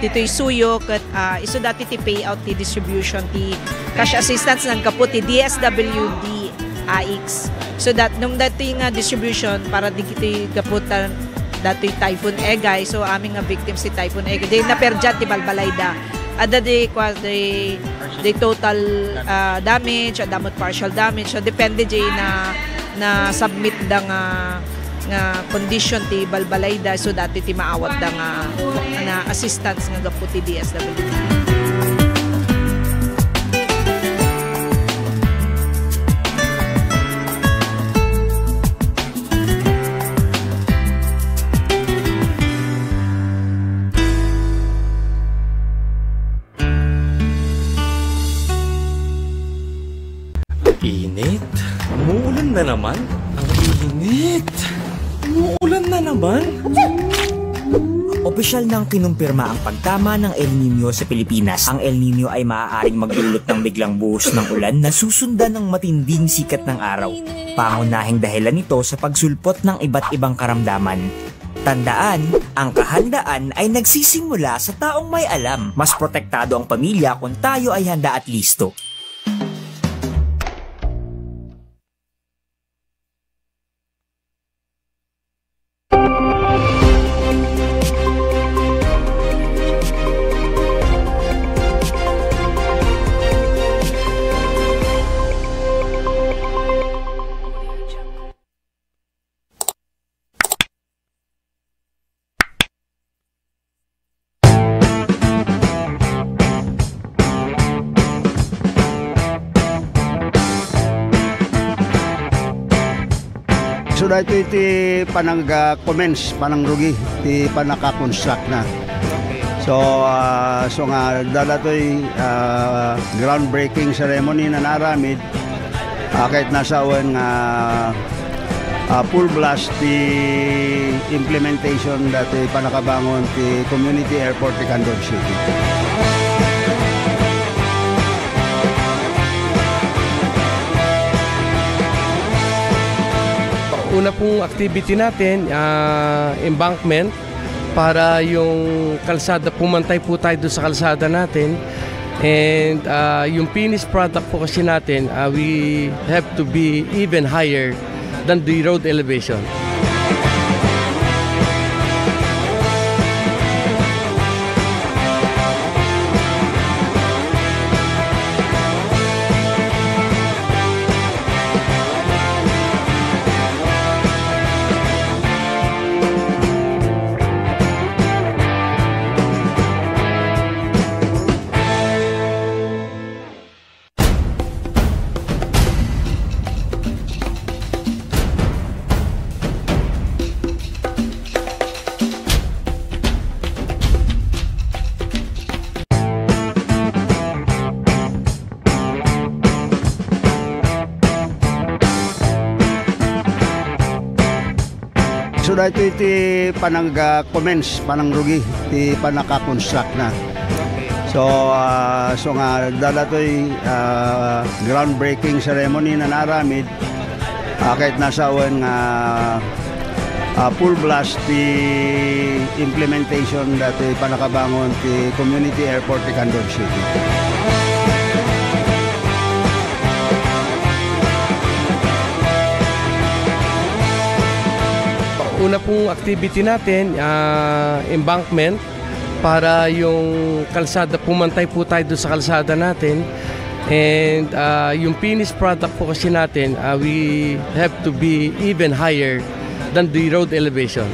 [SPEAKER 9] Dito'y suyo kat iso dati ti payout ti distribution ti cash assistance ng kaput ti DSWD AX. So that nung dati nga distribution para di kiti kaputan dati Typhoon Egay, so aming nga victims si Typhoon Egay. Di naperjat ti Balbalayda. Ada di total damage, damot partial damage. So depende di na submit da nga condition ti Balbalayda, so dati ti maawat da nga assistance nga gapu ti DSWD.
[SPEAKER 11] Init? Umuulan na naman? Ang init! Umuulan na naman?
[SPEAKER 18] Opisyal nang kinumpirma ang pagtama ng El Nino sa Pilipinas. Ang El Nino ay maaaring magdulot ng biglang buhos ng ulan na susundan ng matinding sikat ng araw. Pangunahing dahilan nito sa pagsulpot ng iba't ibang karamdaman. Tandaan, ang kahandaan ay nagsisimula sa taong may alam. Mas protektado ang pamilya kung tayo ay handa at listo.
[SPEAKER 3] So dito iti panang-commence, panang-rugi, iti panaka-construct na. So nga dalatoy groundbreaking ceremony na naramid, kahit nasa awan nga full blast ti implementation dati panakabangon ti community airport ti Candor City.
[SPEAKER 22] Una pong activity natin, embankment, para yung kalsada, pumantay po tayo doon sa kalsada natin. And yung finished product po kasi natin, we have to be even higher than the road elevation.
[SPEAKER 3] dito iti panang-commence, panang-rugi, iti panaka-construct na. So nga dala to'y groundbreaking ceremony na naramid, kahit nasa awan nga full blast the implementation dati panakabangon ti community airport ti Candon City.
[SPEAKER 22] Una pong activity natin, embankment, para yung kalsada, pumantay po tayo doon sa kalsada natin. And yung finished product po kasi natin, we have to be even higher than the road elevation.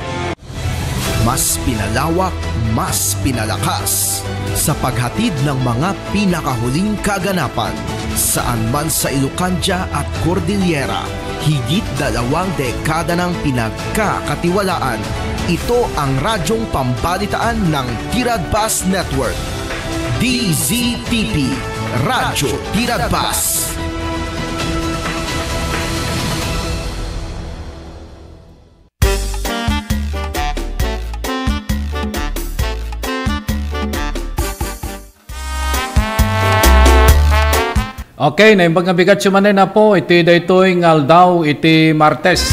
[SPEAKER 19] Mas pinalawak, mas pinalakas sa paghatid ng mga pinakahuling kaganapan saan man sa Ilocanja at Cordillera. Higit 2 dekada ng pinagkakatiwalaan. Ito ang radyong pambalitaan ng Tiradpas Network. DZTP, Radyo Tiradpas.
[SPEAKER 14] Okay, naimbag nga bigat siya na po, iti daytoy ngal daw, iti Martes.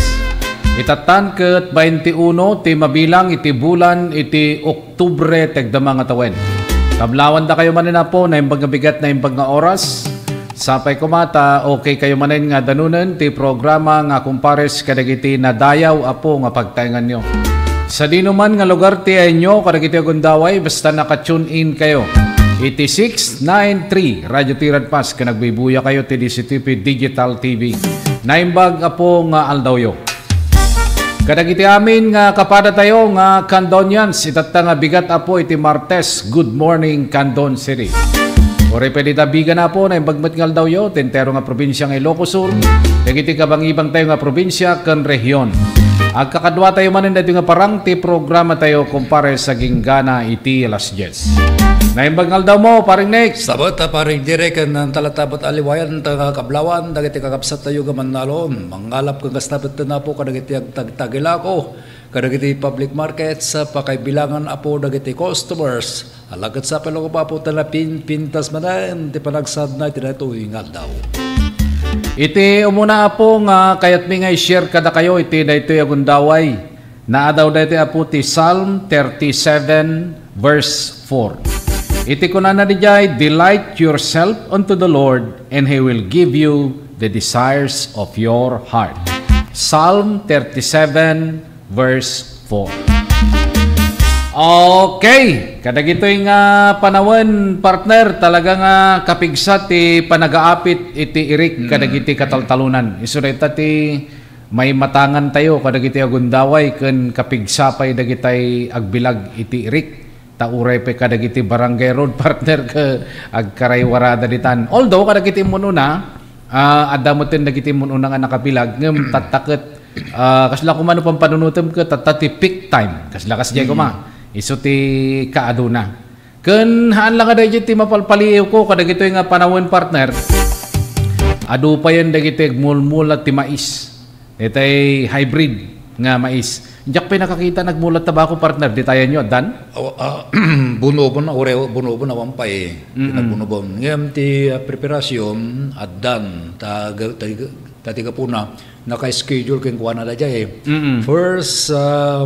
[SPEAKER 14] Itatan ket 21, ti mabilang, iti bulan, iti Oktubre, tegdama nga tawen. Tablawan da kayo manin na po, naimbag nga bigat, naimbag nga oras. Sapay kumata, okay kayo manin nga danunan, ti programa nga kumpares kadagiti na dayaw apo nga pagtaingan nyo. Sa dinuman nga lugar ti inyo, kadagiti agundaway, basta naka-tune in kayo. 8693 Radyo Tiradpas kanagbibuya kayo ti DZTP Digital TV. Naimbag apo nga aldawyo. Kadagiti amin nga kapada tayo nga Candonians, itata nga bigat apo iti Martes. Good morning Candon City. Ore pwede tabigan na po na imbagmat nga aldawyo, tentero nga probinsya ng Ilocos Sur. Dagiti kabang-ibang tayo nga probinsya kan rehiyon. Agkakadwa tayo manin dito nga parang ti programa tayo kumpare sa ginggana iti alas 10. Naimbagal daw mo, paring next.
[SPEAKER 15] Sabot, paring direk ng talatabot aliwayan, kablawan, dagiti kakapsat tayo gaman nalon. Mangalap kang kastabot na po, kadagiti agtagtagilako, kadagiti public markets, pakaibilangan apo, dagiti customers. Alagat sa palo ko pa po talapin, pintas manan, di panagsad na itinatuhingal daw.
[SPEAKER 14] Iti umuna apo nga kayat mi nga i-share kada kayo, iti daytoy agundaway. Naadaw daytoy apo ti Psalm 37 verse 4. Iti kunana di jay, delight yourself unto the Lord, and He will give you the desires of your heart. Psalm 37 verse 4. Okay, kadagitoy nga panawan partner, talaga nga kapigsat ti panagaapit iti irik kadagiti kataltalunan. Isureta ti may matangan tayo kadagiti agundaway ken kapigsapay dagitay agbilag iti irik. Tauray pe kadagiti barangay road partner ke agkaraywarada ditan. Although kadagiti mununa adamutin dagiti mununa nga nakabilag ngem tataket kasla kumano pang panunutem ke tatati peak time. Kasla kasjay ko ma. Isu ti kaaduna. Ken haan lang kada ti mapalpaliw ko kadagito nga panawon partner. Adu pa yan dagiti mulmulat ti mais. Itay hybrid nga mais. Diyak pa nakakita nagmulat tabako partner, di tayo nyo, Dan?
[SPEAKER 15] Bunobon, oreo, bunobon na wampay. Bunobon. Ngayon ti preparasyon at Dan, tatiga po na, naka-schedule kong kuha na dyan First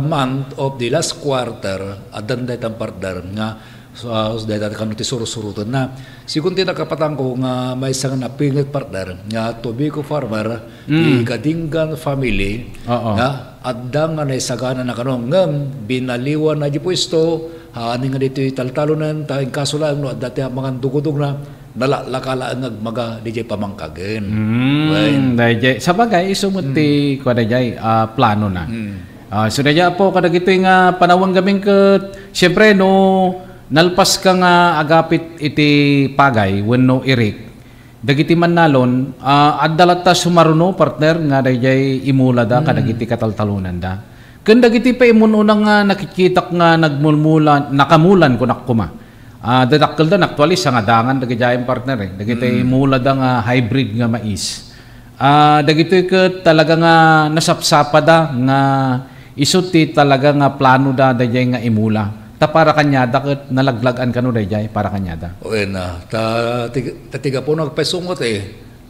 [SPEAKER 15] month of the last quarter, at Dan dahil partner nga, dahil kano ti suru-surutan na. Sigun ti nakapatang ko nga may isang napingit partner nga tobacco farmer, Gadingan family, nga adang nga naisagana na kanong ngam binaliwan na di pwesto haani nga dito taltalunan tayong kasulang no at dati mga dugudog na nalalakalaan ng mga DJ pamangkagen.
[SPEAKER 14] DJ sa bagay isumot ti ko DJ plano na. So daya po kada gito nga panawang gaming ket syempre no nalpas ka nga agapit iti pagay wenno irik. Dagiti man nalon, adalata sumaruno partner nga dayjay imula da kadagiti kataltalunan da. Ken dagiti pa imununang nga nakikitak nga nagmulmulan, nakamulan ko nakuma. Dadakkel da naktualis nga dangan dagiti partner eh. Dagiti imula da nga hybrid nga mais. Dagiti ket talaga nga nasapsapa da nga isuti talaga nga plano da dayjay nga imula. Ta para kanyada ket nalaglagan kanu dayjay para kanyada.
[SPEAKER 15] O na tiga po nagpasungot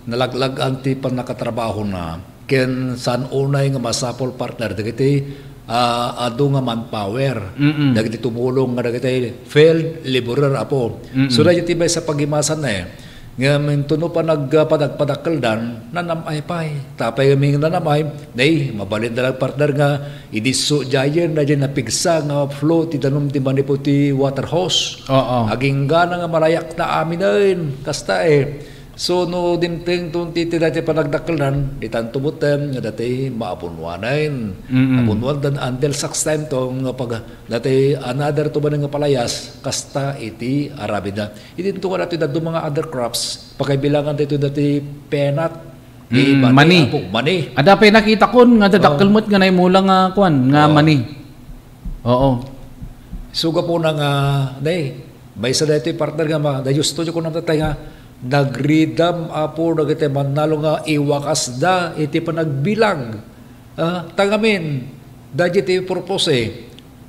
[SPEAKER 15] nalaglagan ti panakatrabaho na ken san unay nga masapol partner dagiti adu nga manpower dagiti tumulong nga dagiti field laborer apo. So dagiti bay sa pagimasan na nga mintuno pa nagpadagpadakkel dan nanamay pay tapay kami nanamay nay mabalin dalag partner nga idiso jayen na dyan napigsa nga flow ti danom ti manipo ti water hose aging gana nga malayak na amin kasta so no dimteng tun ti dati panagdakkelan itantubutem nga dati maapunwanen apunwan dan until such time to nga pag dati another to ba nga palayas kasta iti arabida iti to dati dadto mga other crops pakaibilangan dati penat mani
[SPEAKER 14] ada pa nakita kon nga dadakkelmot nga naimula nga kuan nga mani
[SPEAKER 15] suga po na nga day may sa dati partner nga da justo ko na tatay nga nagridam apo dagiti manalo nga iwakas da iti panagbilang tangamin dagiti purpose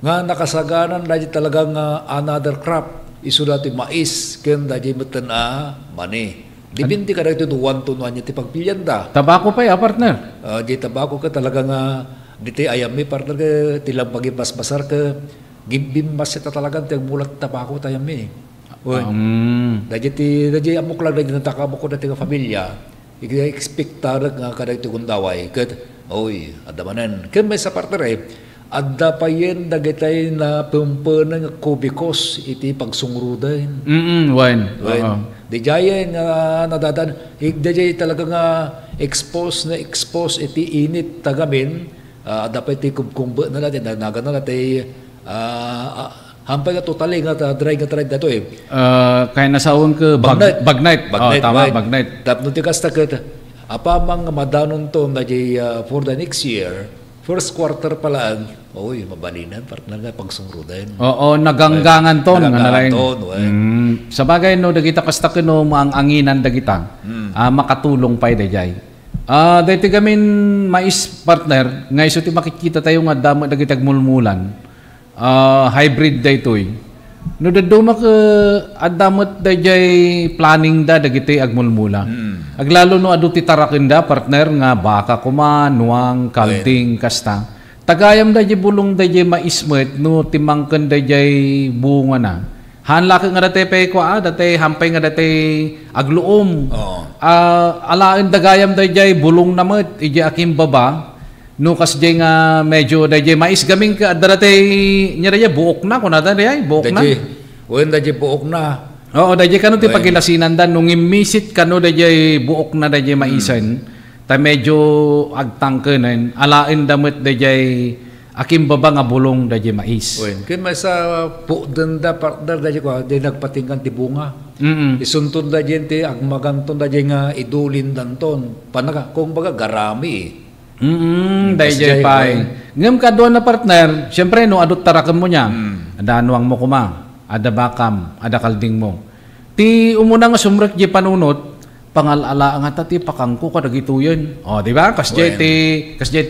[SPEAKER 15] nga nakasaganan dagiti talagang another crop isu dati mais ken dagiti meten mani dipinti ka dagiti duwan tunuan iti pagpilyan da
[SPEAKER 14] tabako pa partner
[SPEAKER 15] di tabako ka talagang diti ayami partner ka tilang pagibasbasar ka gimbimas ita talagang tiyang mulat tabako tayami Dadi amok lang dadi natakamo ko dati nga pamilya. Expectar nga kada iti kundaway. Kat, adamanan. Kat may sa partner adda pa yen dagitay na pumpunan nga kubikos iti pagsungrudan. Di jayen nga nadadan. Di talaga nga expose iti init tagamin. Adda pa iti kumkumba na natin. Naga na natin hampay nga totally nga dry dato
[SPEAKER 14] kaya nasawon ke Bagnite. Tama, Bagnite.
[SPEAKER 15] Tapno ti kasta ket apamang madanon to na for the next year, first quarter pa lang, mabalinan partner nga pagsungrudan.
[SPEAKER 14] Naganggangan to nga nalain. Sa bagay no dagita kasta keno ang anginan dagita. Makatulong pay dayjay. Dahil gamin mais partner, nga iso ti makikita tayo nga damo dagitag mulmulan. Hybrid da ito'y. No daduma ka adamot da jay planning da dagiti agmulmula. Aglalo no adu ti tarakin da partner nga baka kuma nuang kalting kasta. Tagayam da jay bulong da jay maismet no timangken da jay bunga na. Hanla ka nga dati pe ko dati hampay nga dati agluom. Alain dagayam da jay bulong namet iji akim baba. No kas jay nga medyo dayjay mais gaming ka daratay nya dayjay buok na kun ada dayjay buok na.
[SPEAKER 15] Dayjay buok na.
[SPEAKER 14] Dayjay kanu ti paginasindan dan nung imisit kanu dayjay buok na dayjay maisen. Ta medyo agtangkenen alain damet dayjay akim baba nga bulong dayjay mais.
[SPEAKER 15] Ken may sa pudenda partner dayjay ko day nagpatingkan ti bunga. Isuntod dayjay ti agmaganton dayjay nga idulin danton. Panaka kung baga garami
[SPEAKER 14] dayjay pay. Ngem kadwa na partner, syempre no adut tarakem mo nya. Ada anuang mo kuma, ada bakam, ada kalding mo. Ti umuna nga sumrek di panunot, pangalala nga ti pakangko ka dagituyen. Di ba? Kasjay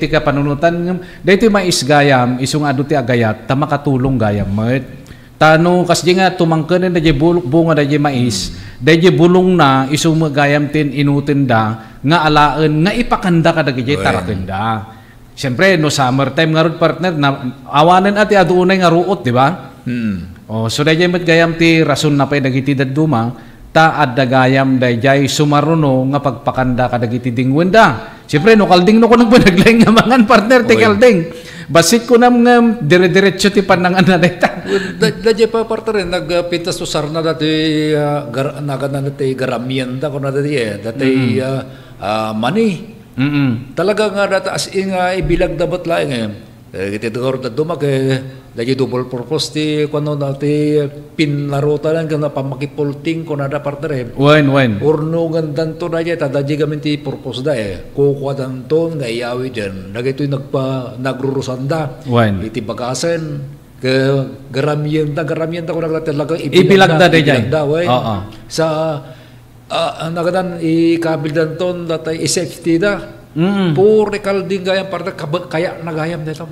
[SPEAKER 14] ti ka panunutan daytoy mais gayam, isung adut ti agayat, ta makatulong gayam met. Tano kasjay nga tumangken dayjay bunga dayjay mais, dayjay bulong na isung magayam tin inutin da nga alaen nga ipakanda ka dagiti tarakenda. Siyempre no summertime nga rod partner na awanen ati adunay nga ruot, di ba? So dayjay met gayam ti rason na pay dagiti dadduma ta adda gayam dayjay sumaruno nga pagpakanda ka dagiti dingwenda. Siyempre no kalding no ko nagbanaglaing nga mangan partner ti kalding. Basit ko nam nga dire-diretso ti panangan na dayta.
[SPEAKER 15] Dayjay pa partner nagpitas susar na dati nagana dati garamienda ko na dati dati money. Talaga nga data as in ibilag dapat laing Kita dengar duma ke lagi double purpose ti kuno dati pinlaro talan kana pamakipulting kun ada partner
[SPEAKER 14] Wen.
[SPEAKER 15] Urno gandan to daje tadaje gamin ti purpose da kukuha danton nga iyawi diyan dagitoy nagrurusanda iti bagasen ke garamienta ko naglatelaga
[SPEAKER 14] ibilag da dayjay
[SPEAKER 15] sa nagadan ikabil danton datay safety da pure kalding gayam partner kaya nagayam dito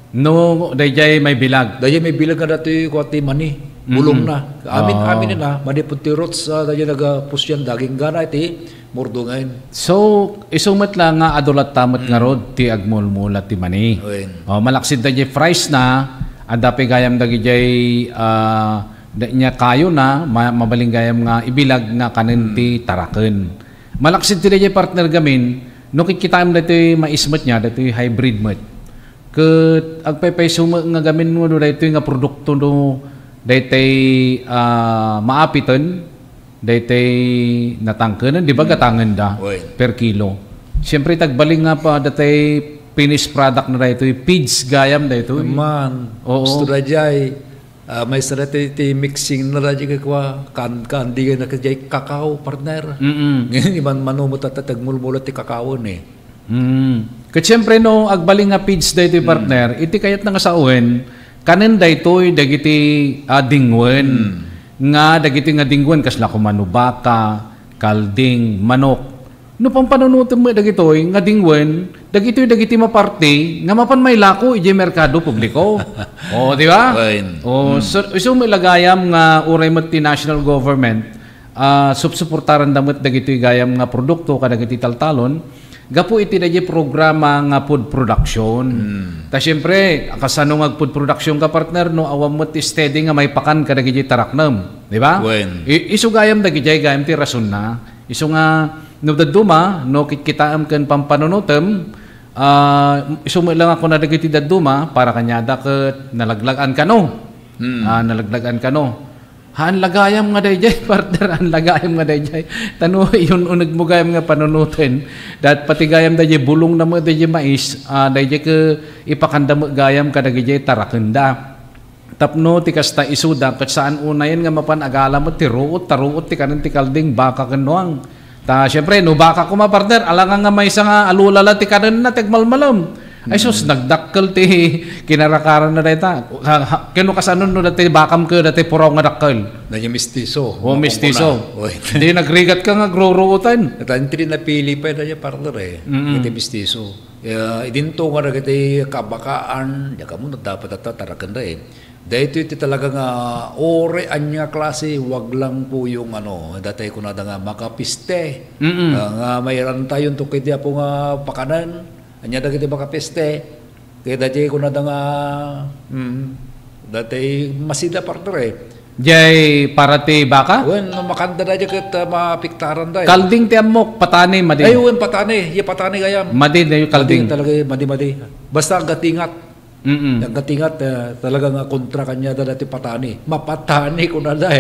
[SPEAKER 14] No, dayjay may bilag.
[SPEAKER 15] Dayjay may bilag nga dati ko ati mani. Bulong na. Amin na mani punti rots dayjay nagapusyan daging gana iti murdungain.
[SPEAKER 14] So, isumat lang nga adulat tamat nga rod ti agmulmulat ti mani. Malaksid dayjay fries na adapi gayam dagijay nya kayo na mabaling gayam nga ibilag nga kanin ti taraken. Malaksid ti dayjay partner gamin no kikitaan dito maismat niya dito hybrid mat. Ket agpaypayso nga gamin mo dito nga produkto no dito maapiton dito natangkenan di ba gatangan da per kilo. Siyempre tagbaling nga pa dito finished product na dito feeds gayam dito.
[SPEAKER 15] Man. Gusto dayjay may sarati mixing na dayjay kwa kandi na kajay kakao partner. Ngayon iban manumot at tagmulmulot ti kakao ni.
[SPEAKER 14] Ket siyempre no agbaling nga feeds dayto partner iti kayat nga sauwen kanen daytoy dagiti dingwen nga dagiti nga dingwen kasla kumano baka kalding manok no pampanunutom mo dagitoy nga dingwen dagitoy dagiti maparte nga mapan may lako iti merkado publiko. Di ba? So may lagayam nga uray met ti national government subsuportaran damit dagitoy gayam nga produkto kadagiti taltalon. Gapo iti dayjay programa nga food production. Ta syempre kasano nga food production ka partner no awam mo ti steady nga may pakan kadagiti taraknem, di ba? Isu gayam dagiti gayam ti rason na. Isu nga no daduma no kitkitaam ken pampanunutem isu mo lang ako na dagiti daduma para kanyada ket nalaglagan kano. Nalaglagan kano. Han lagayam nga dayjay partner han lagayam nga dayjay tano yun uneg mo gayam nga panunutin dat pati gayam dayjay bulong na mo dayjay mais dayjay ke ipakanda mo gayam kadagiti tarakenda tapno ti kasta isuda ket saan unayen nga mapan agala mo ti ruot taruot ti kanen ti kalding baka kennoang ta syempre no baka kuma partner alangan nga may nga alulala ti kanen na tagmalmalam. Ay sus nagdakkel ti kinarakaran na dayta. Keno kasanon no dati bakam ke dati puraw nga dakkel.
[SPEAKER 15] Danya mistiso.
[SPEAKER 14] Mistiso. Hindi nagrigat ka nga gruruutan.
[SPEAKER 15] Tantri na pili pa danya partner iti mistiso. Idinto nga dagiti kabakaan, ya kamo dapat taraken da Dahito iti talaga nga ore anya klase wag lang po yung dati ko na nga makapiste. Nga mayroon tayo to kiti po nga pakanan. Anya dagiti makapiste. Kaya dati ko na nga dati masida partner
[SPEAKER 14] Jay parati baka?
[SPEAKER 15] Wen makanda da ket mapiktaran da.
[SPEAKER 14] Kalding ti amok patani madi.
[SPEAKER 15] Ay wen patani, ye patani gayam.
[SPEAKER 14] Madi na yung kalding.
[SPEAKER 15] Madi talaga madi. Basta ang gatingat. Ang gatingat talaga nga kontra kanya da dati patani. Mapatani ko na da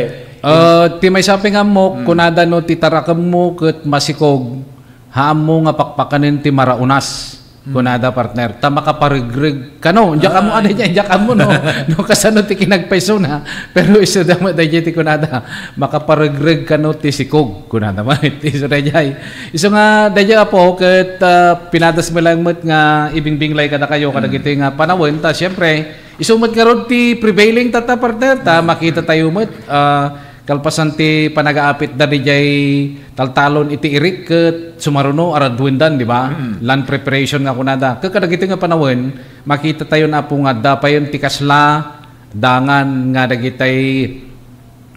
[SPEAKER 14] ti may saping amok kunada no ti tarakam mo ket masikog haamo nga pakpakanen ti maraunas. Kunada partner ta makaparigrig kano diya kamo diya kamo no kasano ti kinagpaiso na pero isu dama dayjay ti kunada makaparigrig kano ti sikog kunada man isu dayjay isu nga dayjay apo ket pinadas mo lang met nga ibingbinglay kada kayo kadagiti nga panawon ta syempre isu met karon ti prevailing tata partner ta makita tayo met kalpasan ti panagaapit da dijay taltalon iti irik ket sumaruno aradwendan di ba? Land preparation nga kunada. Kadagiti nga panawon makita tayo na po nga dapayon ti kasla dangan nga dagitay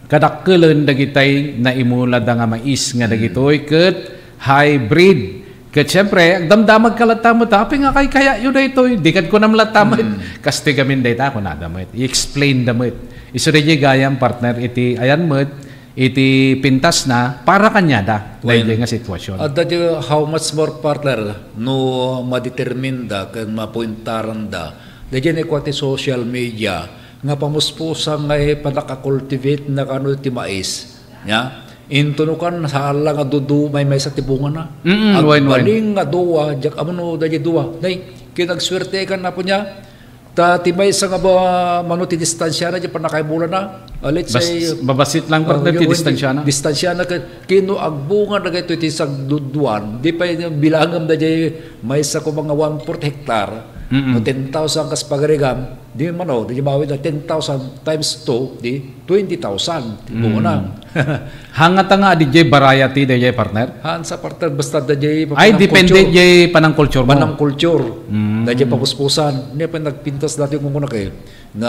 [SPEAKER 14] kadakkelen dagitay na imula da nga mais nga dagitoy ket hybrid. Ket syempre agdamdamag kalatamo tapi nga kay kaya yun daytoy dikad ko nam latamit kasti gamin dayta kunada met. I-explain damit. Isurigi gayam partner iti ayan met iti pintas na para kanyada dahil nga sitwasyon.
[SPEAKER 15] At how much more partner no ma-determine da kan mapuintaran da dahil nga iti social media nga pamuspusa nga panaka-cultivate na kano iti mais nya intunukan sa ala nga dudu may sa tibungan na agbaling nga duwa jak amuno dahil duwa day kinagswerte kan na po niya timay sa nga ba mano ti distansya na di pa nakaibulan na let's say
[SPEAKER 14] babasit lang partner ti
[SPEAKER 15] distansya na kino agbunga na ito ti sagduduan di pa bilangam da di may sa ko mga 1/4 hektar No 10,000 kas pagarigam, di mano, di mawid na 10,000 times 2, di 20,000. Buo na.
[SPEAKER 14] Hangat nga DJ variety DJ partner?
[SPEAKER 15] Han sa partner basta DJ
[SPEAKER 14] ay depende DJ panang culture mo.
[SPEAKER 15] Panang culture. DJ papuspusan. Ni pa nagpintas dati ko muna kay na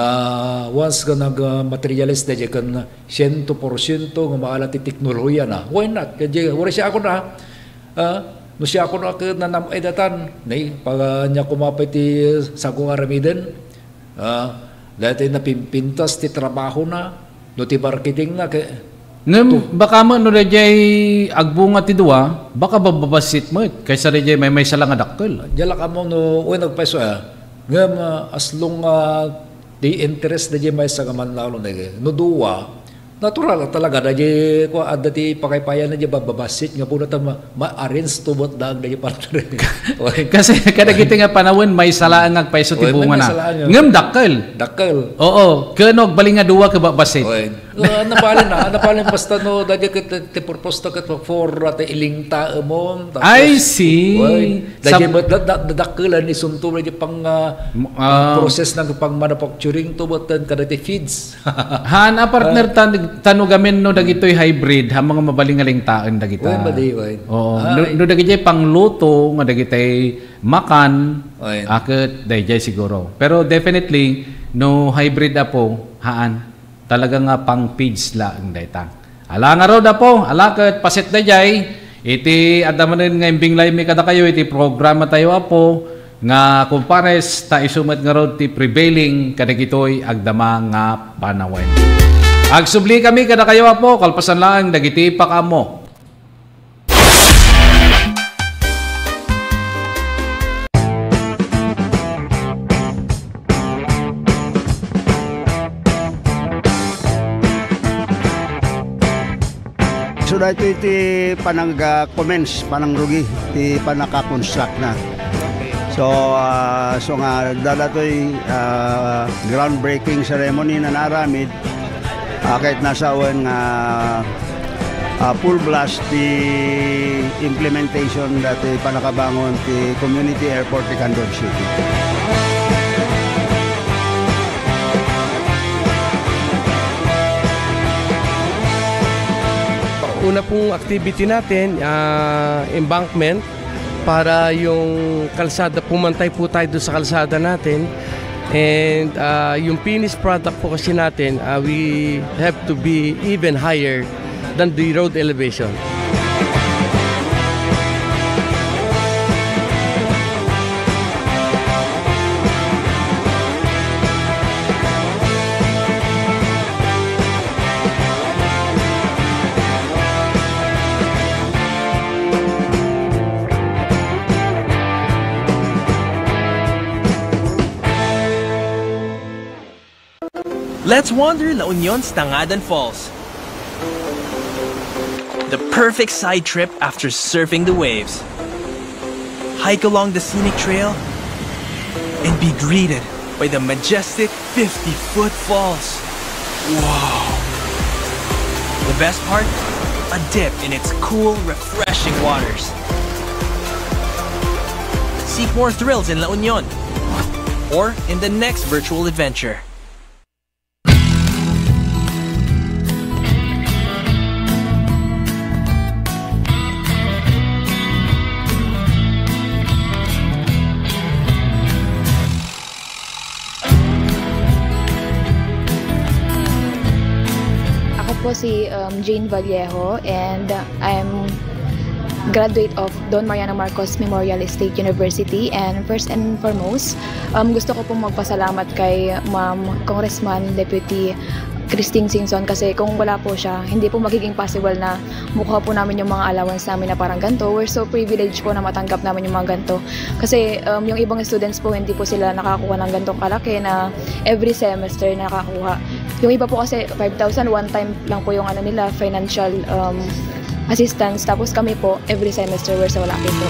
[SPEAKER 15] once ka nag-materialist DJ kan 100% nga maala ti teknolohiya na. Why not? DJ wala siya ako na. No siya ako na nanam edatan. Nay pag nya kumapay ti sagong aramiden. Dati napipintas ti trabaho na. No ti marketing na kay
[SPEAKER 14] baka mo no DJ agbunga ti duwa, baka bababasit mo kaysa DJ may salang adakkel.
[SPEAKER 15] Dala ka mo no when nagpaiso ngam as long the interest DJ may sa kaman lalo no duwa natural talaga DJ ko adati pakaypayan na DJ bababasit nga puno ta ma-arrange to bot dag DJ partner.
[SPEAKER 14] Kasi kada kita nga panawon may salaan nga paiso ti bunga na. Ngam dakkel.
[SPEAKER 15] Dakkel.
[SPEAKER 14] Oo, kenog bali nga duwa ka babasit.
[SPEAKER 15] Napalin basta no dadya te purpose ta kat for ate ilingta mo.
[SPEAKER 14] I see.
[SPEAKER 15] Dadya dadakkelan ni sunto dadya pang process ng pang manufacturing to bot kada te feeds.
[SPEAKER 14] Han partner tanugamen no dagitoy hybrid ha mga mabalingaling taen dagita. Oo. No dagitoy pangluto nga dagitay makan aket dayjay siguro. Pero definitely no hybrid apo haan talaga nga pang feeds la ang dayta. Ala nga raw dapo, ala ket paset dayjay iti adamanen nga imbinglay mi kada kayo iti programa tayo apo nga kumpares ta isumet nga raw ti prevailing kadagitoy agdama nga panawin. Agsubli kami kada kayo apo kalpasan lang dagiti pakamo.
[SPEAKER 3] So dito iti panang-commence, panang rugi, iti panaka-construct na. So nga dalatoy groundbreaking ceremony na naramid kahit nasa awan nga full blast the implementation dati panakabangon ti community airport ti Candor City.
[SPEAKER 22] Una pong activity natin, embankment, para yung kalsada, pumantay po tayo doon sa kalsada natin. And yung finished product po kasi natin, we have to be even higher than the road elevation.
[SPEAKER 16] Let's wander La Union's Tangadan Falls. The perfect side trip after surfing the waves. Hike along the scenic trail and be greeted by the majestic 50-foot falls. Wow! The best part? A dip in its cool, refreshing waters. Seek more thrills in La Union or in the next virtual adventure.
[SPEAKER 12] Po si Jane Vallejo and I'm graduate of Don Mariano Marcos Memorial State University, and first and foremost gusto ko pong magpasalamat kay Ma'am Congressman Deputy Christine Singson, kasi kung wala po siya hindi po magiging possible na mukha po namin yung mga allowance namin na parang ganito. We're so privileged po na matanggap namin yung mga ganito kasi yung ibang students po hindi po sila nakakuha ng ganitong kalaki na every semester nakakuha. Yung iba po kasi 5,000 one time lang po yung ano nila, financial assistance, tapos kami po every semester we're so lucky po.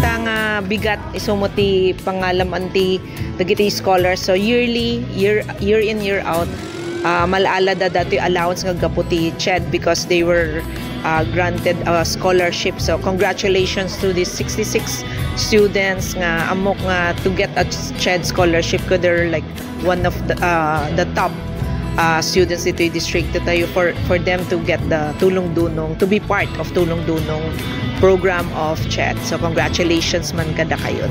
[SPEAKER 9] Tanga bigat isumuti pangalam anti dagiti scholars, so yearly year in year out malaala da dati allowance nga gaputi CHED because they were granted a scholarship. So congratulations to these 66 students nga amok nga to get a CHED scholarship ko. They're like one of the top students dito yung district tayo for them to get the Tulong Dunong, to be part of Tulong Dunong program of CHED. So congratulations man kada kayo.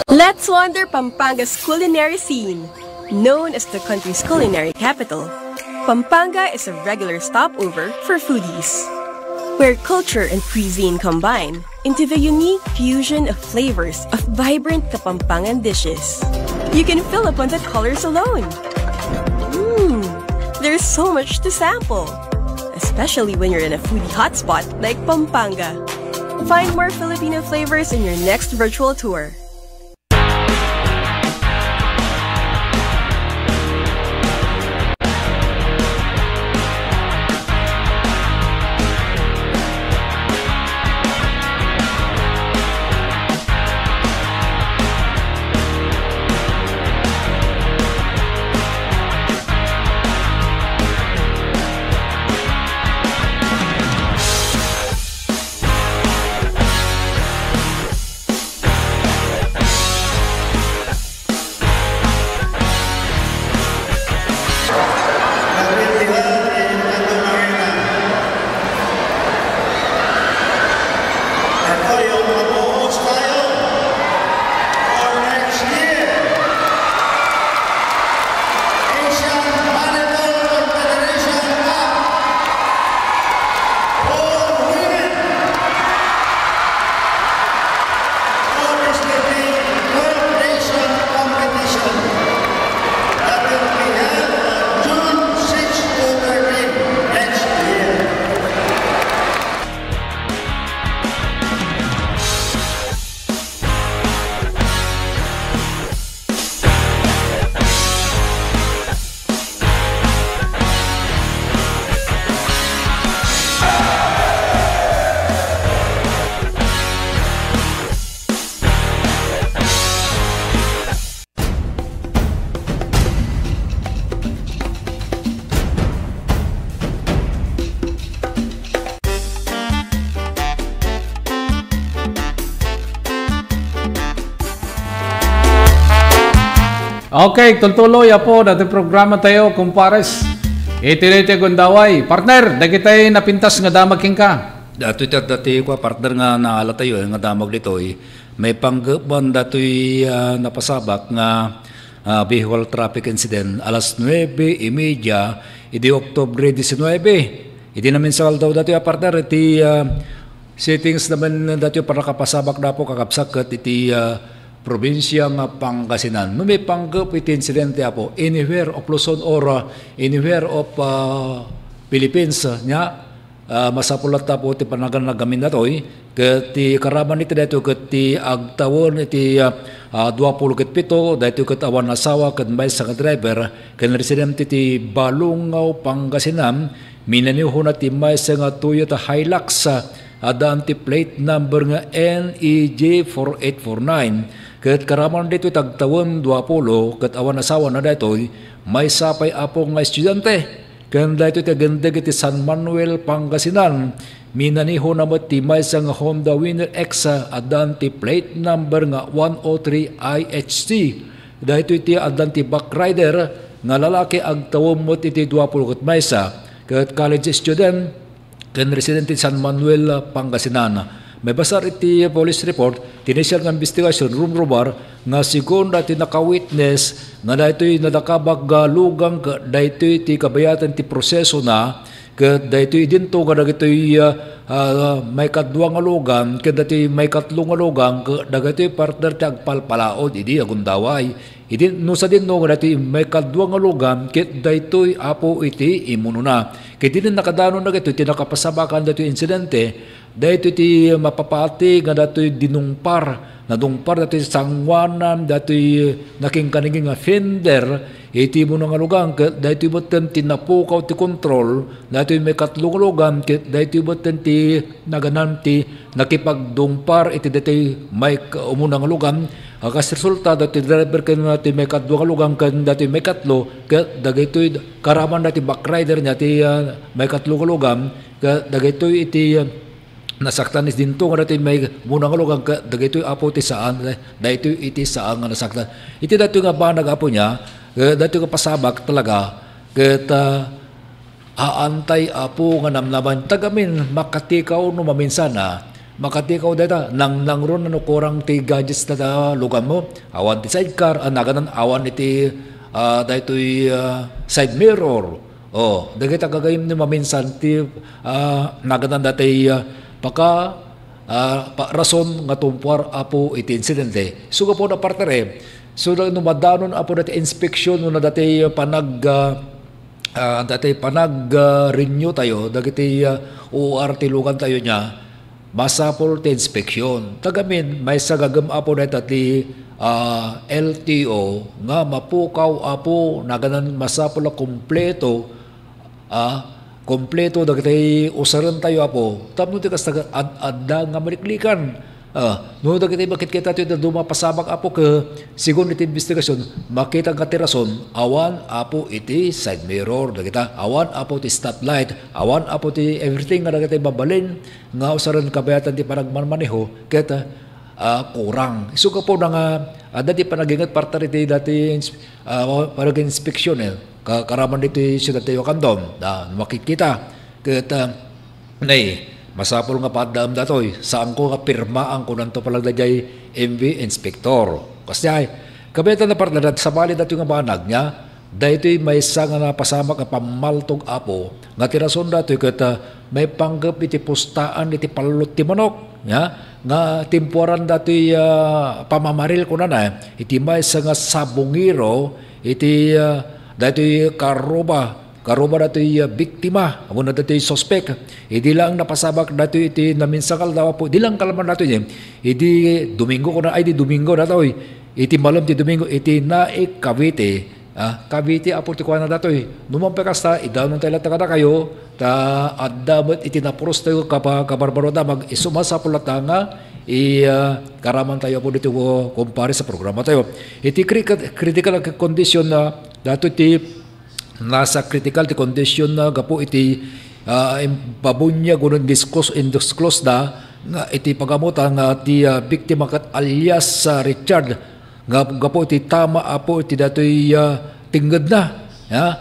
[SPEAKER 7] Let's wander Pampanga's culinary scene. Known as the country's culinary capital, Pampanga is a regular stopover for foodies, where culture and cuisine combine into the unique fusion of flavors of vibrant Kapampangan dishes. You can fill up on the colors alone. There's so much to sample, especially when you're in a foodie hotspot like Pampanga. Find more Filipino flavors in your next virtual tour.
[SPEAKER 14] Okay, tultuloy po dati programa tayo, kumpares. Iti-iti gundaway. Partner, dagi tayo napintas nga damag king ka.
[SPEAKER 15] Dati ko partner nga naala tayo nga damag dito. May panggaban dato'y napasabak nga vehicle traffic incident alas 9:30 idi Oktubre 19. Idi namin sa daw dato'y partner iti settings naman dato'y para kapasabak na po kakapsakat iti probinsya nga Pangasinan. May panggap iti insidente po anywhere of Luzon or anywhere of Philippines nya masapulat ta po iti panagan na gamin natoy ket ti karaban iti dayto ket ti agtawon iti 27 dayto ket awan asawa ket may sa driver ken residente ti Balungaw Pangasinan minanihon na ti may sa nga Toyota Hilux adaan ti plate number nga NEJ 4849 ket karaman dito tagtawon 20 ket awan asawa na daytoy may sapay apo nga estudyante ken daytoy tagendag iti San Manuel Pangasinan minaniho na met ti may nga Honda Winner X adaan ti plate number nga 103 IHC daytoy ti adaan ti backrider nga lalaki agtawon met iti 20 ket maysa ket college student ken residente San Manuel Pangasinan. May basar iti police report, tinisyal nga investigasyon, rumrubar, nga sigon dati naka-witness, nga dahito'y nadakabag lugang, dahito'y ti kabayatan ti proseso na, dahito'y dinto, nga dahito'y may kadwang alugang, dahito'y may katlong alugang, dahito'y partner ti agpalpalaod, idi agundaway. Idi no sa din no, nga dahito'y may kadwang alugang, dahito'y apo iti imununa. Kaya din nakadano na dahito'y tinakapasabakan dahito'y insidente, dahito iti mapapati nga dato'y dinungpar nadungpar datoy sangwanan datoy naking kaniging offender iti mo nga lugang datoy boten tinapukaw ti kontrol datoy may katlungan datoy boten ti naganan ti nakipagdungpar iti datoy may umunang lugang kas resulta datoy driver ken ti may kadwa lugang ken datoy may katlo dagitoy karaman dati backrider nya ti may katlo lugang dagitoy iti nasaktan is dinto nga dati may munang lugang dagitoy apo ti saan daytoy iti saan nga nasaktan iti datoy nga banag apo nya datoy nga pasabak talaga ket aantay apo nga namnaman tagamin makatikaw no maminsana makatikaw data nang ron ano kurang ti gadgets na lugan mo awan ti sidecar naganan awan iti daytoy side mirror dagita kagayim ni maminsan ti naganan dati rason nga tumpuar apo iti insidente. So po na partner so numadanon apo dati inspection no na dati renew tayo dagiti ORT lugan tayo nya masapol ti inspection. Tagamin may sagagam apo dati LTO nga mapukaw apo naganan masapol na kompleto kompleto dagiti usaran tayo apo tapno ti kas adda nga maliklikan no dagiti bakit kita ti dumapasabak apo ke sigon iti investigasyon makita nga ti rason awan apo iti side mirror dagita awan apo ti stoplight awan apo ti everything nga dagiti babalin nga usaran kabayatan ti panagmaneho ket kurang isu ka po nga dati panagingat partner iti dati parang inspeksyon karaman dito siya dati wakandom makikita ket masapol nga padam datoy saan ko nga pirmaan ko nanto palag dayay MV inspector kasi ay kabetan na partner sa bali dati nga banag niya daytoy may isa nga napasama ka pamaltog apo nga tirason datoy ket may panggap iti pustaan iti palulot ti manok nga timpuran datoy pamamaril ko na iti may isa nga sabungiro iti datoy karoba datoy biktima amo na datoy suspect idi lang napasabak datoy iti naminsakal daw po di lang kalaman datoy idi Domingo ko na ay di Domingo datoy iti malam ti Domingo iti naik Cavite Cavite apo ti kuana datoy numampe kasta idanon tayo kada kayo ta adda iti napuros tayo kabarbaro da mag isumasapol nga karaman tayo po dito kumpare sa programa tayo iti critical condition na dato iti nasa critical ti condition na gapo iti babunya gunon disclose na nga iti pagamutan nga ti biktima kat alias Richard nga gapo iti tama apo iti datoy tinggad na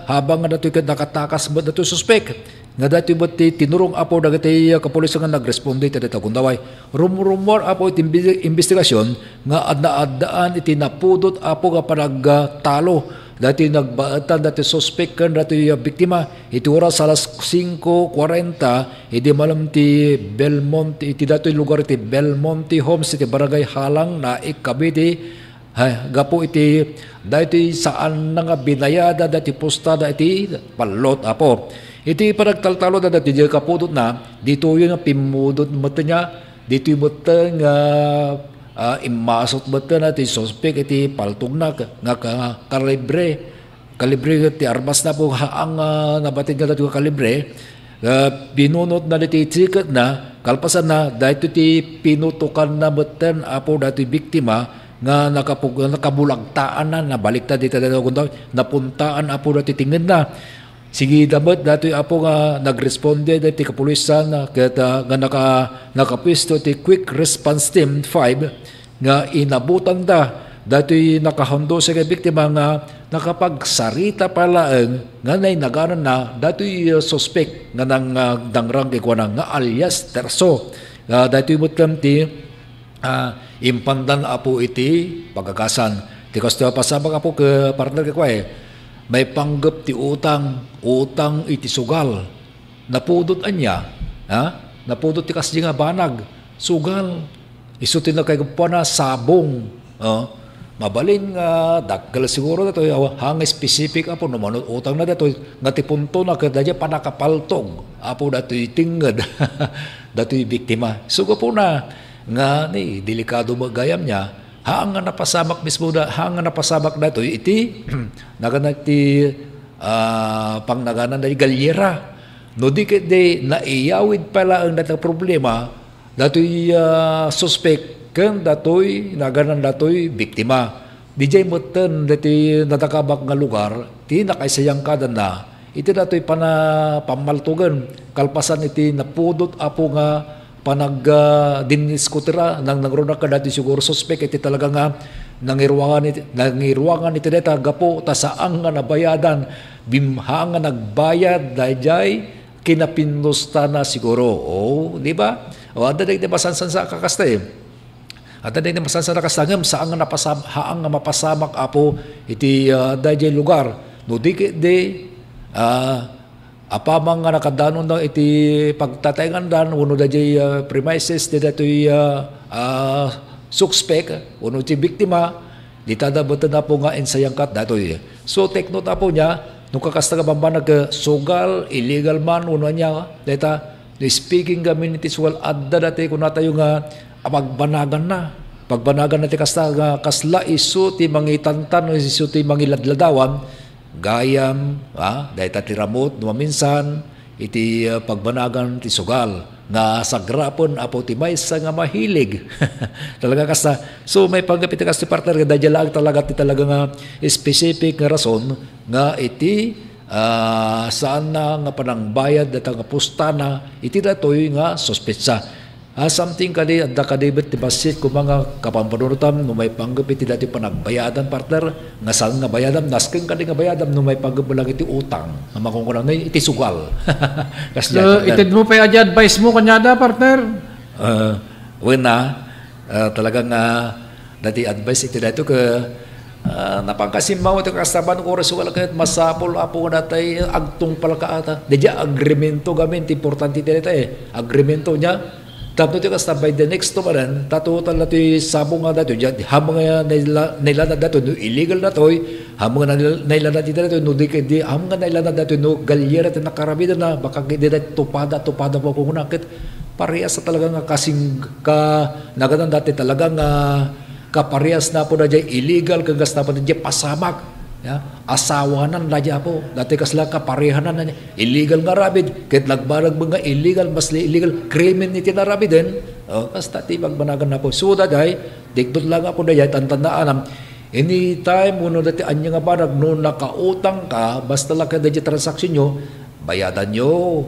[SPEAKER 15] habang nga datoy kat nakatakas ba datoy suspect nga dati ba tinurong apo dagiti kapulis nga nagresponde iti dito kundaway rumor apo iti investigasyon nga adda-addaan iti napudot apo nga panagtalo dati nagbaatan dati suspect kan dati biktima iti oras alas 5:40 iti malam ti Belmonte iti dati lugar iti Belmonte Homes iti barangay Halang na Cavite gapo iti dati saan nga binayada dati postada iti palot apo iti panagtaltalo da dati di kapudot na dito yung pimudot mata niya dito yung mata nga imasot mata na ti suspect iti paltog na nga kalibre ti armas na po ang nabatid nga dati kalibre binunot na dati tiket na kalpasan na dito ti pinutukan na mata apo dati biktima nga nakabulagtaan na nabaliktad dito napuntaan apo dati tingin na sige dapat dati apo nga nagresponde dati kapulisan nga nakapisto ti quick response team 5 nga inabutan dati nakahando sa biktima nga nakapagsarita palaeng nga naganan na dati suspect nga nang dangrang kikuan nga alias Terso dati mutam ti impandan apo iti pagkakasan ti kasto pasabak apo ke partner kikuan may panggap ti utang iti sugal napudot anya napudot ti kasdi nga banag sugal isutin na kay na sabong mabalin nga dakgal siguro dato hang specific apo no manut utang na dato nga ti punto na kadya panakapaltog apo dato tinggad dato biktima sugo po na nga ni delikado magayam niya haang nga napasamak mismo da haang nga napasamak dato iti naganan ti pangnaganan da galyera no di kede naiyawid pala ang datang problema datoy suspect ken datoy naganan datoy biktima dijay moten dati natakabak nga lugar ti nakaisayang kadan na iti datoy pamaltugan kalpasan iti napudot apo nga panag diniskutera nang nagruna ka dati siguro suspect iti talaga nga nangirwangan iti deta gapo ta saan nga nabayadan bimha nga nagbayad dayjay kinapindusta na siguro di ba o ada day masansan sa kakasta ada day masansan sa kakasta saan nga haang nga mapasamak apo iti dayjay lugar no di apamang nga nakadanon daw iti pagtatayngan dan uno da jay premises di datoy suspect uno ti biktima di tada beto na po nga ensayang kat datoy so take note po niya nung kakasta ka bamba sugal illegal man uno niya data the speaking communities well adda dati kung natayo nga pagbanagan natin kasta nga kasla isu ti mangitantan o isu ti mangiladladawan gayam dahil tatiramot numaminsan iti pagbanagan ti sugal nga sagrapon apo ti maysa nga mahilig talaga kasta so may panggapit kasta partner nga dahil lang talaga ti talaga nga specific nga rason nga iti saan na nga panangbayad data nga pustana iti datoy nga suspetsa something kadi adda kadibet ti basit kung mga kapampanunutan no may panggapit ti dati panagbayadan partner nga saan nga bayadan nasken kadi nga bayadan no may panggapit iti utang nga makungkulang na iti sugal
[SPEAKER 14] so itid mo pa advice mo kanyada partner
[SPEAKER 15] talagang dati advice iti dati ka napangkasimaw ito kastaban ko resugal kahit masapol apo nga datay agtong palakaata dadya agreemento gamin ti importante iti dati agreemento niya tapno ti kasta by the next tumaran tatutal na ti sabong nga dato hamang nga nailana dato no illegal na toy hamang nga nailana ti dato no di hamang nga nailana dato no galyera ti nakarabida na baka di tupada po kung nakit parehas sa talaga nga kasing naganan dati talaga nga kaparehas na po na dyan illegal kagas na po na dyan pasamak asawanan na dyan po dati kasla kaparehanan na illegal nga rabid kahit nagbarag mga illegal mas illegal krimen niti na rabid din basta ti magbanagan na po so daday dikdot lang ako na yan tantandaan anytime uno dati anya nga barag no nakautang ka basta lang kada dyan transaksyon nyo bayadan nyo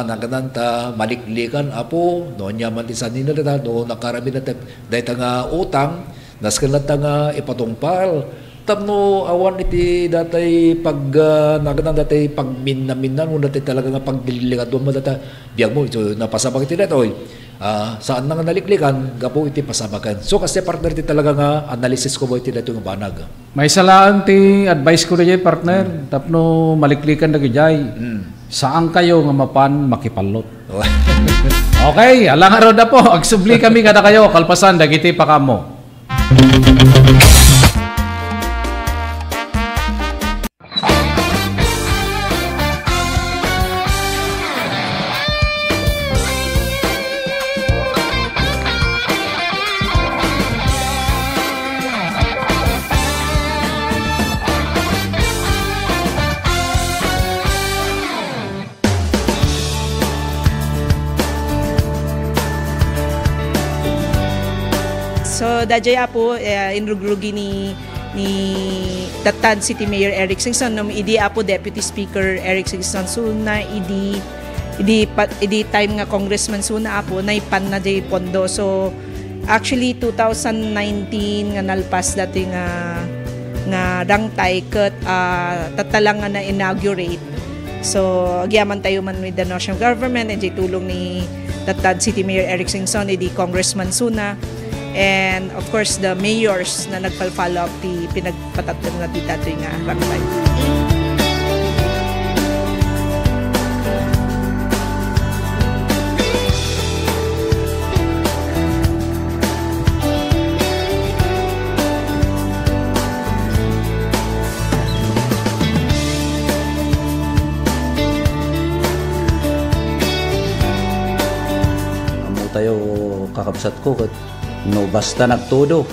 [SPEAKER 15] naganan maliklikan apo no nya man ti sanina data no nakarabid na dahil nga utang naskan na nga ipatungpal tapno awan iti datay pag naganan datay pagminaminan mo datay talaga nga pagdililigad mo data biyag mo ito napasabak iti datoy saan nga naliklikan gapo iti pasabakan so kasi partner ti talaga nga analysis ko mo iti dato nga banag
[SPEAKER 14] may salaan ti advice ko rin partner tapno maliklikan na gijay saan kayo nga mapan makipalot okay alang araw na po agsubli kami kada kayo kalpasan dagiti pakamo.
[SPEAKER 9] So dadya po inrugrugi ni Datan City Mayor Eric Singson no idi apo Deputy Speaker Eric Singson so na idi time nga Congressman so na apo na ipan na day pondo so actually 2019 nga nalpas dati nga dangtay ket tatalang nga na inaugurate so agyaman tayo man with the national government and tulong ni Datan City Mayor Eric Singson idi Congressman Suna and of course the mayors na nagpal-follow up ti pinagpatatgan nga dito nga rangtay.
[SPEAKER 1] Tayo
[SPEAKER 14] kakabsat ko kat no basta nagtodo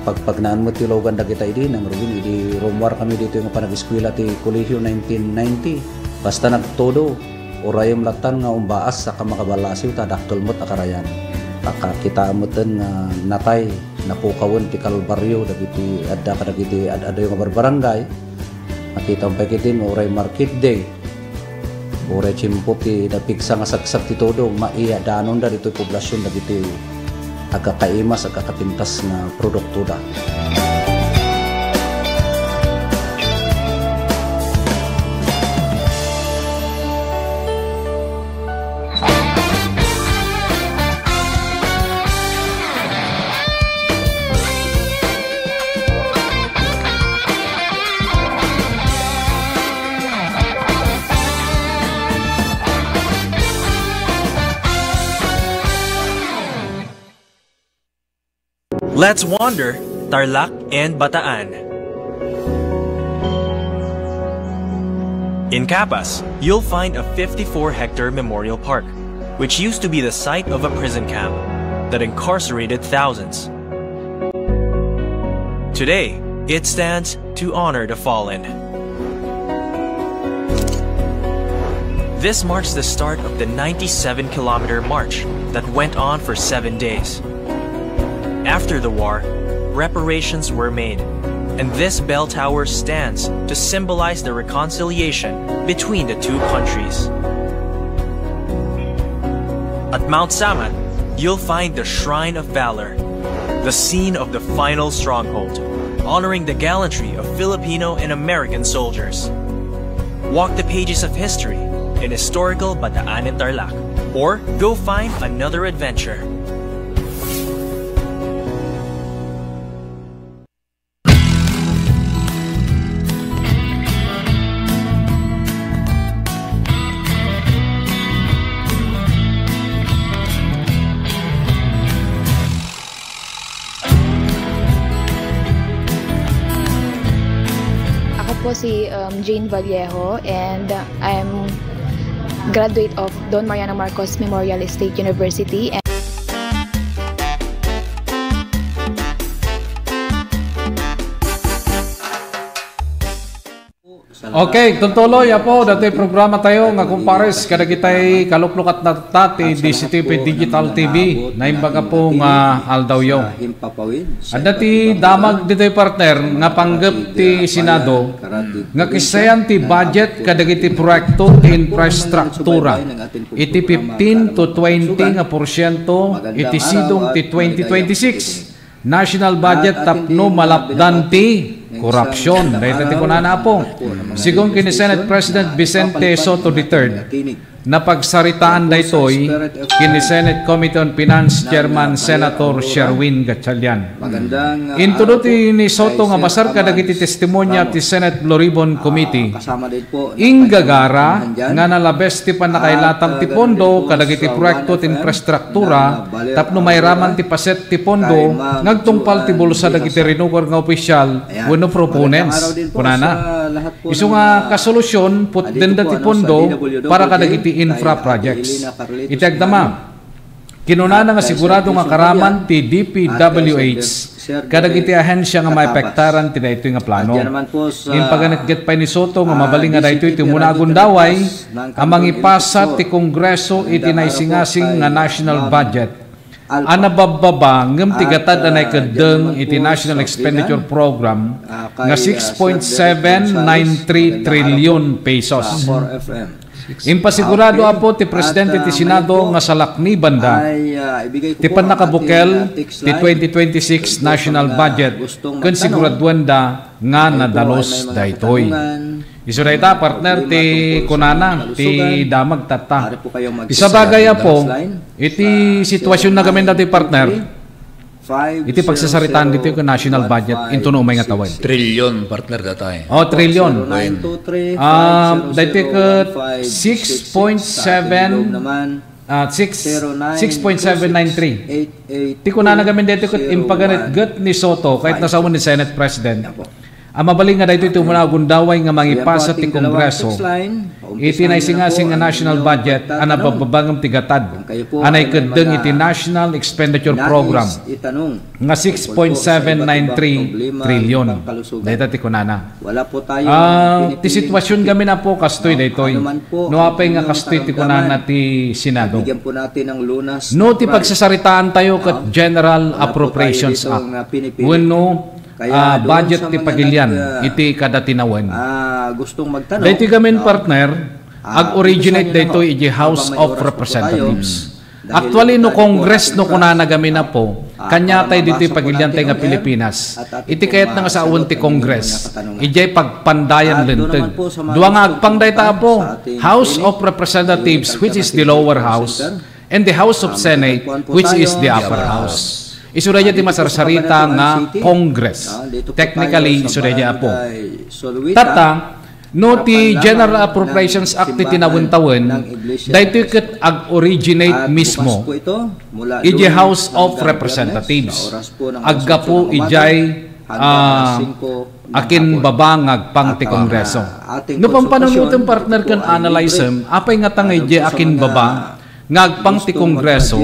[SPEAKER 14] pagpagnaan mo tilogan da kita idi nang Rubin idi rumwar kami dito yung panag-eskwela ti kolehiyo 1990 basta nagtodo orayom latan nga umbaas sa makabalasiw ta daktol mot akarayan kita amutan nga natay napukawon ti Kalbaryo dagiti adda kadagiti adda yung barbarangay makita ang pakitin oray market day oray chimpo ti napigsa nga saksak ti todo maiya danon da dito poblasyon dagiti agakaimas agakapintas na produkto da.
[SPEAKER 16] Let's wander Tarlac and Bataan. In Capas, you'll find a 54-hectare memorial park, which used to be the site of a prison camp that incarcerated thousands. Today, it stands to honor the fallen. This marks the start of the 97-kilometer march that went on for 7 days. After the war, reparations were made, and this bell tower stands to symbolize the reconciliation between the two countries. At Mount Samat, you'll find the Shrine of Valor, the scene of the final stronghold, honoring the gallantry of Filipino and American soldiers. Walk the pages of history in historical Bataan and Tarlac, or go find another adventure.
[SPEAKER 12] Si Jane Vallejo, and I'm graduate of Don Mariano Marcos Memorial State University.
[SPEAKER 14] Okay, tuntuloy po dati programa tayo nga kumpares kada kitay kaluklukat na tati DCTV Digital TV na imbaga po nga aldawyo. At dati damag dito partner nga panggap ti Senado nga kisayan ti budget kada kiti proyekto ti infrastruktura iti 15 to 20 nga porsyento iti sidong ti 2026 national budget tapno malapdan ti korupsyon. Dahil natin ko na po. Sigong kini Senate President Vicente Soto III, na pagsaritaan na ito'y kini Senate Committee on Finance Chairman Senator Sherwin Gatchalian. Intuduti ni Soto nga basar kadagiti testimonya ti Senate Blue Ribbon Committee. Inggagara nga nalabes ti panakailatam ti pondo kadagiti proyekto ti infrastruktura tapno mayraman ti paset ti pondo ngagtungpal ti bulsa dagiti renewal nga opisyal wenno proponents kunana. Isu nga kasolusyon put denda ti pondo para kadagiti infra projects. Itagdama, kinunana nga sigurado nga karaman ti DPWH kadagiti ahensya nga maepektaran ti daytoy nga plano. In paganagget pa ni Soto nga mabaling nga daytoy ti muna agundaway amang ipasa ti Kongreso iti naisingasing nga national budget. Anabababa ngem ti gatad anay kedeng iti National Expenditure Program nga 6.793 trillion pesos. Impasigurado apo ti Presidente ti Senado nga salakni banda ti panakabukel ti 2026 national budget ken siguraduan da nga nadalos daytoy. Isu dayta partner ti kunana ti damag tata. Isa bagay apo iti sitwasyon na gamen dati partner. Iti pagsasaritaan dito yung national budget into no may nga tawag.
[SPEAKER 15] Trillion partner datay.
[SPEAKER 14] Oh, trillion. Dito ka 6.793. Ti ko na nagamin dito ko impaganet gut ni Soto kahit nasawan ni Senate President. Mabaling nga dito ito muna gundaway nga mangipasa ti Kongreso. Iti naisingasing nga national budget ana bababangam tigatad. Anay kadeng iti National Expenditure Program nga 6.793 trillion. Dito ti kunana.
[SPEAKER 1] Wala po tayo
[SPEAKER 14] ti sitwasyon kami na po kastoy daytoy. No apay nga kastoy ti kunana ti Senado.
[SPEAKER 1] Bigyan po natin ng lunas.
[SPEAKER 14] No ti pagsasaritaan tayo kat General Appropriations Act. Wenno budget ti pagilian iti kada tinawen.
[SPEAKER 1] Gustong magtanong.
[SPEAKER 14] Dito kami partner ag-originate dito iti House of Representatives. Actually no Congress no kunana gami na po kanya tay dito pagilian tay nga Pilipinas. Iti kayat nga sa awan ti Congress. Ijay pagpandayan lenteg. Duwa nga agpang dayta po House of Representatives which is the lower house and the House of Senate which is the upper house. Isuraya ti masarsarita nga Congress. Technically, isuraya po. Tata, no ti General Appropriations Act ti tinawin-tawin, dahito ket ag-originate mismo iji House of Representatives. Agga po ijay akin babangag pang ti Kongreso. No pampanunutin partner kan analyzem, apay nga tangay iji akin baba ngagpang ti Kongreso,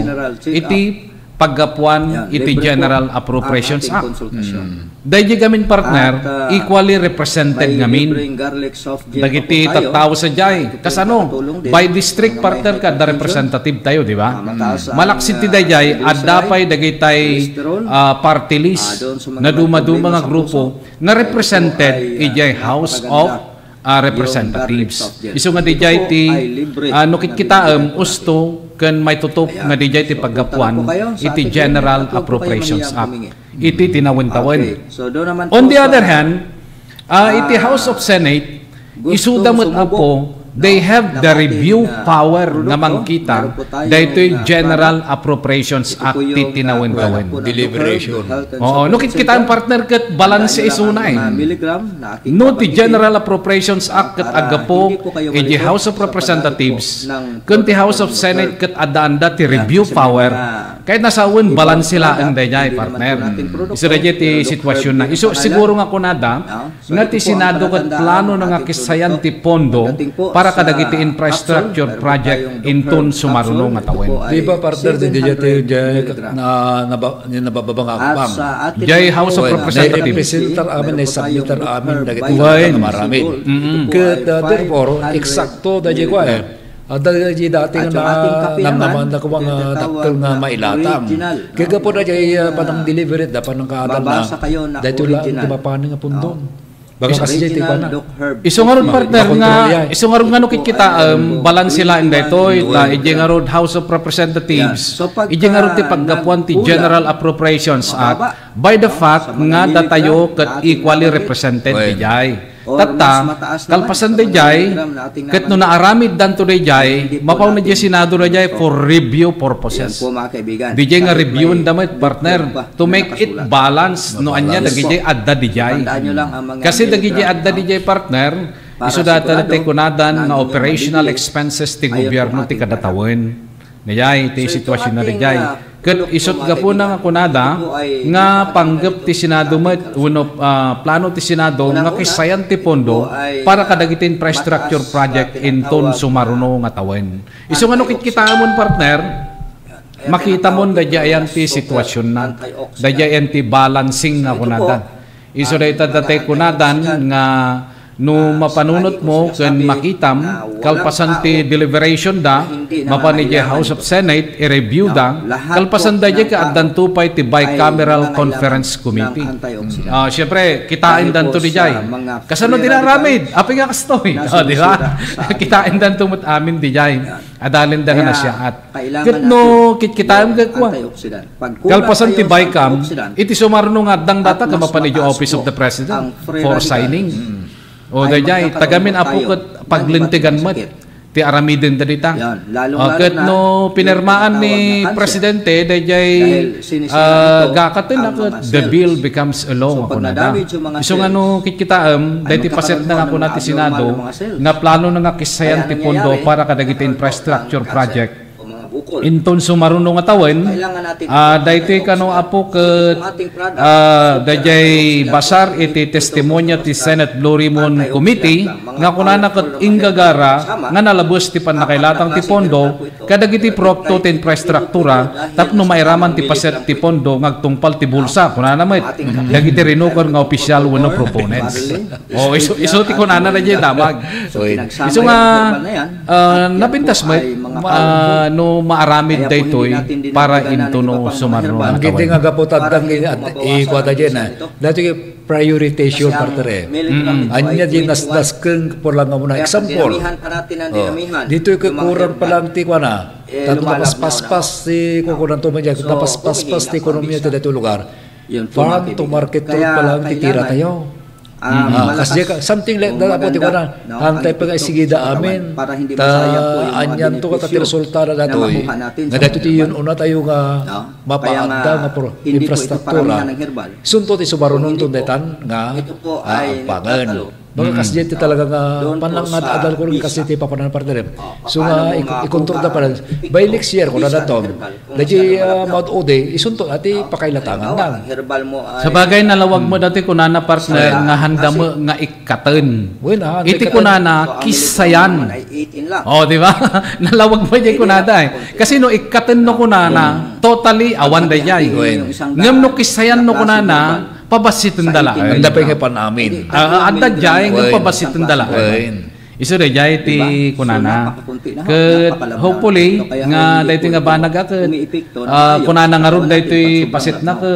[SPEAKER 14] iti paggapuan iti General Appropriations Act. Dahil gamin partner, equally represented ngamin. Dagiti tattaw sa jay. Kasano, by district partner ka, da representative tayo, di ba? Malaksit ti dayay, at dapay dagitay party list na dumaduma nga grupo na represented ijay House of Representatives. Iso nga dijay ti nukit kita usto ken may tutup nga dijay ti paggapuan iti General Appropriations Act. Iti tinawin-tawin. On the other hand, iti House of Senate isudamot po they have the review power nga mangkita daytoy General Appropriations Act ti tinawin-tawin.
[SPEAKER 15] Deliberation.
[SPEAKER 14] Oo, nukit kita ang partner ket balance isunay. No ti General Appropriations Act ket agapo iti House of Representatives ken ti House of Senate ket adda ti review power. Kahit nasawon balance sila ang dayay partner. Isu ti sitwasyon na. Isu siguro nga kunada nga ti Senado ket plano nga kisayan ti pondo para kadagiti infrastructure project intun sumarunong nga tawen.
[SPEAKER 15] Di ba partner di na nabababang akbang?
[SPEAKER 14] Jay House of Representatives.
[SPEAKER 15] Representative amin na submitter amin dagiti na marami. Therefore, eksakto da ko dahil dati nga naman na kuwang daktal nga mailatang. Kaya po na jay panang delivery da panang kaadal na dahil lang timapanin nga pundong. Baka kasi jay tikwa na.
[SPEAKER 14] Isungarod partner nga, isungarod nga nukit kita balance sila in daytoy ta ije nga road House of Representatives. Ije nga road ti paggapuan ti General Appropriations Act by the fact nga datayo ket equally represented dijay. Tatta, kalpasan dijay ket no naaramid danto dijay, mapaw na dijay Senado dijay for review purposes. Dijay nga reviewon damit partner to make it balance no anya dagijay adda dijay. Kasi dagijay adda dijay partner, isu data ti kunadan nga operational expenses ti gobyerno ti kada tawen. Dijay ti sitwasyon na dijay. Ket isot ga po nga kunada nga panggap ti Senado met uno plano ti Senado nga kisayan ti pondo para kadagiti infrastructure project inton sumaruno nga tawen. Isu nga nukit kita amon partner makita mon dadyayan ti sitwasyon na dadyayan ti balancing nga kunada. Isu dayta datay kunadan nga no mapanunot mo ken makitam kalpasan ti deliberation da mapan ni House of Senate i-review da kalpasan da ka addan tupay ti bicameral conference committee. Syempre kitain dan to dijay kasano dinaramid api nga kastoy di ba kitain dan tumut amin dijay adalin da na siya at ket no kitaan ga kwa kalpasan ti bicam iti sumarno nga addang data ka mapan ni Office of the President for signing. O dayay tagamin apo ket paglintigan met ti aramiden dadita. Ket no pinirmaan ni presidente dayay gakaten ket the bill becomes a law ako na da. Isu nga no kitkitaem dayti paset na ako nati Senado nga plano na nga kisayan ti pondo para kadagiti infrastructure project inton sumarunong nga tawen, daytoy kano apo ket dayjay basar iti testimonya ti Senate Blue Ribbon Committee nga kunana ket inggagara nga nalabos ti panakailatang ti pondo kadagiti proyekto ti infrastruktura tapno mairaman ti paset ti pondo ngagtungpal ti bulsa kunana met dagiti rinukon nga opisyal wenno proponents. O iso ti kunana dayjay damag. Iso nga napintas met no maaramid daytoy para into no sumarno.
[SPEAKER 15] Ang gindi nga gapotadang ikwata dyan na. Dati prioritization partner anya di nasdas keng por lang muna example. Dito kurang pa lang ti kuana. Tanto tapaspas ti kukunan to man dyan. Tapaspas ti ekonomiya ti dito lugar. Farm to market to pa lang titira tayo. Kasi something like that po ti kuana. Hantay pa nga isigida amin. Anyan to katati resulta na datoy. Nga dito ti yun una tayo nga mapaanda nga infrastruktura. Sunto ti subarunong tundetan nga pangan. Baka kasi dito talaga nga panangadadal ko rin kasi ti papanan partner. So nga ikontrol na pala. By next year kung nadatom, dati Mount Ode, isunto ati pakailatangan lang.
[SPEAKER 14] Sa bagay nalawag mo dati kunana partner nga handa mo nga ikaten. Iti kunana kisayan. Oh, di ba? Nalawag mo dyan kunada eh. Kasi no ikaten no kunana, totally awan dayay. Ngam no kisayan no kunana, pabasitin dala.
[SPEAKER 15] Anda pa yung panamin.
[SPEAKER 14] Anda dyan yung pabasitin dala. Iso de jay ti kunana. Ket hopefully nga daytoy nga banag kunana nga ron daytoy pasit na ke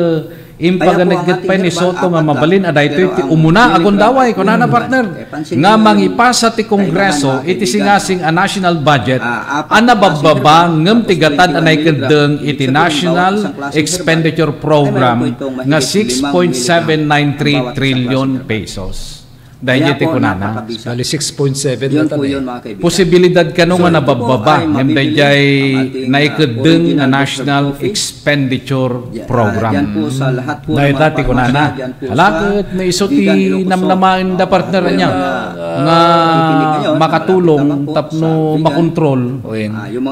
[SPEAKER 14] impaganeget pa ni Soto nga mabalin daytoy ti umuna agon daway kunana partner nga mangipasa ti Kongreso iti singasing a national budget ana bababa ngem ti gatad anay kedeng iti National Expenditure Program nga 6.793 trillion pesos. Dahil iti kunana.
[SPEAKER 15] Bali 6.7 na tali.
[SPEAKER 14] Posibilidad ka nung nga nabababa ng dahil naikedeng na National Expenditure Program. Dahil iti kunana. Halakot na iso ti namnamain da partner niya nga makatulong tapno makontrol.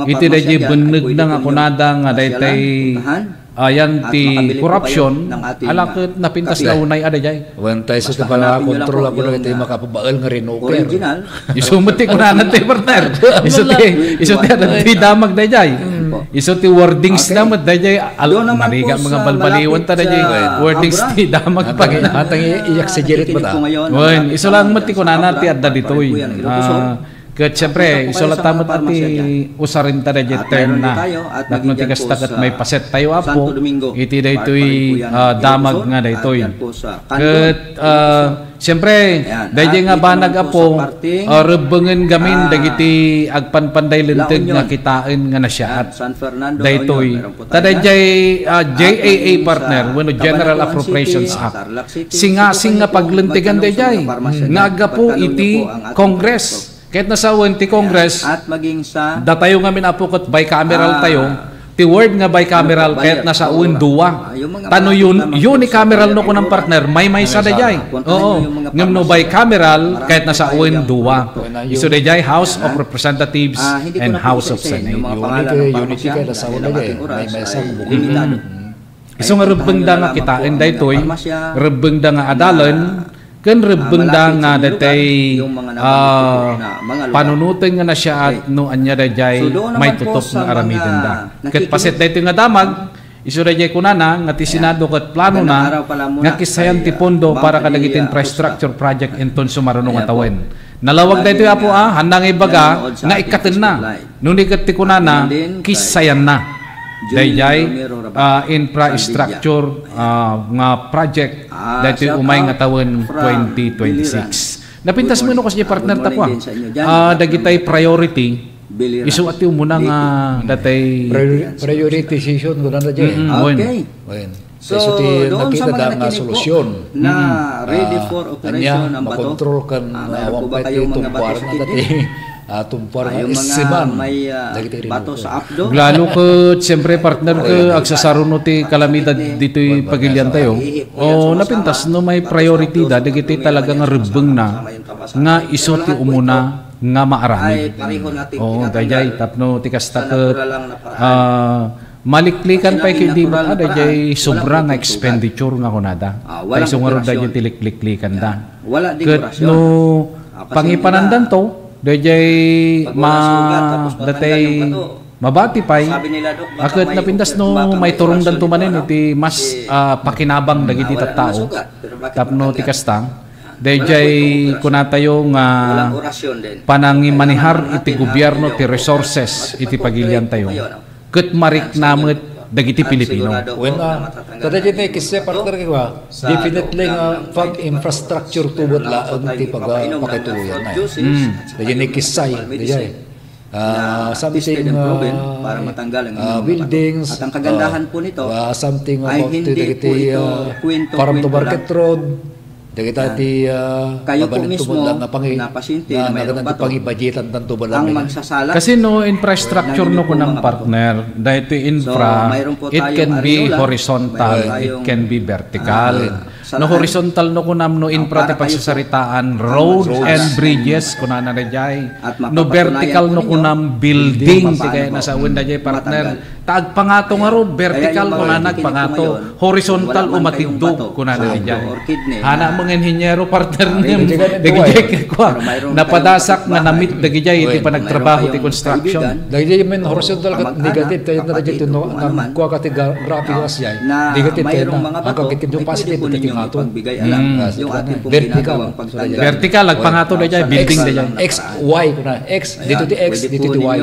[SPEAKER 14] Iti dahil beneg na nga kunada nga dahil ayan ti corruption alakot napintas na unay ada jay
[SPEAKER 15] wan tayo sa pala kontrol ako na ito makapabaal nga rinoker
[SPEAKER 14] isumati ko na natin partner iso ti ti damag na jay iso ti wordings naman na jay mariga mga balbaliwan ta na jay wordings ti damag pag
[SPEAKER 15] atang i-exaggerate ba ta
[SPEAKER 14] iso lang mati ko na natin adda ditoy ket siyempre isolatamat ati usarin ta dayjay term na nakno ti kastakat may paset tayo apo iti daytoy damag nga daytoy ket siyempre dayjay nga banag apo rebengen gamin dagiti agpanpanday lenteg nga kitaen nga nasyaat daytoy ta dayjay JAA partner wenno General Appropriations Act singasing nga paglentegan dayjay nga agapo iti Congress. Kahit nasa ti Congress,
[SPEAKER 1] at maging sa
[SPEAKER 14] datayo nga minapukot bicameral tayo, ti word nga bicameral kahit nasa duwa. Tano yun unicameral no ko ng partner, may sa dayjay. Oo, ngam no bicameral kahit nasa duwa. Iso dayjay House of Representatives and House of Senate.
[SPEAKER 15] Unity kaya nasa dayjay, may sa bukod.
[SPEAKER 14] Iso nga rebengda nga kitain daytoy, rebengda nga adalan, ken rebengda nga datay panunutin nga na siya at no anya dayjay may tutok nga aramiden da. Ket paset daytoy nga damag isu dayjay kunana nga ti Senado ket plano na nga kisayan ti pondo para kadagiti infrastructure project inton sumaruno nga tawen. Nalawag daytoy apo handang ibaga nga ikaten na. Nung ket ti kunana kisayan na. Dayjay infrastructure nga project daytoy umay nga tawen 2026. Napintas mo no kasi partner ta po dagitay priority isu ati umuna nga datay
[SPEAKER 15] prioritization guna na dyan.
[SPEAKER 1] Okay.
[SPEAKER 15] So doon sa mga
[SPEAKER 1] solusyon na ready for operation ang bato,
[SPEAKER 15] makontrol kan
[SPEAKER 1] ba kayong mga bato sa
[SPEAKER 15] tumpar
[SPEAKER 1] yung mga may bato sa abdo.
[SPEAKER 14] Lalo ko siyempre partner ko agsasarunod ti kalamidad dito'y pagilyan tayo. O napintas no may priority da dagiti talaga nga rebeng na nga iso ti umuna nga maarami.
[SPEAKER 1] Ay pareho natin
[SPEAKER 14] Oo,
[SPEAKER 1] tinatanggal.
[SPEAKER 14] dayay tapno tikas
[SPEAKER 1] Sa
[SPEAKER 14] takot.
[SPEAKER 1] natural lang na paraan.
[SPEAKER 14] Maliklikan pa
[SPEAKER 1] Kasi
[SPEAKER 14] hindi mo
[SPEAKER 1] natural na
[SPEAKER 14] ada
[SPEAKER 1] paraan,
[SPEAKER 14] jay
[SPEAKER 1] walang
[SPEAKER 14] sobrang
[SPEAKER 1] pagtutugan.
[SPEAKER 14] expenditure nga kunada.
[SPEAKER 1] Walang
[SPEAKER 14] Ay sungaro
[SPEAKER 1] operasyon.
[SPEAKER 14] dayay tilik-liklikan da.
[SPEAKER 1] Wala
[SPEAKER 14] Ket
[SPEAKER 1] dekorasyon.
[SPEAKER 14] no
[SPEAKER 1] Kasi
[SPEAKER 14] pangipanandan to dayay
[SPEAKER 1] Pag wala sugat, tapos
[SPEAKER 14] datay
[SPEAKER 1] matanggal yung bato.
[SPEAKER 14] mabati pay.
[SPEAKER 1] Sabi nila, Dok, baka
[SPEAKER 14] Akit
[SPEAKER 1] may-
[SPEAKER 14] napindas no
[SPEAKER 1] baka
[SPEAKER 14] may
[SPEAKER 1] may
[SPEAKER 14] turungdan
[SPEAKER 1] operasyon
[SPEAKER 14] to manin
[SPEAKER 1] ito,
[SPEAKER 14] iti mas pakinabang dagiti
[SPEAKER 1] wala
[SPEAKER 14] tattao.
[SPEAKER 1] naman sugat, pero bakit
[SPEAKER 14] Tapno
[SPEAKER 1] matanggal?
[SPEAKER 14] tikastang dayay kunatayo nga
[SPEAKER 1] Walang orasyon din.
[SPEAKER 14] panangimanihar iti gobyerno ti resources iti pagilian tayo. Ket marik namit dagiti Pilipino.
[SPEAKER 15] When tadi ni kisah partner ko definitely nga pag infrastructure tubod laang ti pakituyan na. Tadi ni kisah dayay. Something
[SPEAKER 1] para matanggal ang
[SPEAKER 15] buildings
[SPEAKER 1] at ang kagandahan po nito
[SPEAKER 15] something
[SPEAKER 1] ay
[SPEAKER 15] about
[SPEAKER 1] hindi po
[SPEAKER 15] the
[SPEAKER 1] ito kwento
[SPEAKER 15] farm to market
[SPEAKER 1] lang.
[SPEAKER 15] road dagita ti
[SPEAKER 1] Kayo po mismo na pasyente na mayroong bato
[SPEAKER 15] pang-budgetan tanto ba
[SPEAKER 1] ang magsasala
[SPEAKER 14] Kasi no infrastructure no kunang partner dahil ito infra
[SPEAKER 1] mayroon po
[SPEAKER 14] it
[SPEAKER 1] tayong
[SPEAKER 14] can be
[SPEAKER 1] Ariola,
[SPEAKER 14] horizontal,
[SPEAKER 1] mayroon
[SPEAKER 14] it
[SPEAKER 1] tayong,
[SPEAKER 14] can be vertical. No
[SPEAKER 1] salahan.
[SPEAKER 14] horizontal no kunam no infra ti pagsasaritaan roads and bridges kunana na jay. No vertical no kunam building ti kaya nasa wenda jay partner. Taag pangato nga ro vertical kunana pangato, horizontal umatidog kunana na jay. Hana mga inhinyero partner nim dagijay kwa napadasak nga namit dagijay iti panagtrabaho ti construction.
[SPEAKER 15] Dagijay men horizontal kat negative tayo na dagijay no ang kuha ka ti graphic asya. Negative tayo na ang kakitin yung positive ti ngato.
[SPEAKER 1] Yung ating pong ginagawang pagtanggal.
[SPEAKER 14] Vertical pangato dayay building dayay.
[SPEAKER 15] X Y kuna X dito ti X dito ti Y.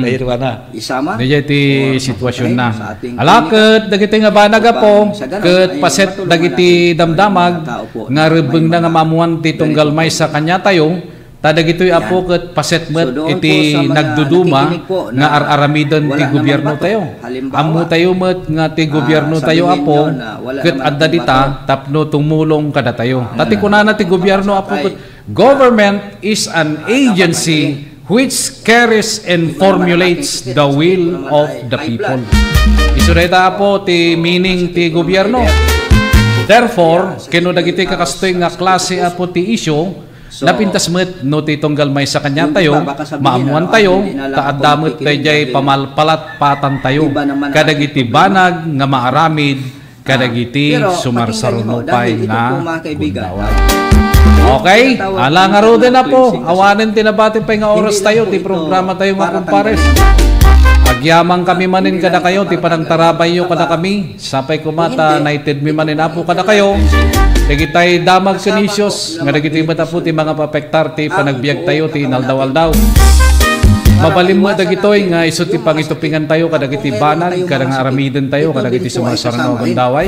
[SPEAKER 15] Dayay na.
[SPEAKER 1] Isama
[SPEAKER 14] dayay ti sitwasyon na. Alakit dagiti nga banaga po ket paset dagiti damdamag nga rebeng na nga mamuan ti tunggal may sa kanya tayo tadagitoy apo ket paset met iti nagduduma nga araramidon ti gobyerno tayo. Ammo tayo met nga ti gobyerno tayo apo ket adda dita tapno tumulong kada tayo. Tati kunana ti gobyerno apo ket government is an agency which carries and formulates the will of the people. Isureta po ti meaning ti gobyerno. Therefore, kino dagiti kakastoy nga klase apo ti issue napintas met no ti tunggal may sa kanya tayo, maamuan tayo, taadamot tayo pamalpalat patan tayo, kadagiti banag nga maaramid, kadagiti sumarsarunupay na bundawan. Okay, ala nga ro din na po. Awanin tinabati pa nga oras tayo. Ti programa tayo nga kumpares. Agyamang kami manin kada kayo. Ti panang tarabay yo kada kami. Sapay kumata, naitid mi manin apo kada kayo. Dagitay damag kanisios. Nga dagiti mata po ti mga papektar. Ti panagbiag tayo. Ti naldaw-aldaw. Mabalim mo dagitoy nga iso ti pangitupingan tayo kadagiti banag kadang aramiden tayo kadagiti sumarsarno bandaway.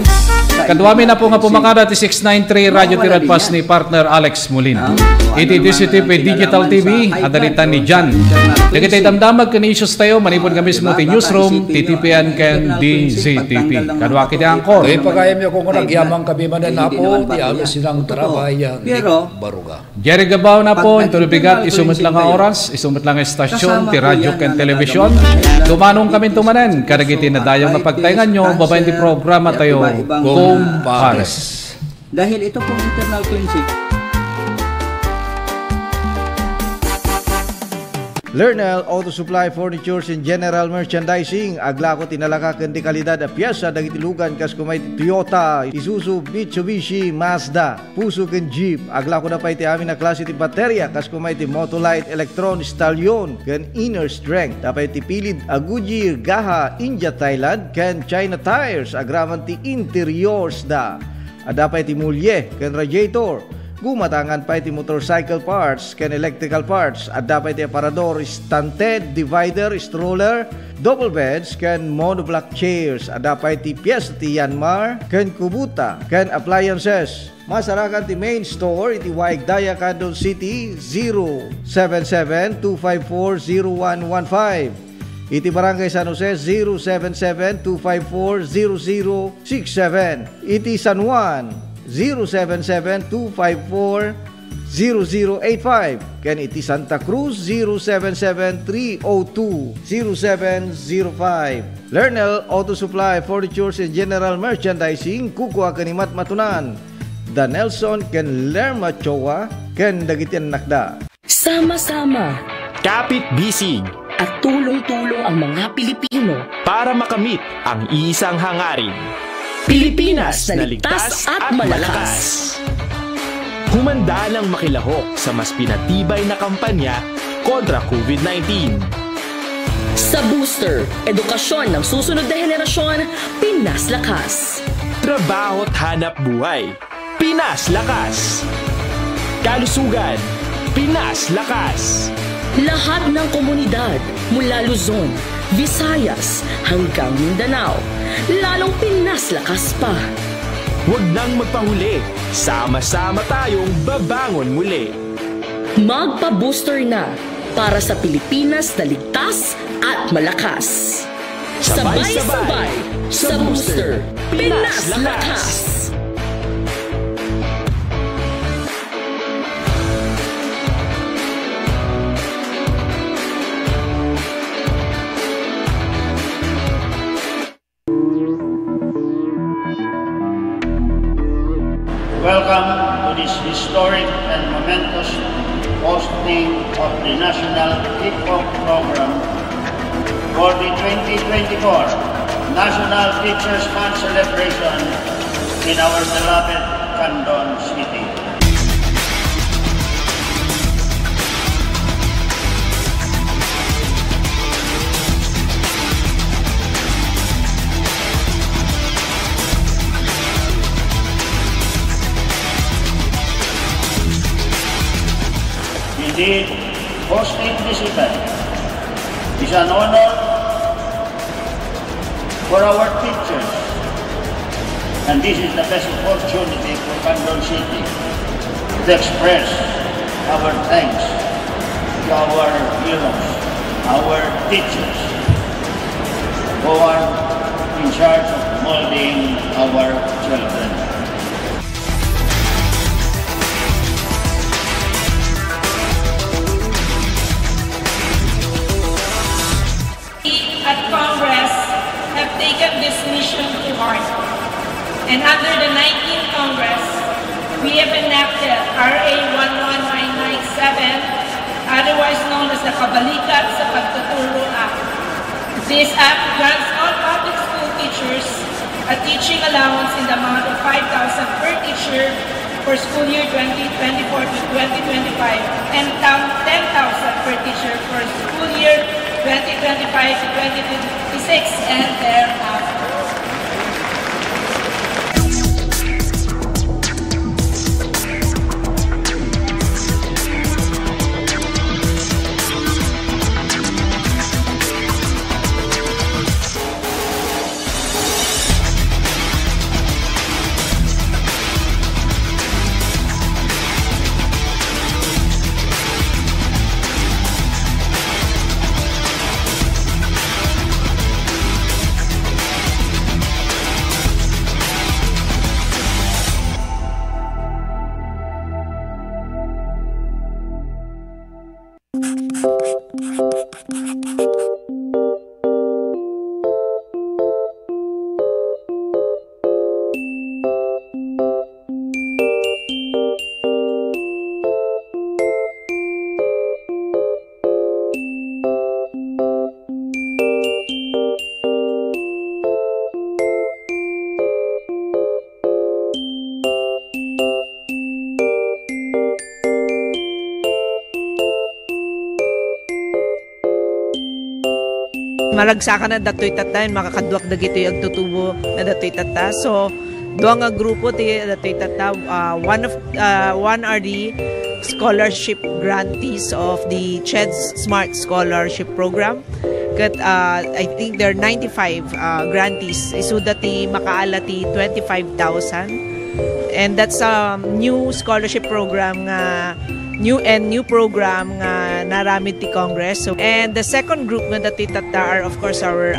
[SPEAKER 14] Kadwami na po nga pumakada ti 693 Radio Tiradpas ni partner Alex Molina. Iti DCTV Digital TV adalita ni Jan. Dagiti damdamag kanisios tayo manipon kami sa ti newsroom TTPN ken DZTP. Kadwa kiti angkor.
[SPEAKER 15] Ay pagayam yo kung nagyamang kami manen na po ti alos silang trabayan baruga.
[SPEAKER 14] Jerry Gabaw na po intulubigat isumot lang ang oras, isumot lang ang estasyon ti radyo ken telebisyon. Tumanong kami tumanen kadagiti na dayang napagtaingan nyo babayin ti programa tayo Kumpares.
[SPEAKER 1] Dahil ito pong internal principle.
[SPEAKER 10] Lernel Auto Supply Furnitures and General Merchandising aglako tinalaka ken di kalidad a piyesa dagiti lugan kas kumay Toyota, Isuzu, Mitsubishi, Mazda, Puso ken Jeep aglako na pay ti amin na klase ti baterya kas kumay ti Motolite, Electron, Stallion ken Inner Strength tapay ti pilid a Goodyear, Gaha, India, Thailand ken China Tires agraman ti interiors da adapay ti mulye ken radiator. Gumatangan pa iti motorcycle parts ken electrical parts at dapat iti aparador, stunted, divider, stroller, double beds ken monoblock chairs at dapat iti piyesa ti Yanmar ken Kubota ken appliances. Masarakan ti main store iti Waigdaya, Quezon City 077-254-0115. Iti Barangay San Jose 077-254-0067. Iti San Juan 077-254-0085. Ken iti Santa Cruz 077-302-0705. Lernel Auto Supply Furnitures and General Merchandising kukuha kanimat matunan. Da Nelson ken Lerma Chowa ken dagitian nakda.
[SPEAKER 13] Sa Sama-sama,
[SPEAKER 23] kapit-bisig,
[SPEAKER 13] at tulong-tulong ang mga Pilipino
[SPEAKER 23] para makamit ang isang hangarin.
[SPEAKER 13] Pilipinas na ligtas at malakas.
[SPEAKER 23] Humanda ng makilahok sa mas pinatibay na kampanya kontra COVID-19.
[SPEAKER 13] Sa booster, edukasyon ng susunod na henerasyon, Pinas Lakas.
[SPEAKER 23] Trabaho't hanap buhay, Pinas Lakas. Kalusugan, Pinas Lakas.
[SPEAKER 13] Lahat ng komunidad mula Luzon, Visayas hanggang Mindanao, lalong Pinas Lakas pa.
[SPEAKER 23] Huwag nang magpahuli, sama-sama tayong babangon muli.
[SPEAKER 13] Magpa-booster na para sa Pilipinas na ligtas at malakas. Sabay-sabay sa booster, Pinas Lakas!
[SPEAKER 5] Welcome to this historic and momentous hosting of the National Hip-Hop Program for the 2024 National Teachers Month celebration in our beloved Candon City. Indeed, hosting this event is an honor for our teachers, and this is the best opportunity for Candon City to express our thanks to our heroes, our teachers, who are in charge of molding our children.
[SPEAKER 17] At Congress have taken this mission to heart. And under the 19th Congress, we have enacted RA 11997, otherwise known as the Kabalikat sa Pagtuturo Act. This act grants all public school teachers a teaching allowance in the amount of 5,000 per teacher for school year 2024 to 2025 and 10,000 per teacher for school year 2025 to 2026 and thereafter.
[SPEAKER 9] Malagsakan na datoy tata, makakadwak na gito yung tutubo na datoy tata. So, doang nga grupo ti datoy tata, one are the scholarship grantees of the CHED's Smart Scholarship Program. Kat, I think there are 95 grantees. Isu dati makaala ti 25,000. And that's a new scholarship program nga new program nga naramid ti Congress. So, and the second group nga dati tata are of course our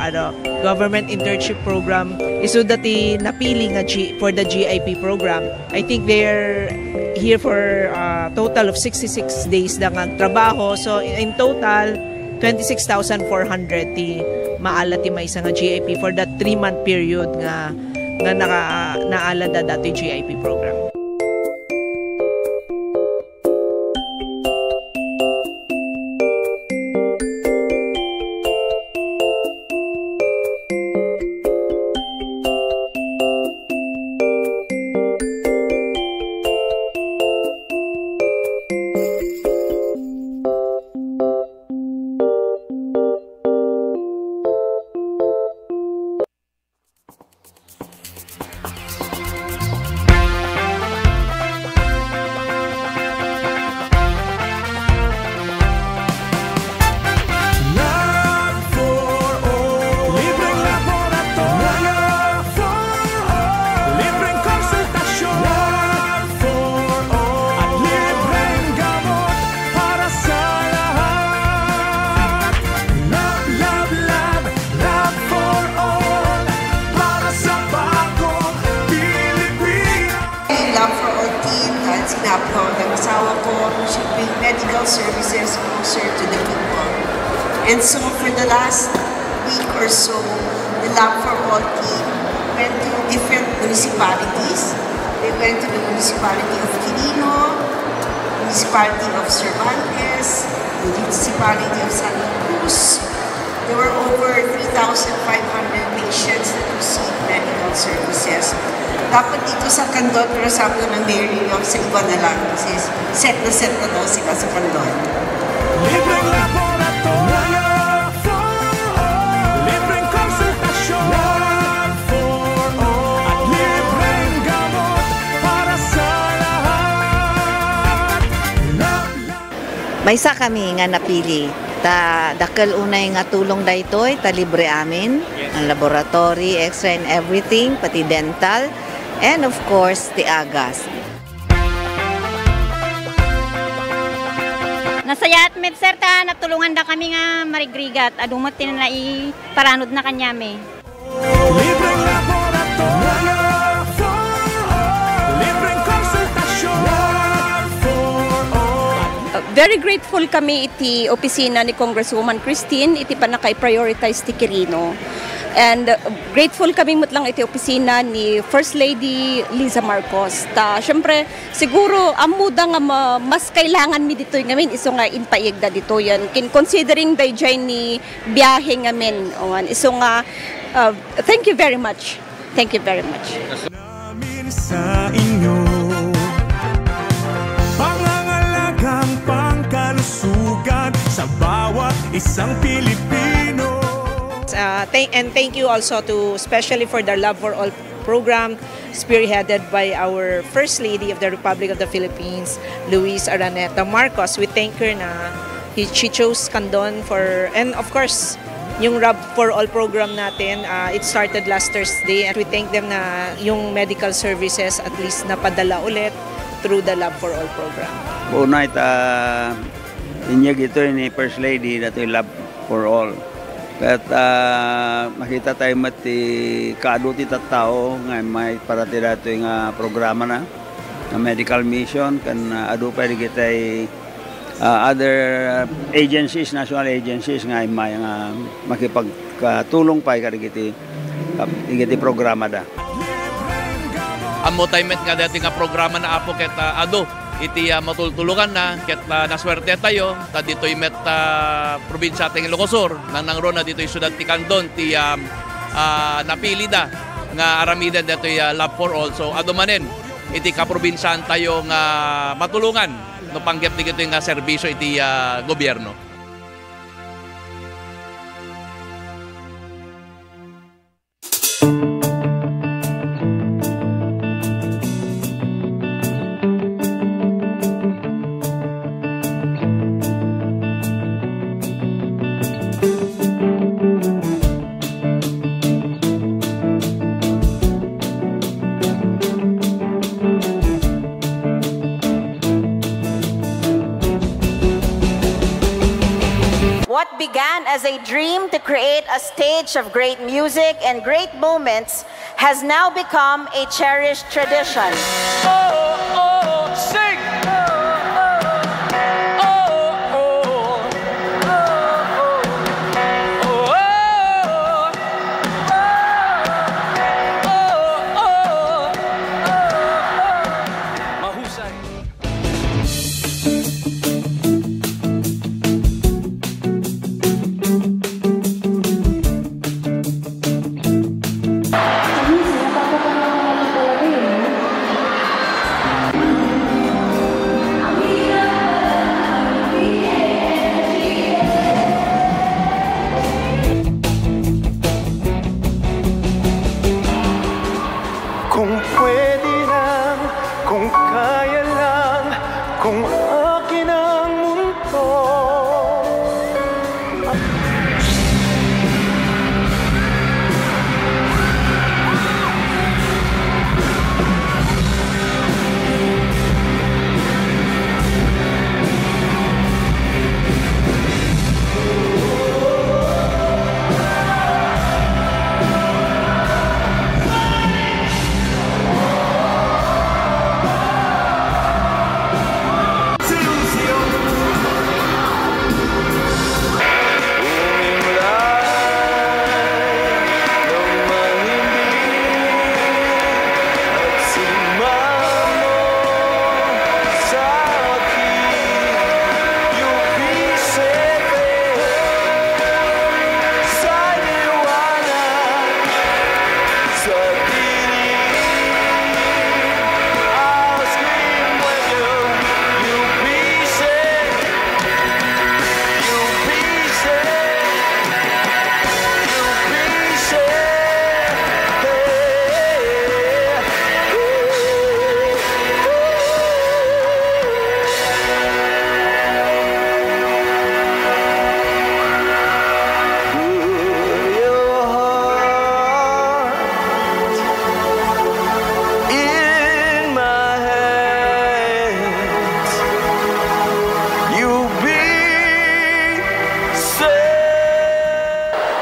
[SPEAKER 9] government internship program. Isu dati napili nga for the GIP program. I think they're here for a total of 66 days na nga trabaho. So in total 26,400 ti maala ti may isa nga GIP for that 3-month period nga naala da dati GIP program.
[SPEAKER 8] services closer to the people. And so for the last week or so, the Lab for All team went to different municipalities. They went to the municipality of Quirino, municipality of Cervantes, municipality of Santa Cruz. There were over 3,500 patients that received medical services. Dapat dito sa Candon, pero sabi ng Mayor yung sa iba na lang kasi set na daw sila sa Candon.
[SPEAKER 20] Libreng laboratorio for all. Libreng konsultasyon for all. At libreng gamot para sa lahat.
[SPEAKER 21] Maysa kami nga napili. Ta dakal unay nga tulong daytoy ta libre amin ang laboratory, X-ray and everything, pati dental, and of course the agas.
[SPEAKER 24] Nasayat med sir ta natulungan da kami nga marigrigat adumot tin na iparanod na kanyame.
[SPEAKER 20] Libreng laboratorio for all. Libreng konsultasyon for all.
[SPEAKER 25] Very grateful kami iti opisina ni Congresswoman Christine iti panakay-prioritize ti Quirino. And grateful kami mutlang iti opisina ni First Lady Liza Marcos. Ta syempre siguro amuda nga mas kailangan mi dito ngamin iso nga inpaigda dito yan. Considering dayjay ni biyahe ngamin on iso nga thank you very much. Thank you very much.
[SPEAKER 20] Sa inyo pangangalagang pangkalusugan sa bawat isang Pilipino.
[SPEAKER 9] And thank you also to especially for the Love for All program spearheaded by our First Lady of the Republic of the Philippines, Luis Araneta Marcos. We thank her na she chose Candon for, and of course yung Love for All program natin, it started last Thursday, and we thank them na yung medical services at least napadala ulit through the Love for All program.
[SPEAKER 3] Una inyag ito ni First Lady na ito yung Love for All. At makita tayo mati kaaduti tattao nga may parati dato yung programa na medical mission kan adu pa kita other agencies, national agencies nga may makipagtulong pa kiti programa da.
[SPEAKER 26] Amo tayo met nga dati nga programa na apo ket adu iti matultulugan na ket naswerte tayo ta ditoy met probinsya ting Ilocosur nang rona ditoy syudad ti Candon ti napili da nga aramidan ditoy Love for All. So adumanen iti kaprobinsyan tayo nga matulungan no panggep ti kitoy nga serbisyo iti gobyerno.
[SPEAKER 27] What began as a dream to create a stage of great music and great moments has now become a cherished tradition.
[SPEAKER 20] Sing!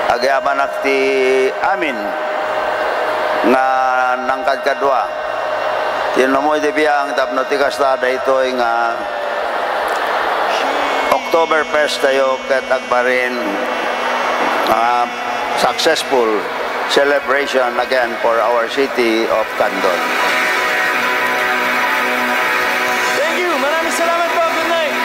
[SPEAKER 2] Agyabanak ti amin nga nangkad kadwa. Tinamoy di biyang tapno ti kastada ito nga October 1st tayo ket agbarin successful celebration again for our city of Candon.
[SPEAKER 20] Thank you. Maraming salamat po. Good night.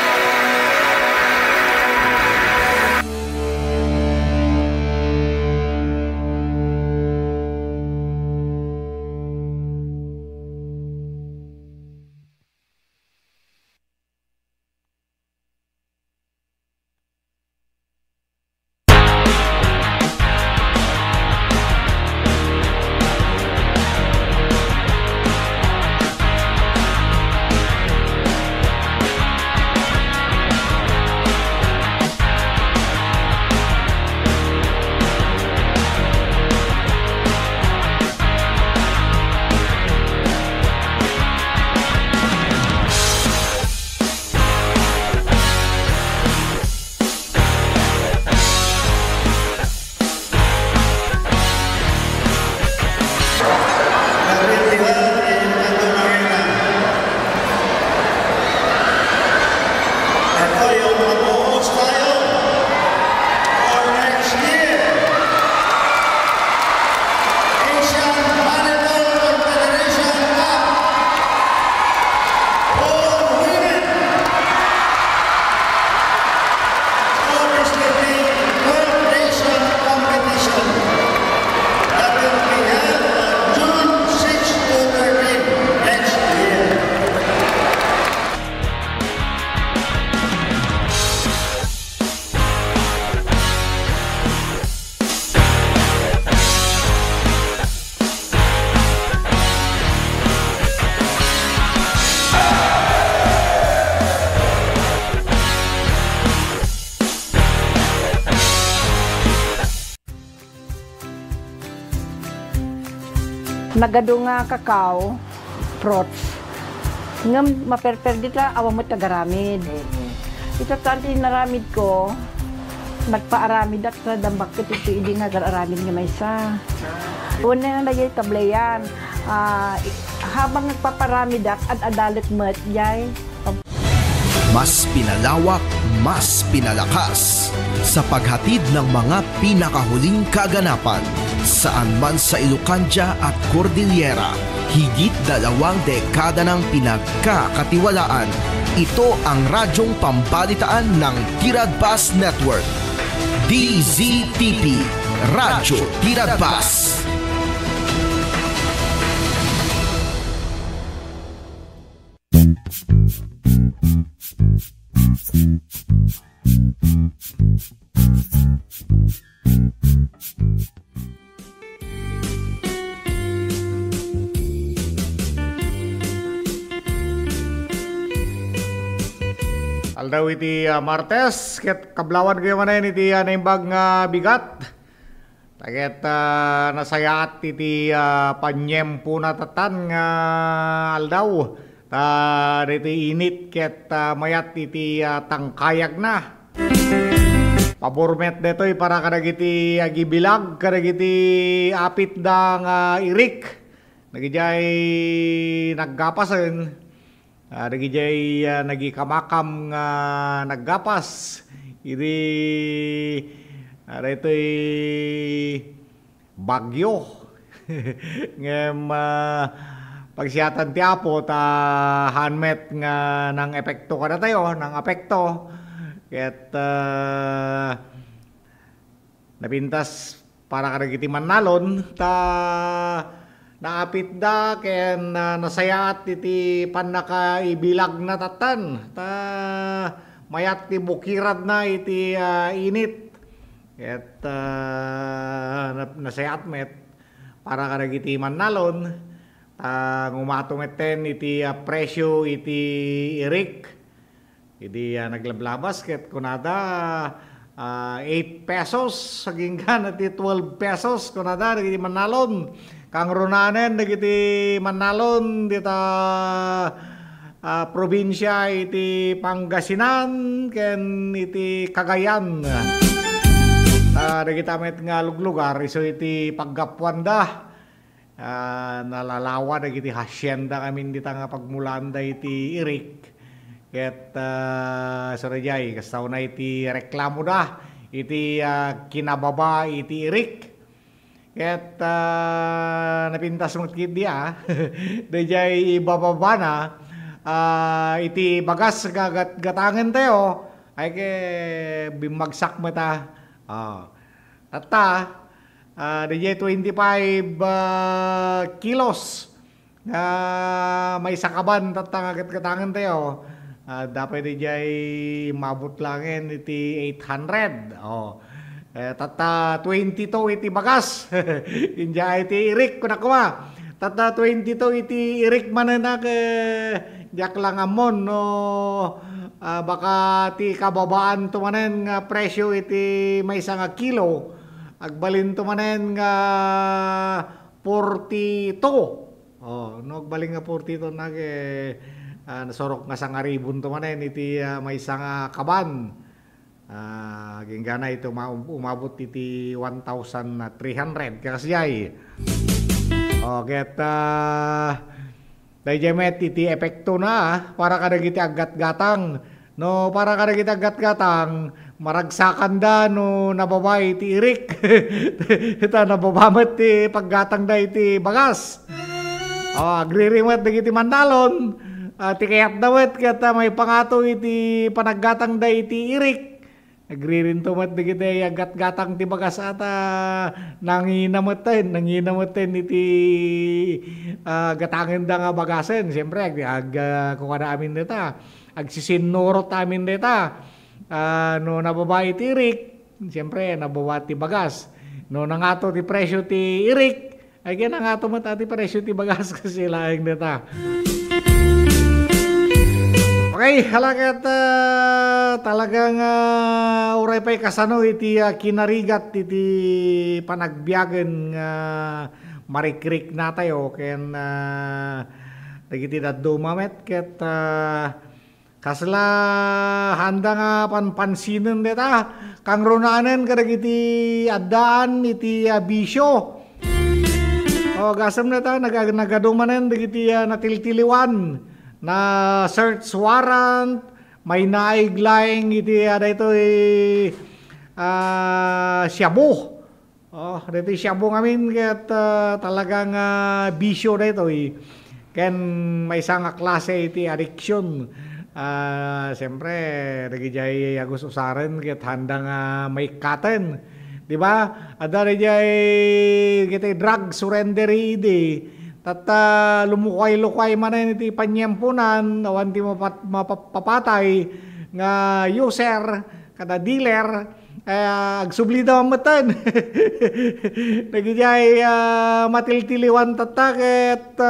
[SPEAKER 4] Nagado nga kakao, fruits. Ngam maperper dita awamot tagaramid. Ito tanti naramid ko, nagpaaramid at sa dambak ito hindi nga gararamid nga may isa. Una na nagyay tablayan, habang nagpaparamid at adalit mat yay.
[SPEAKER 23] Mas pinalawak, mas pinalakas sa paghatid ng mga pinakahuling kaganapan saan man sa Ilocanja at Cordillera. Higit 2 dekada ng pinagkakatiwalaan. Ito ang radyong pambalitaan ng Tiradpas Network. DZTP, Radyo Tiradpas.
[SPEAKER 10] Aldaw iti Martes, ket kablawan kayo manayin iti naimbag nga bigat. Taget nasayaat iti panyem punatatan nga aldaw. Iti init ket mayat iti tangkayag na. Pabormet detoy para kadagiti gibilag, kadagiti apit da nga irik. Nagijay naggapasen. Nagijay nagikamakam nga naggapas. Ito'y bagyo. Ngem pagsiyatan ti Apo hanmet nga ng epekto kada tayo, ng apekto. Ket napintas para kadagiti mannalon naapit da ken nasayaat iti pannakaibilag na tatan mayat ti bukirad na iti init ket nasayaat met para kadagiti mannalon ngumatungeten iti presyo iti irik iti naglablabas ket kunada 8 pesos saging kan iti 12 pesos kunada iti mannalon kang runanen dagiti mannalon dita probinsya iti Pangasinan ken iti Cagayan. Nagitamet nga luglugar, iso iti paggapuan da. Nalalawa na iti hasyenda kami dita nga pagmulaan da iti Irik. Ket sarajay, kastaw na iti reklamo da. Iti kinababa iti Irik. Ket napintas mo kit dia. Dajay ibababa na. Iti bagas gatangan tayo. Ay ke bimagsak mata. DJ 25 kilos na may sakaban katangan tayo. Dapat DJ mabot langin iti 800. Tata 22 iti bagas. Inja iti Irik kunakwa. Tata 22 iti Irik mananak jak lang amon no. Baka ti kababaan tumanen nga presyo iti may isa nga kilo. Agbalin tumanen nga 42. No agbalin nga 42 nasorok nga 1,000 tumanen iti may isa nga kaban. Ginggana ito umabot iti 1,300 kakasiyay. Get dayjamet iti epekto na para kadagiti aggat-gatang. No para kadagiti aggat-gatang maragsakan da no nababay iti Irik. Ita nababamat ti paggatang da iti bagas. Agririmat dagiti mandalon. Ti kayat dawet kata may pangato iti panaggatang da iti Irik. Agririntumat dagiti aggat-gatang ti bagas ata nanginameten iti gatangen da nga bagasen. Siyempre kung kada amin dita agsisinurot amin dita. No nababa iti Irik, siyempre nababa ti bagas. No nangato ti presyo ti Irik, ay kaya nangato mo ti presyo ti bagas kasi laing dita. Okay, halagat talagang uray pa'y kasano iti kinarigat iti panagbiyagen marikrik na tayo ken dagiti daddo mamet ket kasla handa nga panpansinen deta kang runanen kadagiti addaan iti bisyo. Gasam neta nagadumanen dagiti natiltiliwan na search warrant may naiglaing iti dito Shabu. Dito Shabu ngamin ket talagang bisyo dito ken may isang klase iti addiction. Siyempre nagijay agus usaren ket handang may katen. Di ba? Ada nagijay kita drug surrender idi. Tata lumukay-lukay manen iti panyempunan awan ti mapapatay nga user kada dealer agsubli daw matan. Nagijay matiltiliwan tataket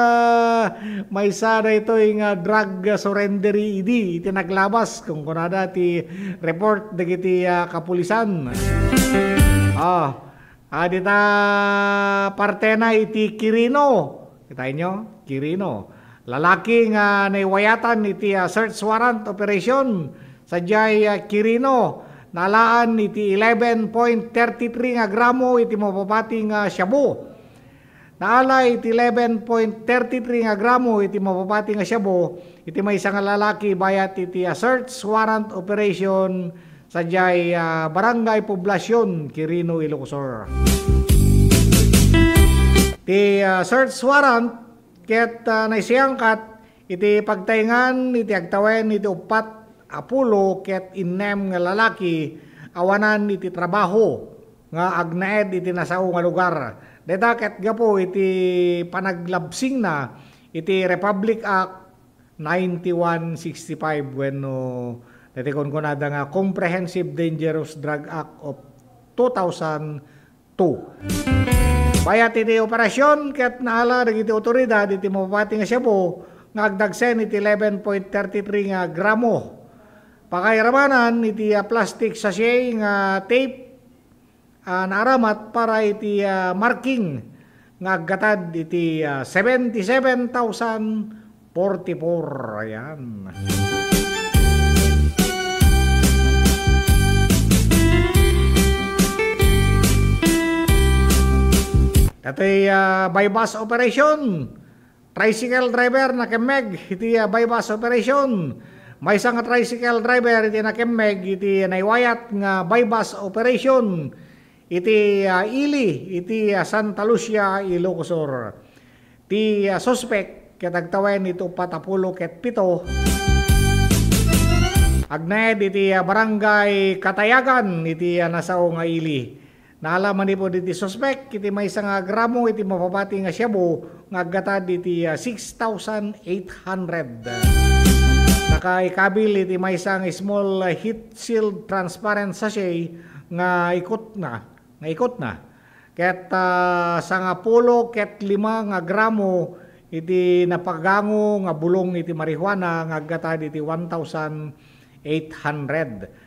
[SPEAKER 10] may sada ito nga drug surrender idi iti naglabas kung kunada ti report dagiti kapulisan. Dita parte na iti Quirino. Kita nyo, Quirino. Lalaki nga naiwayatan iti search warrant operation sa Quirino. Nalaan iti 11.33 nga gramo iti mapapati nga shabu. Naala iti 11.33 nga gramo iti mapapati nga shabu. Iti may isang lalaki bayat iti search warrant operation sa Barangay Poblasyon, Quirino, Ilocosur. Ti search warrant ket naisiyangkat iti pagtaingan iti agtawen iti upat apulo ket innem nga lalaki awanan iti trabaho nga agnaed iti nasao nga lugar. Deta ket gapo iti panaglabsing na iti Republic Act 9165 wenno deti kunkunada nga Comprehensive Dangerous Drug Act of 2002. Bayat iti operasyon ket naala dagiti otoridad iti mapapati nga Shabu nga agdagsen iti 11.33 nga gramo. Pakairamanan iti plastic sachet nga tape naaramat para iti marking nga aggatad iti 77,044. Ayan. Dato'y bypass operation. Tricycle driver na kemeg, iti bypass operation. May isang tricycle driver iti na kemeg, iti naiwayat nga bypass operation. Iti Ili, iti Santa Lucia, Ilocosur. Ti suspect, katagtawen ito patapulo ket pito. Agned iti barangay Katayagan, iti nasao nga Ili. Naalaman ni po diti suspect, iti may isang gramo, iti mapapati nga shabu, nga aggatad iti 6,800. Nakaikabil iti may isang small heat shield transparent sachet nga ikot na. Ket sa nga pulo, ket 5 nga gramo, iti napagango nga bulong iti marijuana, nga aggatad iti 1,800.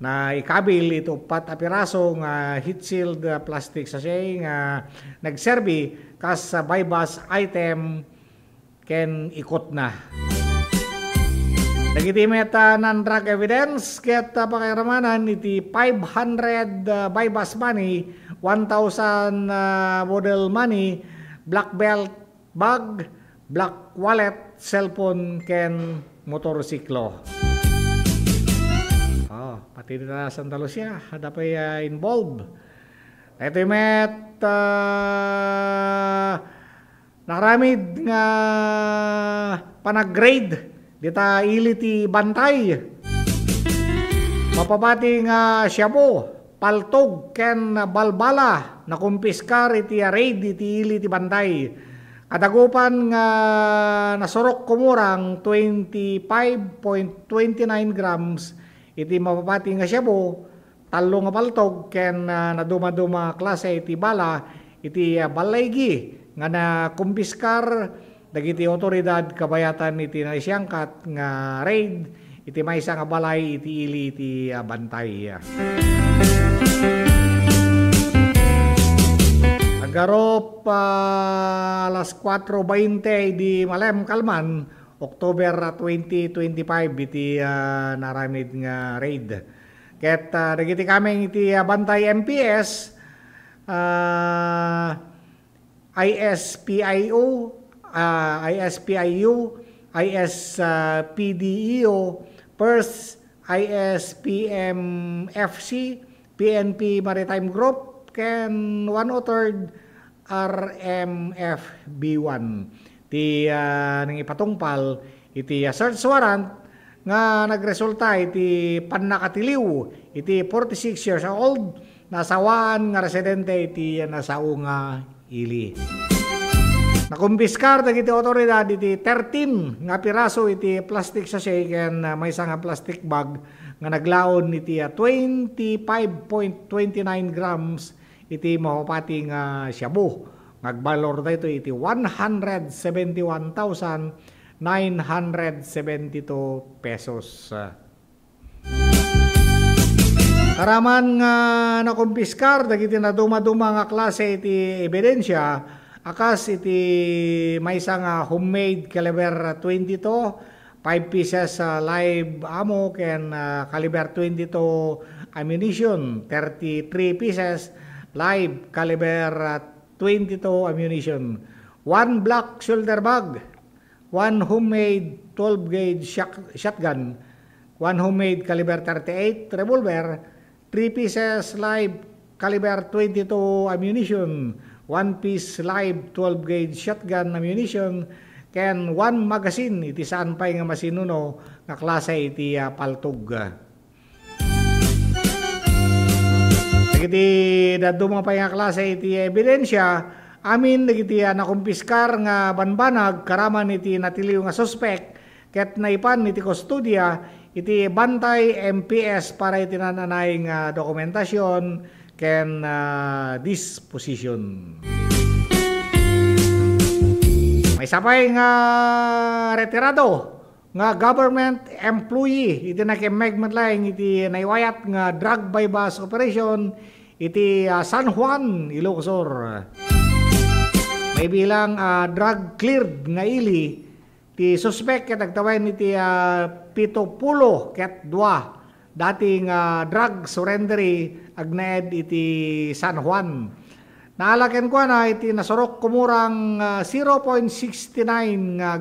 [SPEAKER 10] Na ikabil ito 4 piraso nga heat shield plastic sachet nga nagserbi kas sa bypass item ken ikot na. Nagitimeta ng drug evidence ket pakiramanan iti 500 bypass money, 1,000 model money, black belt bag, black wallet, cellphone ken motorsiklo. Pati na Santa Lucia, dapat involved. Ito yung nakaramid nga panag-grade dita iliti bantay. Mapapati nga shabu, paltog, ken balbala, na kumpiskar iti raid iti iliti bantay. Kadagupan nga nasurok kumurang 25.29 grams iti mapapati nga shabu, talo nga paltog, ken naduma-duma klase iti bala, iti balaygi, nga na kumpiskar, dagiti otoridad kabayatan iti naisiyangkat nga raid, iti maysa nga balay, iti ili, iti bantay. Agarop alas 4:20 di Malem Kalman, October 2025 iti naramid nga raid. Ket dagiti kaming iti Bantay MPS, ISPIU, ISPDEO, PERS, ISPMFC, PNP Maritime Group, ken 1/3 RMFB1. Iti nang ipatungpal iti search warrant nga nagresulta iti pannakatiliw iti 46 years old nasawaan nga residente iti nasao nga ili. Nakumpiskar dagiti otoridad iti 13 nga piraso iti plastic sachet ken maysa nga plastic bag nga naglaon iti 25.29 grams iti mapapati nga shabu. Nagbalor dito iti 171,972 pesos. Karaman nga nakumpiskar dagiti naduma-duma nga klase iti ebidensya, akas iti maysa nga homemade caliber 22, 5 pieces live ammo ken caliber 22 ammunition, 33 pieces live caliber 22 ammunition, 1 black shoulder bag, 1 homemade 12 gauge shotgun, 1 homemade caliber 38 revolver, 3 pieces live caliber 22 ammunition, 1 piece live 12 gauge shotgun ammunition, ken 1 magazine iti saan pay nga masinuno nga klase iti paltog. Iti daduma pa nga klase iti ebidensya, amin iti nakumpiskar nga banbanag karaman iti natiliw nga suspect ket naipan iti kustudya iti Bantay MPS para iti nananay nga dokumentasyon ken disposition. May sapay nga retirado nga government employee iti nakimegmatlaing iti naiwayat nga drug bypass operation iti San Juan, Ilocosur. May bilang drug cleared nga ili ti suspect ket nagtawen iti 70 ket 2 dating drug surrendery agnaed iti San Juan. Naalaken ko na iti nasurok kumurang 0.69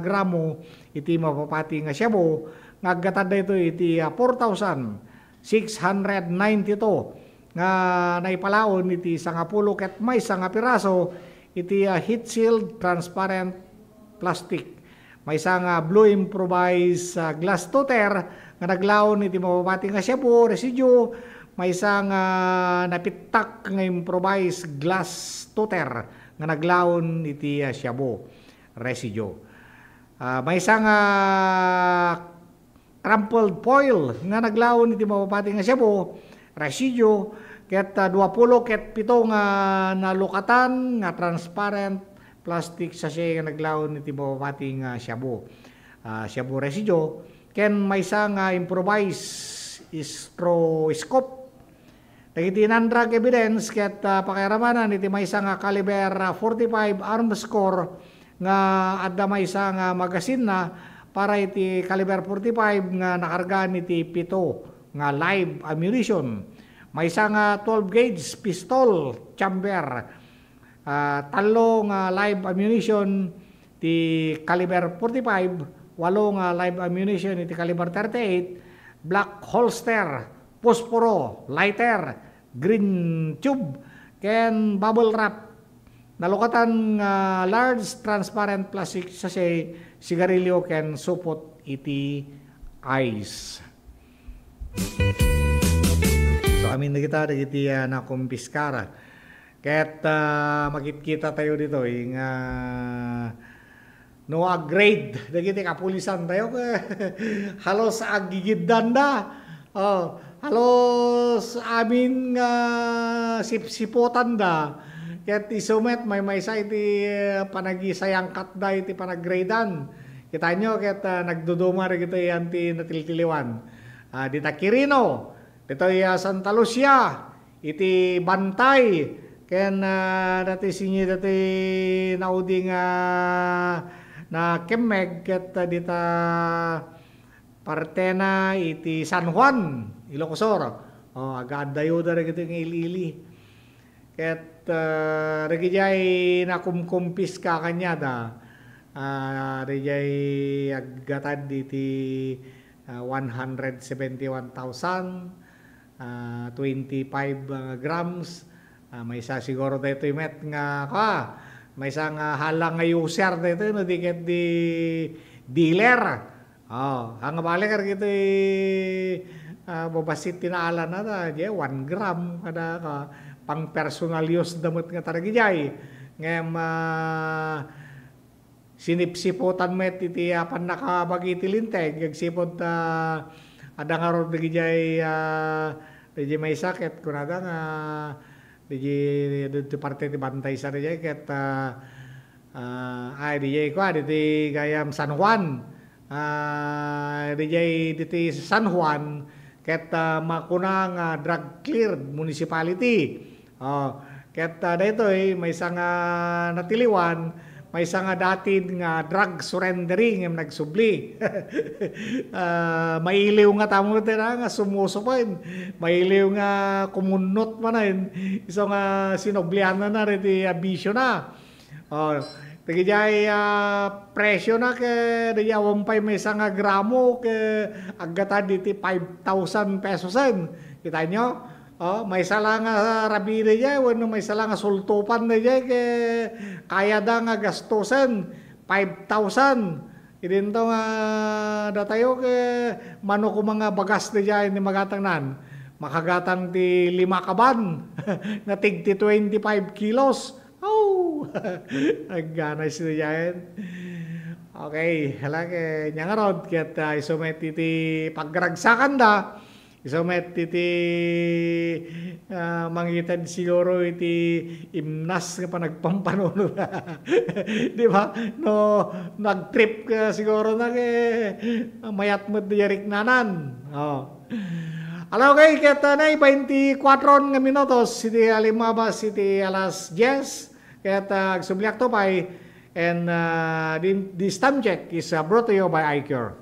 [SPEAKER 10] gramo iti mapapati nga shabu nga aggatad ito iti 4,692 nga naipalaon iti 10 ket may nga piraso iti heat sealed transparent plastic. May nga blue improvised glass toter nga naglaon iti mapapati nga shabu residue. May nga napitak nga improvised glass toter nga naglaon iti shabu residue. May nga crumpled foil nga naglaon iti mapapati nga shabu residue ket 20 ket 7 nga nalukatan nga transparent plastic sachet nga naglaon iti mapapati nga shabu residue ken may nga improvised stroscope. Dagiti non-drug evidence ket pakiramanan iti maysa nga caliber 45 arms core nga adda maysa nga magasin na para iti caliber 45 nga nakargaan iti 7 nga live ammunition. Maysa nga 12 gauge pistol chamber. 3 nga live ammunition ti caliber 45, 8 nga live ammunition iti caliber 38, black holster, posporo, lighter, green tube, ken bubble wrap. Nalukatan large transparent plastic sachet, sigarilyo ken supot iti ice. So amin na kita iti na kumpiskara. Ket makikita tayo dito nga no grade dagiti kapulisan tayo halos agigiddan da. Halos amin nga sipsipotan da. Ket isumet may maysa iti panagisayangkat da iti panaggradean. Kita nyo ket nagdudumar ito yan ti natiltiliwan. Dita Quirino, dito Santa Lucia, iti Bantay, ken dati sinyi dati nauding na Kemeg ket dita Partena iti San Juan, Ilocosor. Agad dayo da ito yung ili-ili. Ket regijay nakumkumpis ka kanya da. Regijay aggatad iti 171,000, 25 grams. May isa siguro dito yung met nga may isa nga halang nga user dito no diket di dealer. Ang balik gitu babasit tinaalan na da, 1 gram kada ka pang personal use damot nga taragijay. Ngem sinipsipotan met iti apan nakabagi iti linteg agsipot ada nga ro digijay di may sakit kunada nga di parte ti Bantay sa dijay ket ay dijay ko diti gayam San Juan. Dijay diti San Juan ket makuna nga drug cleared municipality. Ket daytoy may nga natiliwan, may nga datin nga drug surrendering ng nagsubli. Mailiw nga tamo nga sumusupain. Mailiw nga kumunot manan. Iso nga sinoblihan na riti abisyo na. Tagijay presyo na ke diya 1.5 may nga gramo ke agata diti 5,000 pesos en. Kita nyo? May sala nga rabi diya, wano may sala nga sultupan diya ke kaya da nga gastusen 5,000. Idinto nga datayo ke mano ko mga bagas diya ni magatangnan. Makagatang ti 5 kaban nga tig ti 25 kilos. Nagganay sila yan. Okay, halake nyangarod ket isumet iti pagragsakan da. Isumet iti mangited siguro iti imnas nga panagpampanono. Di ba? No nagtrip ka siguro na mayat mo diyarik nanan. Alaw kay ket na 24 nga minutos iti alimabas iti alas 10. Kaya agsubliak to pay and this time check is brought to you by iCure.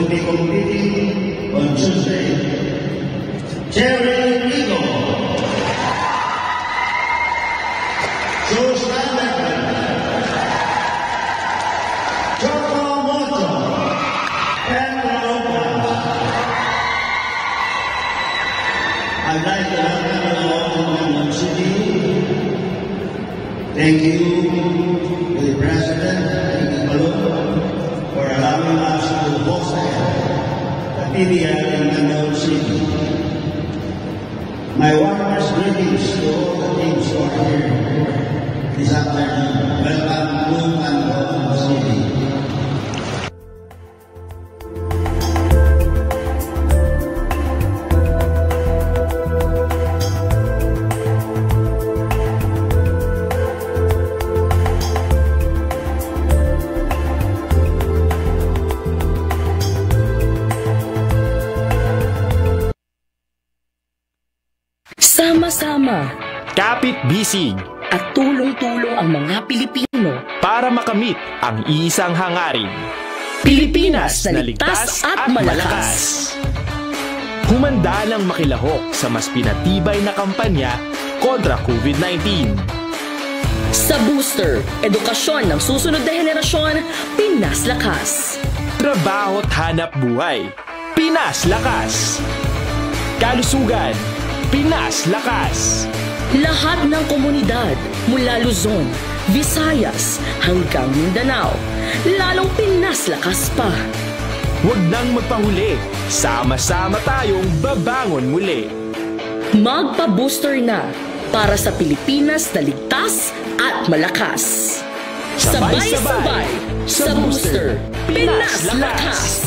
[SPEAKER 5] will be competing on Tuesday. Jerry Ligo, Joe I'd like to welcome you all to London City. Thank you to the President, for allowing us to host the PBL in London City. My warmest greetings to all the teams who are here this afternoon. Welcome to London City.
[SPEAKER 13] Sama-sama,
[SPEAKER 6] kapit-bisig,
[SPEAKER 13] at tulong-tulong ang mga Pilipino
[SPEAKER 6] para makamit ang isang hangarin.
[SPEAKER 13] Pilipinas na ligtas at malakas.
[SPEAKER 6] Humanda ng makilahok sa mas pinatibay na kampanya kontra COVID-19.
[SPEAKER 13] Sa booster, edukasyon ng susunod na henerasyon, Pinas Lakas.
[SPEAKER 6] Trabaho at hanap buhay, Pinas Lakas. Kalusugan, Pinas Lakas.
[SPEAKER 13] Lahat ng komunidad mula Luzon, Visayas hanggang Mindanao, lalong Pinas Lakas pa.
[SPEAKER 6] Huwag nang magpahuli, sama-sama tayong babangon muli.
[SPEAKER 13] Magpa-booster na para sa Pilipinas na ligtas at malakas. Sabay-sabay sa booster, Pinas Lakas.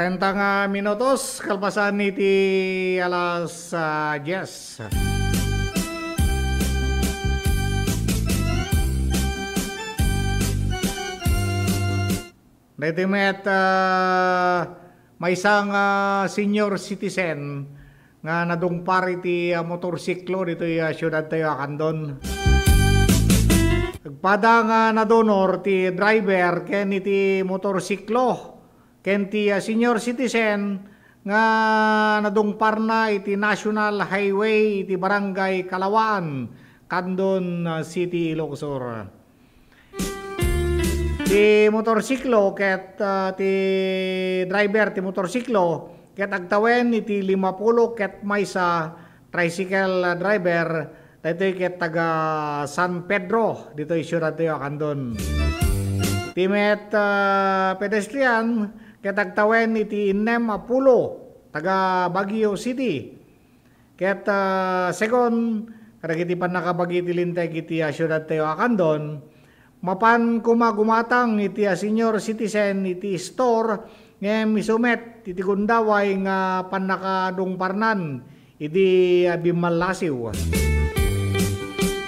[SPEAKER 10] Rentang minutos kalpasan iti alas 10. Dito met may isang senior citizen nga nadungpar iti motorsiklo dito yung syudad tayo Akandon. Agpada nga nadonor ti driver ken iti motorsiklo ken ti senior citizen nga nadungpar na iti National Highway iti Barangay Kalawaan, Candon City, Ilocos. Ti motorsiklo ket ti driver ti motorsiklo ket agtawen iti 50 ket maysa tricycle driver dito ket taga San Pedro dito syudad tayo Candon. Ti met pedestrian ket agtawen iti Inem Apulo taga Baguio City. Ket second kadagiti panakabagi iti linteg iti syudad tayo Akandon. Mapan kumagumatang iti senior citizen iti store ngem misumet iti gundaway nga panakadungparnan iti Bimalasiw.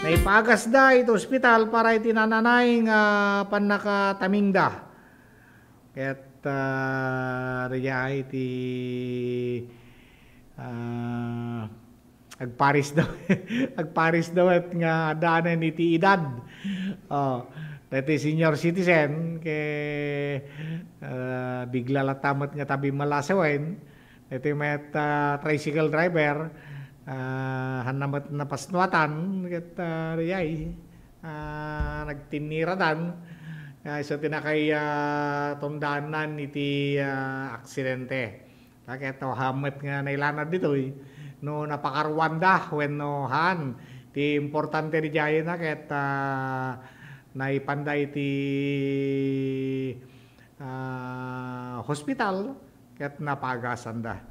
[SPEAKER 10] Naipagas da iti ospital para iti nananay nga panakatamingda. Ket riya iti agparis daw at nga daanan iti edad. Dati senior citizen ke bigla latamat nga tabi malasawen. Dati met tricycle driver hanamat na pasnuatan ket riyay nagtiniradan. So tinakay tundanan iti aksidente. Ket hamet nga nailanad dito no napakarwanda wenno han ti importante di jay na ket naipanday ti hospital ket napagasan da.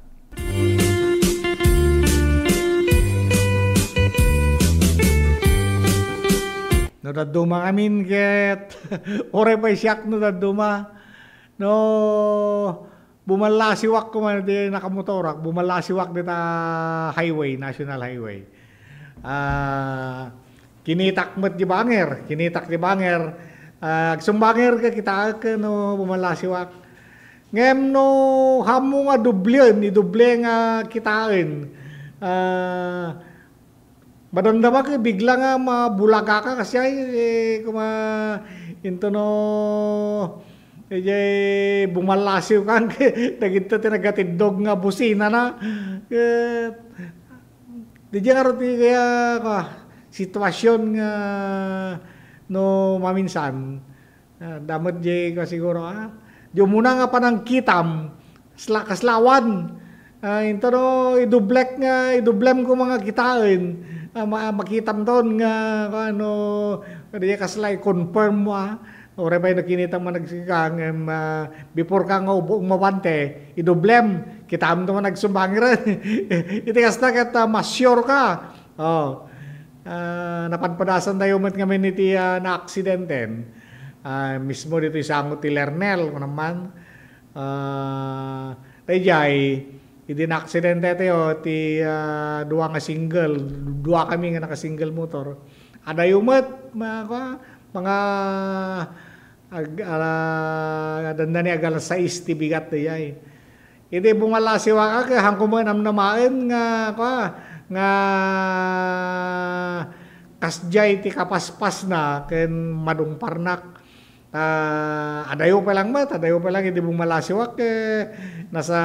[SPEAKER 10] No daduma amin ket ore pa siyak no daduma no bumalasiwak ko man di nakamotorak bumalasiwak dita highway, national highway. Kinitak met di banger, sumbanger ka kita ka no bumalasiwak. Ngem no hamo nga duble nga kitain. Madamdama ka bigla nga mabulaga ka kasi kuma into no bumalasiw kang dagito tinagatidog nga busina na. Di nga roti kaya sitwasyon nga no maminsan damat di ka siguro di muna nga panang kitam kaslawan into no idublem ko mga kitain makitam doon nga ano di kaslay confirm mo ore bay nakinita man nagsikang before ka nga ubong mabante idublem kitam to man nagsumbangiran iti kasna ket ma-sure ka napanpadasan tayo met nga men iti na aksidenten mismo dito isangot ti Lernel naman tayjay iti na aksidente tayo ti dua kami nga naka-single motor adayo met mga dandani agal 6 ti bigat tayay iti bumalasiwa ka hangko mo namnamaen nga kasjay ti kapaspas na ken madungparnak adayo pa lang iti bumalasiwak nasa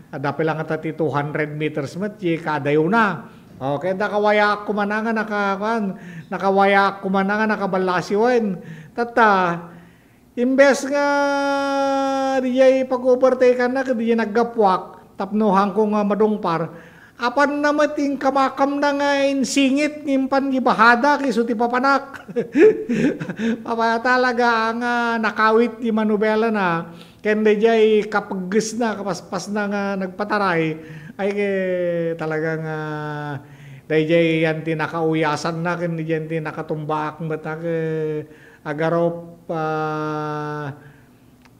[SPEAKER 10] dapat lang ata ti 200 meters mat kadayo na okay nakawaya kumanangan nakabalasiwan tata imbes nga dijay pag-overtake na dijay naggapwak tapnohan ko nga madungpar apan na mating kamakam na nga insingit ngimpan gibahada kiso ti papanak talaga nga nakawit di manubela na ken dijay kapagges na kapaspas na nga nagpataray ay talagang dijay yan ti nakauyasan na ken dijay ti nakatumbaak matak agarop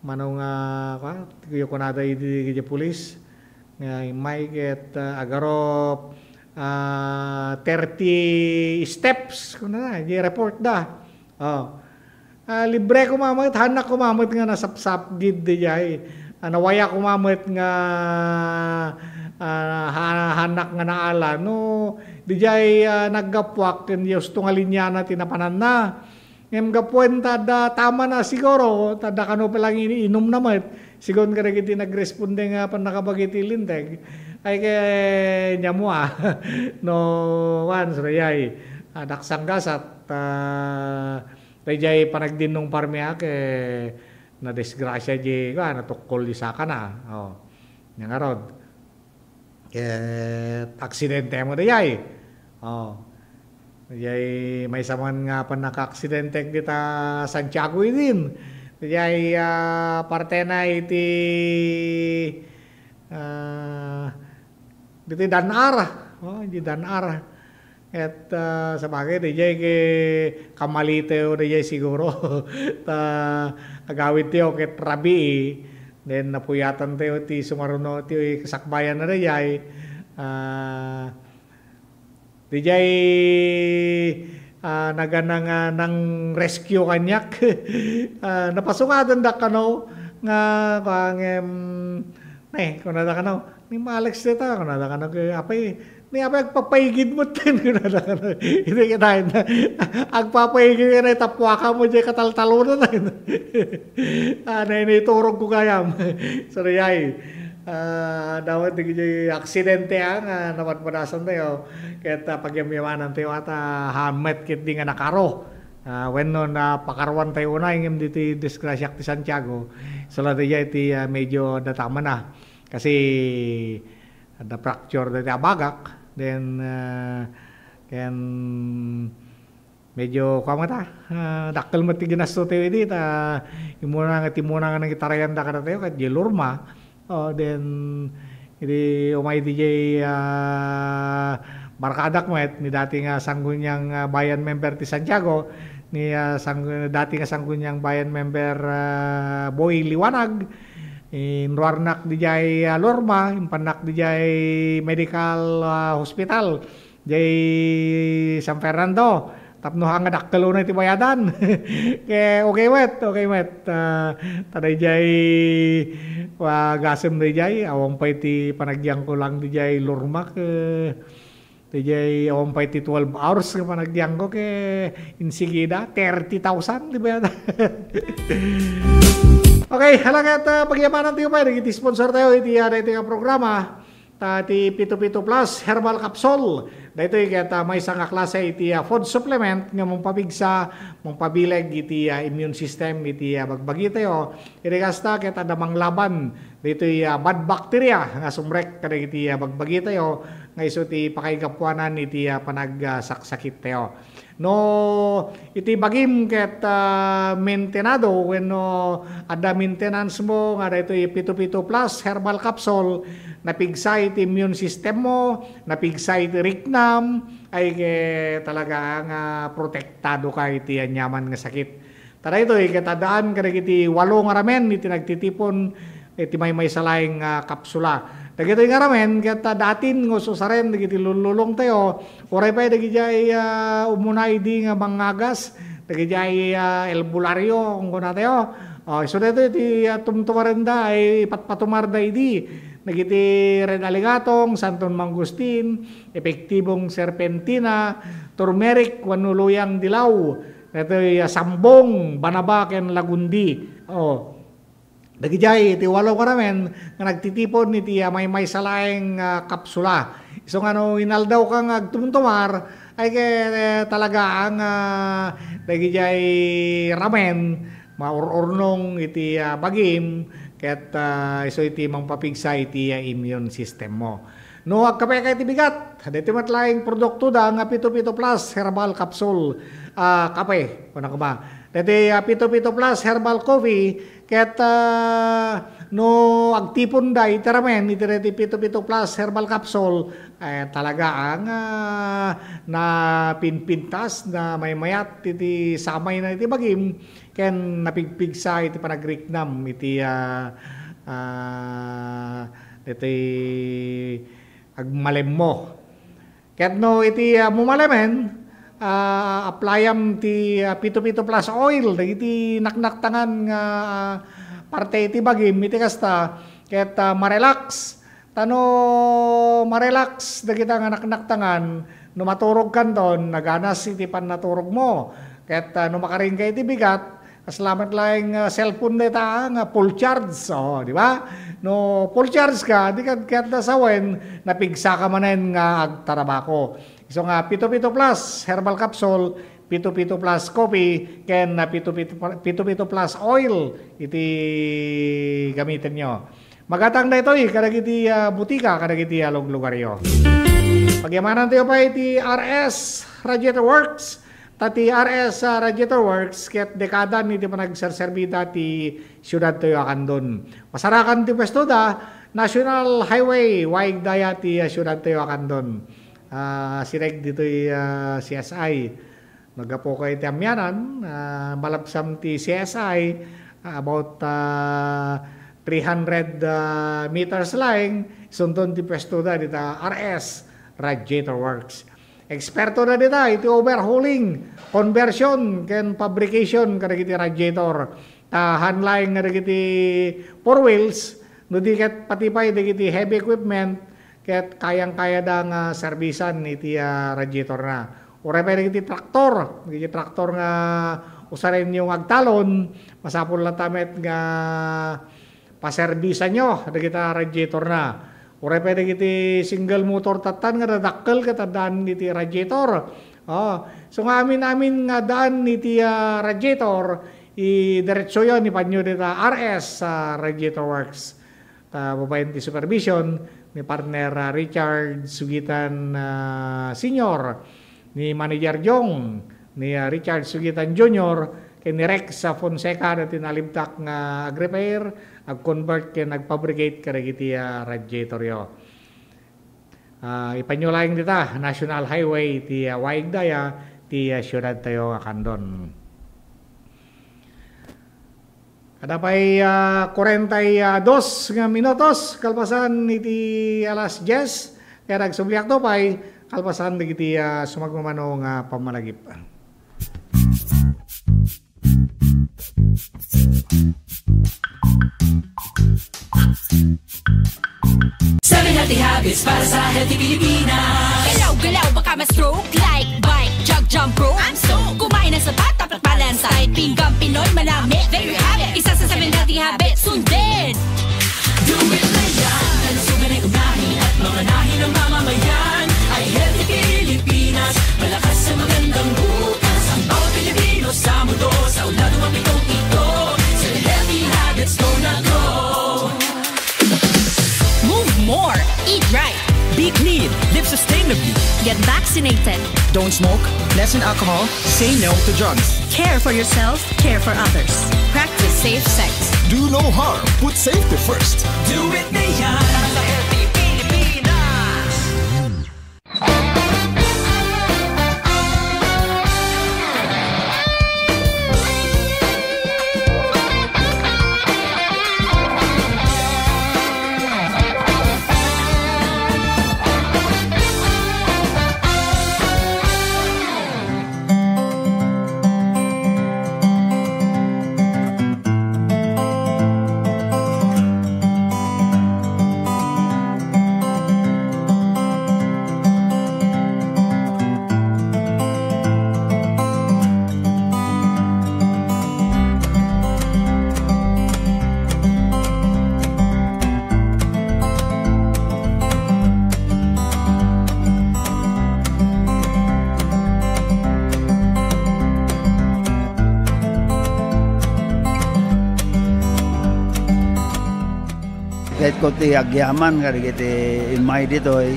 [SPEAKER 10] manong kuyo kunada iti pulis may get agarop 30 steps kuna report da libre kumamit hanak kumamit nga nasapsap gid dijay nawaya kumamit nga hanak nga naala no dijay naggapwak ken gusto nga linya na tinapanan na ngem gapwen tada tama na siguro tada kano palang iniinom naman sigon ka iti nagresponde nga pan nakabagiti linteg ay kay nyamu no once rayay daksanggas at rayay panagdinong parmea ke na disgrasya di natukol di saka na nga rod aksidente mo rayay may saman nga pa naka-aksidente kita Santiago din. Kaya parte na iti dito danar. Di danar. At sa bagay, dijay kamalite o dijay siguro. Agawit tiyo ket rabi. Then napuyatan tiyo ti sumaruno tiyo kasakbayan na dijay. Dijay naganang ng rescue kanyak napasungadan da kano nga kunada kano ni Alex dita kunada kano apay ni apay agpapaigid mo tin kunada kano hindi kita agpapaigid na tapwaka mo jay kataltalo na turog ko kayam sorry dawat di aksidente nga napadpadasan tayo ket pagyamyawanan tayo at hamet kit di nga nakaro when no napakarwan tayo na ingem diti disgrasyak ti Santiago sala so, iti medyo datama na kasi the fracture dati abagak then medyo dakkel mo ti ginasto tayo iti imuna nga nang itarayan da ka na tayo kat lurma then iti umay DJ barkadak met ni dati nga sanggunyang bayan member ti Santiago ni dati nga sanggunyang bayan member Boy Liwanag inruarnak di jay lurma impanak di jay medical hospital jay San Fernando tapno nga dakkelo na iti bayadan. okay wet. Taday jay gasem di jay awang pa iti panagyan ko lang di jay lurmak. Di jay awang pa iti 12 hours ka panagyan ko insigida 30,000 di bayadan. Okay, halagat pagyamanan tayo pa iti sponsor tayo iti programa. Ti Pito Plus Herbal Capsule. Dito kaya may isang klase iti food supplement nga mong pabigsa, mong pabileg iti immune system iti bagbagi tayo. Iti kasta kaya damang laban dito bad bacteria nga sumrek kada iti bagbagi tayo nga iso ti pakaigapuanan iti panagsakit tayo. No iti bagim ket maintenado wenno ada maintenance mo nga dito Pito Plus Herbal Capsule napigsa iti immune system mo, napigsa iti riknam, ay talaga nga protektado ka iti anyaman nga sakit. Tada ito, katadaan ka iti 8 nga ramen, iti nagtitipon, iti may salayng kapsula. Dagito nga ramen, kata datin ngo susaren, dagiti lululong tayo, oray pa dagiti umunay di nga mangagas, dagiti elbularyo, kung kuna tayo. So dito iti tumtumarenda, ay patpatumarda idi. Nagiti red aligatong, santon mangustin, epektibong serpentina, turmeric, wanuluyang dilaw, ito sambong, banaba, ken lagundi. Dagijay, iti 8 ka namin, nga nagtitipon iti may salayang kapsula. So nga inaldaw kang agtumtumar, ay talaga ang dagijay ramen, maururnong iti bagim, ket iso iti mangpapigsa iti immune system mo. No agkape kay iti bigat, dito matlaing produkto da nga Pito Plus Herbal Capsule kape. Kuna ko ba? Dito Pito Plus Herbal Coffee ket no agtipon da iti ramen iti Pito Plus Herbal Capsule talaga ang na pinpintas na may mayat iti samay na iti bagim ken napigpigsa iti panagriknam iti agmalem mo. Ket no iti mumalemen applyam ti Pito Plus oil dagiti naknaktangan nga parte iti bagim iti kasta ket marelax tano marelax dagiti nga naknaktangan no maturog kan don naganas iti pannaturog mo ket no makaring kay iti bigat kasalamat lang cellphone data nga full charge di ba? No full charge ka di ket sawen napigsa ka manen nga agtarabako. So nga Pito Plus Herbal Capsule, Pito Plus Coffee, ken Pito Plus Oil iti gamitin nyo. Magatang na ito kadagiti butika kadagiti lugaryo. Pagyamanan tayo pa iti RS Radiator Works. Tati RS Radiator Works ket dekada niti panagserserbida ti siyudad tayo akandon. Masarakan ti pwesto da National Highway waig daya ti siyudad tayo akandon. Sireg dito CSI. Nagapo kayo ti amyanan malapsam ti CSI about 300 meters lang sundon ti pwesto da dito RS Radiator Works. Eksperto na dita iti overhauling, conversion, ken fabrication kadagiti radiator. Hanlaing kadagiti four wheels, no di ket patipay dagiti heavy equipment ket kayang-kaya da nga servisan iti radiator na. Oray pa dagiti traktor nga usaren yung agtalon, masapol lang tamet nga paserbisan nyo dagiti radiator na. Oray pa iti single motor tatan nga dadakkel katadaan iti radiator. So nga amin nga daan iti radiator diretso yon ipanyo dita RS Radiator Works. Babayan ti supervision ni partner Richard Sugitan Senior, ni Manager Jong ni Richard Sugitan Jr. kay ni Rex Fonseca na tinalibtak nga ag-repair, ag-convert kay nag-fabricate karagiti radiator yo. Ipanyulayang dita, National Highway ti Waigdaya, ti siyudad tayo Akandon. Kada pa'y 42 nga minutos, kalpasan iti alas 10, kaya nagsubliak to pa'y kalpasan iti sumagmamano nga pamalagip.
[SPEAKER 13] Seven healthy habits para sa healthy Pilipinas. Galaw-galaw baka ma-stroke. Like, bike, jog, jump, rope. I'm so kumain ng sapat, dapat balance. Kahit pinggang Pinoy, manami. There you have it. Isa sa 7 healthy habits. Sundin! Do it na yan. Kalusugan ay unahin at mga nahin ng mamamayan. Ay healthy Pilipinas. Malakas sa magandang bukas. Ang bawat Pilipino sa mundo. Sa ulado ang pitong ito. Sa healthy habits, go na go.
[SPEAKER 7] Move more. Eat right. Be clean. Live sustainably.
[SPEAKER 11] Get vaccinated.
[SPEAKER 7] Don't smoke. Lessen alcohol. Say no to drugs.
[SPEAKER 11] Care for yourself. Care for others. Practice safe sex.
[SPEAKER 23] Do no harm. Put safety first.
[SPEAKER 13] Do it na yan. Sa healthy Pilipinas.
[SPEAKER 3] Kahit ko ti agyaman kari kiti imay ditoy.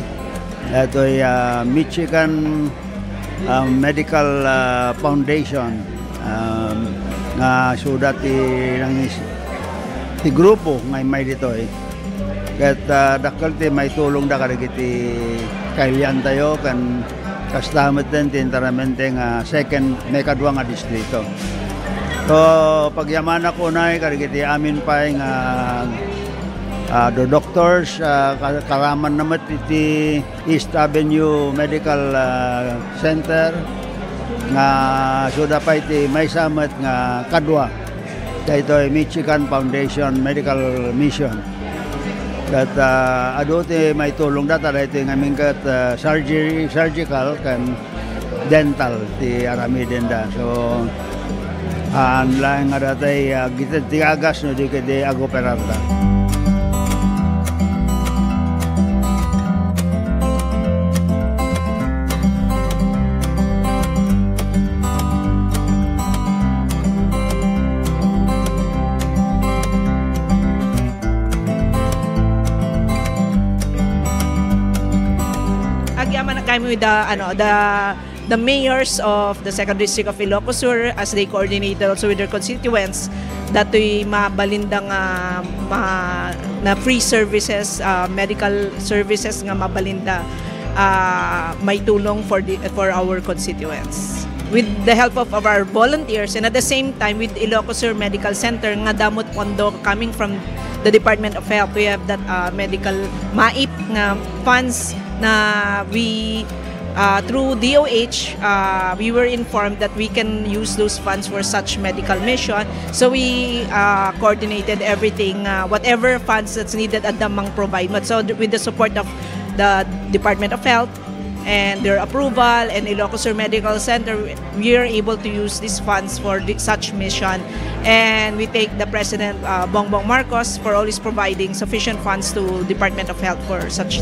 [SPEAKER 3] Ito'y Michigan Medical Foundation nga sudat ti grupo nga imay ditoy. Kahit dakal ti may tulong da kari kiti kailan tayo kan kastamat din ti interamente nga second may kadwa nga distrito. So pagyaman ako na kari kiti amin pa nga the doctors kalaman naman iti East Avenue Medical Center nga suda pa iti may samat nga kadwa dito ay Michigan Foundation Medical Mission at ado ti may tulong data dito ng aming kat surgical kan dental ti arami din da so lang nga datay kita ti agas no di kadi agoperar da.
[SPEAKER 9] With the mayors of the 2nd District of Ilocos Sur as they coordinated also with their constituents dato'y mabalindang na free services, medical services nga mabalinda may tulong for our constituents. With the help of our volunteers and at the same time with Ilocos Sur Medical Center nga damot pondo coming from the Department of Health, we have that medical MAIP nga funds na we through DOH we were informed that we can use those funds for such medical mission, so we coordinated everything, whatever funds that's needed at Damang provide. So with the support of the Department of Health and their approval and Ilocos Sur Medical Center, we are able to use these funds for such mission, and we thank the President Bongbong Marcos for always providing sufficient funds to Department of Health for such.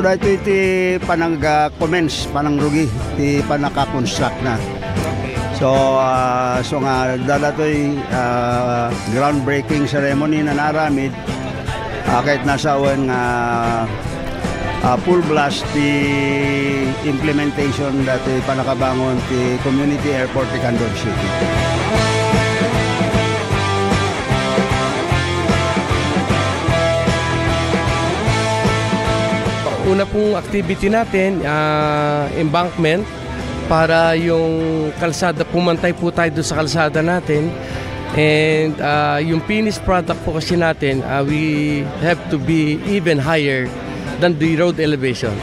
[SPEAKER 3] so dito iti panag-commence, panangrugi, iti panaka-construct na. So, so nga, dalatoy groundbreaking ceremony na naramid, kahit nasa awan nga full blast the implementation dati panakabangon the community airport in Candon City.
[SPEAKER 12] Una pong activity natin, embankment, para yung kalsada, pumantay po tayo doon sa kalsada natin. And yung finished product po kasi natin, we have to be even higher than the road elevation.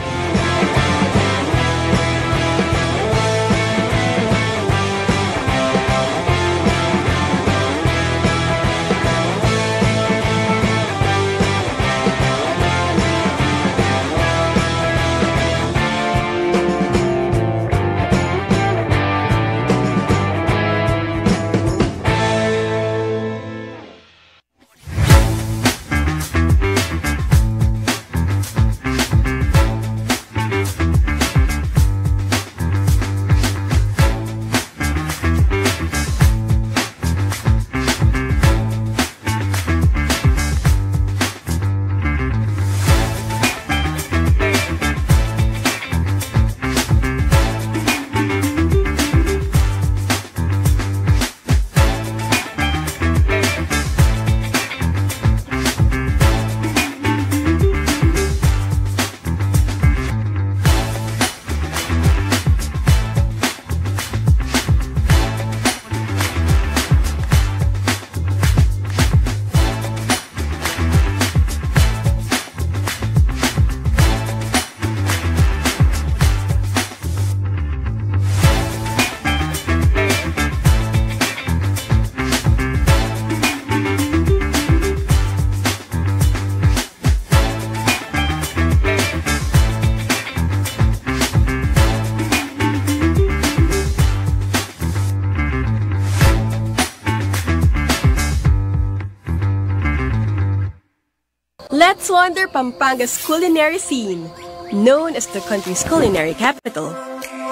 [SPEAKER 14] Let's wander Pampanga's culinary scene. Known as the country's culinary capital,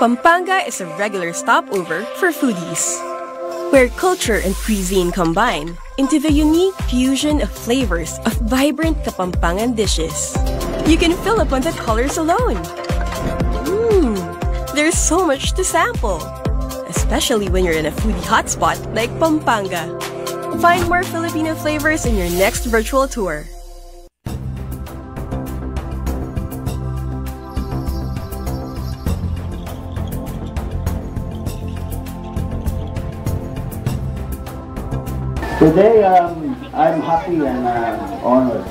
[SPEAKER 14] Pampanga is a regular stopover for foodies, where culture and cuisine combine into the unique fusion of flavors of vibrant Kapampangan dishes. You can fill up on the colors alone. There's so much to sample, especially when you're in a foodie hotspot like Pampanga. Find more Filipino flavors in your next virtual tour.
[SPEAKER 2] Today, I'm happy and honored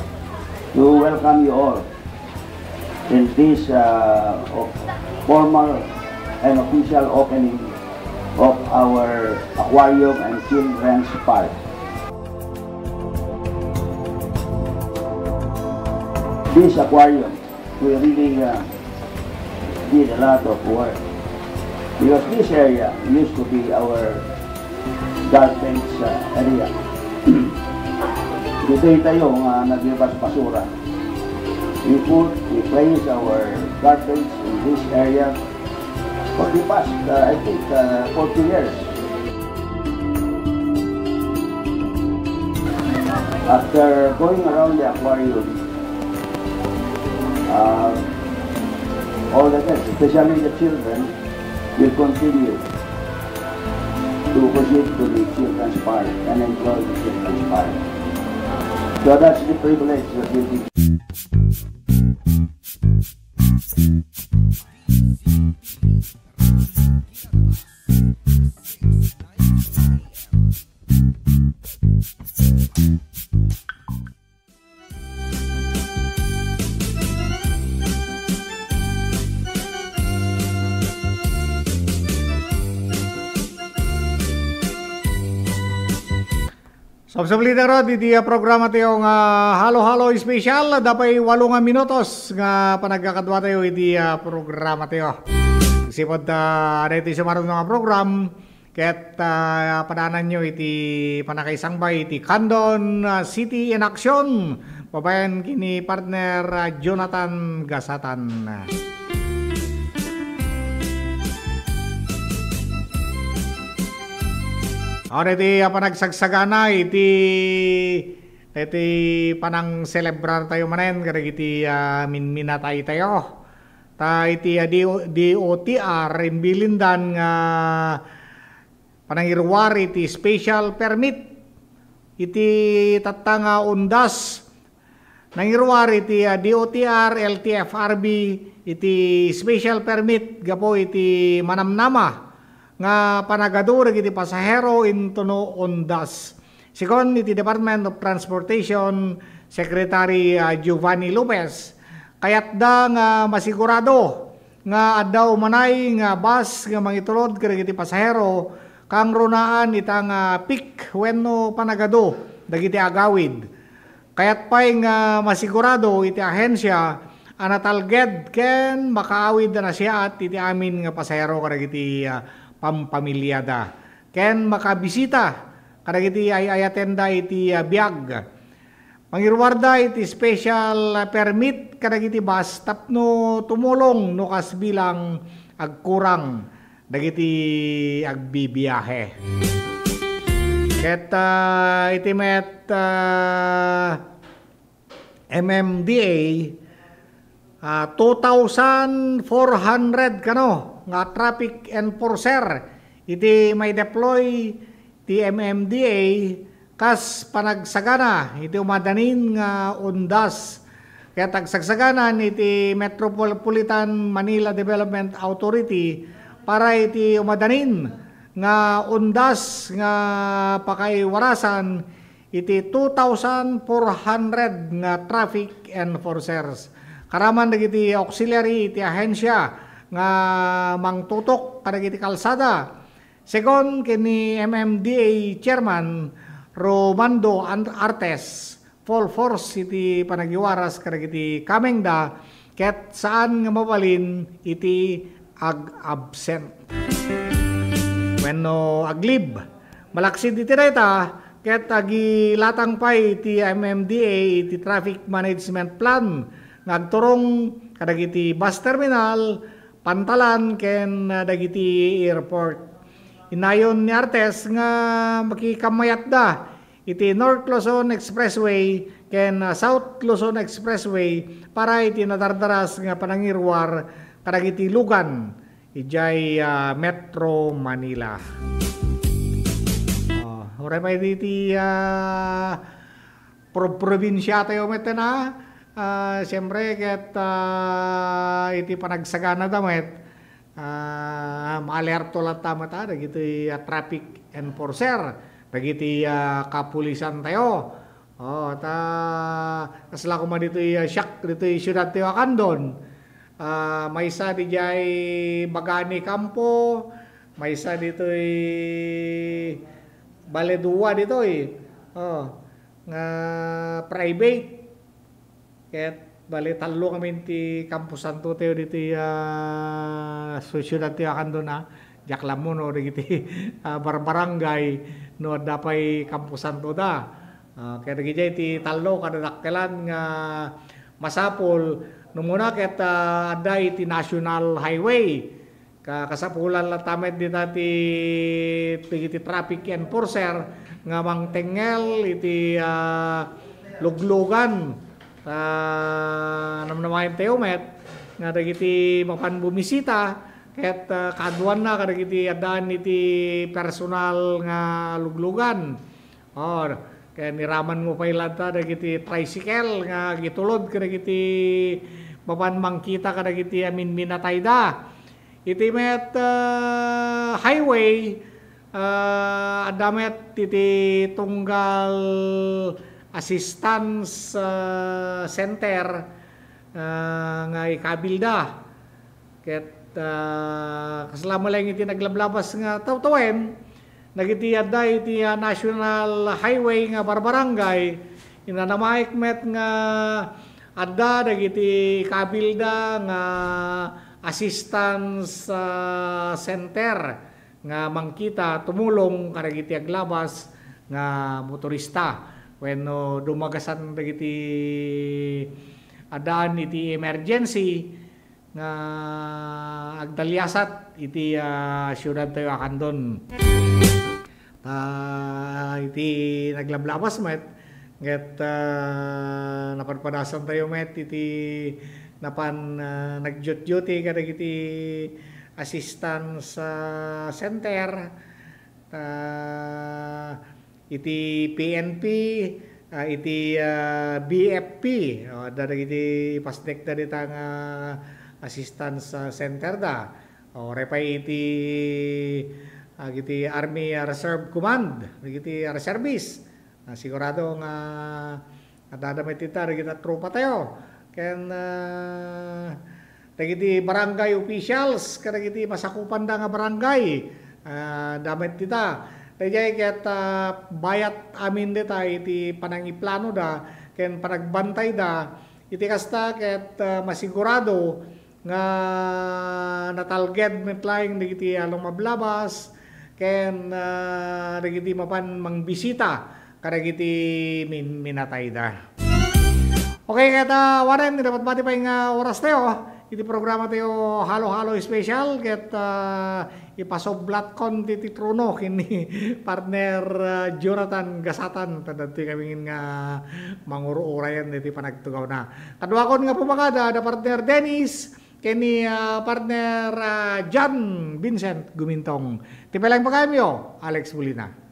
[SPEAKER 2] to welcome you all in this formal and official opening of our aquarium and children's park. This aquarium, we really did a lot of work because this area used to be our garbage area. Dito tayo naglabas basura. We place our garbage in this area for the past, I think, 40 years. After going around the aquarium, all the guests, especially the children, will continue to proceed to the children's park and enjoy the children's park. So that's the privilege that will be.
[SPEAKER 10] Sa balita rod, iti programa tayo nga halo-halo special, dapay 8 minutos nga panagkakadwa tayo iti programa tayo. Sipod dito sumarong nga program, kaya't padanan nyo iti panakaisangbay iti Candon City in Action, Pabayan kini partner Jonathan Gasatan. Iti panagsagsagana iti panang celebrar tayo manen kada iti minatay tayo. Ta iti DOTR imbilindan nga panangirwar iti special permit iti tatanga undas nangirwar iti DOTR LTFRB iti special permit gapo iti manamnama nga panagadur iti pasahero intono undas. Sikon iti Department of Transportation Secretary Giovanni Lopez kayat da nga masigurado nga addaw manay nga bus nga mangitulod iti pasahero kang runaan itang peak wenno panagado dagiti agawid. Kayat pay nga masigurado iti ahensya anatalged ken makaawid na siya at iti amin nga pasahero kadagiti pampamilyada. Ken makabisita kadagiti ayatenda iti biag. Mangirwarda iti special permit kadagiti bus tapno tumulong no kas bilang agkurang dagiti agbibiyahe. Ket iti met MMDA 2,400 kano nga traffic enforcer iti may deploy ti MMDA kas panagsagana iti umadanin nga undas. Kaya tagsagsaganan iti Metropolitan Manila Development Authority para iti umadanin nga undas nga pakaiwarasan iti 2,400 nga traffic enforcers. Karaman dagiti auxiliary iti ahensya nga mangtutok kadagiti kalsada. Second kini MMDA Chairman Romando Artes full force iti panagiwaras kadagiti kamengda ket saan nga mabalin iti ag-absent. Wenno aglib malaksid iti dayta ket agilatang pay iti MMDA iti traffic management plan ngagturong kadagiti bus terminal, pantalan ken dagiti airport. Inayon ni Artes nga makikamayat da iti North Luzon Expressway ken South Luzon Expressway para iti nadardaras nga panangirwar kadagiti lugan ijay Metro Manila. Oray pa iti probinsya tayo meten siyempre ket iti panagsagana damet maalerto lang tamata dagiti traffic enforcer dagiti kapulisan tayo. Kasla kuma dito siyak dito syudad tayo Akandon. Maysa di jay Bagani Campo, maysa dito Baledua dito nga private ket bali talo kami ti Campo Santo tayo dito syudad tayo Akandon Jaklamon o dagiti barangay no dapay Campo Santo da. Kaya dagiti ti talo kadadakkelan nga masapol no muna ket aday ti National Highway kasapulan la tamet ti traffic enforcer nga mangtengel iti luglugan namnamahin tayo met nga dagiti mapanbumisita ket kaduan na kadagiti adaan iti personal nga luglugan kaya niraman mo pa ilanta dagiti tricycle nga gitulod kadagiti mapan mangkita kadagiti minatay da iti met highway adamet iti tunggal assistance center nga ikabilda ket kaslama lang iti naglablabas nga tawtawen nagiti adda iti national highway nga barbarangay inanamaik met nga adda dagiti kabilda nga assistance center nga mangkita tumulong kadagiti aglabas nga motorista Wenno dumagasan dagiti adaan iti emergency nga agdalyasat iti syudad tayo akandon. Iti naglablabas met get napadpadasan tayo met iti napan nagduty kadag iti assistance center iti PNP iti BFP dadag iti pasdek da ditang assistance center da repay iti iti Army Reserve Command iti reservice sigurado nga dadamit ita kita tropa tayo ken dagiti barangay officials kadagiti masakupan da nga barangay damit kita dayjay ket bayat amin dita iti panangiplano da ken panagbantay da iti kasta ket masigurado nga natalged metlaing dagiti along mablabas ken dagiti mapan mangbisita kadagiti minatay da. Okay, kaya Warren, dapat bati pa yung oras tayo. Iti programa tayo halo-halo special. Ket ipasoblat kon ti trono kini partner Jonathan Gasatan. Tadati kami nga manguro-urayan iti panagtugaw na. Kadua kon nga pumakada, da partner Dennis, kini partner John Vincent Gumintong. Tipelang pa kayo, Alex Bulina.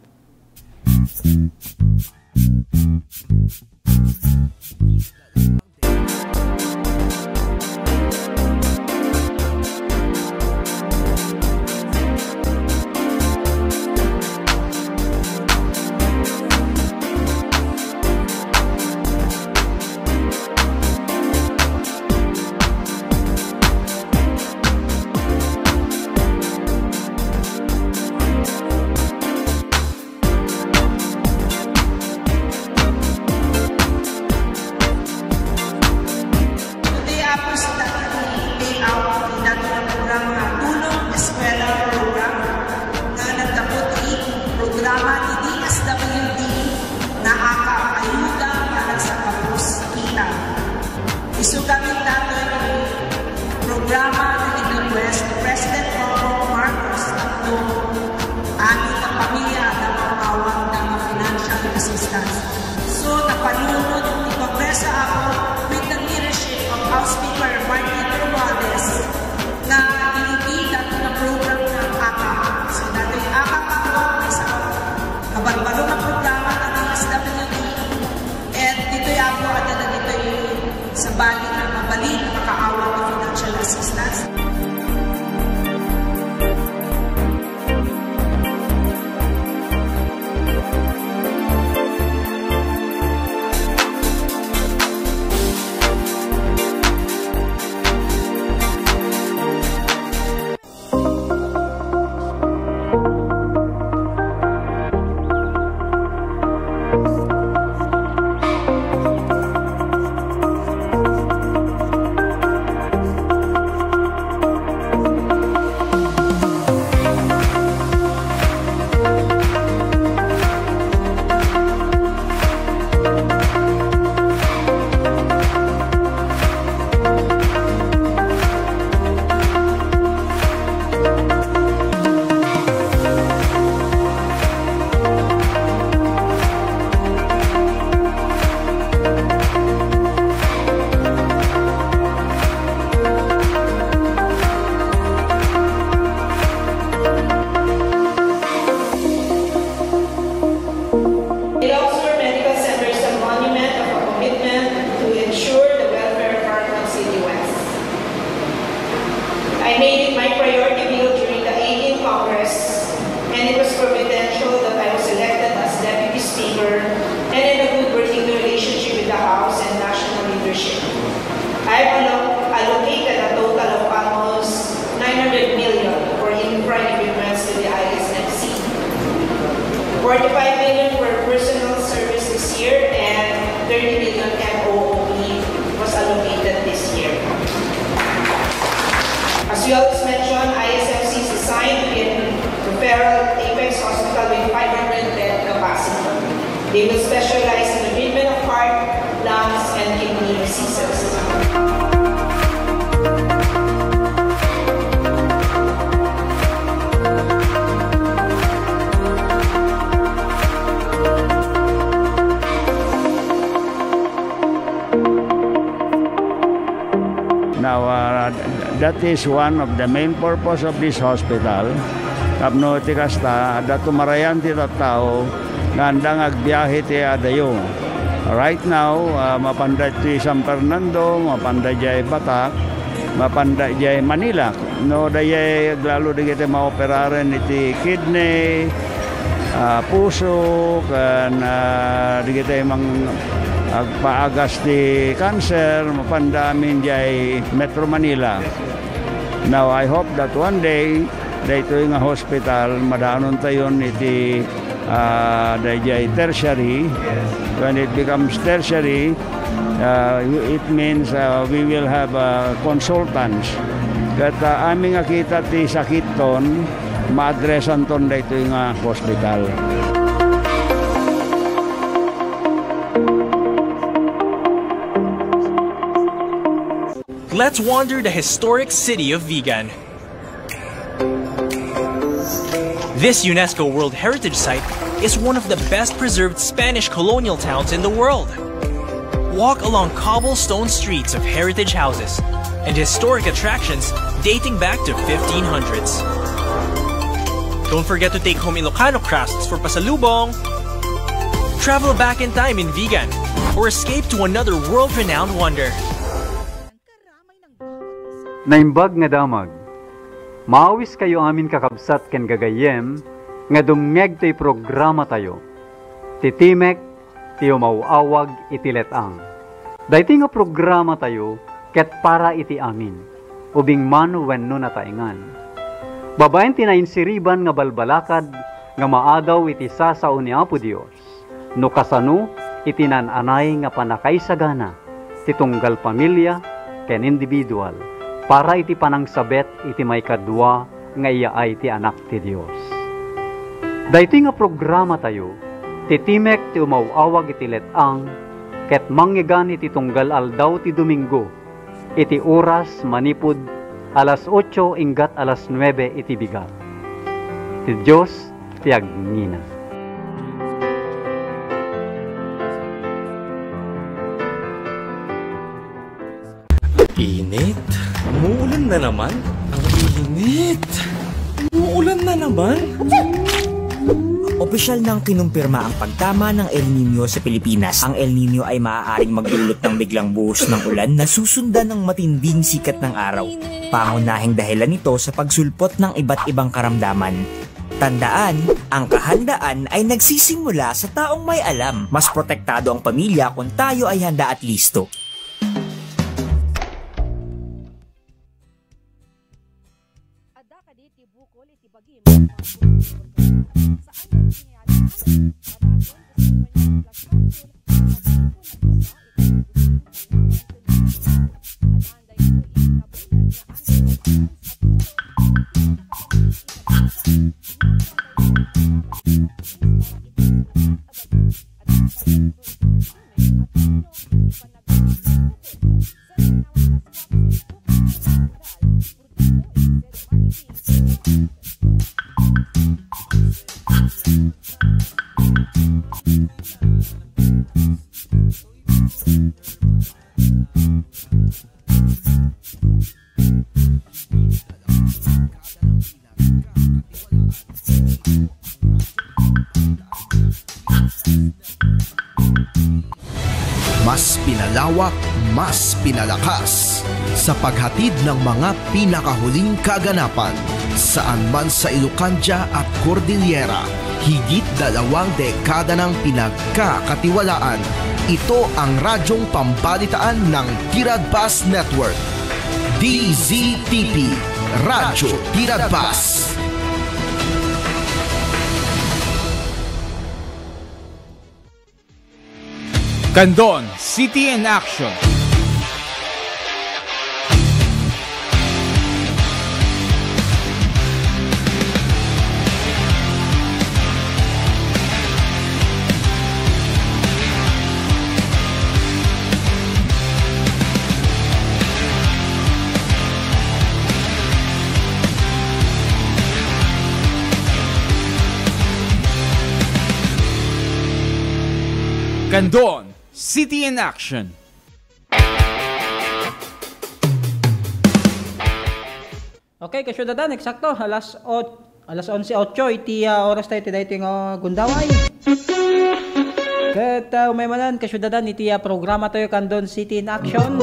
[SPEAKER 9] Allocated a total of almost 900 million for infra improvements to the ISMC. 45 million for personal service this year and 30 million MOOE was allocated this year. As we always mentioned, ISMC is designed to be a referral Apex Hospital with 500 bed capacity.
[SPEAKER 1] They will specialize in the treatment of heart, lungs, and kidney diseases.
[SPEAKER 3] Now, that is one of the main purpose of this hospital. Kapno ti kasta, da tumarayan ti tao, nga andang agbiyahe ti adayo. Right now, mapanday ti San Fernando, mapanday jay Batak, mapanday jay Manila. No, dayay lalo di kita maoperaren iti kidney, puso, kan di kita mang agpaagas di cancer, mapandamin jay Metro Manila. Now, I hope that one day, dito nga hospital, madaanon tayo iti jay tertiary. When it becomes tertiary, it means we will have consultants. Kat aming akita ti sakit ton, ma-addressan ton dito nga hospital.
[SPEAKER 7] Let's wander the historic city of Vigan. This UNESCO World Heritage Site is one of the best preserved Spanish colonial towns in the world. Walk along cobblestone streets of heritage houses and historic attractions dating back to 1500s. Don't forget to take home Ilocano crafts for pasalubong. Travel back in time in Vigan or escape to another world-renowned wonder.
[SPEAKER 15] Naimbag nga damag, maawis kayo amin kakabsat ken gagayem, nga dumngeg to'y programa tayo. Titimek, tiyo mauawag itiletang. Dayti nga programa tayo, ket para iti amin, ubing man wenno nataingan. Babaen tinainsiriban nga balbalakad, nga maadaw iti sasao ni Apo Dios. No kasano, itinananay nga panakaisagana, titunggal pamilya, ken individual, para iti panangsabet iti may kadwa nga iya ay ti anak ti Dios. Dayti nga programa tayo, titimek ti umawawag iti letang, ket manggigan iti tunggal aldaw ti Domingo, iti oras manipud alas 8 inggat alas 9 iti bigat. Ti Dios ti agnina.
[SPEAKER 16] Init? Umuulan na naman? Ang init! Umuulan na naman?
[SPEAKER 17] Opisyal nang kinumpirma ang pagtama ng El Nino sa Pilipinas. Ang El Nino ay maaaring magdulot ng biglang buhos ng ulan na susundan ng matinding sikat ng araw. Pangunahing dahilan nito sa pagsulpot ng iba't ibang karamdaman. Tandaan, ang kahandaan ay nagsisimula sa taong may alam. Mas protektado ang pamilya kung tayo ay handa at listo.
[SPEAKER 23] Mas pinalawak, mas pinalakas sa paghatid ng mga pinakahuling kaganapan saan man sa Ilocania at Cordillera. Higit 2 dekada ng pinagkakatiwalaan. Ito ang radyong pambalitaan ng Tiradpas Network. DZTP, Radyo Tiradpas.
[SPEAKER 18] Candon, City in Action. Candon, City in Action.
[SPEAKER 8] Okay, kasyudadan, eksakto, alas 11:08 iti oras tayo iti yung gundaway. Kat umay manan, kasyudadan, iti programa tayo Candon City in Action.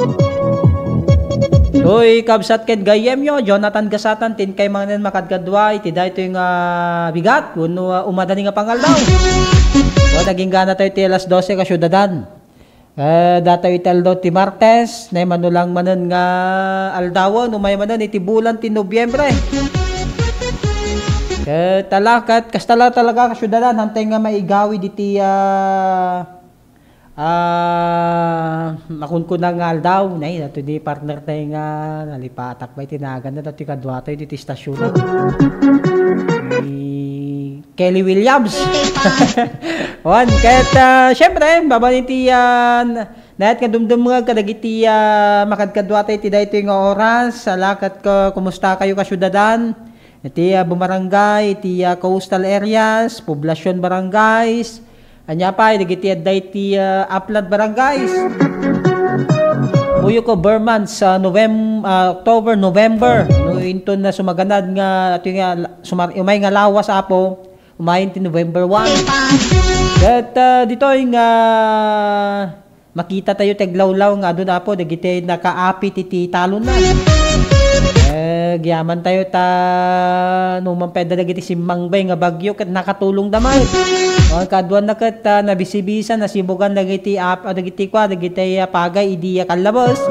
[SPEAKER 8] Toy kabsat ken gayem yo, Jonathan Gasatan, tin kay manan makadgadwa, iti dahito yung bigat, umadani nga pangaldaw. O, naging gana tayo iti alas 12 kasyudadan. Data italdo ti Martes, na manulang manan nga aldawon, umay manan iti bulan ti Nobyembre. Talakat, kastala talaga kasyudadan, hantay nga maigawi diti makunkunang nga aldaw, nay, nato di partner tayo nga nalipatak ba itinagan na dati kadwa tayo diti stasyon. Kelly Williams. Wan, kahit syempre, babaniti yan. Nahat ka dumdum mga kadagiti makadkadwa tayo ti dahito yung oras. Salakat ko, kumusta kayo kasyudadan? Iti bumarangay, iti coastal areas, poblasyon barangays. Anya pa, nagiti dahiti upland barangays. Muyo ko Berman sa October, November. No, into na sumaganad nga, ito nga, umay nga lawas apo. Umayin ti November 1. At dito yung makita tayo taglawlaw nga doon po, nagiti nakaapit iti talon na. Giyaman tayo numan pwede nagiti simangbay nga bagyo kat nakatulong damay. O kaduan na kat nabisibisa nasibugan nagiti pagay idiya kalabos.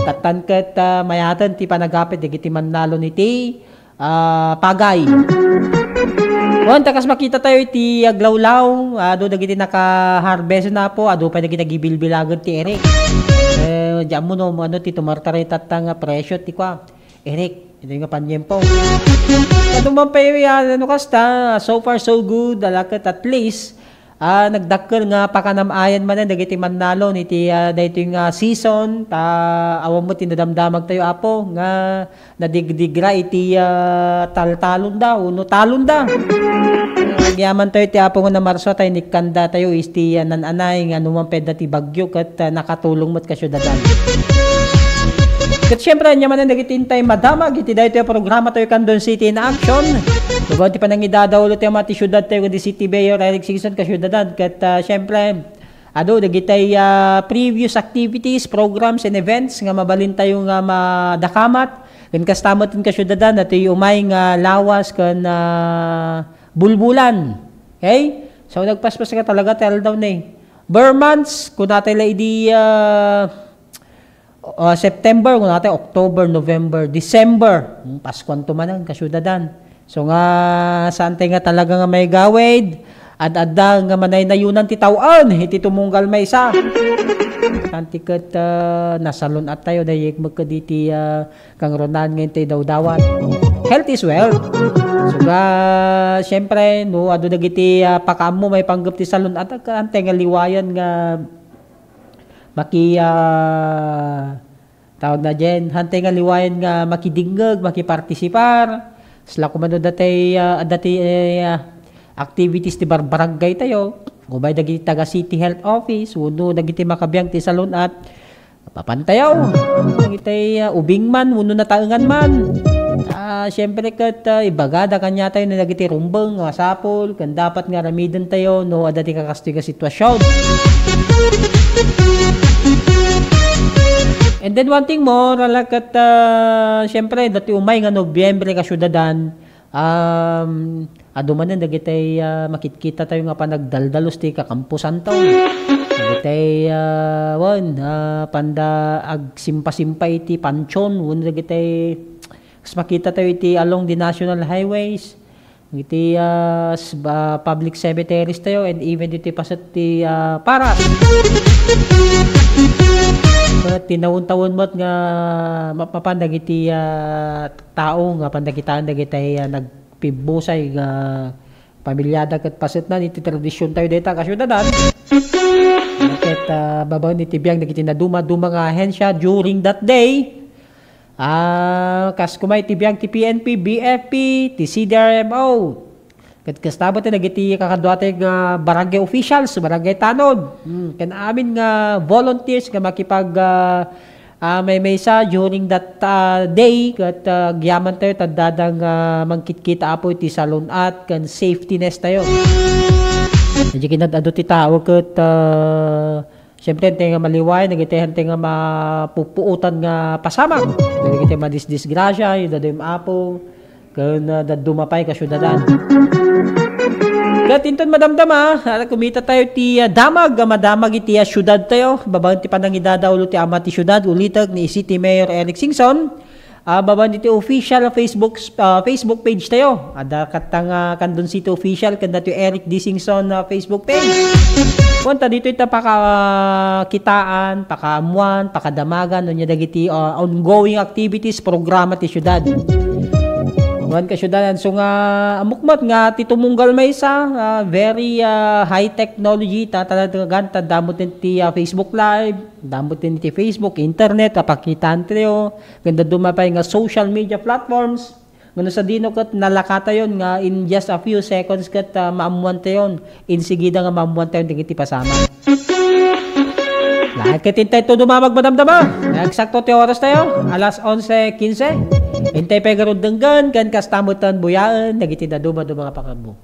[SPEAKER 8] Tatan kat mayatan ti panagapit nagiti manalo niti pagay. Wan, takas makita tayo iti aglawlaw, ado dagiti naka-harvest na po, ado pa dagiti nagibilbilagan ti Eric. Diyan mo no, ti tumartaray tatang presyo, ti kwa, Eric, ito yung panyempo. Kadumang pa yung kasta, so far so good, alakat at least, nagdakkel nga pakanamayan man dagiti manalo niti dayto yung season awam mo tinadamdamag tayo apo nga nadigdigra iti taltalon da uno talon da nagyaman tayo ti apo nga na Marso tayo nikanda tayo isti nananay nga numan peda ti bagyo ket nakatulong met kasyudadan. Ket syempre nya man nagitintay madamag iti dayto yung programa tayo Candon City in Action. Tugod ti panangidadawlo ti amati syudad tayo di City Mayor Eric Singson ka syudadan ket syempre dagitay previous activities, programs and events nga mabalin tayo nga madakamat ken kastamot tin ka syudadan ati umay nga lawas ken bulbulan. Okay? So nagpaspas ka talaga tel down Bermans kun natay la idi September, kung natin, October, November, December, Paskuan tumanan, kasyudadan. So nga, saan tayo nga talaga nga may gawid, ad-adda nga manay nayunan ti tawaan, iti tumunggal may isa. Antikat nasalon at tayo, dahil magkaditi kang ronan ngayon tayo daw-dawan. Health is wealth. So nga, syempre, no, ado dagiti pakamo may panggap ti salon at antay nga liwayan nga tawag na dyan, hantay nga liwayan nga makidingag, makipartisipar. Sila kumano dati activities ti barangay tayo. Gubay dagiti taga City Health Office, uno dagiti makabiyang ti salon at papantayaw. Dagiti ubing man, uno na taengan man. Siyempre kat ibagada kanya tayo na dagiti rumbang, sapol, kan dapat nga ramidan tayo no adati kakastiga sitwasyon. And then one thing more, alakat siyempre dati umay nga Nobyembre ka syudadan, adumanan dagitay makitkita tayo nga panagdaldalos ti kakampusan tayo. Dagitay panda agsimpa-simpa iti pansyon, wala dagitay kas makita tayo iti along the national highways, iti public cemeteries tayo, and even iti pasat ti para. Tinawon-tawon mo't nga mapapandag iti tao nga pandagitaan dagitay nagpibusay nga pamilyada ket paset na iti tradisyon tayo deta kasyudadan. Ket babaw ni tibiyang dagiti naduma-duma nga ahensya during that day. Kas kumay tibiyang ti PNP, BFP, ti CDRMO. Kat kastabot nagiti kakadwate nga barangay officials, barangay tanod. Kan amin nga volunteers nga makipag may sa during that day kat gyaman tayo tadadang mangkitkita apo iti salon at kan safety nest tayo. Medyo kinadado ti tao kat siyempre nga maliway, nagitihan nga mapupuutan nga pasamang. Nagitihan madisgrasya, yung dadoy maapo, kan dadumapay ka syudadan. Kat inton madamdama, kumita tayo ti damag, madamag iti syudad tayo. Babang ti panangidadaulo ti ama ti syudad, ulitag ni City Mayor Eric Singson. Babang iti official Facebook page tayo. Ada katang kandun City official, kanda ti Eric D. Singson Facebook page. Punta dito ita pakakitaan, pakaamuan, pakadamagan, no niya dagiti ongoing activities, programa ti syudad. Wan ka syudadan. So nga amukmat nga titumunggal may isa very high technology tatalagan damot ti Facebook Live, damot ti Facebook, internet, kapakitaan tayo. Ganda dumapay nga social media platforms. Ngano sa dino kat nalakata yon nga in just a few seconds kat maamuan tayo. Insigida nga maamuan tayo ti pasama. Nakakitintay to dumamag madamdama. Eksakto ti oras tayo. Alas 11:15. Hintay pa garod denggan kan kastamutan buyaan dagiti daduma do mga pakadmo.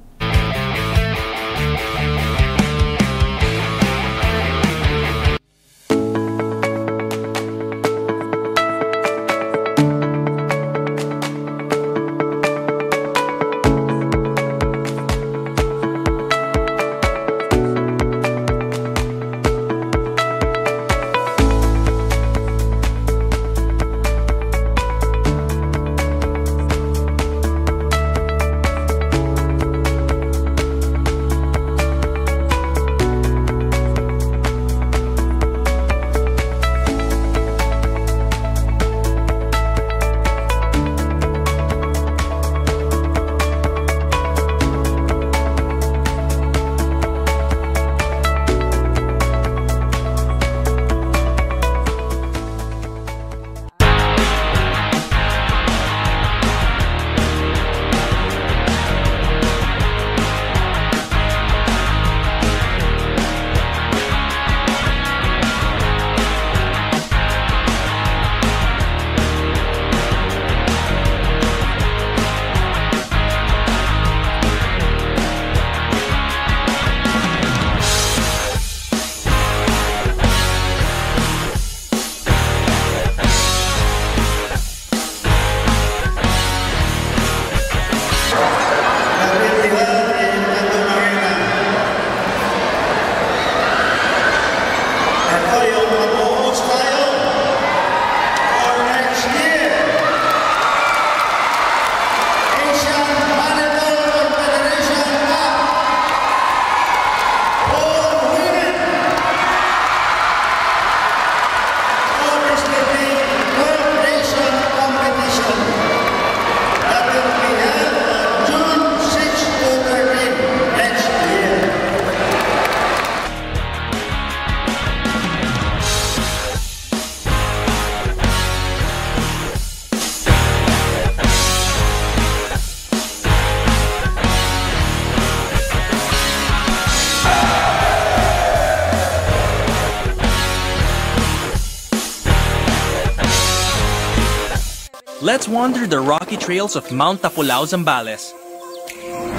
[SPEAKER 7] Let's wander the rocky trails of Mount Tapulao, Zambales,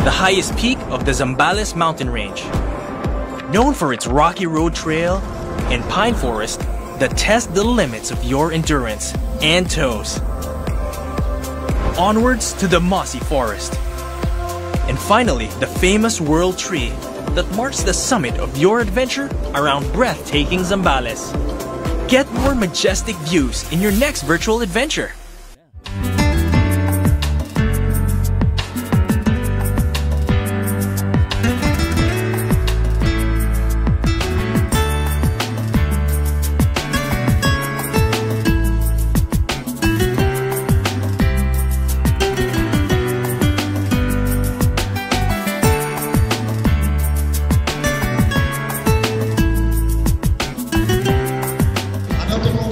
[SPEAKER 7] the highest peak of the Zambales mountain range. Known for its rocky road trail and pine forest that test the limits of your endurance and toes. Onwards to the mossy forest. And finally, the famous world tree that marks the summit of your adventure around breathtaking Zambales. Get more majestic views in your next virtual adventure.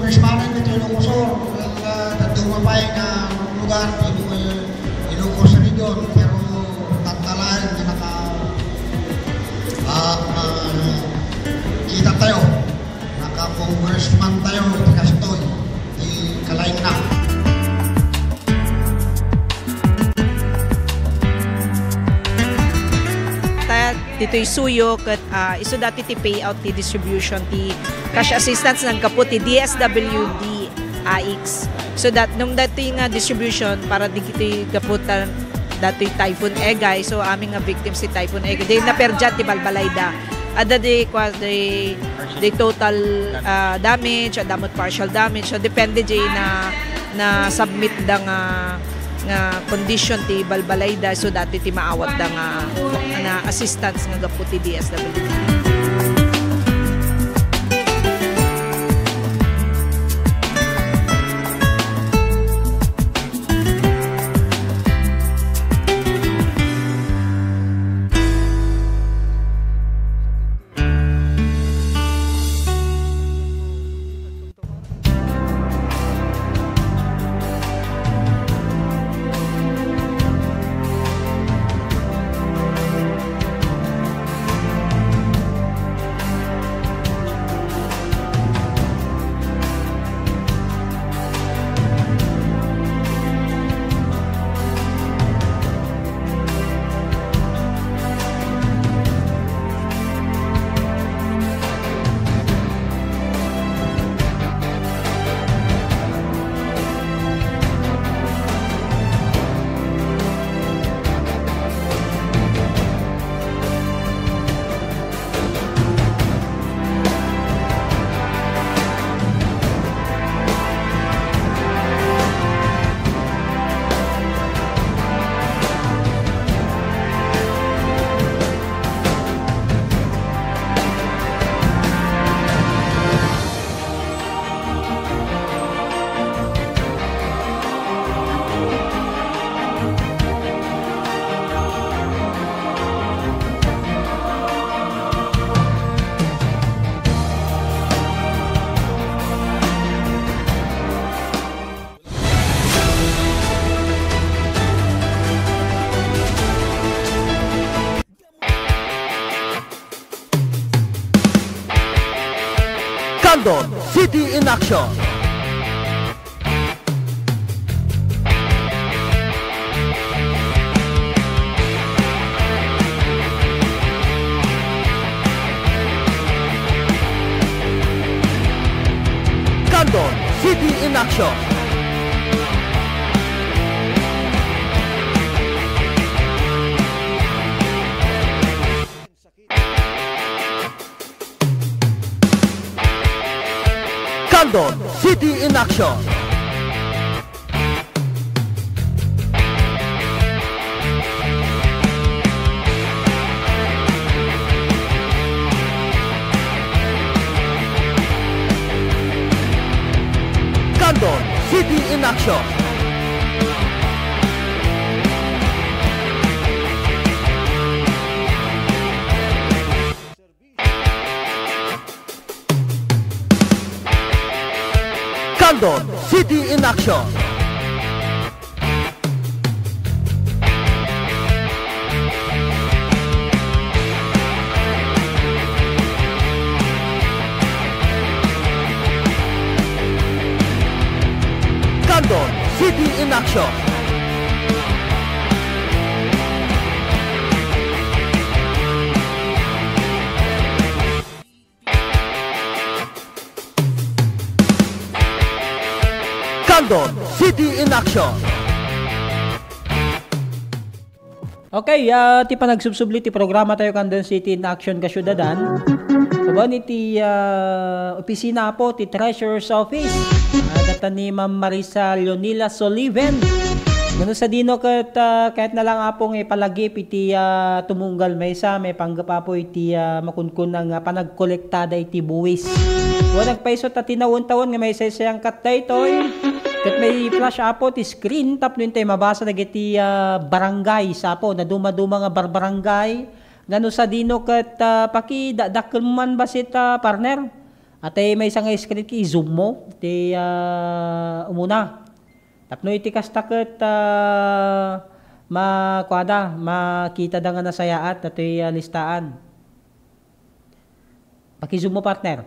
[SPEAKER 19] Congressman dito yung kusor, kongresista tayo, naka-congressman tayo, kastoy, di kalain na.
[SPEAKER 9] Dito'y suyo kat iso dati ti payout ti distribution ti cash assistance ng kaput ti DSWD AX. So that nung dati nga distribution para di kito'y kaputan dato'y Typhoon Egay. So aming nga victims si Typhoon Egay. Di naperjat ti Balbalayda. Ada di total damage, adamot partial damage. So depende di na submit da nga condition ti Balbalayda, so dati ti maawat da nga assistance nga gapu ti DSWD.
[SPEAKER 21] Candon City in Action. Candon City in Action. Candon City in Action. Candon City in Action. Candon City in Action. Candon City in Action. Candon City in Action.
[SPEAKER 8] Okay, ti panagsubsubli ti programa tayo Candon City in Action kasyudadan. Aba ni ti opisina po ti Treasurer's Office. Data ni Ma'am Marisa Leonila Soliven. Gano sa dino kahit na lang apong ipalagip iti tumunggal may may panggapa po iti makunkun ng panagkolektada iti buwis. Huwag nagpaiso ta tinawon-tawon nga may sayang kat daytoy. Kat may flash apo ti screen tapno tayo mabasa dagiti barangay sapo na duma-duma nga barbarangay. Gano sa dino kat pakidadakkel man basit partner. At may isang screen ki zoom mo ti umuna. Tapno iti kastakot makita da nga nasayaat at listaan. Paki-zoom mo, partner.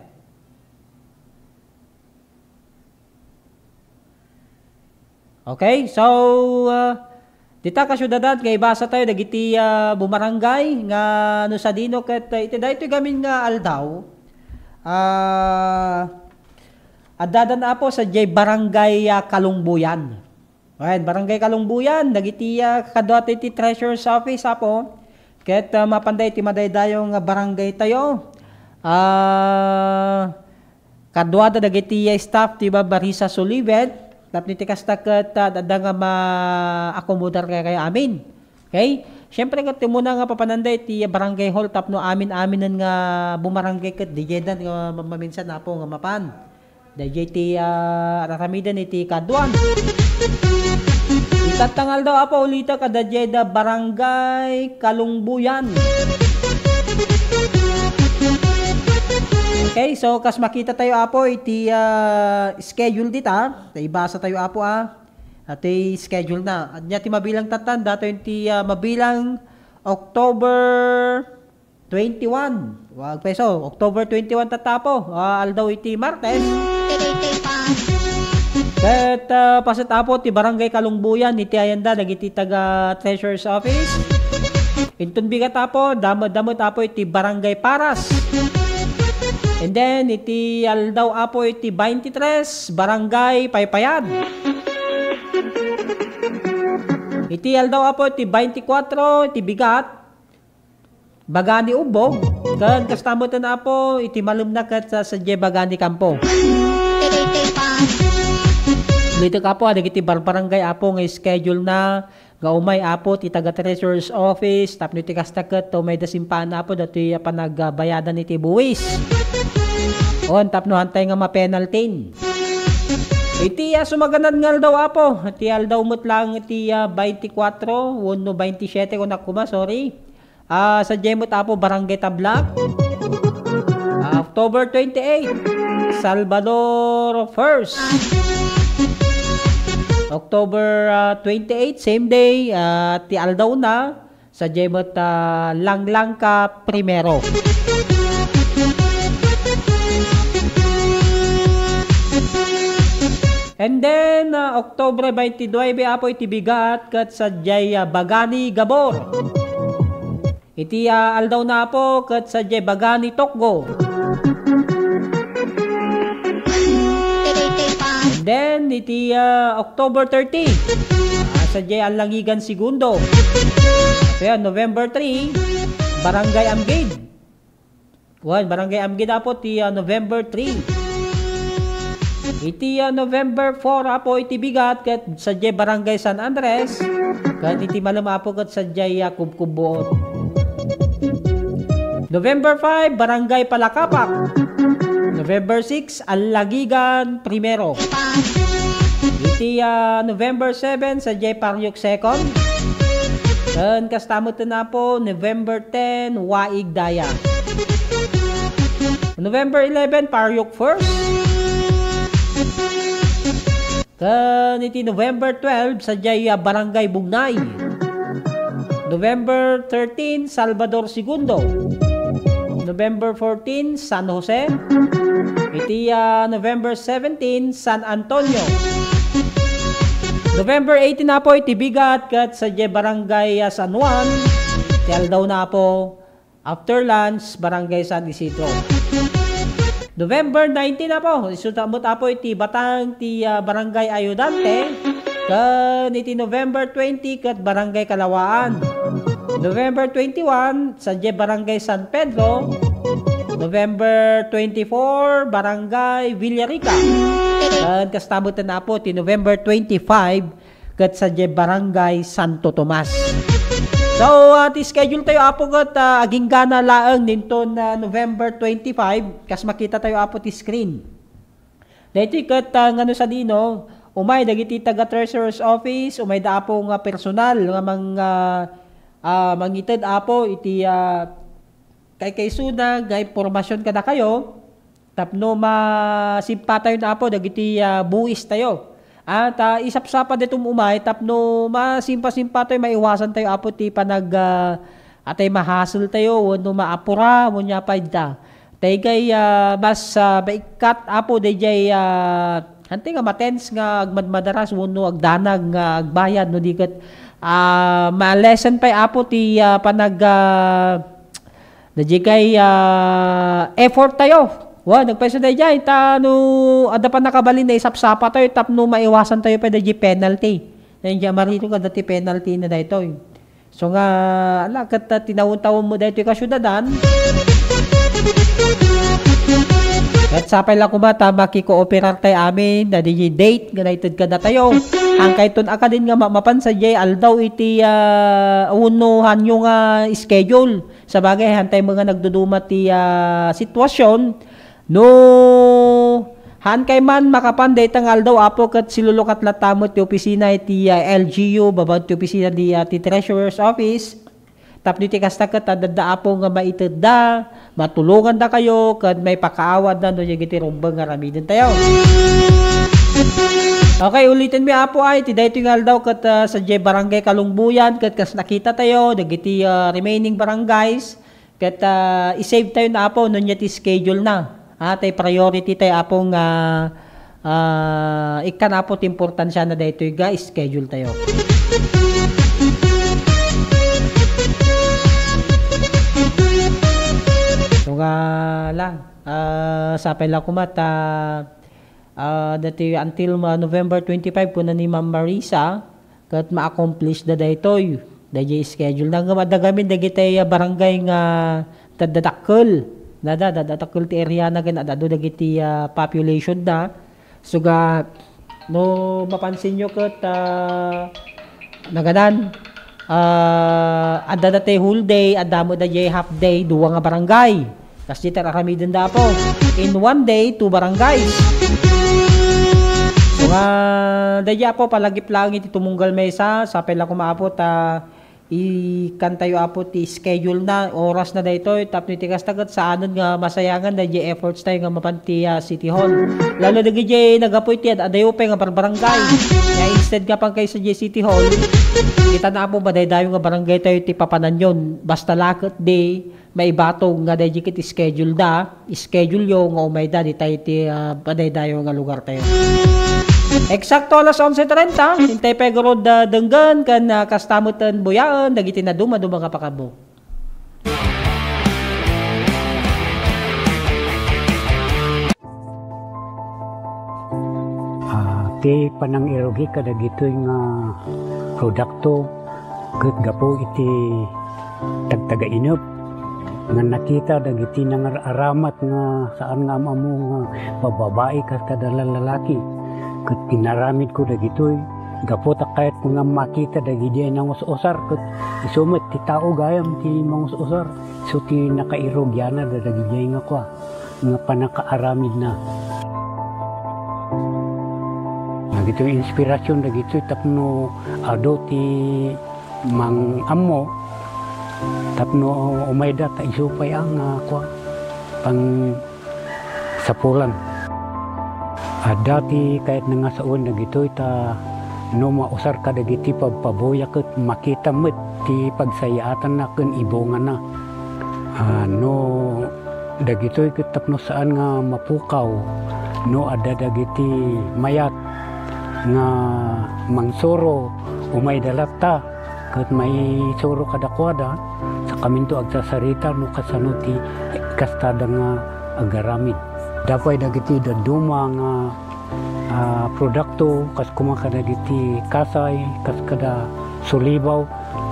[SPEAKER 8] Okay, so dita ka syudadan kay basa tayo dagiti bumarangay nga no sa dino ket iti daytoy gamin nga aldaw. Addadan na po sa J Barangay Kalungbuyan. Ayan, Barangay Kalungbuyan, dagiti kadwa iti Treasurer's Office apo. Ket mapanday ti madaydayong barangay tayo. Kadwa dagiti staff ti Barisa Solivet. Tapos kasta ket dadang ma-accommodar kay amin. Okay? Siyempre ket muna nga papananday ti barangay hall tapno amin-aminan nga bumarangay ket dijedan nga maminsan na po nga mapan. Dayjay ti aramidan iti kadwan. Itatangal daw apo ulita kada jeda Barangay Kalungbuyan. Okay, so kas makita tayo apo iti schedule dita, tay basa tayo apo at schedule na. At niya ti mabilang tatan dato iti mabilang October 21. Wag peso, October 21 tatapo. Aldaw iti Martes. Ket pasat apo ti Barangay Kalungbuyan iti ayanda dagiti taga Treasurer's Office. Intun bigat apo, damod apo iti Barangay Paras. And then, iti aldaw apo iti 23, Barangay Paypayad. Iti aldaw apo iti 24, iti Bigat, Bagani Ubog. Kan kastamutan apo iti malumnakat sa J Bagani Kampo. Dito ka po, iti barangay apo nga schedule na gaumay apo ti taga Treasurer's Office tapno iti kastaket to may dasimpaan apo dati panagbayadan iti buwis. On tapno hantay nga ma-penalty. Iti sumaganan ngal daw apo. Iti aldaw mo't lang iti 24, 27 kung nakuma, sorry. Sa Jemot apo Barangay Tablak. October 28, Salvador 1st. October 28, same day, ti aldaw na sa Jemot Langlangka Primero. And then, October 29, apo iti Bigat kat sa J Bagani Gabor. Iti aldaw na po kat sa J Bagani Tokgo. And then, iti October 30, sa J Alangigan Segundo. Kaya November 3, Barangay Amgid. Barangay Amgid apo ti November 3. Iti November 4 apo iti Bigat kat sa J Barangay San Andres. Kat iti malam apo kat sa J Kubkubuot. November 5, Barangay Palakapak. November 6, Alagigan Primero. Iti November 7 sa J Paryok 2nd. Kan kastamot na po November 10, Waig Daya. November 11, Paryok 1st. Kan iti November 12 sa J Barangay Bugnay. November 13, Salvador Segundo. November 14, San Jose. Iti November 17, San Antonio. November 18 na po iti Bigat kat sa J Barangay San Juan. Iti daw na po after lunch Barangay San Isidro. November 19 na po isutamot po iti Batang ti Barangay Ayudante. Kan iti November 20 kat Barangay Kalawaan. November 21 sa J Barangay San Pedro. November 24 Barangay Villarica. Kan kastamutan na po ti November 25 kat sa J Barangay Santo Tomas. So ti schedule tayo apo kat aging gana laeng ninton November 25 kas makita tayo apo ti screen. Dito kat ngano sa dino umay dagiti taga Treasurer's Office umay da apo nga personal nga mga mangited apo iti kay sunag nga impormasyon kada kayo tapno masimpatayon na apo dagiti buwis tayo at isapsapa detum umay tapno masimpa-simpa tayo maiwasan tayo apo ti panag atay mahasol tayo wano maapura mo nya pa ida Taygay mas baikat apo dayjay hante nga matens nga agmadmadaras wenno agdanag nga agbayad no diket ma-lesson pa apo ti panag dayjay effort tayo. Wa nagpayso dayjay no adda pa nakabalin na isapsapa tayo tapno maiwasan tayo pa dayjay penalty. Nandiyan marito ka dati penalty na daytoy. So nga ala ket tinawon-tawon mo daytoy ka syudadan. At sapay lang kumata, makikooperar tayo amin na di date, ganitod ka na tayo. Ang kaiton aka din nga mapansa jay, aldaw iti unuhan yung schedule. Sa bagay, hantay mga nagduduma ti sitwasyon. No, han kay man makapanday tang aldaw apo kat silulukat latamot ti opisina iti LGU, babad ti opisina di Treasurer's Office. Tapos dito kasta ka tadada apo nga maiteda, matulungan da kayo, kad may pakaawad na no yung iti rumbang nga ramidin tayo. Okay, ulitin mi apo ay, tiday tingal daw kat sa barangay Kalungbuyan, kat kas nakita tayo, nagiti remaining barangays, kat isave tayo na apo, nun yati schedule na. Tay priority tayo apong ikan apo importansya na dito yung schedule tayo. Sapay lang kumata dati until November 25 po na ni Ma'am Marisa kat ma-accomplish da daytoy dayjay schedule na madagamin dagiti barangay nga tadadakkel dadakkel ti area na ganadado dagiti population da suga no mapansin nyo kat naganan adda dati whole day adamo dayjay half day duwa nga barangay. Kasi dito aramidin da po. In one day, 2 barangays. So daya po palagip lang iti tumunggal mesa. Sapay lang kumaapot ikantayo apot schedule na oras na dito. Tapos nitikas tagat sa anon nga masayangan daya efforts tayo nga mapanti City Hall. Lalo na gaya nagapoy tiyan adayo pa nga barangay. Kaya instead nga pang kayo sa City Hall, kita na po ba dayo nga barangay tayo ti papanan yun. Basta lakot day may batong nga dahil kiti schedule yung nga umay da di tayo ti paday-dayo nga lugar tayo. Eksakto alas 11:30 hintay pegorod denggan kan kastamutan buyaan dagiti na duma nga pakabo.
[SPEAKER 4] Ti panang erogi kada gitoy nga produkto ket gapo iti tagtaga inop nga nakita dagiti nang aramat nga saan nga amo nga bababae kas kada lalaki ket tinaramid ko dagitoy gapo ta kahit nga makita dagiti nang usar ket isumet ti tao gayam ti mangusar so ti nakairog yana dagiti nga kwa nga panakaaramid na nagito inspirasyon dagito tapno ado ti mang amo tapno umayda ta isupay ang pang sapulan. Dati kahit nga saon dagitoy ta no mausar ka dagiti pagpaboya ket makita met ti pagsayaatan na ken ibongan na. No dagitoy ket tapno saan nga mapukaw no adda dagiti mayat nga mangsoro umay dalata ket may soro kadakwada sa kaminto agsasarita no kasano ti kastada nga agaramid dapay dagiti daduma nga produkto kas kumakada dagiti kasay kas kada sulibaw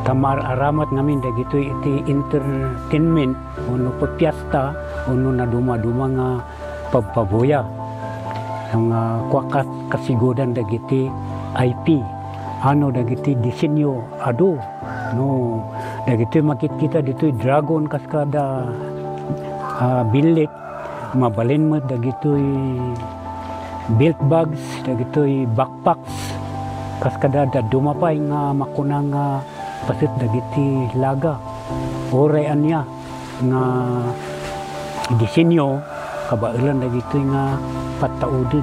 [SPEAKER 4] tamar aramat ngamin dagiti iti entertainment uno pagpiesta uno na duma-duma nga pagpaboya ang kwakas kasigodan dagiti IP ano dagiti disenyo ado no dagiti makikita dito dragon kaskada bilit mabalin mo dagito belt bags dagito backpacks kaskada dumapay nga makunang pasit dagiti laga oray anya nga disenyo kabailan dagito nga pataudin.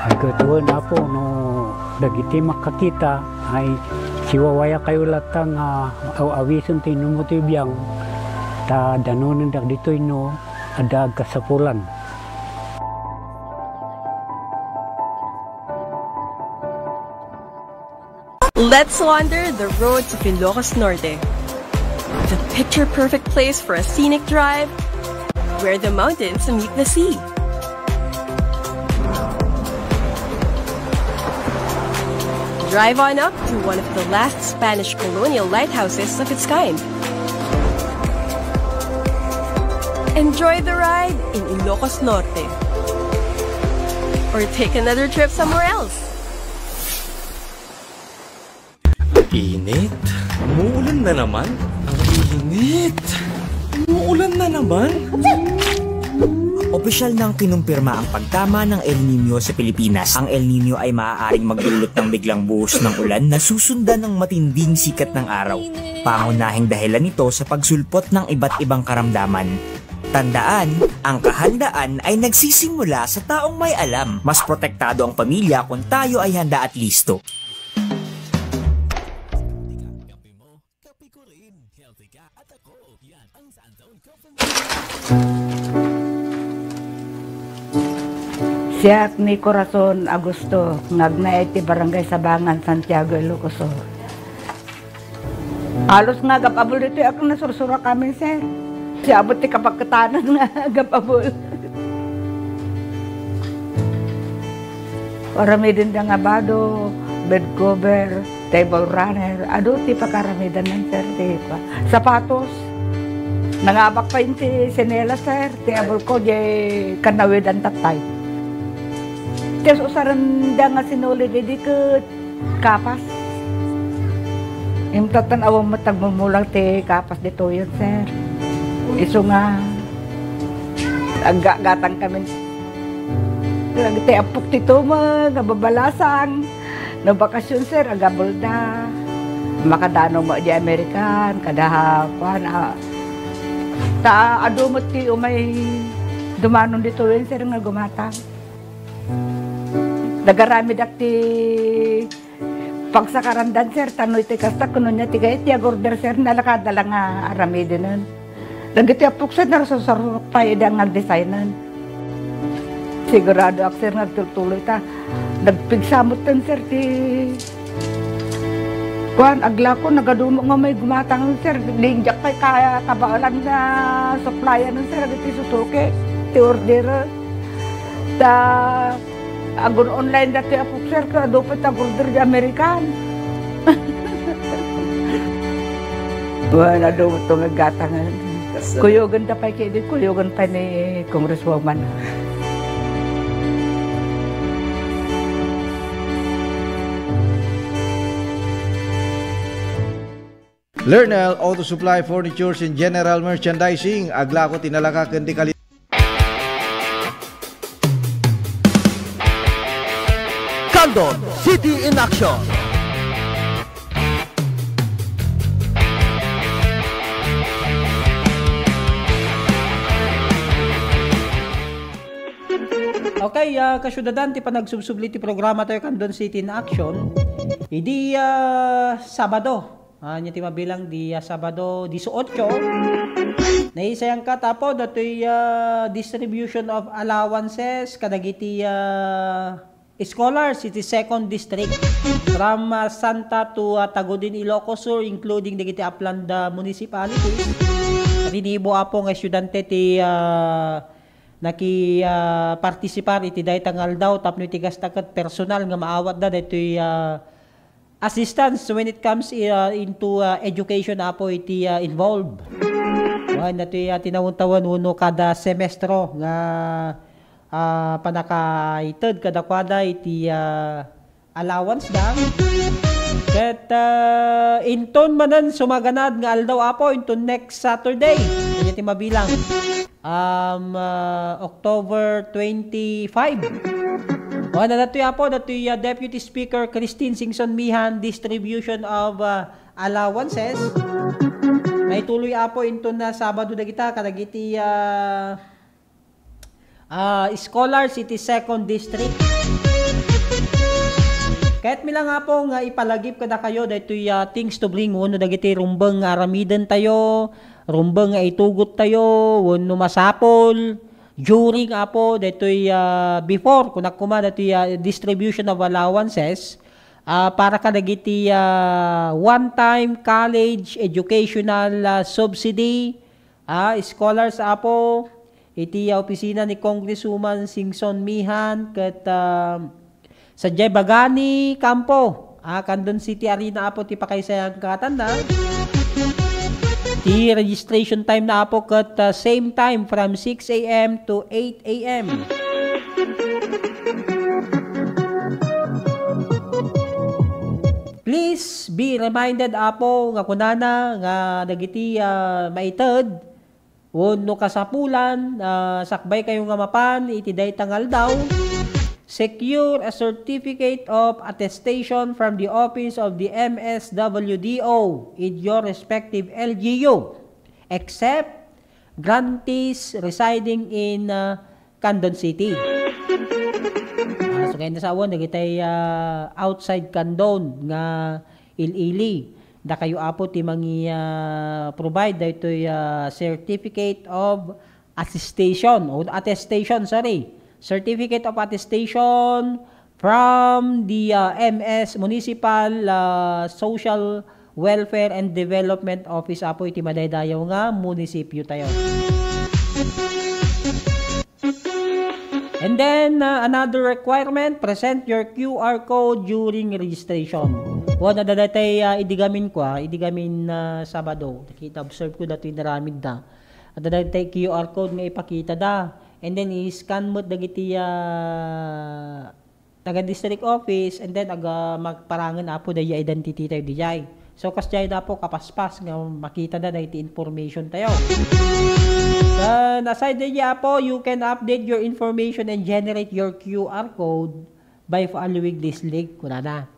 [SPEAKER 4] Ay katuan apo no dagiti makakita ay siwawaya kayo latang awisun tayo numutibiyang ta danunan dak dito no ada kasapulan.
[SPEAKER 14] Let's wander the road to Ilocos Norte. The picture-perfect place for a scenic drive where the mountains meet the sea. Drive on up to one of the last Spanish colonial lighthouses of its kind. Enjoy the ride in Ilocos Norte. Or take another trip somewhere else.
[SPEAKER 16] Init? Umuulan na naman? Ang init! Umuulan na naman?
[SPEAKER 17] Opisyal nang kinumpirma ang pagtama ng El Nino sa Pilipinas. Ang El Nino ay maaaring magdulot ng biglang buhos ng ulan na susundan ng matinding sikat ng araw. Pangunahing dahilan nito sa pagsulpot ng iba't ibang karamdaman. Tandaan, ang kahandaan ay nagsisimula sa taong may alam. Mas protektado ang pamilya kung tayo ay handa at listo.
[SPEAKER 5] Siya ni Corazon Augusto, ngagnaay ti Barangay Sabangan, Santiago, Ilocos Sur. Halos nga gapabol dito ako nasursura kami, sir. Siya abot ti kapagkatanan nga gapabol. Oramidin da nga bado, bed cover, table runner, ado ti pakaramidan ng sir, ti pa. Sapatos. Nangabak pa yun ti sinela, sir. Ti abol ko, di kanawidan tatay. Terus usaran da nga sinuli di ke kapas. Imtatan awang matagmumulang ti kapas dito yun, sir. Iso nga aggatang kami. Ti apok tito mga babalasang na bakasyon, sir, agabol da. Makadano mo di Amerikan, kadahakuan. Ta adumot ti umay dumanon dito yun, sir, nga gumatang. Nagarami dakti pagsakarandan, sir, tanoy ti kasta kuno niya tigay ti agorder, sir, nalakadala nga arami dinan. Dagiti apok, sir, narasasarok pa idang nag-designan. Sigurado ak, sir, nagtuloy ta. Nagpigsamot tan, sir, ti kuan agla ko nagadumo nga may gumatang, sir, lingjak kay kaya kabaalan na supplyan, sir, ti susuke ti order ta agon online dati apok, sir, ka dapat agorder di Amerikan. Wala daw ito nagatangan. Kuyogan ta pa kaya kuyogan pa ni Congresswoman.
[SPEAKER 10] Lernel Auto Supply Furnitures and General Merchandising. Agla ko tinalakakan di kali.
[SPEAKER 21] Candon City in Action.
[SPEAKER 8] Okay, kasyudadan ti panagsubsubli ti programa tayo Candon City in Action. Idi Sabado. Nya ti mabilang di Sabado 18. Naisayang ka tapo datoy distribution of allowances kadagiti scholars iti 2nd district from Santa to Tagudin, Ilocos Sur, including dagiti upland municipalities. Rinibo apo nga estudyante ti participar iti daytang aldaw tapno iti gastaket personal nga maawat da daytoy assistance when it comes into education apo iti involved. Natoy tinawon-tawon uno kada semestro nga panakaited kada kwada iti allowance dang. Ket inton manan sumaganad nga aldaw apo inton next Saturday. Kanya ti mabilang October 25. Natoy apo datoy Deputy Speaker Christine Singson Mihan distribution of allowances. May tuloy apo inton na Sabado dagita kadagiti scholars iti 2nd district. Kahit mila nga po nga ipalagip kada kayo dahito things to bring wano dagiti rumbang nga aramiden tayo, rumbang nga itugot tayo, wano masapol, during nga po dahito before kung nakuma dahito distribution of allowances para ka dagiti one-time college educational subsidy, scholars apo, iti opisina ni Congresswoman Singson Mihan ket sa Bagani Campo, Candon City Arena apo ti pakaysayang katanda. Ti registration time na apo ket same time from 6 a.m. to 8 a.m. Please be reminded apo nga kunana nga dagiti maited wano kasapulan sakbay kayo nga mapan iti daytangal daw. Secure a certificate of attestation from the office of the MSWDO in your respective LGU, except grantees residing in Candon City. So kaya nasawan, nagitay outside Candon nga ilili. Da kayo apo ti mangi provide da ito certificate of attestation, Certificate of attestation from the MS Municipal Social Welfare and Development Office apo iti madaydayaw nga munisipyo tayo. And then another requirement, present your QR code during registration. Wala na datay idigamin Sabado. Nakita observe ko dati naramid da. At datay QR code nga ipakita da. And then i-scan mo dagiti taga district office and then magparangan apo da identity tayo dijay. So kasjay na po kapaspas nga makita na iti information tayo. Then aside diya po, you can update your information and generate your QR code by following this link kuna na.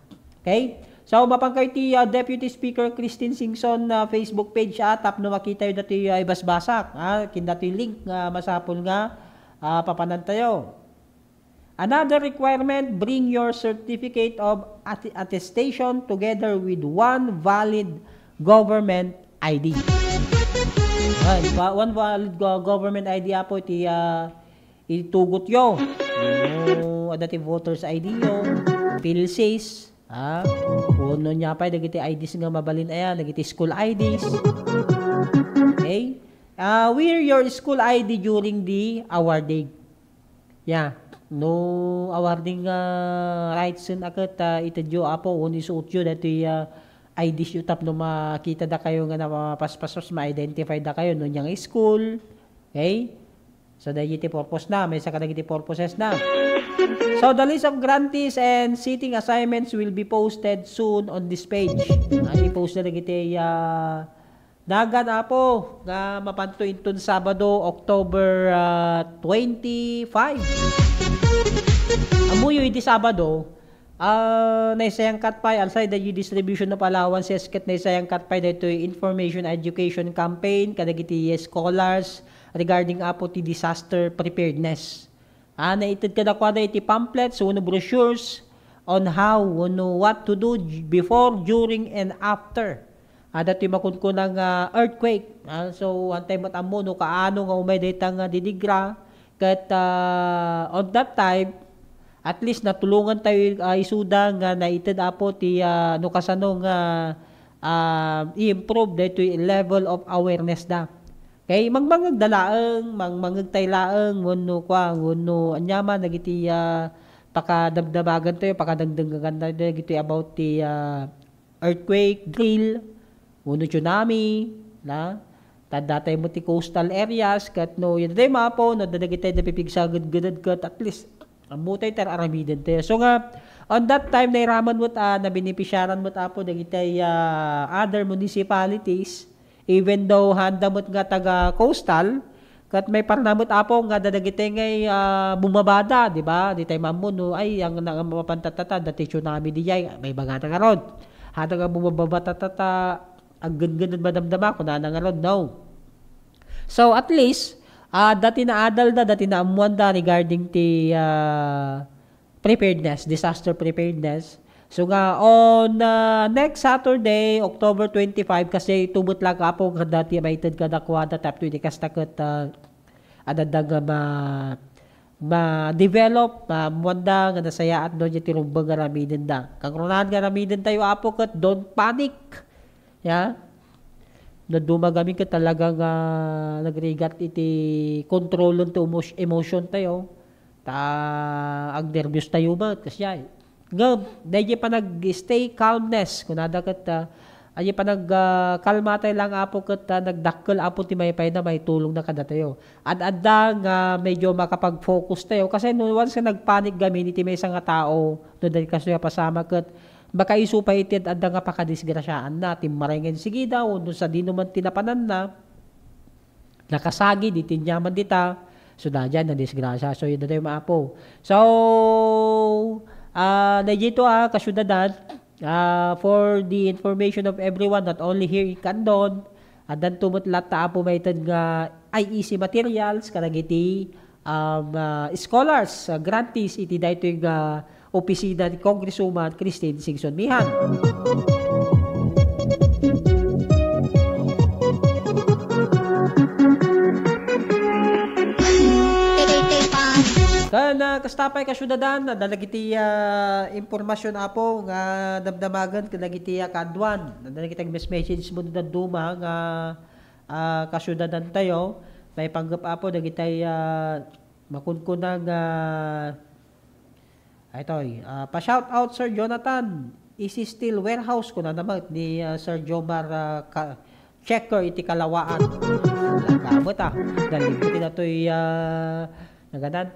[SPEAKER 8] Okay? So mapangkay ti Deputy Speaker Christine Singson Facebook page tap no makita yun dati ibasbasak. Kinda ti link nga masapol nga papanan tayo. Another requirement, bring your certificate of attestation together with one valid government ID. One valid government ID po iti itugot yo. Adati voters ID yo, PILSIS, kuno nya pa dagiti IDs nga mabalin ayan, dagiti school IDs. Okay? Wear your school ID during the awarding. Yeah. No awarding rights sun akat itadyo apo uni suot yo dati IDs yu tap no makita da kayo nga na mapaspasos ma-identify da kayo no nyang school. Okay? So dahil iti purpose na, may saka iti purposes na. So the list of grantees and seating assignments will be posted soon on this page. I-post na iti dagan apo nga mapanto inton Sabado, October 25. Amuyo iti Sabado, naisayang katpay alsay da yung distribution of allowances ket naisayang katpay dito information education campaign kadagiti scholars regarding apo ti disaster preparedness. Naitid kada kwada iti pamphlets, uno brochures on how, what to do before, during, and after. Dati makunkunang earthquake. So, antay matamo no kaano nga umay datang didigra. Kat on that time, at least natulungan tayo isuda nga naitid apo ti no kasano nga i-improve dito yung level of awareness da. Kay mangmangag dalaeng, mangmangag taylaeng, wano anyama nagiti pakadabdabagan tayo, pakadagdagan tayo nagiti about the earthquake drill, wano tsunami, na tadatay mo ti coastal areas, kat no yun tayo mapo, no dadagitay na pipigsagad-gadad kat at least amutay tar aramiden tayo. So nga, on that time nairaman mo na benepisyaran mo apo dagitay other municipalities, even though handa mo't nga taga coastal, kat may parnamot apo nga dadagitay ngay bumabada, di ba? Di tayo mamuno, ay ang mapantatata, dati tsunami di jay, may bagata nga ron. Handa nga bumababatata, ang ganun madamdama, kung na nga ron, no. So at least, dati na adal da, dati na amuan da regarding ti preparedness, disaster preparedness. So nga on next Saturday, October 25 kasi tubot lang apo nga dati maited ka dakwada tap to kasta ket adadag ma-develop muanda nga nasayaat do ti rumbang nga ramiden da. Kang runahan nga ramiden tayo apo ket don't panic. Ya. Na dumagami ka talagang nagrigat iti kontrolon to emotion tayo. Ag nervyos tayo ba kasi Gab, dahil pa nag-stay calmness. Kung nadakat, ay pa nag-kalma tayo lang apo kat nagdakkel apo ti may na may tulong na kada tayo. At adang medyo makapag-focus tayo. Kasi no, once na nagpanik gamin, iti may isang tao, no dahil kasi pasama kat, baka isu pa itid adang nga pakadisgrasyaan na, timarengen sige daw, no sa di naman tinapanan na, nakasagi, di tinyaman dita, so da dyan, na disgrasya. So yun na tayo maapo. So, dito kasyudadan, for the information of everyone, not only here in Candon, dan tumot lata po may nga IEC materials, karagiti scholars, grantees, iti dito yung opisina ni Congresswoman Christine Singson Mihan. Kana kastapay kasyudadan na dalagiti impormasyon apo nga damdamagan kadagiti kadwan dalagiti message mo da duma nga kasyudadan tayo may panggap apo dagiti makunkunang pa shout out Sir Jonathan is still warehouse ko na naman ni Sir Jomar checker iti kalawaan lagamot dahil iti na to'y nagadan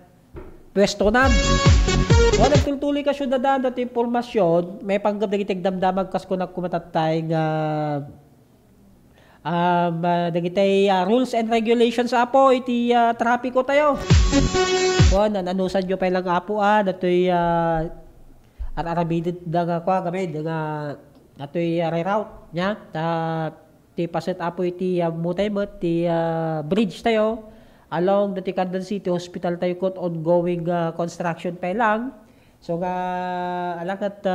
[SPEAKER 8] pwesto nan. Wala nagtultuloy ka siya dadaan at impormasyon, may panggap na gitig damdamag kas ko nagkumatatay nga nagitay rules and regulations apo iti trapiko tayo. Nanusan nyo pa lang apo natoy arabidit da nga kwa gabi da natoy reroute nya ti paset apo iti mutay mo ti bridge tayo along the Ticandan City Hospital tayo kot ongoing construction pa lang. So nga alangat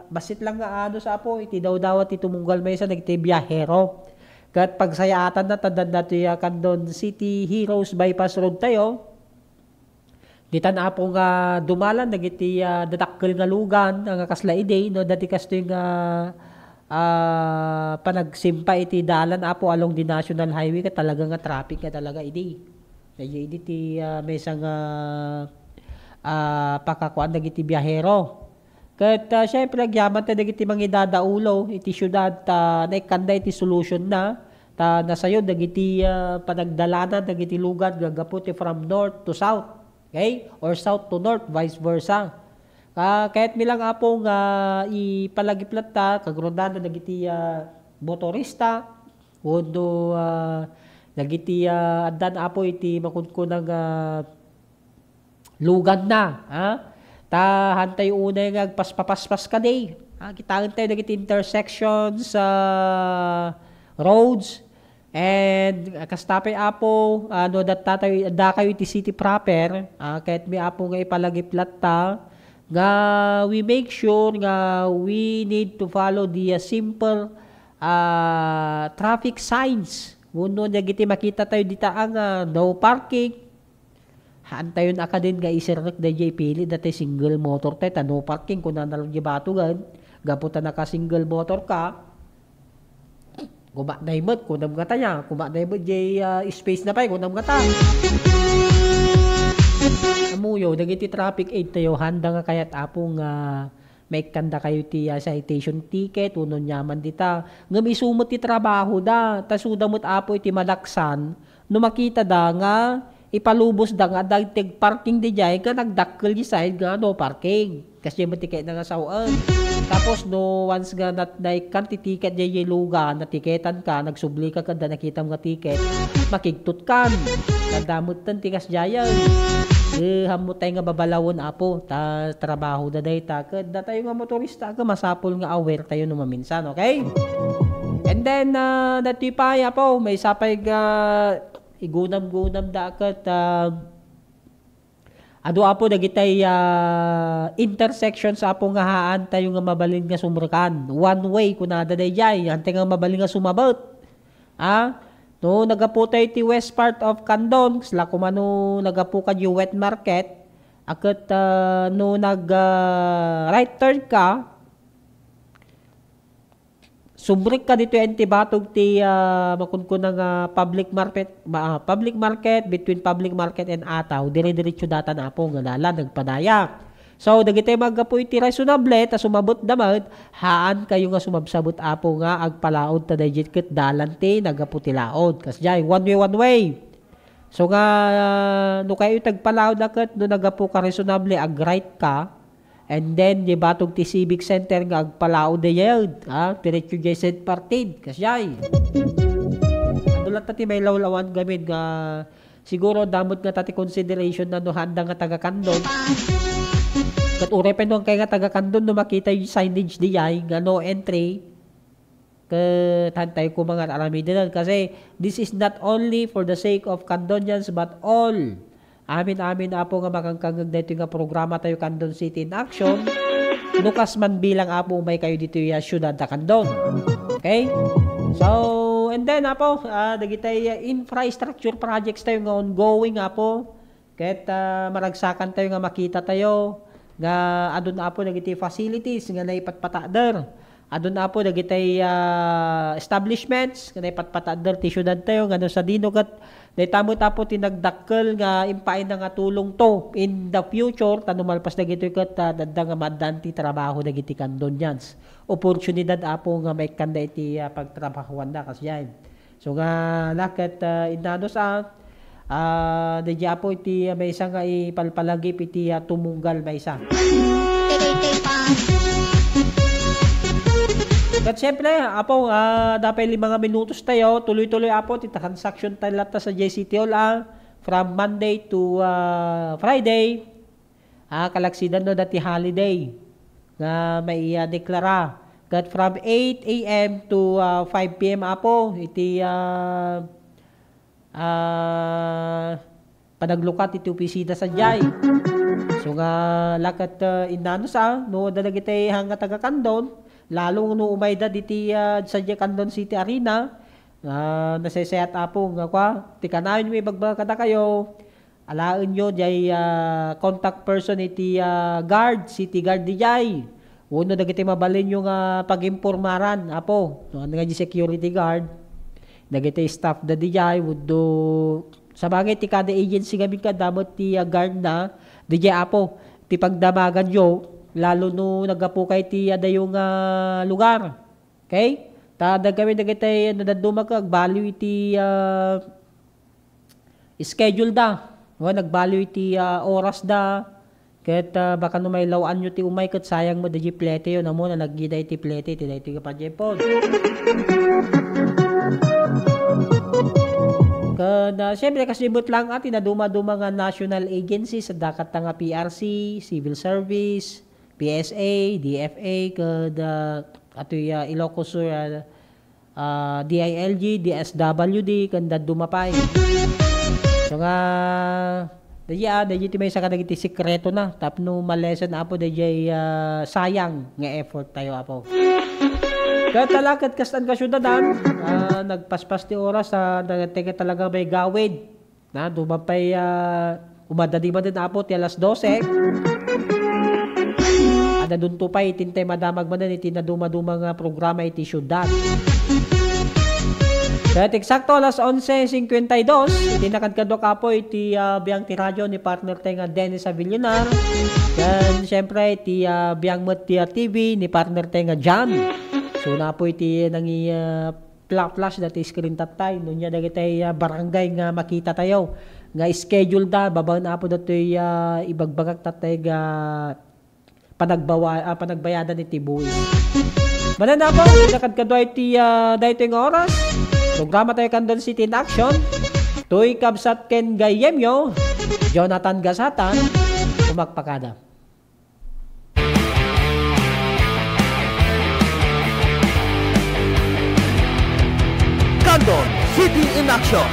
[SPEAKER 8] basit lang nga sa apo iti daw-dawat iti tumunggal may isa nagiti biyahero. Kat pagsayaatan na tandan nato Candon City Heroes Bypass Road tayo. Dita na po nga dumalan nagiti dadakkel nga lugan nga kaslaide no dati kasto yung panagsimpa iti dalan apo along the National Highway ka talaga nga traffic ka talaga idi. Kaya iti may isang pakakuan nagiti biyahero. Kat syempre agyaman tayo nagiti mangidadaulo iti syudad naikanda iti solution na nasayo nagiti panagdalanan nagiti lugan gagaputi from north to south. Okay? Or south to north, vice versa. Kahit milang apong ipalagiplat kagrondan na nagiti motorista kundo nagiti adan apo iti makunkunang lugan na hantay unay nga paspapaspas ka day kitaan tayo nagiti intersections roads and kastapay apo da kayo iti city proper kahit may apo nga ipalagiplat nga we make sure nga we need to follow the simple traffic signs. Uno nagiti makita tayo dita ang no parking. Hantayon aka din nga isirnek da jay pili dati single motor tayo no parking kung nanalong di batugan. Gaputan naka single motor ka. Kumak na imot kunam gata niya. Kumak na imot jay space na pa kunam gata. Amuyo nagiti traffic aid tayo handa nga kayat apong may kanda kayo ti citation ticket, unon nyaman dita. Ngam isumot ti trabaho da, tasudamot apo iti malaksan, no makita da nga, ipalubos da nga, dagtig parking di jay, ka nagdakkel di side nga, no parking. Kasi matikay na nga sawaan. Tapos no, once nga naikan ti ticket jay luga, natiketan ka, nagsubli ka kada nakita mga ticket, makigtut kan. Kadamot tan tikas jayan. Hamot tayo nga babalawon apo trabaho da day takad da tayo nga motorista ka masapol nga aware tayo no maminsan, okay? And then dati pa po may sapay igunam-gunam dakat Ado apo dagitay intersection sa apo nga haan tayo nga mabalin nga sumrakan. One way kunada dayjay, ante nga mabalin nga sumabot. No nagapo tayo ti west part of Candon, sila kumano nagapo ka yung wet market, akat no right turn ka, subrik ka dito yung tibatog ti makunkun ng public market between public market and Ataw, dire-diretso data na po nga lala nagpadayak. So dagiti magapo iti reasonable ta sumabot damad haan kayo nga sumabsabot apo nga agpalaod ta dayjit ket dalan ti nagapo ti laod kasjay one way. So nga no kayo tagpalaod na ket no nagapo ka reasonable ag right ka. And then, di batog ti Civic Center nga agpalao de yun. Diretso jay said partid. Kasyay. Adulat na ti may lawlawan gamit nga siguro damot nga tati consideration na no handa nga taga-Candon. Kat urepen nung kaya nga taga-Candon no makita yung signage di ay nga no entry. Katantay ko mga aramidan. Kasi this is not only for the sake of Candonians but all. Amin apo nga makangkangag dito nga programa tayo Candon City in Action. Nukas man bilang apo may kayo dito yung syudad na Candon. Okay? So, and then apo, dagitay infrastructure projects tayo nga ongoing apo. Kahit maragsakan tayo nga makita tayo nga adun apo dagitay facilities nga naipatpatader. Adun apo dagitay establishments nga naipatpatader ti syudad tayo nga no sa dino kat daytamo tapo tinagdakkel nga impain nga tulong to in the future tanumalpas dagito ket dadda nga madanti trabaho dagiti Candonians. Oportunidad apo nga may kanda iti pagtrabahuan da kasyan. So nga laket inano sa dadya po iti may isa nga ipalpalagip iti tumunggal may isa. At syempre, apo, dapat 5 minutos tayo, tuloy-tuloy apo, transaction tayo lahat sa JCT Hall, from Monday to Friday, kalaksidan no dati holiday, nga may deklara. Kat from 8 a.m. to 5 p.m. apo, iti panaglukat iti opisina sa jay. So nga, lakat inano sa, no, dalagitay hanga taga-Candon, lalo no umayda diti sa Candon City Arena nasesayat apo nga kwa tikanayon may bagbakada kayo alaen nyo jay contact person iti guard city guard di jay uno dagiti mabalin yung pag-impormaran apo no nga security guard dagiti staff da di jay would sa bagay ti kada agency gamit ka damot ti guard na di jay apo ti pagdamagan yo lalo no nagapo kay ti adayong lugar. Okay? Tada kami dagitay nadaduma ka value iti schedule da. No nagvalue iti oras da. Ket baka no may lawan nyo ti umay ket sayang mo daji plete yo namo na naggida iti plete ti daytoy ka pajepon. Kada syempre kasibot lang at tinaduma-duma nga national agency sa dakat nga PRC, civil service, PSA, DFA, kada atoy Ilocos Sur, DILG, DSWD, kanda dumapay. So nga, dahil ti may saka nagiti sikreto na, tapno malesen apo dahil sayang nga effort tayo apo. Kaya talakat kastan ka syudadan, nagpaspas ti oras, nagteke talaga may gawid, na dumapay, umadadi man din apo, ti alas 12, ada dun to pa itintay madamag man iti na duma-duma nga programa iti syudad. Kaya eksakto alas 11:52 iti nakadkadok apo iti biyang ti radyo ni partner tayo nga Dennis Avillonar. Yan syempre iti biyang met ti TV ni partner tayo nga John. So na po iti nangi flash dati screen tatay no nya dagiti barangay nga makita tayo nga schedule da babaw na po datoy ibagbagak tatay nga panagbayadan ni Tibuy. Manan na po, nakadkadwa iti dahito yung oras. Programa tayo Candon City in Action. Tuy kabsat ken gayemyo, Jonathan Gasatan, umagpakada.
[SPEAKER 21] Candon City in Action.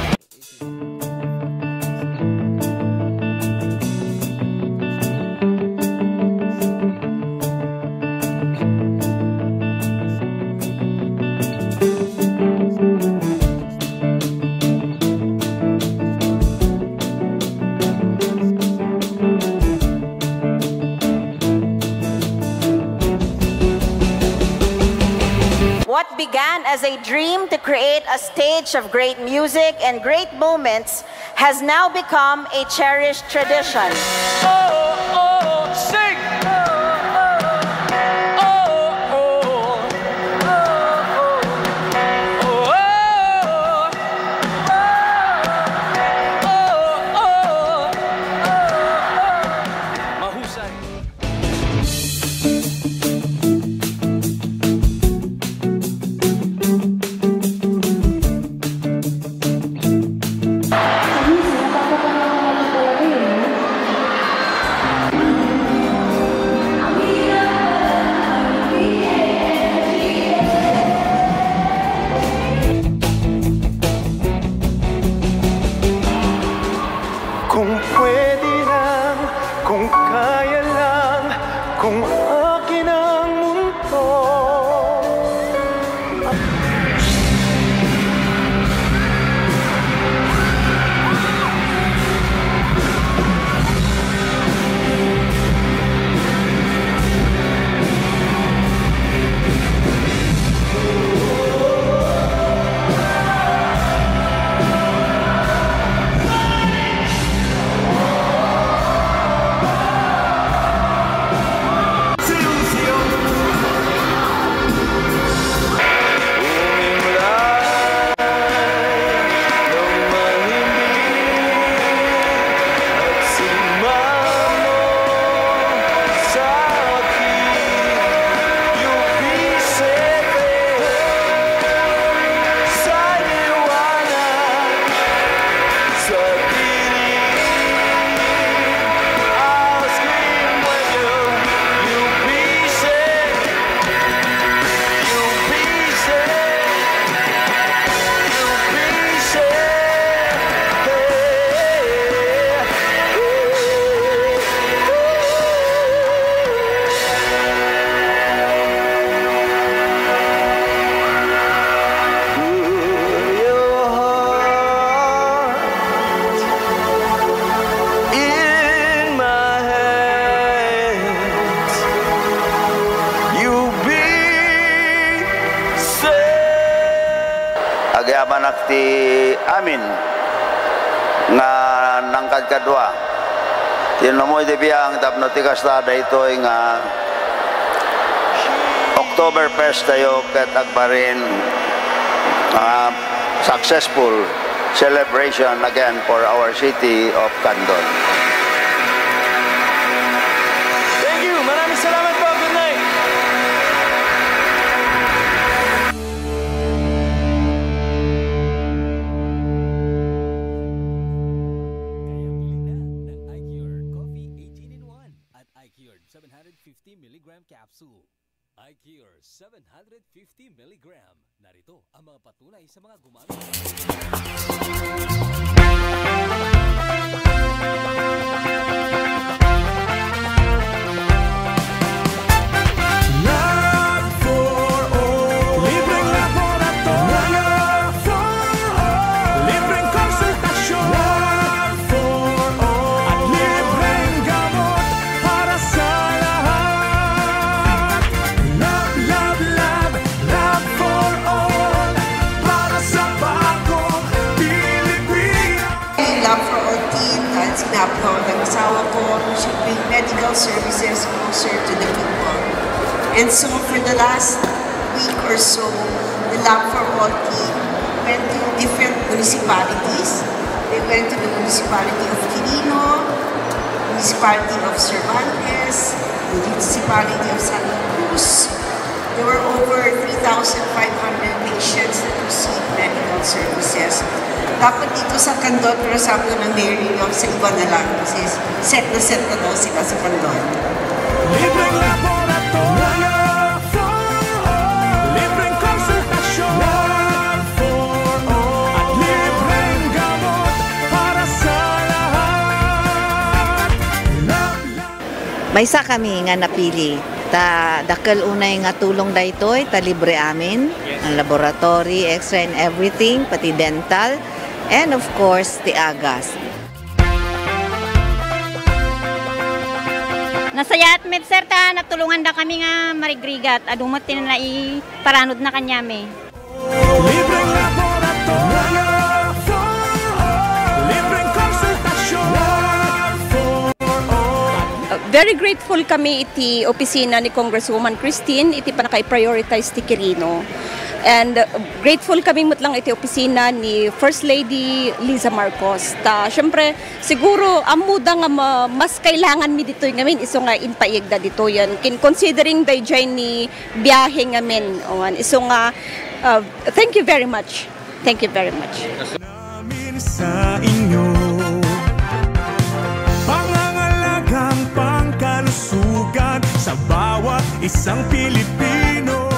[SPEAKER 6] began as a dream to create a stage of great music and great moments has now become a cherished tradition.
[SPEAKER 20] Sing!
[SPEAKER 22] Kung pwede lang, kung kaya lang, kung akin ang mundo.
[SPEAKER 2] Agyaman ti amin nga nangkad kadwa. Tinamoy di biyang tapno ti kastada ito nga October 1st tayo ket agbarin successful celebration again for our city of Candon.
[SPEAKER 22] Thank you! Maraming salamat po! Good night!
[SPEAKER 24] Capsule. iCure 750 mg. Narito ang mga patunay sa mga gumamit.
[SPEAKER 22] Love for all. Libreng laboratorio. Love for all. Libreng konsultasyon. Love for all. At libreng gamot para sa lahat. Love, love, love. Love for all. Para sa bagong Pilipinas.
[SPEAKER 25] Love for all team, sinabi ng asawa ko, we should bring medical services closer to the people. And so for the last week or so, the Love for All team went to different municipalities. They went to the municipality of Quirino, municipality of Cervantes, the municipality of Santa Cruz. There were over 3,500 patients that received medical services. Dapat dito sa Candon, pero sabi ko ng Mayor Rio, sa iba na lang kasi set na daw sila sa Candon.
[SPEAKER 22] Libreng laboratorio. Libreng konsultasyon. Love for all. At libreng gamot para sa lahat.
[SPEAKER 26] Maysa kami nga napili. Ta dakal unay nga tulong daytoy ta libre amin ang laboratory, X-ray and everything, pati dental, and of course the agas.
[SPEAKER 1] Nasaya at med sir ta natulungan da kami nga marigrigat adumot na paranod na kanyame.
[SPEAKER 22] Libreng laboratorio for all. Libreng konsultasyon for all.
[SPEAKER 14] Very grateful kami iti opisina ni Congresswoman Christine iti panaka-prioritize ti Quirino. And grateful kami mutlang iti opisina ni First Lady Liza Marcos. Siyempre, siguro amuda nga mas kailangan mi dito ngamin iso nga inpaigda dito yan. Considering the ni biyahe ngamin. Iso nga, thank you very much. Thank you very much.
[SPEAKER 22] Sa inyo, pangangalagang pangkalusugan sa bawat isang Pilipino.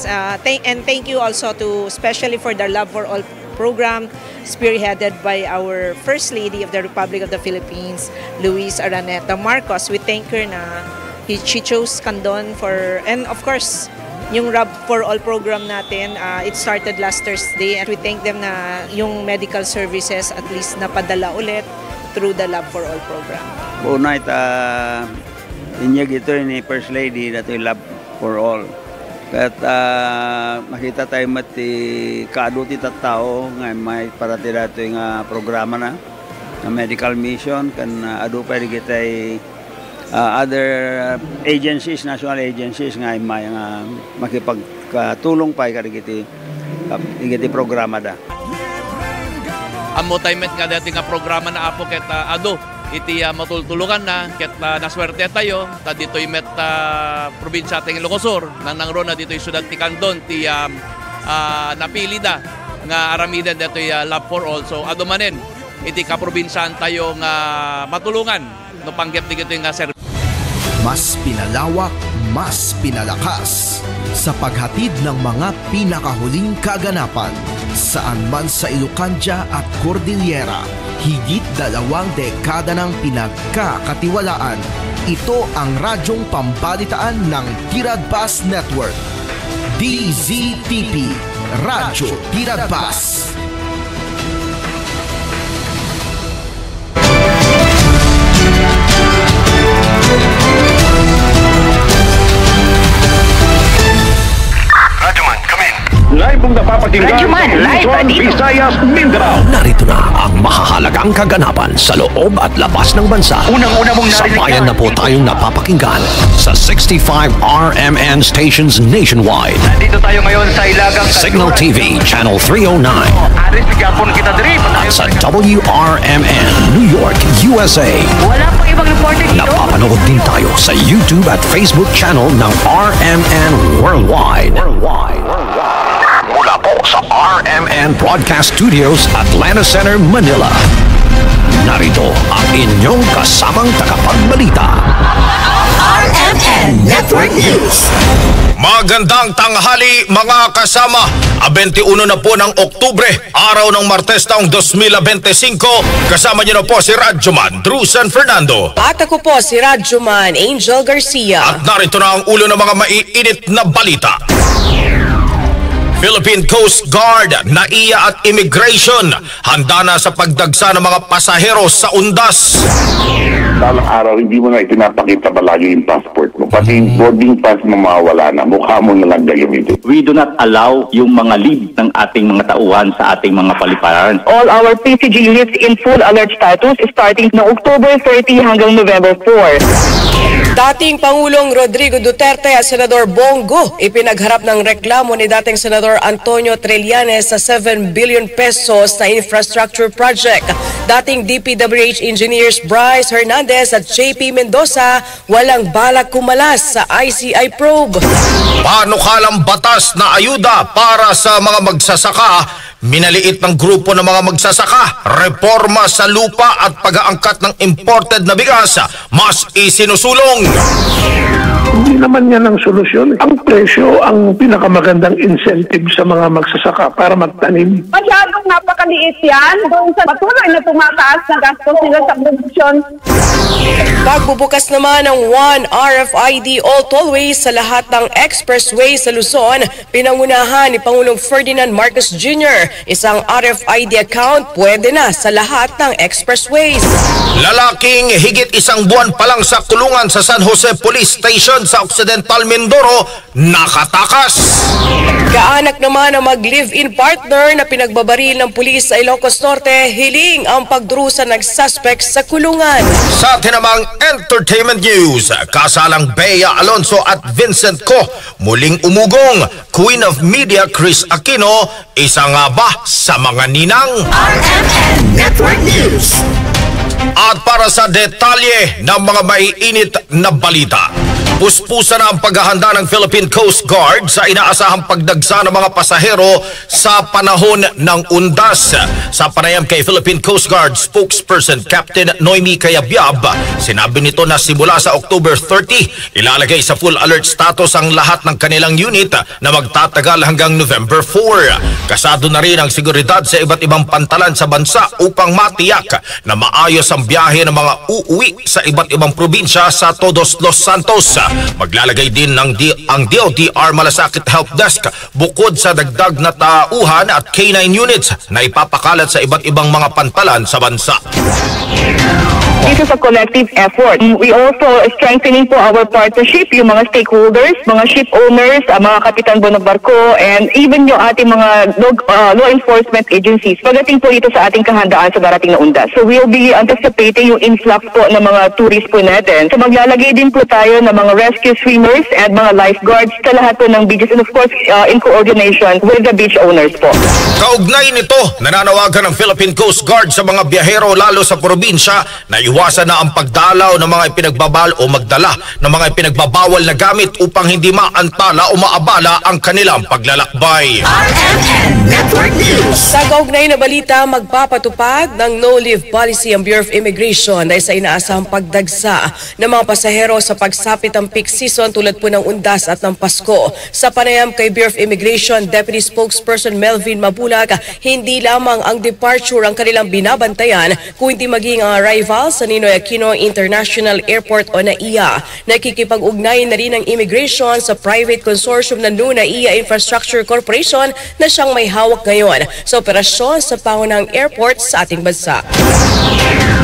[SPEAKER 9] And thank you also to especially for the Love for All program spearheaded by our First Lady of the Republic of the Philippines, Luis Araneta Marcos. We thank her na she chose Candon for, and of course, yung Love for All program natin, it started last Thursday and we thank them na yung medical services at least napadala ulit through the Love for All program.
[SPEAKER 2] Unay inyag ito ni First Lady na ito yung Love for All. At makita tayo mati kaaduti tattao nga may parati dato yung programa na medical mission kan adu pa kita other agencies, national agencies nga may makipagtulong pa kagiti programa da.
[SPEAKER 3] Amo tayo met nga dati nga programa na apo ket adu iti matultulukan na ket naswerte tayo ta ditoy met probinsya ting Ilocos nang ron na ditoy syudad ti Candon ti napili da nga aramidan ditoy Love for All. So adumanen iti kaprobinsyan tayo nga matulungan no panggep dito nga service.
[SPEAKER 21] Mas pinalawak, mas pinalakas sa paghatid ng mga pinakahuling kaganapan saan man sa Ilocania at Cordillera. Higit 2 dekada ng pinagkakatiwalaan. Ito ang radyong pambalitaan ng Tiradpas Network. DZTP, Radyo Tiradpas.
[SPEAKER 23] Live mong napapakinggan sa Luzon, Visayas, Mindanao. Narito na ang mahahalagang kaganapan sa loob at labas ng bansa. Unang-una mong narinig. Sabayan na po tayong napapakinggan sa 65 RMN stations nationwide.
[SPEAKER 11] Nandito tayo ngayon sa Ilagang
[SPEAKER 23] Signal TV, Channel 309.
[SPEAKER 11] Aris, bigapon kita diri.
[SPEAKER 23] At sa WRMN, New York, USA.
[SPEAKER 11] Wala pang ibang reporter dito.
[SPEAKER 23] Napapanood din tayo sa YouTube at Facebook channel ng RMN Worldwide. Mula po sa RMN Broadcast Studios, Atlanta Center, Manila. Narito ang inyong kasamang tagapagbalita.
[SPEAKER 21] RMN Network News.
[SPEAKER 12] Magandang tanghali mga kasama. 21 na po ng Oktubre, araw ng Martes taong 2025. Kasama niyo na po si Radyoman Drew San Fernando.
[SPEAKER 13] At ako po si Radyoman Angel Garcia.
[SPEAKER 12] At narito na ang ulo ng mga maiinit na balita. Philippine Coast Guard, NAIA at Immigration handa na sa pagdagsa ng mga pasahero sa undas.
[SPEAKER 20] Dalang araw, hindi mo na ipinapakita palagi yung passport mo. Pati yung boarding pass mo mawala na. Mukha mo na lang gagamitin.
[SPEAKER 27] We do not allow yung mga leave ng ating mga tauhan sa ating mga paliparan.
[SPEAKER 28] All our PCG units in full alert status starting noong October 30 hanggang November 4.
[SPEAKER 13] Dating Pangulong Rodrigo Duterte at Senador Bongo ipinagharap ng reklamo ni dating Senador Antonio Trillanes sa 7 billion pesos na infrastructure project. Dating DPWH engineers Bryce Hernandez at JP Mendoza walang balak kumalas sa ICI probe.
[SPEAKER 12] Panukalang batas na ayuda para sa mga magsasaka, minaliit ng grupo ng mga magsasaka, reforma sa lupa at pag-aangkat ng imported na bigas, mas isinusulong.
[SPEAKER 29] Hindi naman yan ang solusyon. Ang presyo ang pinakamagandang incentive sa mga magsasaka para magtanim.
[SPEAKER 28] Masyadong napakaliit yan doon sa patuloy na tumataas na gastos nila sa produksyon.
[SPEAKER 13] Pagbubukas naman ng One RFID All Tollways sa lahat ng expressway sa Luzon, pinangunahan ni Pangulong Ferdinand Marcos Jr. Isang RFID account pwede na sa lahat ng expressways.
[SPEAKER 12] Lalaking higit isang buwan pa lang sa kulungan sa San Jose Police Station sa Occidental Mindoro, nakatakas.
[SPEAKER 13] Kaanak naman ang mag-live-in partner na pinagbabaril ng pulis sa Ilocos Norte, hiling ang pagdurusa ng suspect sa kulungan.
[SPEAKER 12] Sa tinamang entertainment news, kasalang Bea Alonso at Vincent Co muling umugong. Queen of Media Chris Aquino, isa nga ba sa mga ninang?
[SPEAKER 21] RMN Network News.
[SPEAKER 12] At para sa detalye ng mga maiinit na balita, puspusa na ang paghahanda ng Philippine Coast Guard sa inaasahang pagdagsa ng mga pasahero sa panahon ng undas. Sa panayam kay Philippine Coast Guard spokesperson Captain Noemi Cayabyab, sinabi nito na simula sa October 30, ilalagay sa full alert status ang lahat ng kanilang unit na magtatagal hanggang November 4. Kasado na rin ang seguridad sa iba't ibang pantalan sa bansa upang matiyak na maayos ang biyahe ng mga uuwi sa iba't ibang probinsya sa Todos Los Santos. Maglalagay din ng ang DOTR Malasakit Help Desk bukod sa dagdag na tauhan at K9 units na ipapakalat sa iba't ibang mga pantalan sa bansa.
[SPEAKER 28] This is a collective effort. We also strengthening po our partnership, yung mga stakeholders, mga ship owners, mga kapitan po ng barko, and even yung ating mga law enforcement agencies pagdating po dito sa ating kahandaan sa darating na undas. So we'll be anticipating yung influx po ng mga tourists po natin. So maglalagay din po tayo ng mga rescue swimmers at mga lifeguards sa lahat po ng beaches, and of course in coordination with the beach owners po.
[SPEAKER 12] Kaugnay nito, nananawagan ng Philippine Coast Guard sa mga biyahero lalo sa probinsya na iwasan na ang pagdalaw ng mga ipinagbabal o magdala ng mga ipinagbabawal na gamit upang hindi maantala o maabala ang kanilang paglalakbay.
[SPEAKER 21] RMN Network News.
[SPEAKER 13] Sa kaugnay na balita, magpapatupad ng no-leave policy ang Bureau of Immigration dahil sa inaasahang pagdagsa ng mga pasahero sa pagsapit ang peak season tulad po ng undas at ng Pasko. Sa panayam kay Bureau of Immigration Deputy Spokesperson Melvin Mabulag, hindi lamang ang departure ang kanilang binabantayan kundi maging ang arrival sa Ninoy Aquino International Airport o NAIA. Nakikipag-ugnay na rin ang immigration sa private consortium ng NAIA Infrastructure Corporation na siyang may hawak ngayon sa operasyon sa pangunahing airport sa ating bansa.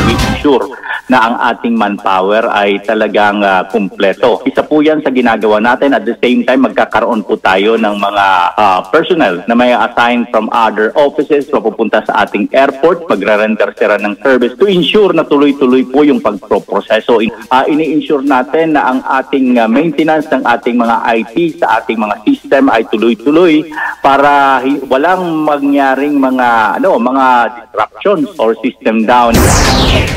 [SPEAKER 27] We ensure na ang ating manpower ay talagang kumpleto. Isa po yan sa ginagawa natin. At the same time, magkakaroon po tayo ng mga personnel na may assign from other offices mapupunta sa ating airport, magre-render sila ng service to ensure na tuloy-tuloy po yung pagproproseso. Ini-ensure natin na ang ating maintenance ng ating mga IT sa ating mga system ay tuloy-tuloy para walang mangyaring mga disruptions or system down.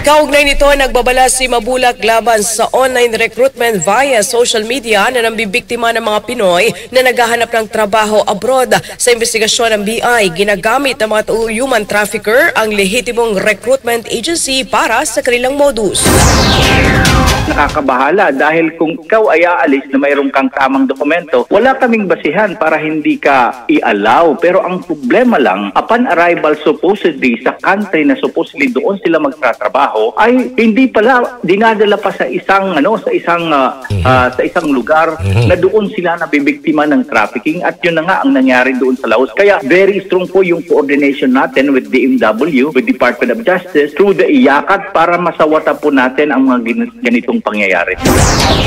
[SPEAKER 13] Kaugnay nito, nagbabala si Mabulak laban sa online recruitment via social media na nambibiktima ng mga Pinoy na naghahanap ng trabaho abroad. Sa investigasyon ng BI, ginagamit ng mga human trafficker ang lehitimong recruitment agency para sa kanilang modus.
[SPEAKER 27] Nakakabahala dahil kung ikaw ay aalis na mayroon kang tamang dokumento, wala kaming basihan para hindi ka i-allow. Pero ang problema lang, upon arrival supposedly sa country na supposedly doon sila magtatrabaho, ay hindi pala dinadala pa sa isang lugar na doon sila nabibiktima ng trafficking, at yun na nga ang nangyari doon sa Laos. Kaya very strong po yung coordination natin with DMW, with Department of Justice, through the IACAT para masawata po natin ang mga ganitong pangyayari.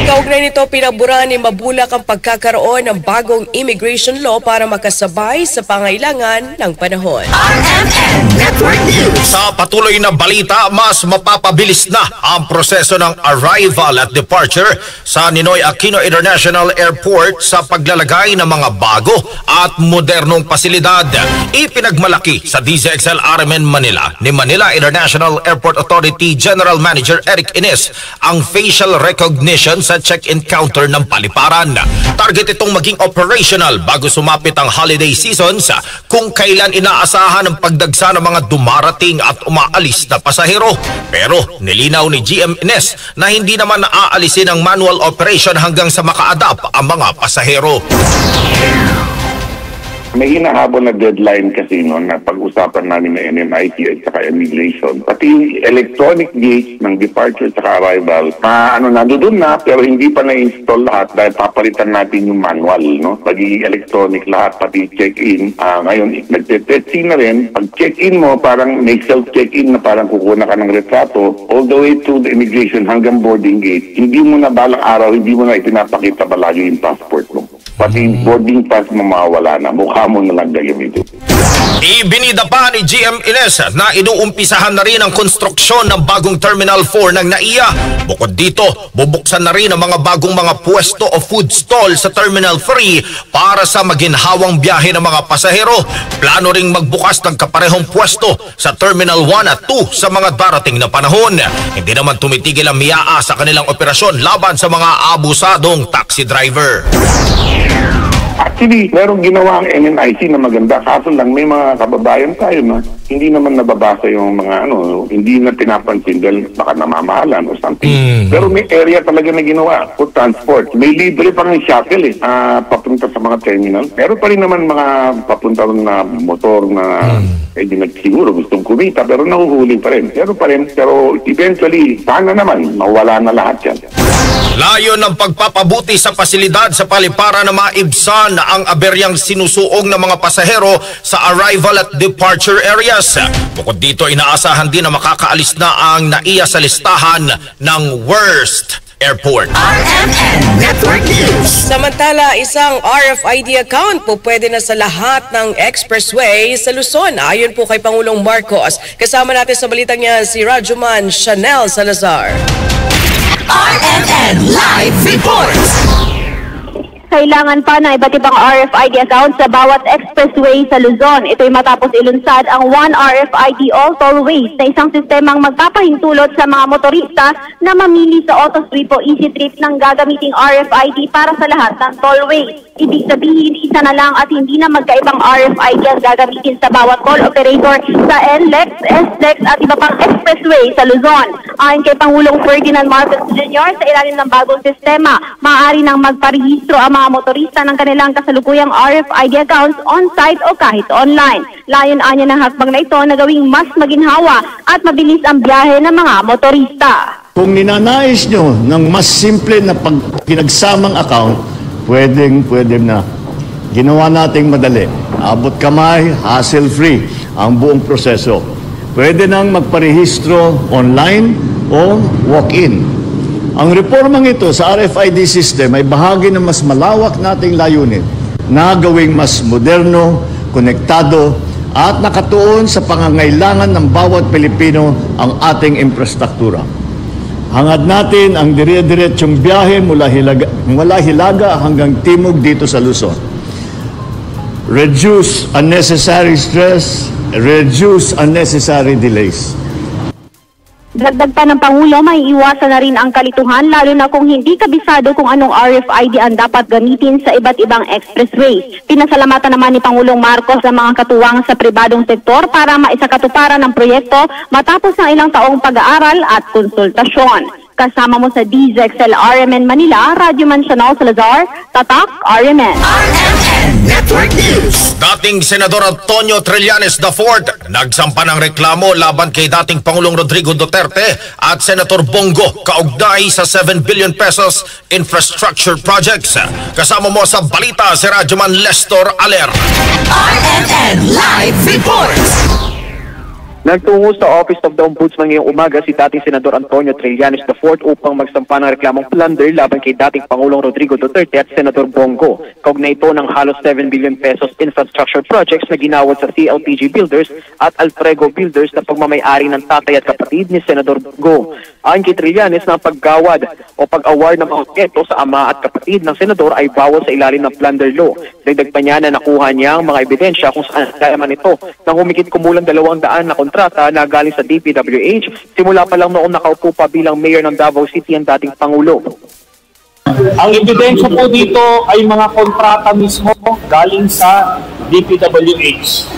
[SPEAKER 13] Kaugnay nito, pinabura ni Mabulak ang pagkakaroon ng bagong immigration law para makasabay sa pangailangan ng panahon.
[SPEAKER 21] RMN Network News.
[SPEAKER 12] Sa patuloy na balita, mas mapapabilis na ang proseso ng arrival at departure sa Ninoy Aquino International Airport sa paglalagay ng mga bago at modernong pasilidad. Ipinagmalaki sa DZXL RMN Manila ni Manila International Airport Authority General Manager Eric Ines ang facial recognition sa check-in counter ng paliparan. Target itong maging operational bago sumapit ang holiday seasons kung kailan inaasahan ang pagdagsa ng mga dumarating at umaalis na pasahero. Pero nilinaw ni GM Ines na hindi naman naaalisin ang manual operation hanggang sa maka-adapt ang mga pasahero.
[SPEAKER 20] May hinahabol na deadline kasi na pag-usapan namin na NNIT at saka immigration. Pati yung electronic gate ng departure at arrival, nandoon na pero hindi pa na-install lahat dahil papalitan natin yung manual, no? Pag electronic lahat, pati check-in. Ngayon, nagte-check-in na rin. Pag check-in mo, parang may self-check-in na parang kukuha ka ng retrato all the way to the immigration hanggang boarding gate. Hindi mo na balang araw, hindi mo na ipinapakita palagi yung passport mo. Pati boarding pass mo mawawala na. Mukha mo na lang gagamitin.
[SPEAKER 12] Ibinida pa ni GM Ines na inuumpisahan na rin ang konstruksyon ng bagong Terminal 4 ng NAIA. Bukod dito, bubuksan na rin ang mga bagong mga pwesto o food stall sa Terminal 3 para sa maginhawang biyahe ng mga pasahero. Plano ring magbukas ng kaparehong pwesto sa Terminal 1 at 2 sa mga darating na panahon. Hindi naman tumitigil ang MIAA sa kanilang operasyon laban sa mga abusadong taxi driver.
[SPEAKER 20] Actually, merong ginawa ang NNIC na maganda. Kaso lang, may mga kababayan tayo na hindi naman nababasa yung mga hindi na pinapansin dahil baka namamahalan o something. Pero may area talaga na ginawa for transport. May libre pang shuttle papunta sa mga terminal. Pero pa rin naman mga papunta na motor na siguro gustong kumita pero nahuhuli pa rin. Pero eventually, sana naman mawala na lahat yan.
[SPEAKER 12] Layo ng pagpapabuti sa pasilidad sa paliparan na maibsan ang aberyang sinusuong ng mga pasahero sa arrival at departure areas. Bukod dito, inaasahan din na makakaalis na ang NAIA sa listahan ng worst airport.
[SPEAKER 21] RMN Network News.
[SPEAKER 13] Samantala, isang RFID account po pwede na sa lahat ng expressway sa Luzon. Ayon po kay Pangulong Marcos. Kasama natin sa balitang niya si Rajuman Chanel Salazar.
[SPEAKER 21] RMN Live Reports.
[SPEAKER 28] Kailangan pa ng iba't ibang RFID account sa bawat expressway sa Luzon. Ito'y matapos ilunsad ang One RFID All Tollways na isang sistemang magpapahintulot sa mga motorista na mamili sa AutoStrip o EasyTrip ng gagamiting RFID para sa lahat ng tollways. Ibig sabihin, isa na lang at hindi na magkaibang RFID ang gagamitin sa bawat toll operator sa NLEX, SLEX at iba pang expressway sa Luzon. Ayon kay Pangulong Ferdinand Marcos Jr., sa ilalim ng bagong sistema, maaari nang magparehistro ang mga motorista ng kanilang kasalukuyang RFID accounts on-site o kahit online. Layon-anya ng hakbang na ito na gawing mas maginhawa at mabilis ang biyahe ng mga motorista.
[SPEAKER 4] Kung ninanais nyo ng mas simple na pinagsamang account, pwede na. Ginawa nating madali. Abot kamay, hassle-free ang buong proseso. Pwede nang magparehistro online o walk-in. Ang reformang ito sa RFID system ay bahagi ng mas malawak nating layunin na gawing mas moderno, konektado at nakatuon sa pangangailangan ng bawat Pilipino ang ating infrastruktura. Hangad natin ang dire-diretsyong biyahe mula Hilaga hanggang Timog dito sa Luzon. Reduce unnecessary stress, reduce unnecessary delays.
[SPEAKER 28] Dagdag pa ng Pangulo, may iwasan na rin ang kalituhan lalo na kung hindi kabisado kung anong RFID ang dapat gamitin sa iba't ibang expressway. Pinasalamatan naman ni Pangulong Marcos ang mga katuwang sa pribadong sektor para maisakatuparan ng proyekto matapos ng ilang taong pag-aaral at konsultasyon. Kasama mo sa DZXL RMN Manila, Rajuman Chanel Salazar, Tatak RMN.
[SPEAKER 21] RMN Network News.
[SPEAKER 12] Dating Senador Antonio Trillanes IV nagsampa ng reklamo laban kay dating Pangulong Rodrigo Duterte at Senator Bongo kaugnay sa 7 billion pesos infrastructure projects. Kasama mo sa balita si Rajuman Lestor Aler.
[SPEAKER 21] RMN Live Reports.
[SPEAKER 5] Nagtungo sa Office of the Ombudsman ngayong umaga si dating Senador Antonio Trillanes IV upang magsampa ng reklamong plunder laban kay dating Pangulong Rodrigo Duterte at Senador Bongo. Kaugnay ito ng halos 7 billion pesos infrastructure projects na ginawad sa CLTG Builders at Alfrego Builders na pagmamay-ari ng tatay at kapatid ni Senador Bongo. Ayon kay Trillanes na paggawad o pag-award ng mga objeto sa ama at kapatid ng senador ay bawal sa ilalim ng plunder law. Dagdag pa niya na nakuha niya ang mga ebidensya kung saan nalaman ito nang humigit kumulang 200 na kontrata na galing sa DPWH simula pa lang noong nakaupo pa bilang mayor ng Davao City ang dating Pangulo.
[SPEAKER 7] Ang ebidensya po dito ay mga kontrata mismo galing sa DPWH.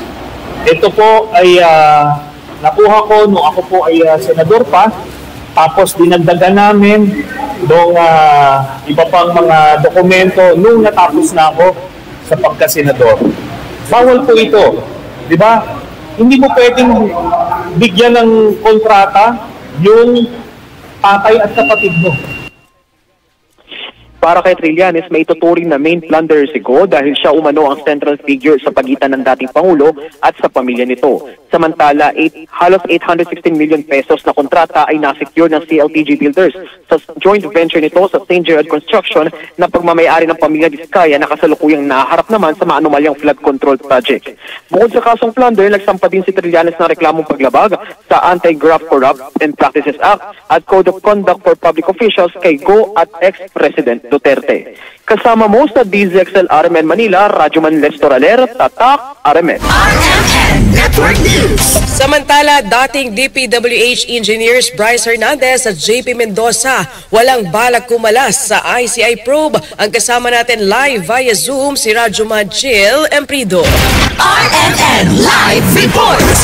[SPEAKER 7] Ito po ay nakuha ko nung ako po ay senador pa, tapos dinagdagan namin nung iba pang mga dokumento nung natapos na ako sa pagkasenador. Bawal po ito. Di ba? Hindi mo pwedeng bigyan ng kontrata yung tatay at kapatid mo.
[SPEAKER 5] Para kay Trillanes, may ituturing na main plunderer si Go dahil siya umano ang central figure sa pagitan ng dating Pangulo at sa pamilya nito. Samantala, halos 816 million pesos na kontrata ay nasecure ng CLTG Builders sa joint venture nito sa St. Gerard Construction na pagmamayari ng pamilya Vizcaya na kasalukuyang naharap naman sa maanumalyang flood control project. Bukod sa kasong plunder, nagsampa din si Trillanes ng reklamong paglabag sa Anti-Graft Corrupt and Practices Act at Code of Conduct for Public Officials kay Go at ex-President Duterte. Kasama mo sa DZXL RMN Manila, Radyoman Lester Aler, Tatak, RMN.
[SPEAKER 21] RMN Network News.
[SPEAKER 13] Samantala, dating DPWH Engineers Bryce Hernandez at JP Mendoza walang balak kumalas sa ICI probe. Ang kasama natin live via Zoom si Radyoman Jill Emprido.
[SPEAKER 21] RMN Live Reports.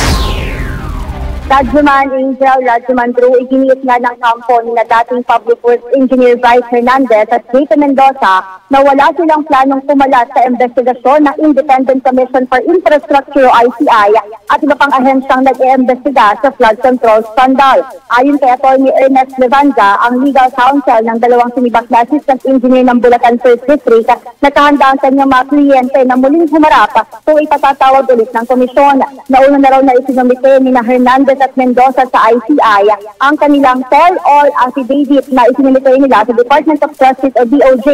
[SPEAKER 6] Radyoman Angel, Radyoman Drew, iginiit nga ng kampo ni na dating Public Works Engineer Bryce Hernandez at JP Mendoza na wala silang planong kumalas sa investigasyon ng Independent Commission for Infrastructure o ICI at iba pang ahensyang nag-iimbestiga sa flood control scandal. Ayon kay Atty. Ernest Levanda, ang legal counsel ng dalawang sinibak na assistant engineer ng Bulacan 1st District, nakahanda ang kanyang mga kliyente na muling humarap kung ipatatawag ulit ng komisyon. Nauna na raw na isinumite ni na Hernandez at Mendoza sa ICI ang kanilang tell-all affidavit na isinumite nila sa Department of Justice o DOJ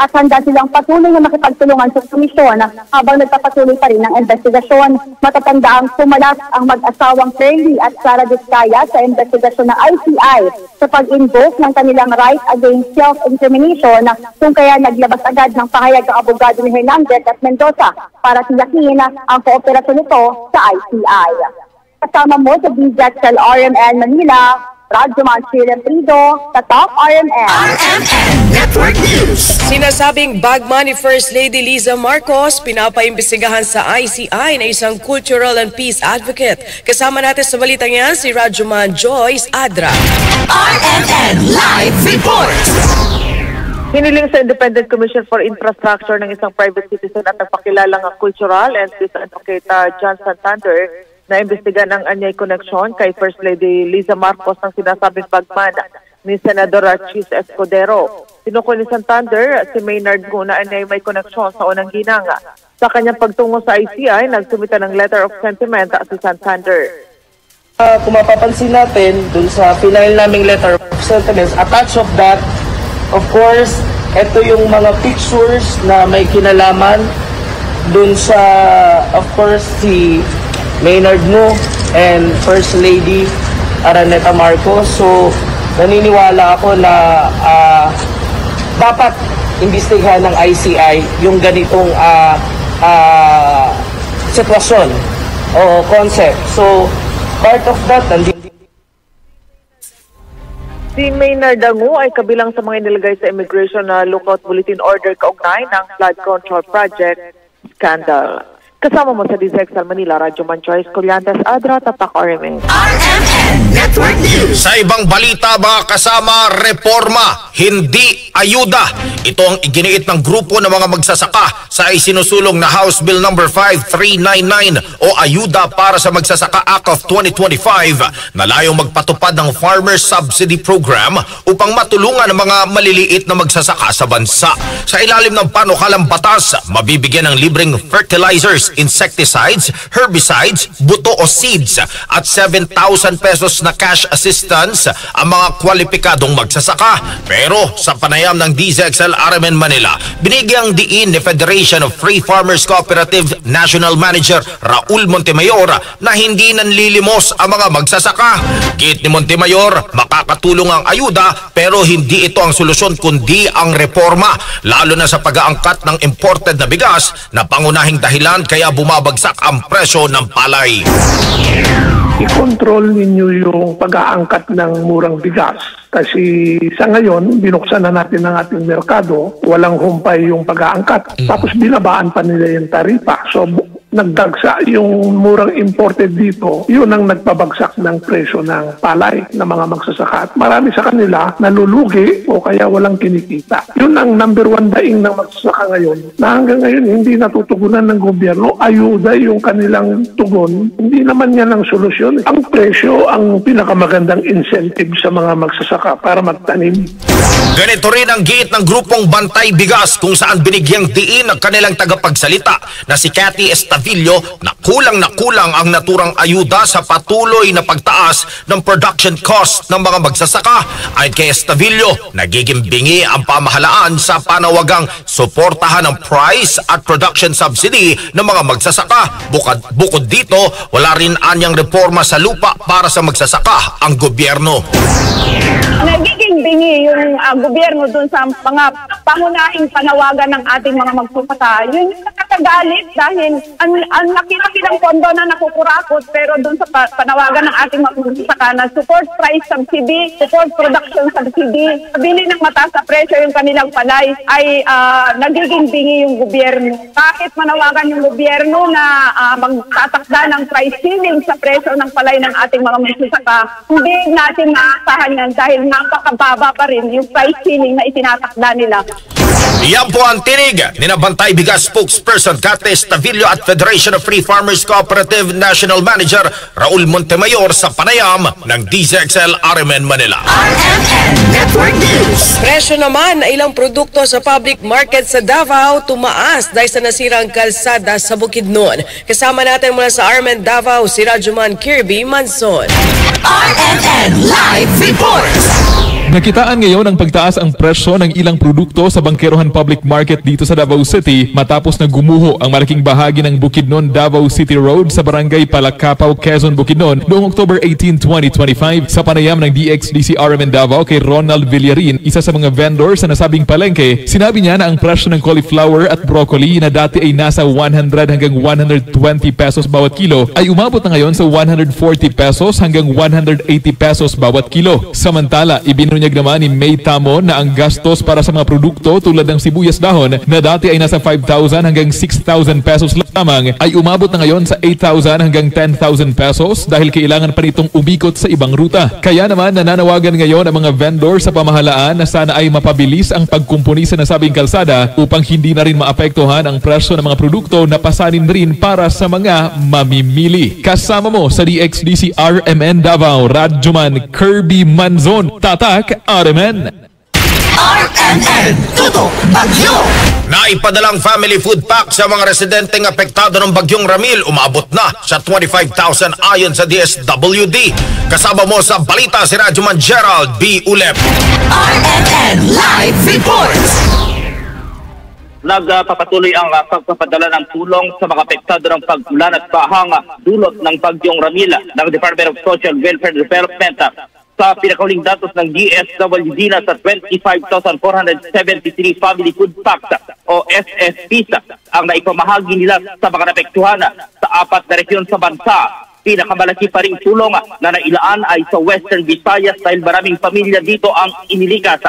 [SPEAKER 6] at handa silang patuloy na makipagtulungan sa komisyon habang nagpapatuloy pa rin ang investigasyon. Matatanda ang pumalas ang mag-asawang Curly at Sara Vizcaya sa investigasyon ng ICI sa pag-invoke ng kanilang right against self-incrimination kung kaya naglabas agad ng pahayag ang abogado ni Hernandez at Mendoza para tiyakin ang kooperasyon nito sa ICI. Kasama mo sa DZXL RMN Manila, Radyoman Jill Emprido, Tatak RMN.
[SPEAKER 21] RMN Network News.
[SPEAKER 13] Sinasabing bag money First Lady Liza Marcos pinapaimbestigahan sa ICI na isang cultural and peace advocate. Kasama natin sa balitang yan si Radyoman Joyce Adra.
[SPEAKER 21] RMN Live Reports.
[SPEAKER 8] Hiniling sa Independent Commission for Infrastructure ng isang private citizen at nagpakilalang cultural and peace advocate John Santander na imbestigan ang anyay koneksyon kay First Lady Liza Marcos ng sinasabing bagman ni Senador Chis Escudero. Tinukoy ni Santander si Maynard Guna anyay may koneksyon sa unang ginang. Sa kanyang pagtungo sa ICI, nagsumita ng letter of sentiment si Santander.
[SPEAKER 10] Kung mapapansin natin, dun sa final naming letter of sentiments, attached of that, of course, ito yung mga pictures na may kinalaman dun sa, of course, si Maynard Mo and First Lady Araneta Marcos. So, naniniwala ako na dapat imbestigahan ng ICI yung ganitong sitwasyon o concept. So, part of that,
[SPEAKER 8] si Maynard Dangu ay kabilang sa mga inilagay sa Immigration na Lookout Bulletin Order kaugnay ng Flood Control Project Scandal. Kasama mo sa DZXL Manila, Radyoman Joyce Colliantes Adra, Tatak RMN.
[SPEAKER 21] RMN Network News.
[SPEAKER 12] Sa ibang balita ba kasama reforma, hindi ayuda. Ito ang iginiit ng grupo ng mga magsasaka sa isinusulong na House Bill No. 5399 o Ayuda para sa Magsasaka Act of 2025 na layong magpatupad ng Farmer Subsidy Program upang matulungan ang mga maliliit na magsasaka sa bansa. Sa ilalim ng panukalang batas, mabibigyan ng libreng fertilizers, insecticides, herbicides, buto o seeds at 7,000 pesos na cash assistance ang mga kwalipikadong magsasaka. Pero sa panayam ng DZXL RMN Manila, binigyang diin ni Federation of Free Farmers Cooperative National Manager Raul Montemayor na hindi nanlilimos ang mga magsasaka. Git ni Montemayor, makakatulong ang ayuda pero hindi ito ang solusyon kundi ang reforma, lalo na sa pag-aangkat ng imported na bigas na pangunahing dahilan kaya bumabagsak ang presyo ng palay.
[SPEAKER 29] I-control ninyo yung pag-aangkat ng murang bigas. Kasi sa ngayon, binuksan na natin ang ating merkado, walang humpay yung pag-aangkat. Tapos binabaan pa nila yung taripa. So nagdagsa yung murang imported dito, yun ang nagpabagsak ng presyo ng palay ng mga magsasaka. At marami sa kanila nalulugi o kaya walang kinikita. Yun ang number one daing ng magsasaka ngayon na hanggang ngayon hindi natutugunan ng gobyerno. Ayuda yung kanilang tugon. Hindi naman yan ang solusyon. Ang presyo ang pinakamagandang incentive sa mga magsasaka para magtanim.
[SPEAKER 12] Ganito rin ang giit ng grupong Bantay Bigas kung saan binigyang diin ang kanilang tagapagsalita na si Cathy Estavillo na kulang ang naturang ayuda sa patuloy na pagtaas ng production cost ng mga magsasaka. Ayon kay Estavillo, nagiging bingi ang pamahalaan sa panawagang suportahan ng price at production subsidy ng mga magsasaka. Bukod dito, wala rin anyang reforma sa lupa para sa magsasaka ang gobyerno.
[SPEAKER 28] Nagiging bingi yung gobyerno dun sa mga pangunahing panawagan ng ating mga magsasaka. Yun yung nakakagalit dahil ang laki-laki ng pondo na nakukurakot, pero dun sa panawagan ng ating magsasaka na support price subsidy, support production subsidy, bili ng mataas na presyo yung kanilang palay, ay nagiging bingi yung gobyerno. Bakit manawagan yung gobyerno na magtatakda ng price ceiling sa presyo ng palay ng ating mga magsasaka? Hindi natin maasahan yan dahil napakababa pa rin yung price ceiling na itinatakda nila.
[SPEAKER 12] Yan po ang tinig ni Bantay Bigas spokesperson Cathy Estavillo at Federation of Free Farmers Cooperative National Manager Raul Montemayor sa panayam ng DZXL RMN Manila.
[SPEAKER 21] RMN Network News.
[SPEAKER 13] Presyo naman na ilang produkto sa public market sa Davao tumaas dahil sa nasirang kalsada sa Bukidnon. Kasama natin mula sa RMN Davao si Rajuman Kirby Manson.
[SPEAKER 21] RMN Live Report.
[SPEAKER 1] Nakitaan ngayon ang pagtaas ang presyo ng ilang produkto sa Bangkerohan Public Market dito sa Davao City matapos na gumuho ang malaking bahagi ng Bukidnon Davao City Road sa Barangay Palakapaw, Quezon, Bukidnon noong October 18, 2025. Sa panayam ng DXDC RMN Davao kay Ronald Villarin, isa sa mga vendors sa nasabing palengke, sinabi niya na ang presyo ng cauliflower at broccoli na dati ay nasa 100 hanggang 120 pesos bawat kilo ay umabot na ngayon sa 140 pesos hanggang 180 pesos bawat kilo. Samantala, ibinunyag naman ni May Tamon na ang gastos para sa mga produkto tulad ng sibuyas dahon na dati ay nasa 5,000 hanggang 6,000 pesos lamang ay umabot na ngayon sa 8,000 hanggang 10,000 pesos dahil kailangan pa nitong umikot sa ibang ruta. Kaya naman nananawagan ngayon ang mga vendor sa pamahalaan na sana ay mapabilis ang pagkumpuni sa nasabing kalsada upang hindi na rin maapektuhan ang presyo ng mga produkto na pasanin rin para sa mga mamimili. Kasama mo sa DXDC RMN Davao, Rajuman Kirby Manzon, Tatak RMN.
[SPEAKER 21] RMN Tutok Bagyo.
[SPEAKER 12] Naipadalang family food pack sa mga residenteng apektado ng Bagyong Ramil umabot na sa 25,000 ayon sa DSWD. Kasama mo sa balita si Rajuman Gerald B. Ulep.
[SPEAKER 21] RMN Live Report.
[SPEAKER 27] Nagpapatuloy ang pagpapadala ng tulong sa mga apektado ng pag-ulan at bahang dulot ng Bagyong Ramil ng Department of Social Welfare Development. Sa pinakahuling datos ng DSWD na sa 25,473 family food packs o SFPs ang naipamahagi nila sa mga napektuhan sa 4 na rehiyon sa bansa. Pinakamalaki pa rin tulong na nailaan ay sa Western Visayas dahil maraming pamilya dito ang inilikas.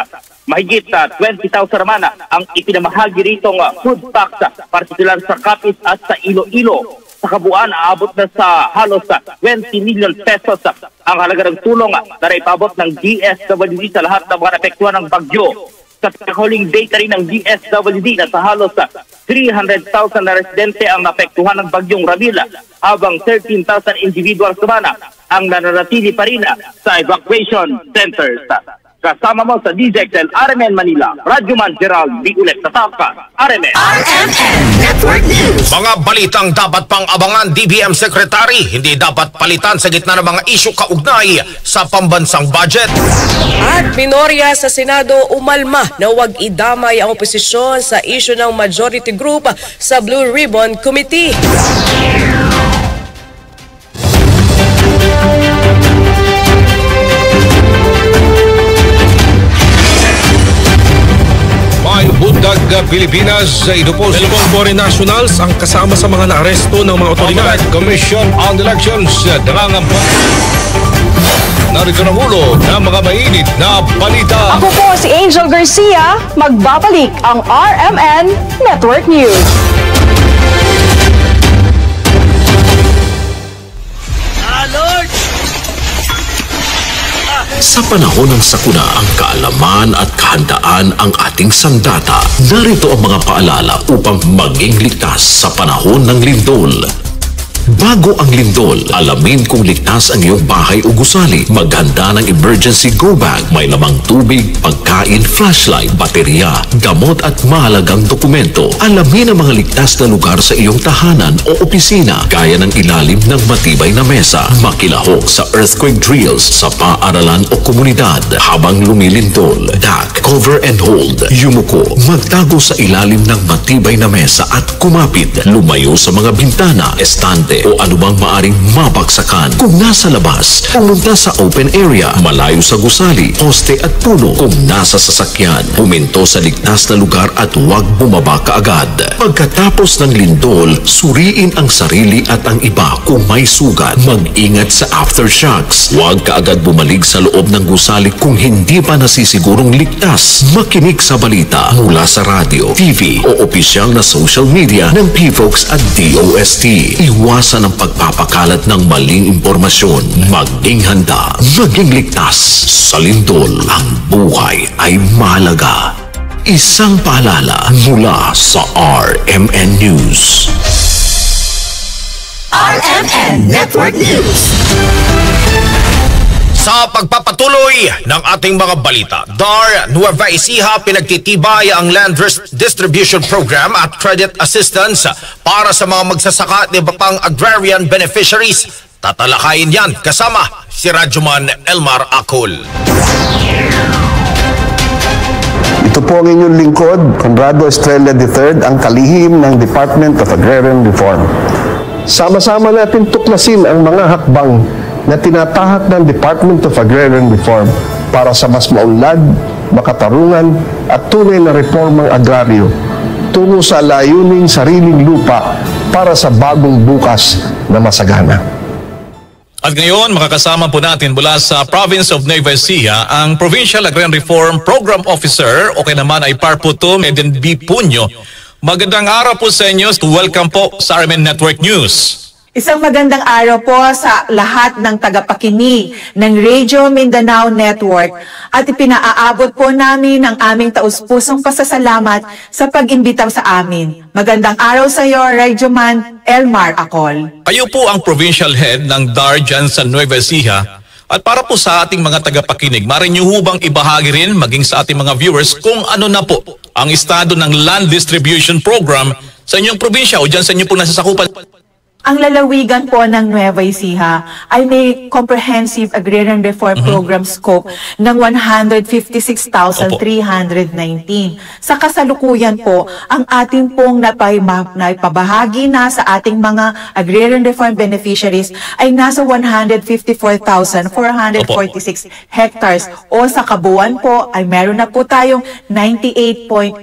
[SPEAKER 27] Mahigit 20,000 naman ang ipinamahagi rito food packs, partikular sa Capiz at sa Iloilo. Sa kabuuan, aabot na sa halos 20 million pesos ang halaga ng tulong na naipabot ng DSWD sa lahat ng mga napektuhan ng bagyo. Sa pinakahuling data rin ng DSWD na sa halos 300,000 na residente ang napektuhan ng Bagyong Ramil, habang 13,000 individuals naman ang nananatili pa rin sa evacuation centers. Kasama mo sa DZXL RMN Manila, Rajuman Gerald B. Ulep, Tataka, RMN.
[SPEAKER 21] RMN Network News.
[SPEAKER 12] Mga balitang dapat pang abangan DBM Secretary, hindi dapat palitan sa gitna ng mga isyu kaugnay sa pambansang budget.
[SPEAKER 13] At minorya sa Senado umalma na huwag idamay ang oposisyon sa isyu ng majority group sa Blue Ribbon Committee.
[SPEAKER 15] Bundag Pilipinas, ito po si Foreign Nationals ang kasama sa mga naaresto ng mga otoridad. Commission on Elections, nangangampanya. Narito ang ulo ng mga mainit na balita.
[SPEAKER 16] Ako po si Angel Garcia, magbabalik ang RMN Network News.
[SPEAKER 23] Sa panahon ng sakuna, ang kaalaman at kahandaan ang ating sandata. Narito ang mga paalala upang maging ligtas sa panahon ng lindol. Bago ang lindol, alamin kung ligtas ang iyong bahay o gusali. Maghanda ng emergency go bag. May lamang tubig, pagkain, flashlight, baterya, gamot at mahalagang dokumento. Alamin ang mga ligtas na lugar sa iyong tahanan o opisina, gaya ng ilalim ng matibay na mesa. Makilahok sa earthquake drills sa paaralan o komunidad habang lumilindol. DAC, cover and hold. Yumuko, magtago sa ilalim ng matibay na mesa at kumapit. Lumayo sa mga bintana, estante o anumang maaring mabagsakan. Kung nasa labas, pumunta sa open area, malayo sa gusali, poste at puno. Kung nasa sasakyan, huminto sa ligtas na lugar at huwag bumaba kaagad. Pagkatapos ng lindol, suriin ang sarili at ang iba kung may sugat. Mag-ingat sa aftershocks. Huwag kaagad bumalik sa loob ng gusali kung hindi pa nasisigurong ligtas. Makinig sa balita mula sa radio, TV o opisyal na social media ng PFOX at DOST. Iwasan ang pagpapakalat ng maling impormasyon. Maging handa, maging ligtas. Sa lindol, ang buhay ay mahalaga. Isang paalala mula sa RMN News.
[SPEAKER 21] RMN Network News.
[SPEAKER 12] Sa pagpapatuloy ng ating mga balita, DAR Nueva Ecija pinagtitibay ang Land Distribution Program at Credit Assistance para sa mga magsasaka at iba pang agrarian beneficiaries. Tatalakayin yan kasama si Radyoman Elmar Acol.
[SPEAKER 9] Ito po ang inyong lingkod, Conrado Estrella III, ang kalihim ng Department of Agrarian Reform. Sama-sama natin tuklasin ang mga hakbang na tinatahak ng Department of Agrarian Reform para sa mas maunlad, makatarungan at tunay na reformang agraryo tungo sa layuning sariling lupa para sa bagong bukas na masagana.
[SPEAKER 15] At ngayon, makakasama po natin mula sa Province of Nueva Ecija ang Provincial Agrarian Reform Program Officer o kaya naman ay Parputum Eden B. Punyo. Magandang araw po sa inyo. Welcome po sa RMN Network News.
[SPEAKER 14] Isang magandang araw po sa lahat ng tagapakinig ng Radio Mindanao Network at ipinaaabot po namin ang aming taus-pusong pasasalamat sa pag-imbita sa amin. Magandang araw sa iyo, Radyoman Elmar Acol.
[SPEAKER 15] Kayo po ang Provincial Head ng DAR dyan sa Nueva Ecija. At para po sa ating mga tagapakinig, maaari niyo hubang ibahagi rin maging sa ating mga viewers kung ano na po ang estado ng Land Distribution Program sa inyong probinsya o dyan sa inyong po nasasakupan.
[SPEAKER 14] Ang lalawigan po ng Nueva Ecija ay may Comprehensive Agrarian Reform Program scope ng 156,319. Sa kasalukuyan po, ang ating pong naipabahagi na sa ating mga Agrarian Reform beneficiaries ay nasa 154,446 hectares o sa kabuuan po ay meron na po tayong 98.80%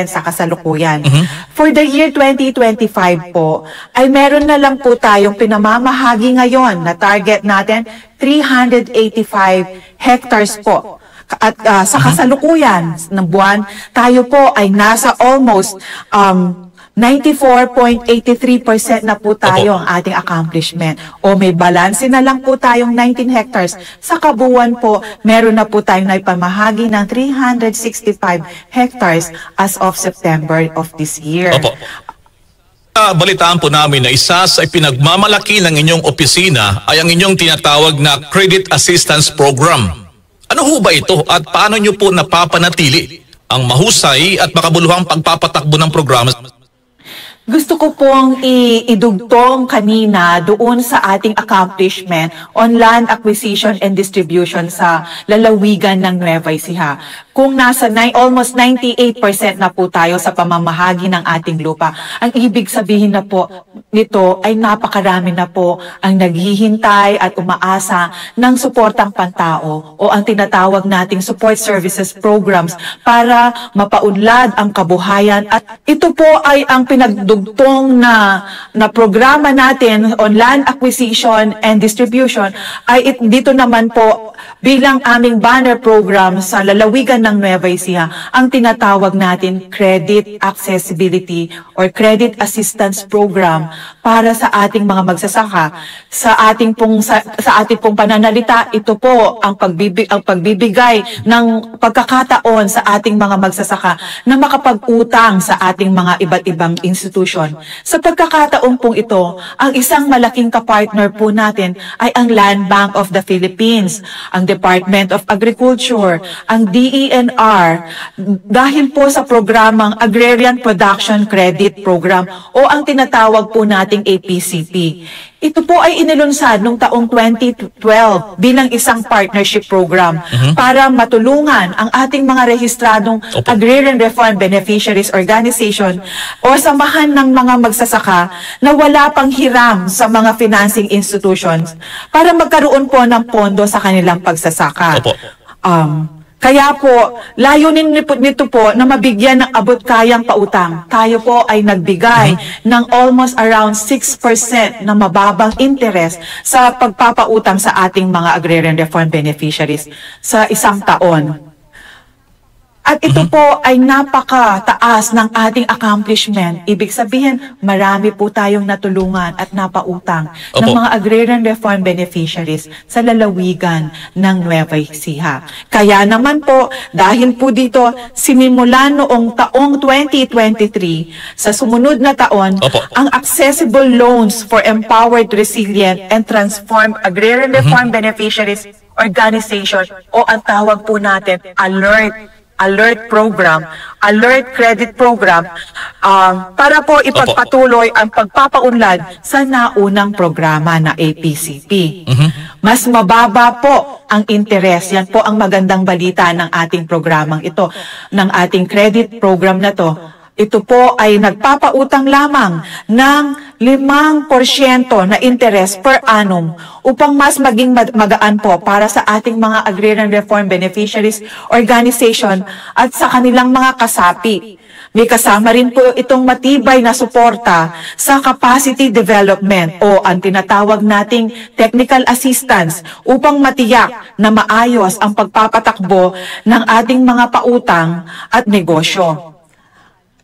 [SPEAKER 14] sa kasalukuyan. For the year 2025 po, ay meron na lang po tayong pinamamahagi ngayon na target natin 385 hectares po. At sa kasalukuyan ng buwan, tayo po ay nasa almost 94.83% na po tayo ang ating accomplishment. O may balanse na lang po tayong 19 hectares. Sa kabuuan po, meron na po tayong naipamahagi ng 365 hectares as of September of this year.
[SPEAKER 15] Balitaan po namin na isa sa ipinagmamalaki ng inyong opisina ay ang inyong tinatawag na Credit Assistance Program. Ano ho ba ito at paano nyo po napapanatili ang mahusay at makabuluhang pagpapatakbo ng programa?
[SPEAKER 14] Gusto ko pong idugtong kanina doon sa ating accomplishment on land acquisition and distribution sa lalawigan ng Nueva Ecija. Kung nasa almost 98% na po tayo sa pamamahagi ng ating lupa, ang ibig sabihin na po nito ay napakarami na po ang naghihintay at umaasa ng suportang pantao o ang tinatawag nating support services programs para mapaunlad ang kabuhayan. At ito po ay ang pinagdugtong na programa natin on land acquisition and distribution ay dito naman po bilang aming banner program sa lalawigan ng Nueva Ecija ang tinatawag natin Credit Accessibility or Credit Assistance Program para sa ating mga magsasaka. Sa ating pong pananalita, ito po ang pagbibigay ng pagkakataon sa ating mga magsasaka na makapag-utang sa ating mga iba't ibang institusyon. Sa pagkakataon pong ito, ang isang malaking kapartner po natin ay ang Land Bank of the Philippines, ang Department of Agriculture, ang DENR, dahil po sa programang Agrarian Production Credit Program o ang tinatawag po nating APCP. Ito po ay inilunsad noong taong 2012 bilang isang partnership program para matulungan ang ating mga rehistradong Agrarian Reform Beneficiaries Organization o samahan ng mga magsasaka na wala pang hiram sa mga financing institutions para magkaroon po ng pondo sa kanilang pagsasaka. Kaya po, layunin nito po na mabigyan ng abot-kayang pautang. Tayo po ay nagbigay ng almost around 6% na mababang interest sa pagpapautang sa ating mga Agrarian Reform Beneficiaries sa isang taon. At ito po ay napakataas ng ating accomplishment. Ibig sabihin, marami po tayong natulungan at napautang ng mga Agrarian Reform Beneficiaries sa lalawigan ng Nueva Ecija. Kaya naman po, dahil po dito, sinimulan noong taong 2023, sa sumunod na taon, ang Accessible Loans for Empowered, Resilient, and Transformed Agrarian Reform Beneficiaries Organization o ang tawag po natin, Alert Program, Alert Credit Program, para po ipagpatuloy ang pagpapaunlad sa naunang programa na APCP. Mas mababa po ang interest. Yan po ang magandang balita ng ating programang ito, ng ating credit program na to. Ito po ay nagpapautang lamang ng 5% na interest per annum upang mas maging magaan po para sa ating mga Agrarian Reform Beneficiaries Organization at sa kanilang mga kasapi. May kasama rin po itong matibay na suporta sa capacity development o ang tinatawag nating technical assistance upang matiyak na maayos ang pagpapatakbo ng ating mga pautang at negosyo.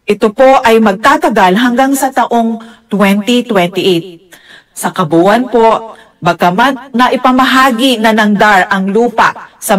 [SPEAKER 14] Ito po ay magtatagal hanggang sa taong 2028. Sa kabuuan po, bagamat na ipamahagi na ng DAR ang lupa sa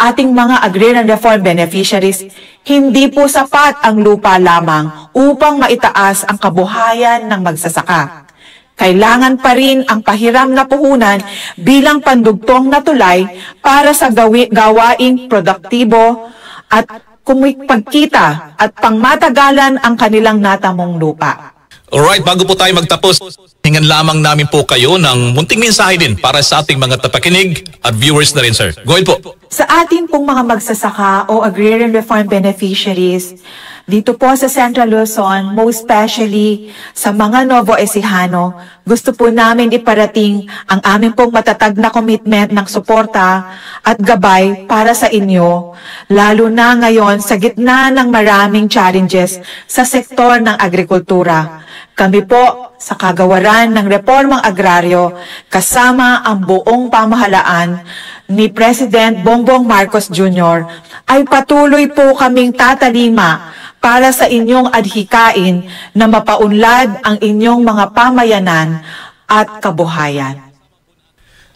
[SPEAKER 14] ating mga Agrarian Reform Beneficiaries, hindi po sapat ang lupa lamang upang maitaas ang kabuhayan ng magsasaka. Kailangan pa rin ang pahiram na puhunan bilang pandugtong na tulay para sa gawaing produktibo at kumipagkita at pangmatagalan ang kanilang natamong lupa.
[SPEAKER 2] Alright, bago po tayo magtapos, hingan lamang namin po kayo ng munting mensahe din para sa ating mga tapakinig at viewers na rin, sir. Go ahead po.
[SPEAKER 14] Sa ating pong mga magsasaka o Agrarian Reform Beneficiaries, dito po sa Central Luzon, most especially sa mga Novo Ecijano, gusto po namin iparating ang aming pong matatag na commitment ng suporta at gabay para sa inyo, lalo na ngayon sa gitna ng maraming challenges sa sektor ng agrikultura. Kami po sa kagawaran ng reformang agraryo kasama ang buong pamahalaan ni President Bongbong Marcos Jr. ay patuloy po kaming tatalima para sa inyong adhikain na mapaunlad ang inyong mga pamayanan at kabuhayan.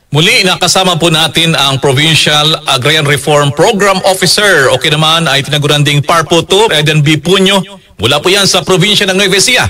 [SPEAKER 2] Muli, nakasama po natin ang Provincial Agrarian Reform Program Officer. Okay naman ay tinaguran ding Parpo 2, Eden B. Punyo. Mula po yan sa probinsya ng Nueva Ecija.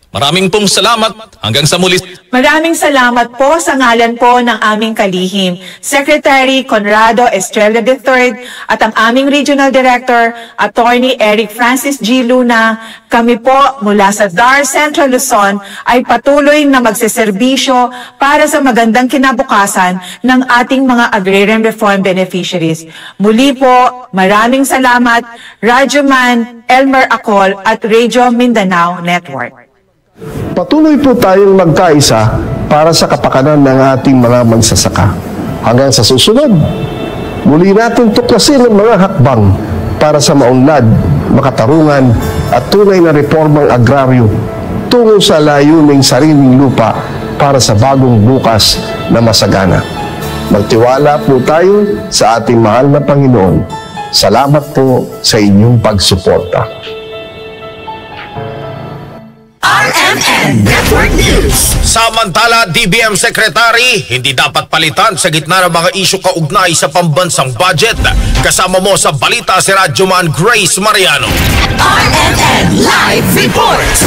[SPEAKER 2] Maraming pong salamat. Hanggang sa muli.
[SPEAKER 14] Maraming salamat po sa ngalan po ng aming kalihim, Secretary Conrado Estrella III at ang aming Regional Director, Attorney Eric Francis G. Luna. Kami po mula sa DAR Central Luzon ay patuloy na magseserbisyo para sa magandang kinabukasan ng ating mga Agrarian Reform Beneficiaries. Muli po, maraming salamat, Radyo Man, Elmer Acol at Radio Mindanao Network.
[SPEAKER 9] Patuloy po tayong magkaisa para sa kapakanan ng ating mga magsasaka. Hanggang sa susunod, muli natin tuklasin ang mga hakbang para sa maunlad, makatarungan at tunay na reformang agraryo tungo sa layuning sariling lupa para sa bagong bukas na masagana. Magtiwala po tayo sa ating mahal na Panginoon. Salamat po sa inyong pagsuporta.
[SPEAKER 21] RMN Network News.
[SPEAKER 12] Samantala, DBM Secretary, hindi dapat palitan sa gitna ng mga isyu kaugnay sa pambansang budget. Kasama mo sa balita si Radyoman Grace Mariano.
[SPEAKER 21] RMN Live Report.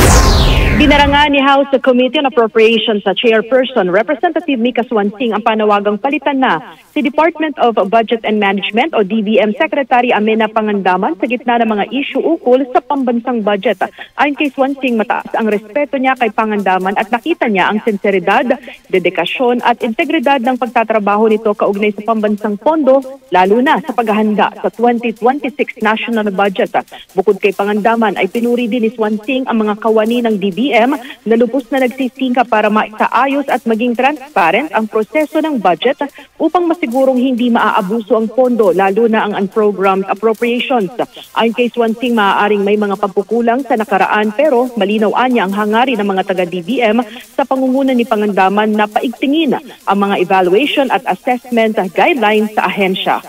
[SPEAKER 3] Binarangan ni House Committee on Appropriations sa Chairperson Representative Mika Swansing ang panawagang palitan na si Department of Budget and Management o DBM Secretary Amenna Pangandaman sa gitna ng mga issue ukol sa pambansang budget. Ayon kay Swansing, mataas ang respeto niya kay Pangandaman at nakita niya ang sinseridad, dedikasyon at integridad ng pagtatrabaho nito kaugnay sa pambansang pondo, lalo na sa paghahanda sa 2026 national budget. Bukod kay Pangandaman ay pinuri din ni Swansing ang mga kawani ng DBM na lubos na nagsisingka para maisaayos at maging transparent ang proseso ng budget upang masigurong hindi maaabuso ang pondo, lalo na ang unprogrammed appropriations. Ayon kay Swansing, maaaring may mga pagkukulang sa nakaraan pero malinaw niya ang hangarin ng mga taga-DBM sa pangunguna ni Pangandaman na paigtingin ang mga evaluation at assessment guidelines sa ahensya.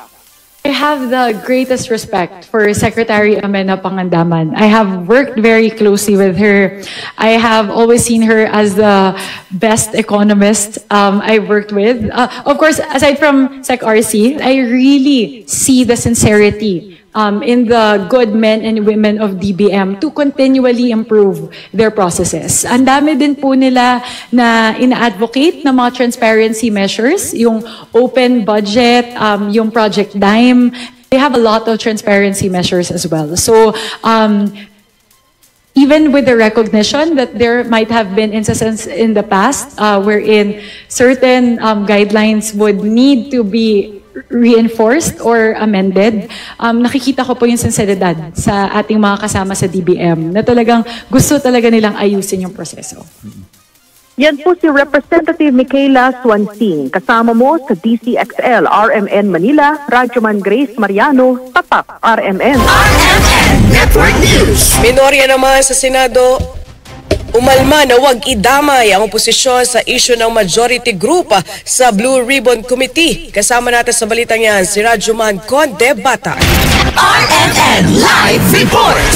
[SPEAKER 11] I have the greatest respect for Secretary Amenna Pangandaman. I have worked very closely with her. I have always seen her as the best economist I've worked with. Of course, aside from Sec RC, I really see the sincerity in the good men and women of DBM to continually improve their processes. Ang dami din po nila na ina-advocate ng mga transparency measures, yung open budget, yung Project Dime. They have a lot of transparency measures as well. So, even with the recognition that there might have been instances in the past wherein certain guidelines would need to be reinforced or amended, nakikita ko po yung sinseridad sa ating mga kasama sa DBM na talagang gusto talaga nilang ayusin yung proseso.
[SPEAKER 3] Yan po si Representative Micaela Swansing. Kasama mo sa DCXL RMN Manila, Radyoman Grace Mariano, Tatak RMN.
[SPEAKER 21] RMN Network News.
[SPEAKER 13] Minorya naman sa Senado, umalma na huwag idamay ang oposisyon sa issue ng majority group sa Blue Ribbon Committee. Kasama natin sa balitang yan si Radyoman Conde Batang.
[SPEAKER 21] RMN Live Report.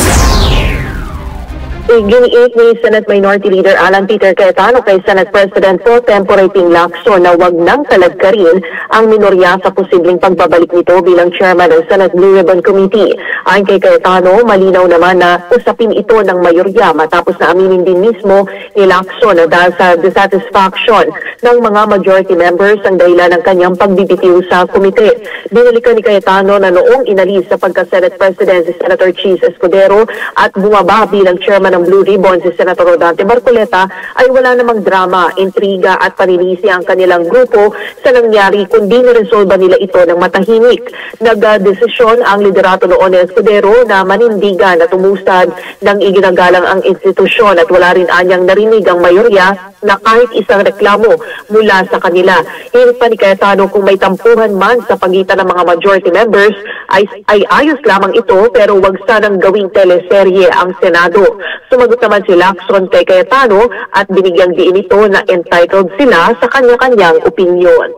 [SPEAKER 28] Giniit ni Senate Minority Leader Alan Peter Cayetano kay Senate President Pro Tempore Ping Lacson na wag nang talagkarin ang minorya sa posibleng pagbabalik nito bilang chairman ng Senate Blue Ribbon Committee. Ayon kay Cayetano, malinaw naman na usapin ito ng mayorya matapos na aminin din mismo ni Lacson na dahil sa dissatisfaction ng mga majority members ang dahilan ng kanyang pagbibitiw sa komite. Binalikan ni Cayetano na noong inalis sa pagka-Senate President si Senator Cheese Escudero at bumaba bilang chairman ng Blue Ribbon si Senator Rodante Barcoleta ay wala namang drama, intriga at paninisi ang kanilang grupo sa nangyari kundi niresolba nila ito ng matahimik. Nagdesisyon ang liderato noon ni Escudero na manindigan at tumusad ng iginagalang ang institusyon at wala rin anyang narinig ang mayorya na kahit isang reklamo mula sa kanila. Hirit pa ni Cayetano kung may tampuhan man sa pagitan ng mga majority members ay ayos lamang ito pero wag sanang gawing teleserye ang Senado. Sumagot naman si Lacson kay Cayetano at binigyang diin ito na entitled sila sa kanya-kanyang opinyon.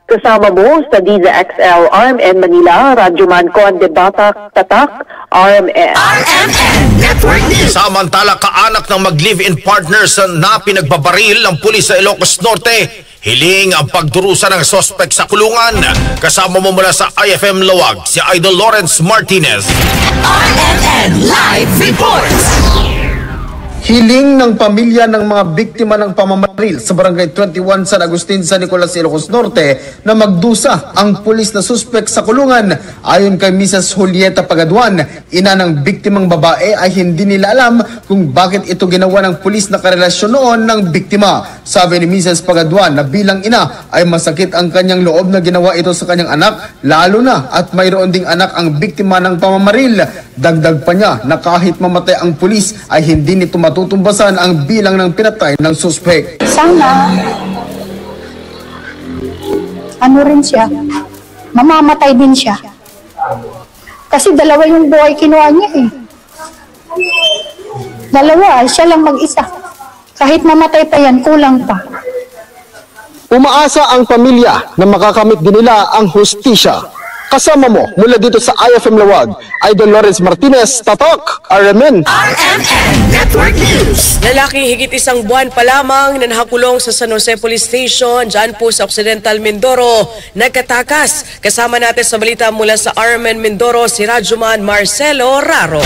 [SPEAKER 28] Kasama mo sa DZXL RMN Manila, Radyoman Conde Batak, Tatak, RMN.
[SPEAKER 21] RMN Network News.
[SPEAKER 12] Samantala, kaanak ng mag-live-in partners na pinagbabaril ng pulis sa Ilocos Norte, hiling ang pagdurusa ng sospek sa kulungan. Kasama mo mula sa IFM Lawag, si Idol Lawrence Martinez.
[SPEAKER 21] RMN Live Report.
[SPEAKER 17] Hiling ng pamilya ng mga biktima ng pamamaril sa Barangay 21 San Agustin, San Nicolas, Ilocos Norte na magdusa ang pulis na suspek sa kulungan. Ayon kay Mrs. Julieta Pagaduan, ina ng biktimang babae ay hindi nila alam kung bakit ito ginawa ng pulis na karelasyon noon ng biktima. Sabi ni Mrs. Pagaduan na bilang ina ay masakit ang kanyang loob na ginawa ito sa kanyang anak, lalo na at mayroon ding anak ang biktima ng pamamaril. Dagdag pa niya na kahit mamatay ang pulis ay hindi nito matutumbasan ang bilang ng pinatay ng suspek.
[SPEAKER 18] Sana, ano rin siya, mamamatay din siya. Kasi dalawa yung buhay kinuha niya eh. Dalawa, siya lang mag-isa. Kahit mamatay pa yan, kulang pa.
[SPEAKER 9] Umaasa ang pamilya na makakamit din nila ang hustisya. Kasama mo mula dito sa IFM Lawag, Idol Lawrence Martinez, Tatak, RMN.
[SPEAKER 21] RMN Network News.
[SPEAKER 13] Lalaki higit isang buwan pa lamang na nakakulong sa San Jose Police Station dyan po sa Occidental Mindoro. Nagkatakas. Kasama natin sa balita mula sa RMN Mindoro si Rajuman Marcelo Raro.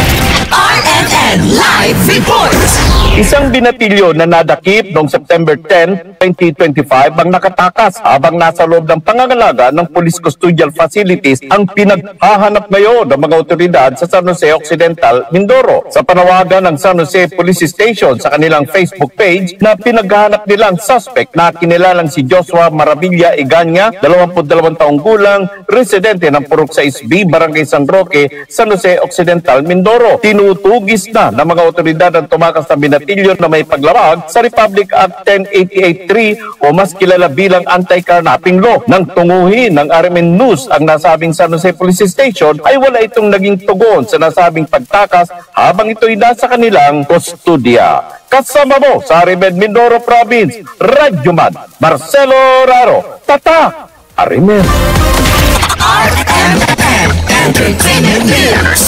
[SPEAKER 21] RMN Live Report.
[SPEAKER 4] Isang binatilyo na nadakip noong September 10, 2025 ang nakatakas habang nasa loob ng pangangalaga ng Police Custodial Facilities ang pinaghahanap ngayon ng mga otoridad sa San Jose Occidental, Mindoro. Sa panawagan ng San Jose Police Station sa kanilang Facebook page na pinaghahanap nilang suspect na kinilalang si Joshua Maravilla Iganya, 22 taong gulang, residente ng Purok 6B, Barangay San Roque, San Jose Occidental, Mindoro. Tinutugis na ng mga otoridad ang tumakas na binatilyo na may paglabag sa Republic Act 10883 o mas kilala bilang Anti-Carnapping Law. Nang tunguhin ng RMN News ang nasabing San Jose Police Station ay wala itong naging tugon sa nasabing pagtakas habang ito'y nasa kanilang kustodya. Kasama mo sa RMN Mindoro Province, Rajuman Marcelo Raro, Tata, RMN.
[SPEAKER 21] Entertainment News.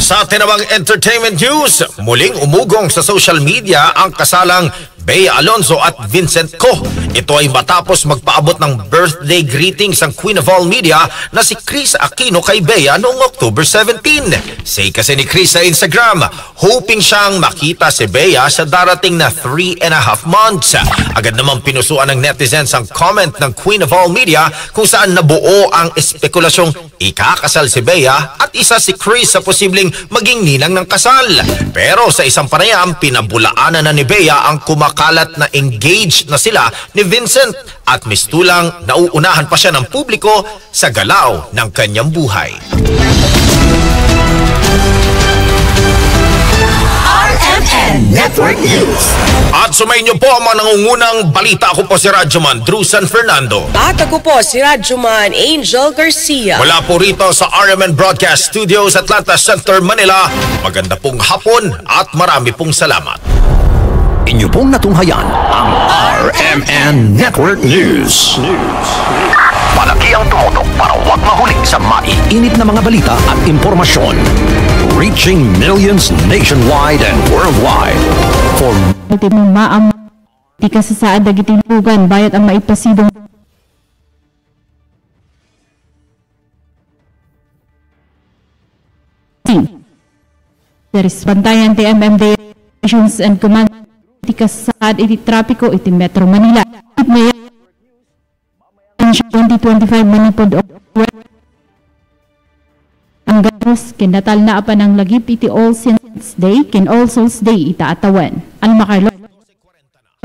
[SPEAKER 12] Sa tinawang entertainment news, muling umugong sa social media ang kasalang Bea Alonzo at Vincent Co. Ito ay matapos magpaabot ng birthday greetings ang Queen of All Media na si Chris Aquino kay Bea noong October 17. Say kasi ni Chris sa Instagram, hoping siyang makita si Bea sa darating na 3.5 months. Agad namang pinusuan ng netizens ang comment ng Queen of All Media kung saan nabuo ang espekulasyong ikakasal si Bea at isa si Chris sa posibleng maging ninang ng kasal. Pero sa isang panayam, pinabulaanan na ni Bea ang kumakalat na engaged na sila ni Vincent at mistulang nauunahan pa siya ng publiko sa galaw ng kanyang buhay.
[SPEAKER 21] RMN Network News.
[SPEAKER 12] At sumayin niyo po ang mga nangungunang balita. Ako po si Rajuman Drew San Fernando.
[SPEAKER 13] At ako po si Rajuman Angel Garcia.
[SPEAKER 12] Mula po rito sa RMN Broadcast Studios, Atlanta Center, Manila. Maganda pong hapon at marami pong salamat.
[SPEAKER 23] Inyo pong natunghayan ang RMN Network News. Malaki ang tumutok para huwag mahuli sa maiinit na mga balita at impormasyon. Reaching millions nationwide and worldwide. For
[SPEAKER 5] maam di ka sa saad dagitilugan bayat ang maipasidong there is bantayan TMMD and command iti kasad iti trapiko iti Metro Manila. May 2025 manipod ang ganos kinatal na apan ang lagip iti All Saints Day kin All Souls Day itaatawan. Ang makarlo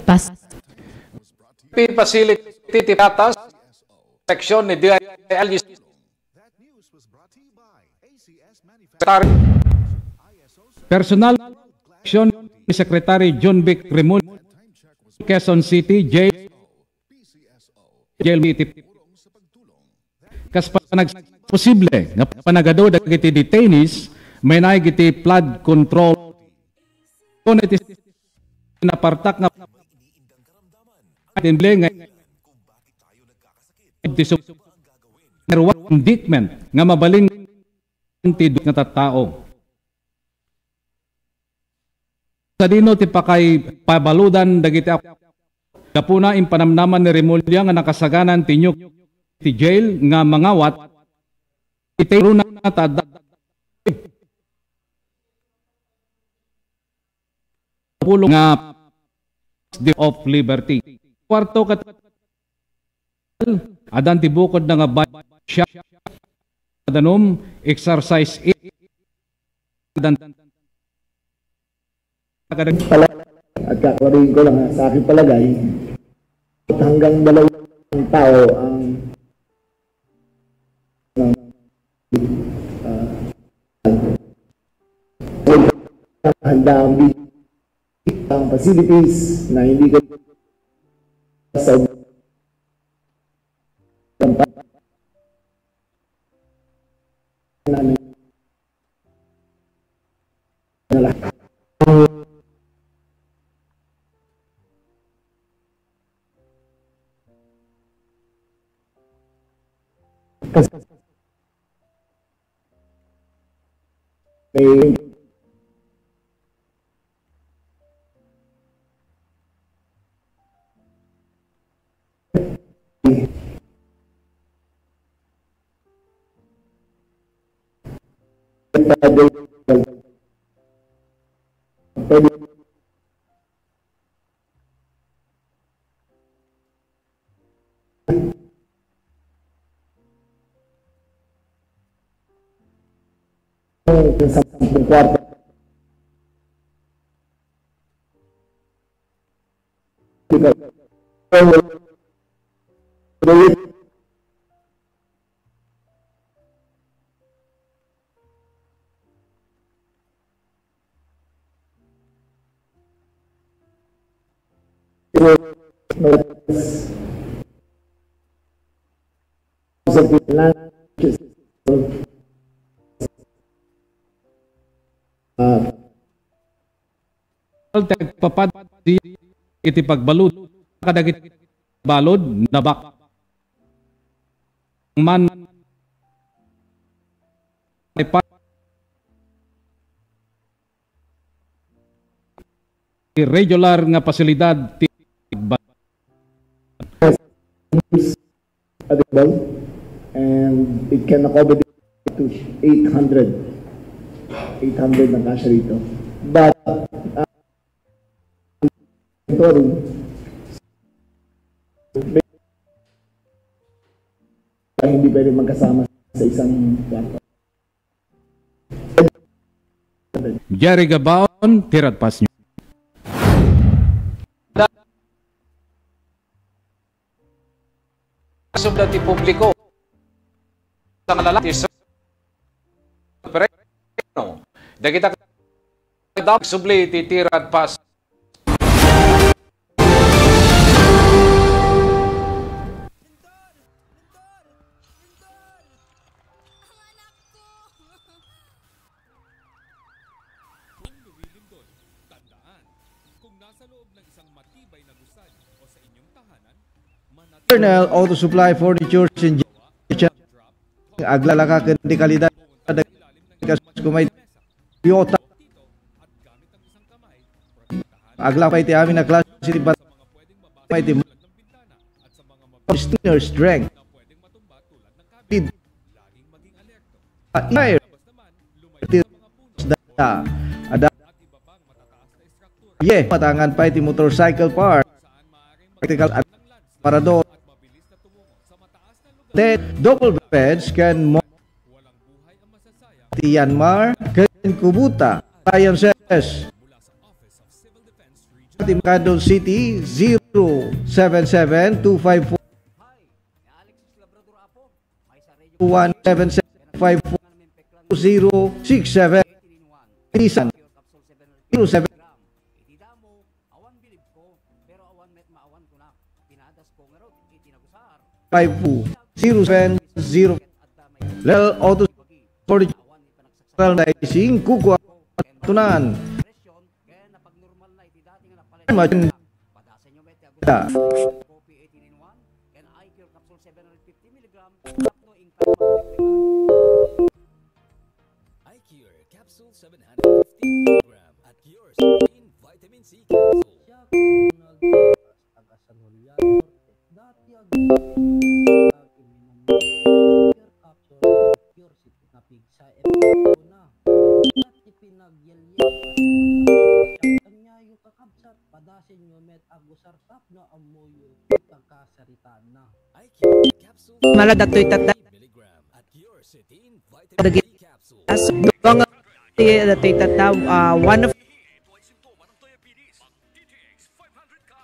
[SPEAKER 5] pas
[SPEAKER 7] facility tipatas section ni DIL personal section ni Secretary John Vic Remon, Quezon City, Jail kas posible nga panagado dagiti detainees may naigiti flood control kung iti napartak nga tinble nga indictment nga mabaling tidot nga tattao sa dino ti pakay pabaludan dagiti kapuna impanamnaman ni Remulya nga nakasaganan tinyok ti jail nga mangawat itero na tada pulong nga of liberty kwarto kat adan ti bukod na nga siya adanom exercise adan
[SPEAKER 19] at kakariin ko lang sa aking palagay hanggang 2 tao ang handa ang facilities na hindi ko sa Kasi may sa 10 kwarto.
[SPEAKER 7] Papad iti pagbalod kadagit balod nabak man regular nga pasilidad ti
[SPEAKER 19] and it can accommodate to 800 na kasya rito. But hindi pwede magkasama sa isang kwarto.
[SPEAKER 7] Jerry Gabaon, Tirad Pass News.
[SPEAKER 6] Sublati publiko sa lalaki sa dagita subli Tirad Pass.
[SPEAKER 8] Colonel Auto Supply Furnitures in aglalaka kendi kalidad kumay Toyota aglapay ti amin na klase ti may ti listener strength matangan pa ti motorcycle part practical parador. The double beds can Tianmar, can Kubuta, Sciences, Timcadon City 077-254 17754-067 Lisan 07 07 Lel Auto Furniture Daising Kuku Tunan
[SPEAKER 21] iCure Capsule 750 mg at yours in vitamin C
[SPEAKER 10] Maladatoy tata one of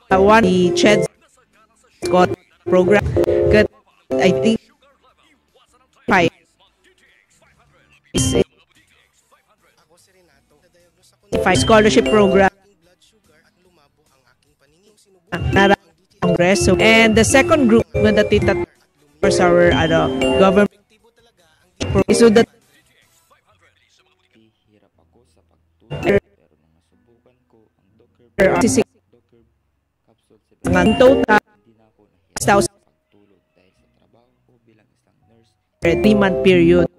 [SPEAKER 10] one the Ched's Scott program good I think five scholarship program Congress. And the second group when the tita was our government so that total 3-month period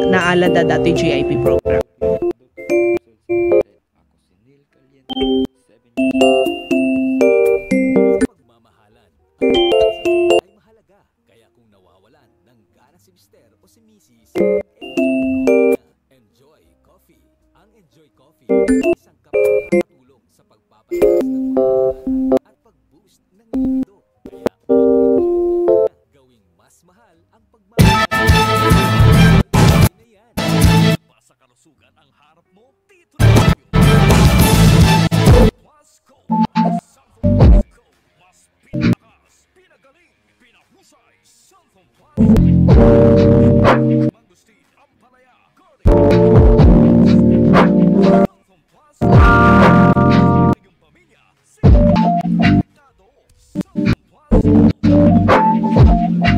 [SPEAKER 10] naalada dati GIP program.
[SPEAKER 21] Pagmamahalan ay mahalaga, kaya kung nawawalan ng gana si Mr. o si Mrs. Enjoy Coffee. Ang Enjoy Coffee ay isang cup na nakatulong sa pagpapataas ng pagmamahal at pag-boost ng libido. Kaya gawing mas mahal ang pagmamahal. Sa kalusugan ang harap mo, Tito Livio. Wasco. Wasco. Mas pinakas, pinagaling, pinahusay. Cellphone Plus. Mangustin, Ampalaya, Garlic. Cellphone Plus. Yung pamilya. Sigurado. Cellphone Plus.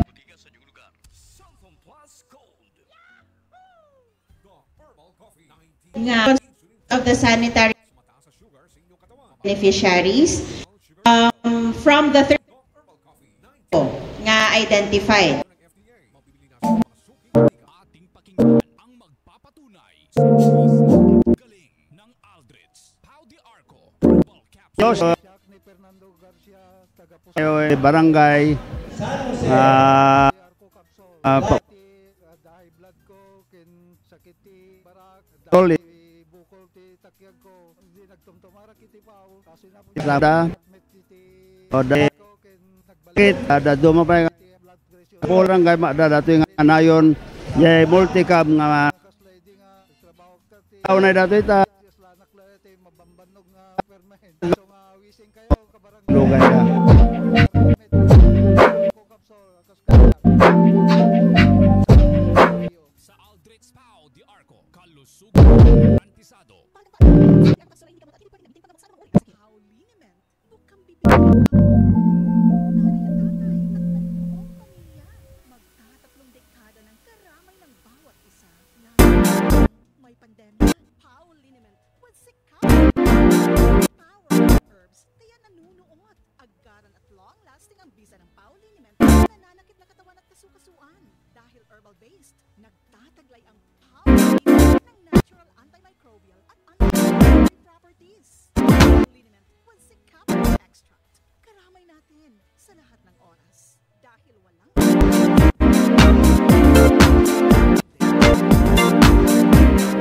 [SPEAKER 21] Butiga sa inyong lugar. Cellphone Plus Gold.
[SPEAKER 1] Nga of the sanitary beneficiaries from the third nga identified.
[SPEAKER 16] Barangay ada duma pa orang kay ada dato nga anayon yay multicab nga tao na dato ita lugar ya
[SPEAKER 21] Sa Aldrich Pao de Arco, kalusugan garantisado.
[SPEAKER 20] May pandemya, Paul Liniment will seek power herbs, kaya nanunuot. Agaran at long-lasting ang bisa ng Paul Liniment na nananakit na katawan at kasukasuan. Dahil herbal-based, nagtataglay ang Paul Liniment ng natural antimicrobial at anti-inflammatory properties. Paul Liniment will seek power extract. Karamay natin sa lahat ng oras. Dahil walang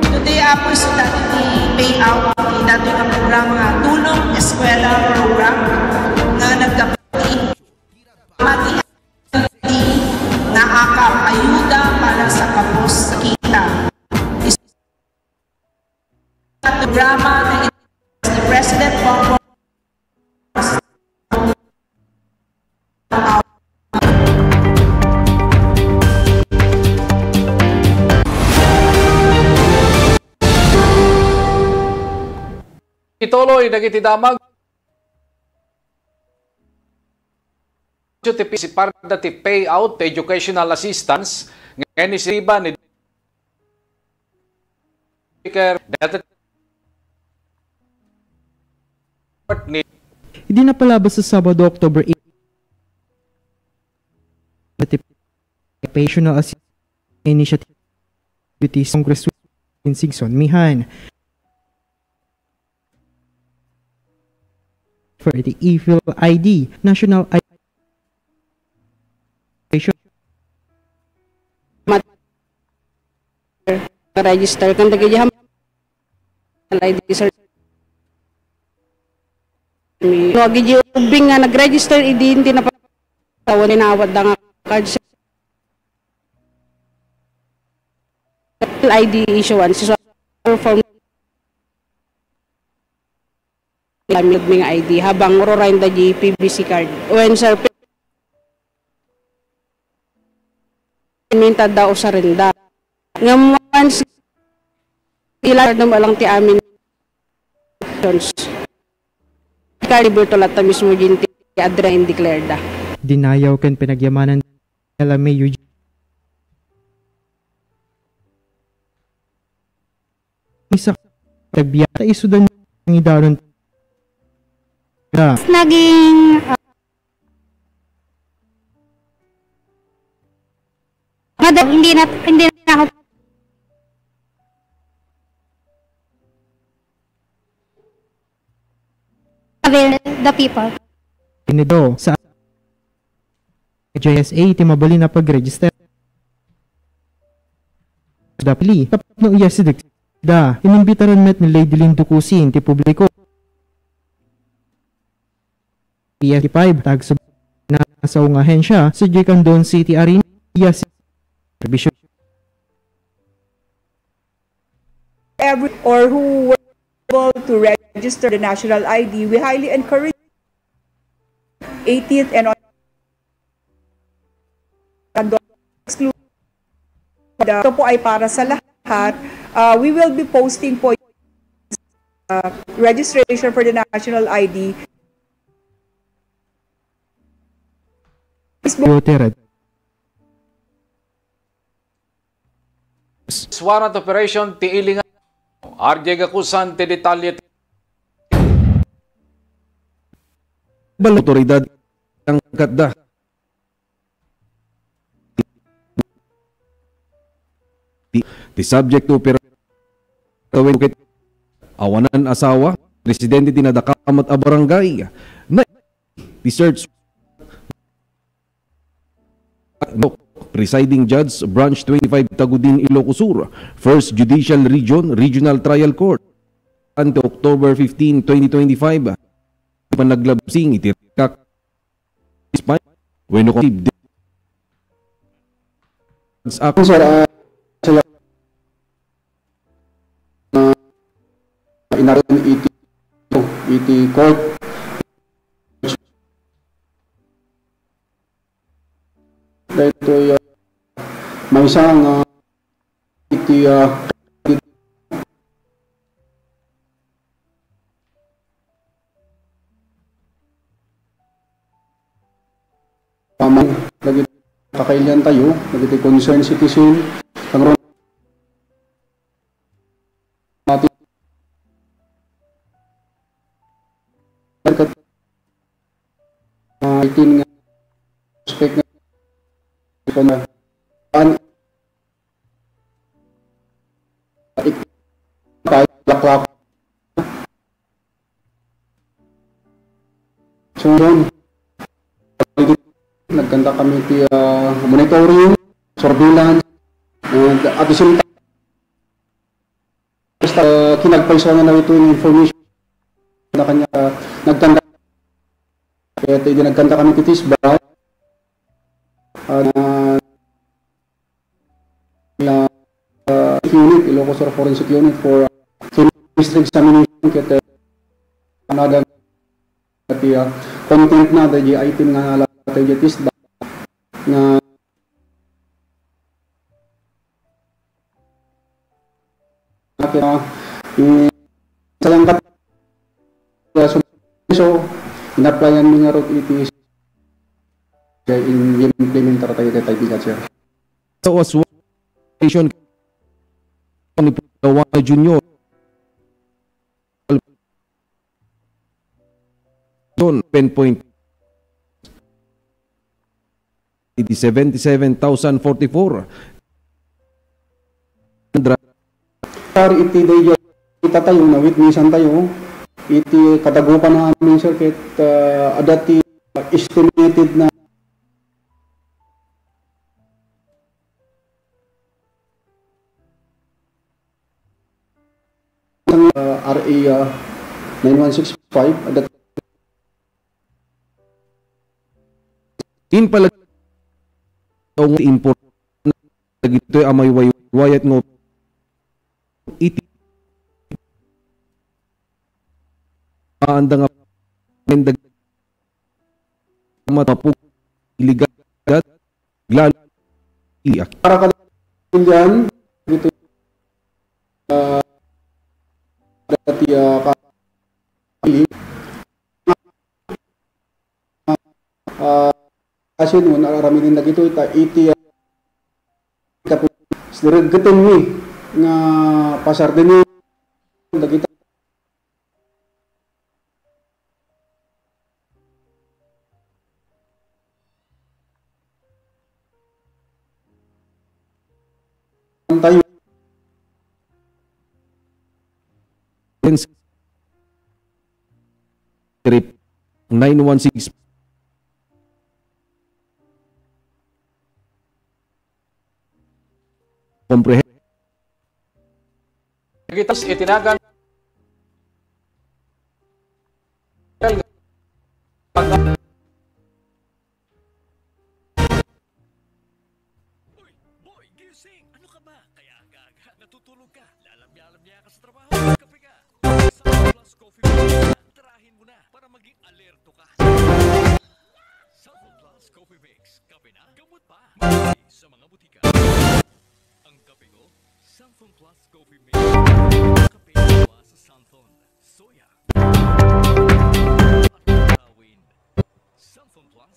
[SPEAKER 1] Today ako sa dati payout ni dati nga programa Tulong Eskwela Program na nagkapati mati na akap ayuda para sa kapos kita. Programa na ni President Bongbong
[SPEAKER 6] Ituloy nagitidamag si Parda ti payout educational assistance ngayon isiba ni
[SPEAKER 22] Hindi na palabas sa Sabado, October 8 Educational Assistance Initiative Congresswoman Sigson Mihan for the EFIL ID, National ID.
[SPEAKER 24] Register kan tagi jam ID sir. No giji ubing nga nag-register idi hindi na tawon ni nawad nga card ID issuance so form lamig mga ID habang ororain da PBC card. When sir minta daw sa renda. Ngaman ilan na malang ti amin Caliberto lata mismo jinti adra indeclared da.
[SPEAKER 22] Dinayaw ken pinagyamanan nila may Eugene. Isa tagbiyata isudan ng idaron
[SPEAKER 18] naging hindi na ako avail the people.
[SPEAKER 22] Inido sa JSA iti mabali na pag-register. Dapli, tapat no iya si da, inimbitaran met ni Lady Lindo Cusin ti publiko. PS5 tag sa nasa nga hensya sa Jicandon City Arena iya si Revision.
[SPEAKER 2] Every or who were able to register the national ID, we highly encourage 18th and on exclude. Ito po ay para sa lahat. We will be posting po registration for the national ID.
[SPEAKER 6] Warrant operation tiilingan RJ Gakusan ti detalye
[SPEAKER 8] Otoridad ang kadda the subject to operate awanan asawa residente tinadakamat a barangay na the search Presiding Judge Branch 25 Tagudin Ilocos Sur First Judicial Region Regional Trial Court ante October 15, 2025 panaglabsing itirkak bueno ako sir inarin iti court dito may isang iti pamang lagi kakailian tayo lagi concerned citizen ang itin suspect na so yun nagkanta kami ti monitoring surveillance and at the same time basta kinagpaisanan na ito yung information na kanya nagkanta kaya ito nagkanta kami ti TISBA unit, Ilocos Sur Forensic Unit for chemistry examination kaya another content na the item nga latay di TISBA nga sayang kat so in-applyan mo nga road itis in-implementar tayo kay Taibigat sir. So was station ni Pulawan Junior pen point 77,044 iti dayo kita tayo na witnessan tayo iti kadagupan namin sir ket adati estimated na RA 9165 adat in pala ang import dagitoy amay wayat ngo iti anda nga mendag matapuk iligal glal iyak para ka diyan dito dati kasi noon araraminin na gito iti sirigatan mi nga pasar din dagita trip 916 comprehend
[SPEAKER 6] Gitas itinagan
[SPEAKER 21] sa mga butika. Ang kape ko, Santhon Plus Coffee Mix. Kape gawa sa Santhon, soya. Tawin. Santhon Plus.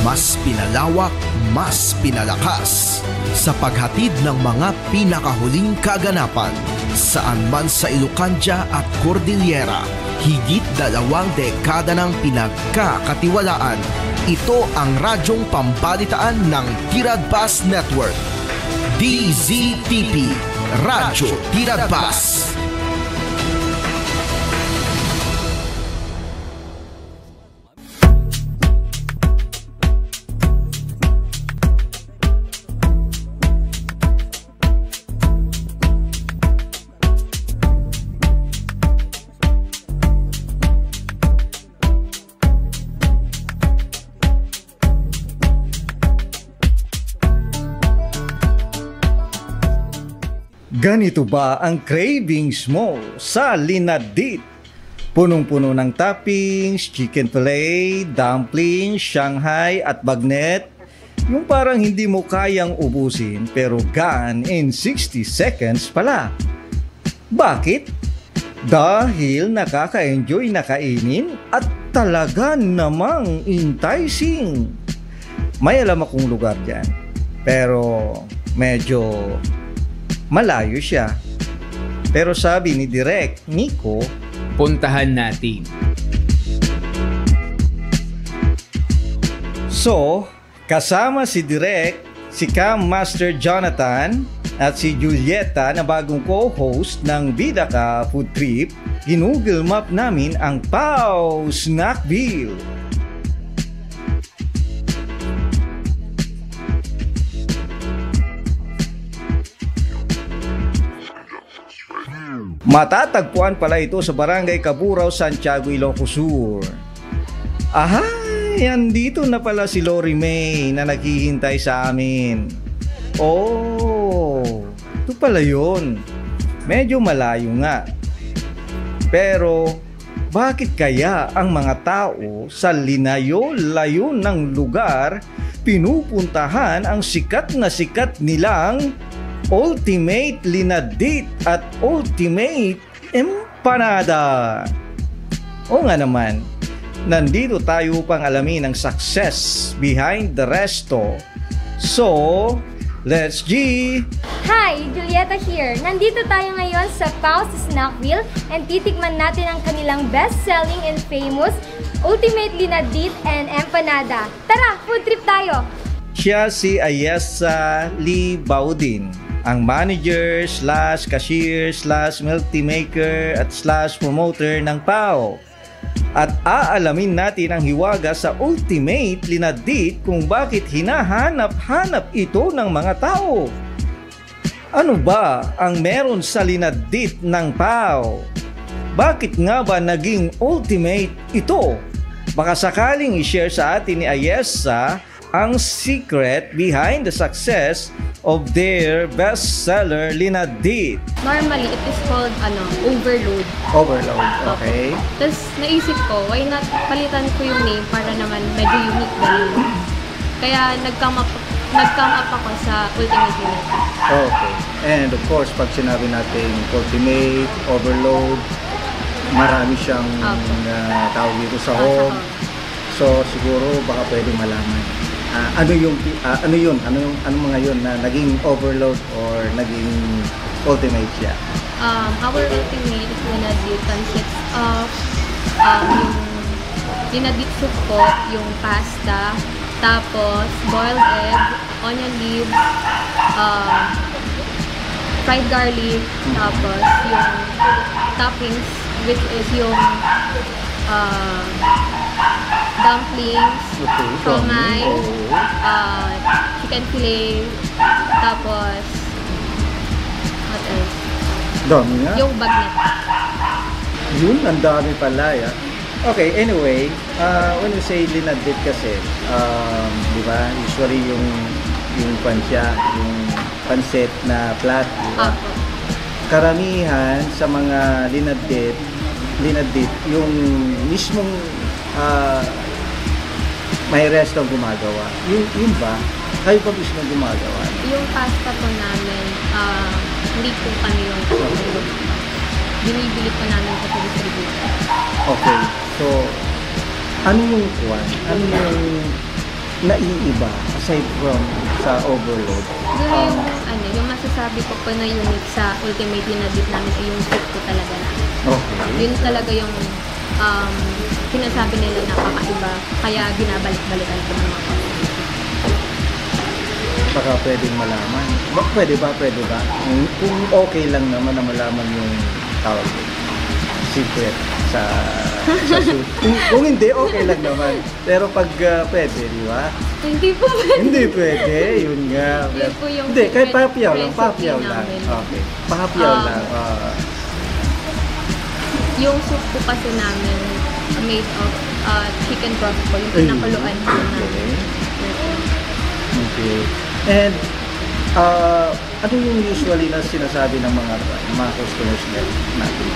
[SPEAKER 3] Mas pinalawak, mas pinalakas sa paghatid ng mga pinakahuling kaganapan saan man sa Ilocanja at Cordillera. Higit 2 dekada ng pinagkakatiwalaan. Ito ang radyong pambalitaan ng Tiradpas Network. DZTP, Radyo Tiradpas.
[SPEAKER 11] Ganito ba ang cravings mo sa Linadit? Punong-puno ng toppings, chicken fillet, dumplings, Shanghai at bagnet. Yung parang hindi mo kayang ubusin pero gone in 60 seconds pala. Bakit? Dahil nakaka-enjoy na kainin at talaga namang enticing. May alam akong lugar dyan, pero medyo malayo siya. Pero sabi ni Direk Nico,
[SPEAKER 14] puntahan natin.
[SPEAKER 11] So, kasama si Direk, si Cam Master Jonathan at si Julieta na bagong co-host ng Bida Ka Food Trip, ginugol map namin ang Pau Snackville. Matatagpuan pala ito sa Barangay Caburaw, Santiago, Ilocos Sur. Ahay, andito na pala si Lori May na naghihintay sa amin. Oh, ito pala yun. Medyo malayo nga. Pero, bakit kaya ang mga tao sa linayo-layo ng lugar pinupuntahan ang sikat na sikat nilang Ultimate Linadit at Ultimate Empanada? O nga naman, nandito tayo upang alamin ang success behind the resto. So, Let's G!
[SPEAKER 4] Hi! Julieta here. Nandito tayo ngayon sa Pau's Snackville and titikman natin ang kanilang best-selling and famous Ultimate Linadit and Empanada. Tara, food trip tayo!
[SPEAKER 11] Siya si Ayesa Lee Baudin, ang manager / cashier / multi-maker at / promoter ng PAO. At aalamin natin ang hiwaga sa Ultimate Linadit kung bakit hinahanap-hanap ito ng mga tao. Ano ba ang meron sa Linadit ng PAO? Bakit nga ba naging ultimate ito? Baka sakaling i-share sa atin ni Ayesa ang secret behind the success of their bestseller Linadit.
[SPEAKER 9] Normally, it is called overload.
[SPEAKER 11] Overload, okay.
[SPEAKER 9] Tapos naisip ko, why not palitan ko yung name para naman medyo unique din. Kaya nag-come up ako sa Ultimate Linadit.
[SPEAKER 11] Okay. And of course, pag sinabi natin Ultimate, Overload, marami siyang tawag dito sa home. So siguro baka pwede malaman. Ano mga yun na naging overload or naging ultimate siya?
[SPEAKER 9] Our ultimate Linadit consists of yung Linadit soup po, yung pasta, tapos boiled egg, onion leaves, fried garlic, tapos yung toppings which is yung dumplings, siomai, chicken fillet, tapos what else?
[SPEAKER 11] Dami nga.
[SPEAKER 9] Yung bagnet.
[SPEAKER 11] Yun, ang dami pala ya. Okay, anyway, when you say Linadit kasi, di ba, usually yung pansya, yung pansit na flat, di ba? Karamihan sa mga Linadit, yung mismong may restaurant gumagawa. Yun ba? Kayo pa mismo gumagawa?
[SPEAKER 9] Yung pasta po namin, hindi po kami yung binibili po namin sa distributor.
[SPEAKER 11] Okay. So, ano yung naiiba aside from sa overload?
[SPEAKER 9] Yung masasabi ko po na unique sa Ultimate Linadit namin ay yung soup po talaga namin.
[SPEAKER 11] Okay.
[SPEAKER 9] Yun talaga yung sinasabi nila na kakaiba, kaya binabalik-balikan ko ng mga kapatid.
[SPEAKER 11] Baka pwedeng malaman. Pwede ba? Kung okay lang naman na malaman yung tawag secret sa soup. Kung hindi, okay lang naman. Pero pag pwede, di ba?
[SPEAKER 9] Hindi po pwede.
[SPEAKER 11] Hindi pwede, yun nga. Hindi, kahit papiyaw lang. Okay, papiyaw lang.
[SPEAKER 9] Yung soup po kasi namin made of chicken broth po, yung pinakuluan po namin.
[SPEAKER 11] Okay. And ano yung usually na sinasabi ng mga customers natin?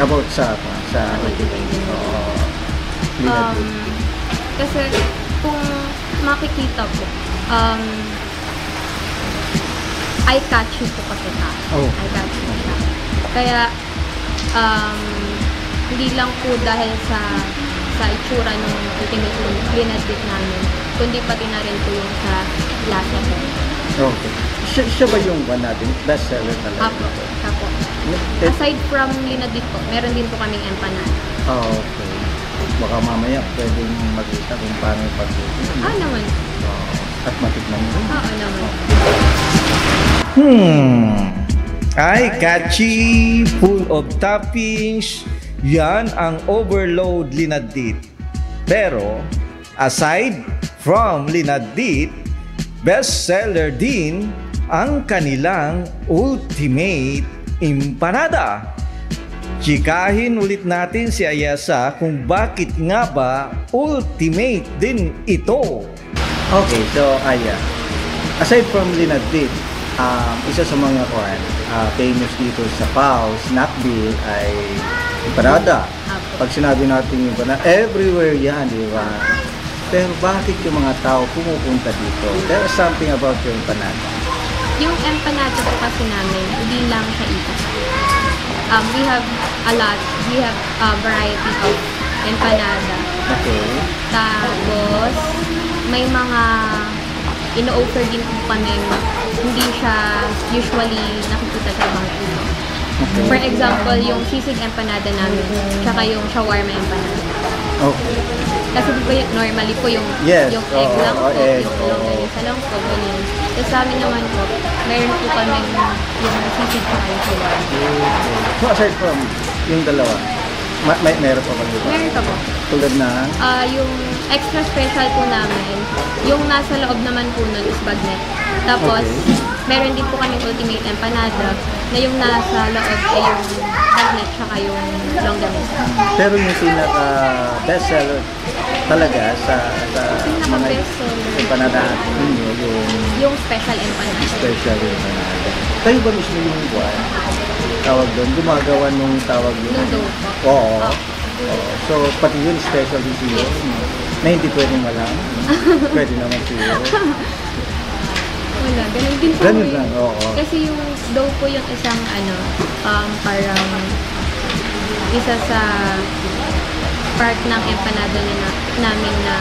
[SPEAKER 11] About sa
[SPEAKER 9] kasi kung makikita po, eye-catchy po kasi siya. Eye-catchy po siya. Kaya, hindi lang po dahil sa itsura ng Ultimate Linadit namin, kundi pati na rin po yung sa lasa po.
[SPEAKER 11] Okay. Siya ba yung one natin? Bestseller talaga?
[SPEAKER 9] Apo. Aside from Linadit po, meron din po kaming empanada.
[SPEAKER 11] Okay. Baka mamaya pwedeng makita kung paano yung pag-ibig.
[SPEAKER 9] Naman.
[SPEAKER 11] At matikman mo.
[SPEAKER 9] Oo naman.
[SPEAKER 11] Ay, catchy, full of toppings. Yan ang overload Linadit. Pero, aside from Linadit, bestseller din ang kanilang Ultimate Empanada. Chikahin ulit natin si Ayesa kung bakit nga ba ultimate din ito. Okay, so aside from Linadit, isa sa mga famous dito sa PAO, Snackville ay empanada. Pag sinabi natin yung empanada, everywhere yan, di ba? Pero bakit yung mga tao pumupunta dito? There is something about yung empanada.
[SPEAKER 9] Yung empanada po kasi namin, hindi lang siya ito. We have a lot. We have a variety of empanada.
[SPEAKER 11] Okay.
[SPEAKER 9] Tapos, may mga ino-offer din po kami hindi siya usually nakikita sa ibang iba. For example, yung sisig empanada namin, tsaka yung shawarma empanada.
[SPEAKER 11] Okay.
[SPEAKER 9] Kasi di ba normally po yung
[SPEAKER 11] Yes,
[SPEAKER 9] yung egg lang po,
[SPEAKER 11] egg,
[SPEAKER 9] yung longganisa lang po, ganyan. Tapos sa amin naman po, meron po kami yung sisig tsaka yung shawarma.
[SPEAKER 11] So aside from yung dalawa, meron pa ba dito?
[SPEAKER 9] Meron pa po.
[SPEAKER 11] Tulad na?
[SPEAKER 9] Yung extra special po namin, yung nasa loob naman po nun is bagnet. Tapos, meron din po kaming ultimate empanada na yung nasa loob ay yung bagnet tsaka yung longganisa.
[SPEAKER 11] Pero yung pinaka bestseller talaga sa mga empanada ninyo,
[SPEAKER 9] yung special empanada.
[SPEAKER 11] Special empanada. Kayo ba mismo yung tawag doon? Gumagawa nung tawag yun?
[SPEAKER 9] Nung dough po.
[SPEAKER 11] Oo. So, pati yun special din siyo. Na hindi pwedeng malang. Pwede naman siyo.
[SPEAKER 9] Wala, ganun din po.
[SPEAKER 11] Ganun lang, oo.
[SPEAKER 9] Kasi yung dough po yung isang parang isa sa part ng empanada namin na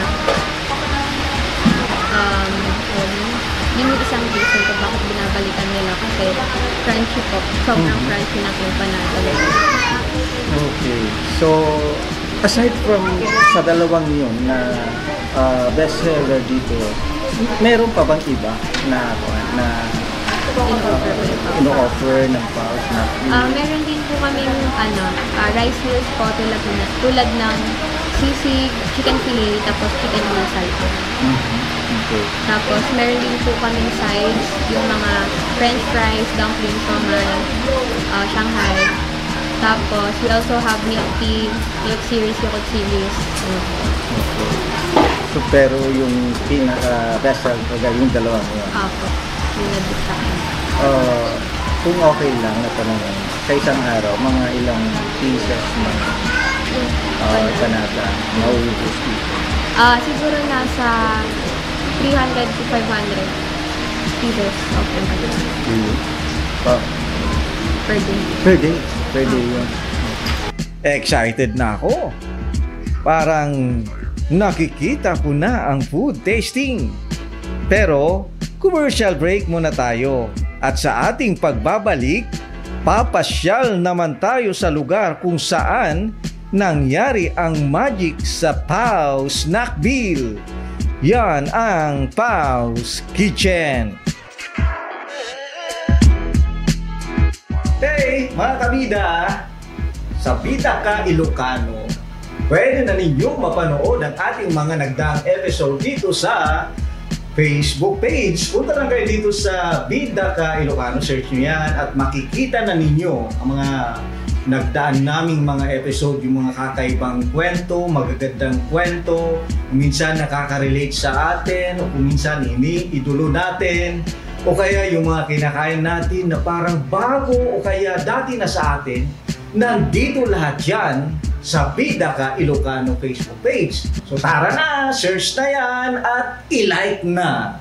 [SPEAKER 9] yun yung isang reason kung bakit binabalikan nila kasi crunchy po. Sobrang crunchy ng empanada.
[SPEAKER 11] Okay. So, aside from sa dalawang yun na bestseller dito, meron pa bang iba na ino-offer ng Pao's Snack Wheel?
[SPEAKER 9] Meron din po kami rice meals po tulad ng sisig, chicken fillet, tapos chicken musal po.
[SPEAKER 11] Okay.
[SPEAKER 9] Tapos meron din po kami sides, yung mga french fries, dumplings, Shanghai. Tapos we also have milk tea, milk series, yogurt series.
[SPEAKER 11] So, pero yung pinaka-bestseller talaga yung dalawa mo yun?
[SPEAKER 9] Apo. Yung nag-design.
[SPEAKER 11] Kung okay lang na tanongin, sa isang araw, mga ilang pieces ng empanada na uubos dito?
[SPEAKER 9] Siguro nasa 300 to 500 pieces of empanada. Per day.
[SPEAKER 11] Per day? Per day yun. Excited na ako. Parang nakikita ko na ang food tasting. Pero, commercial break muna tayo. At sa ating pagbabalik, papasyal naman tayo sa lugar kung saan nangyari ang magic sa Pao's Snack Wheel. Yan ang Pao's Kitchen. Hey, mga kabida! Sa Bida Ka Ilocano, pwede na ninyong mapanood ang ating mga nagdaang episode dito sa Facebook page. Punta lang kayo dito sa Bida Ka Ilocano, search nyo yan at makikita na ninyo ang mga nagdaan naming mga episode, yung mga kakaibang kwento, magagandang kwento, minsan nakaka-relate sa atin o kung minsan ini-idolo natin o kaya yung mga kinakain natin na parang bago o kaya dati na sa atin. Nandito lahat yan sa Bida Ka Ilocano Facebook page. So tara na, search na yan at i-like na!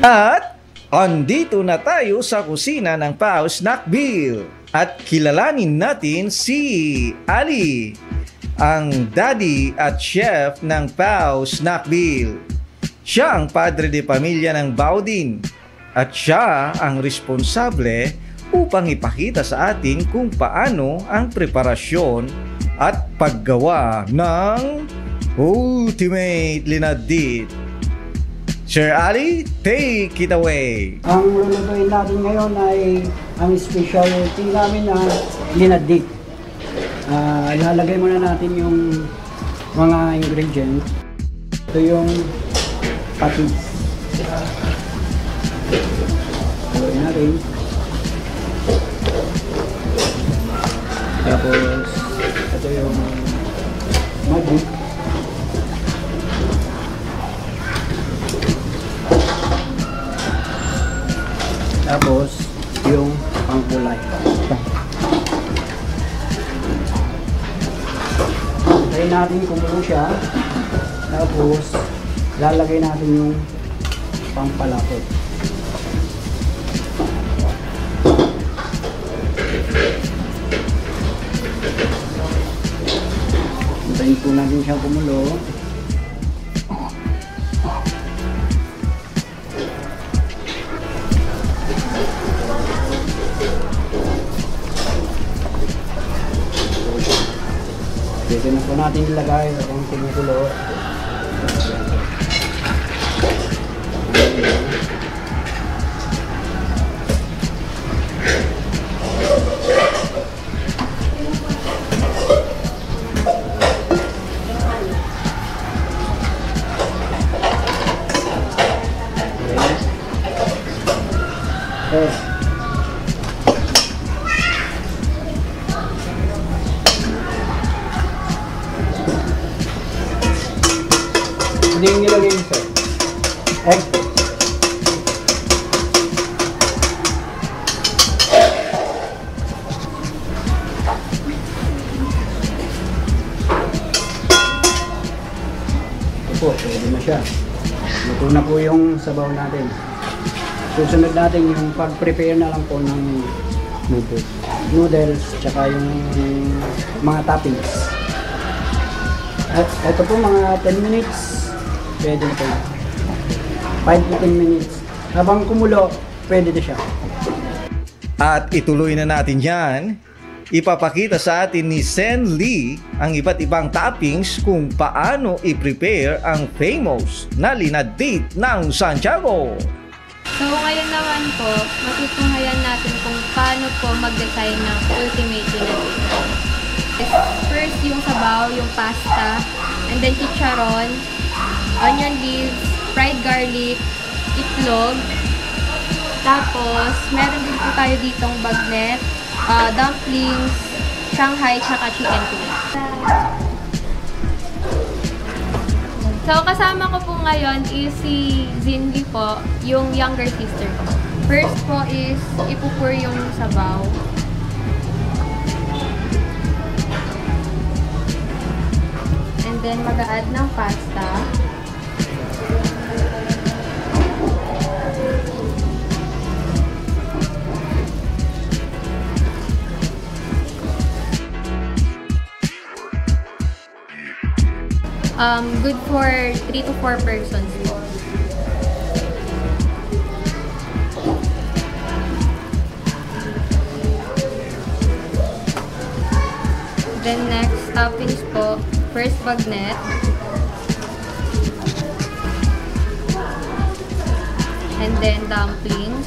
[SPEAKER 11] At andito na tayo sa kusina ng Pao's Snack Wheel at kilalanin natin si Ali, ang daddy at chef ng Pao's Snack Wheel. Siya ang padre de pamilya ng Baudin at siya ang responsable upang ipakita sa atin kung paano ang preparasyon at paggawa ng Ultimate Linadit. Sir Ali, take it away.
[SPEAKER 12] Ang lulutuin natin ngayon ay ang specialty namin na linadik. Ilalagay muna natin yung mga ingredients. Ito yung patis. Haluin natin. Tapos ito yung magic. Tapos yung pangkulay. Tayo natin kumulo siya. Tapos lalagay natin yung pampalapot. Hintayin po natin siya kumulo. Pwede na po natin ilagay ang kumukulo. Hindi yung nilagay yun, sir. Egg. Ito po, pwede na siya. Luto na po yung sabaw natin. Susunod natin yung pag-prepare na lang po ng noodles, tsaka yung mga toppings. At ito po mga 10 minutes. Pwede na po. 5 to 10 minutes. Habang kumulo, pwede na siya.
[SPEAKER 11] At ituloy na natin yan. Ipapakita sa atin ni Sen Lee ang iba't ibang toppings kung paano i-prepare ang famous na linadit ng Santiago.
[SPEAKER 9] So ngayon naman po, matutunghayan natin kung paano po mag-design ng ultimate linadit. First yung sabaw, yung pasta, and then chicharon, onion leaves, fried garlic, itlog. Tapos, meron din po tayo ditong bagnet, dumplings, Shanghai, tsaka chicken fillet. So, kasama ko po ngayon is si Zinli po, yung younger sister ko. First po is ipupur yung sabaw. And then, mag-a-add ng pasta. Good for 3 to 4 persons po. Then next, toppings po. First, bagnet. And then dumplings.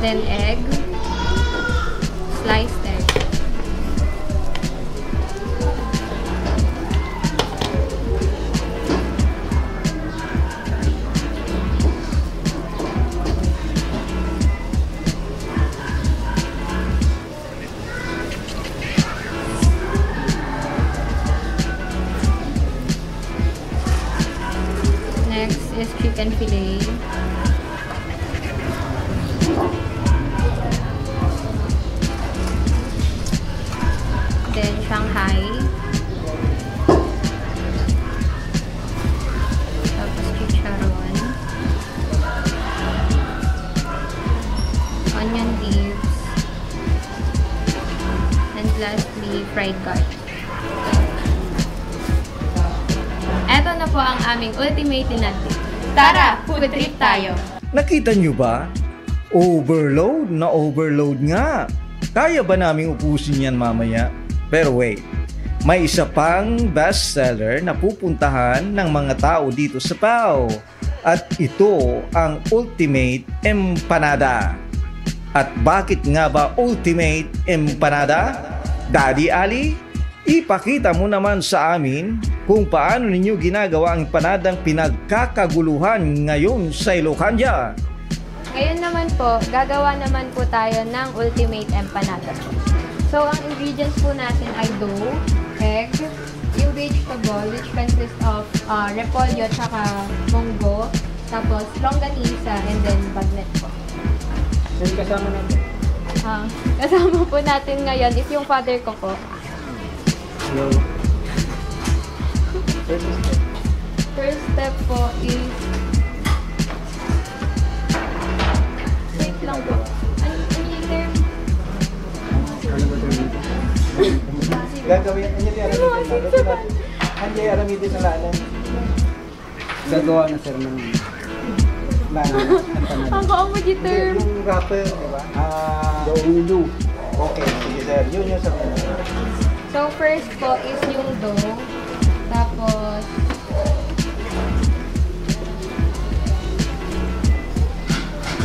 [SPEAKER 9] Then egg. Sliced egg. Next is chicken fillet. Then Shanghai. Tapos chicharon. Onion leaves. And lastly, fried garlic. Eto na po ang aming ultimate linadit. Tara, food trip tayo!
[SPEAKER 11] Nakita nyo ba? Overload na overload nga. Kaya ba naming upusin yan mamaya? Pero wait, may isa pang bestseller na pupuntahan ng mga tao dito sa PAO. At ito ang Ultimate Empanada. At bakit nga ba Ultimate Empanada? Daddy Ali, ipakita mo naman sa amin kung paano ninyo ginagawa ang empanadang pinagkakaguluhan ngayon sa Ilocania.
[SPEAKER 9] Ngayon naman po, gagawa naman po tayo ng Ultimate Empanada. So, ang ingredients po natin ay dough, egg, yung vegetable which consists of repolyo tsaka munggo, tapos longganisa, and then bagnet po.
[SPEAKER 12] Saan kasama natin?
[SPEAKER 9] Kasama po natin ngayon is yung father ko po.
[SPEAKER 12] Hello.
[SPEAKER 9] First step po is wait lang po. Ano yung term?
[SPEAKER 12] Gagawin, Anjay Aramidin na lalan. Gagawa na sir ng lalan.
[SPEAKER 9] Ang kaong mo di term.
[SPEAKER 12] Yung rapper, di ba? Dough. Okay, sige sir. Yun yung sabi.
[SPEAKER 9] So first po is yung dough. Tapos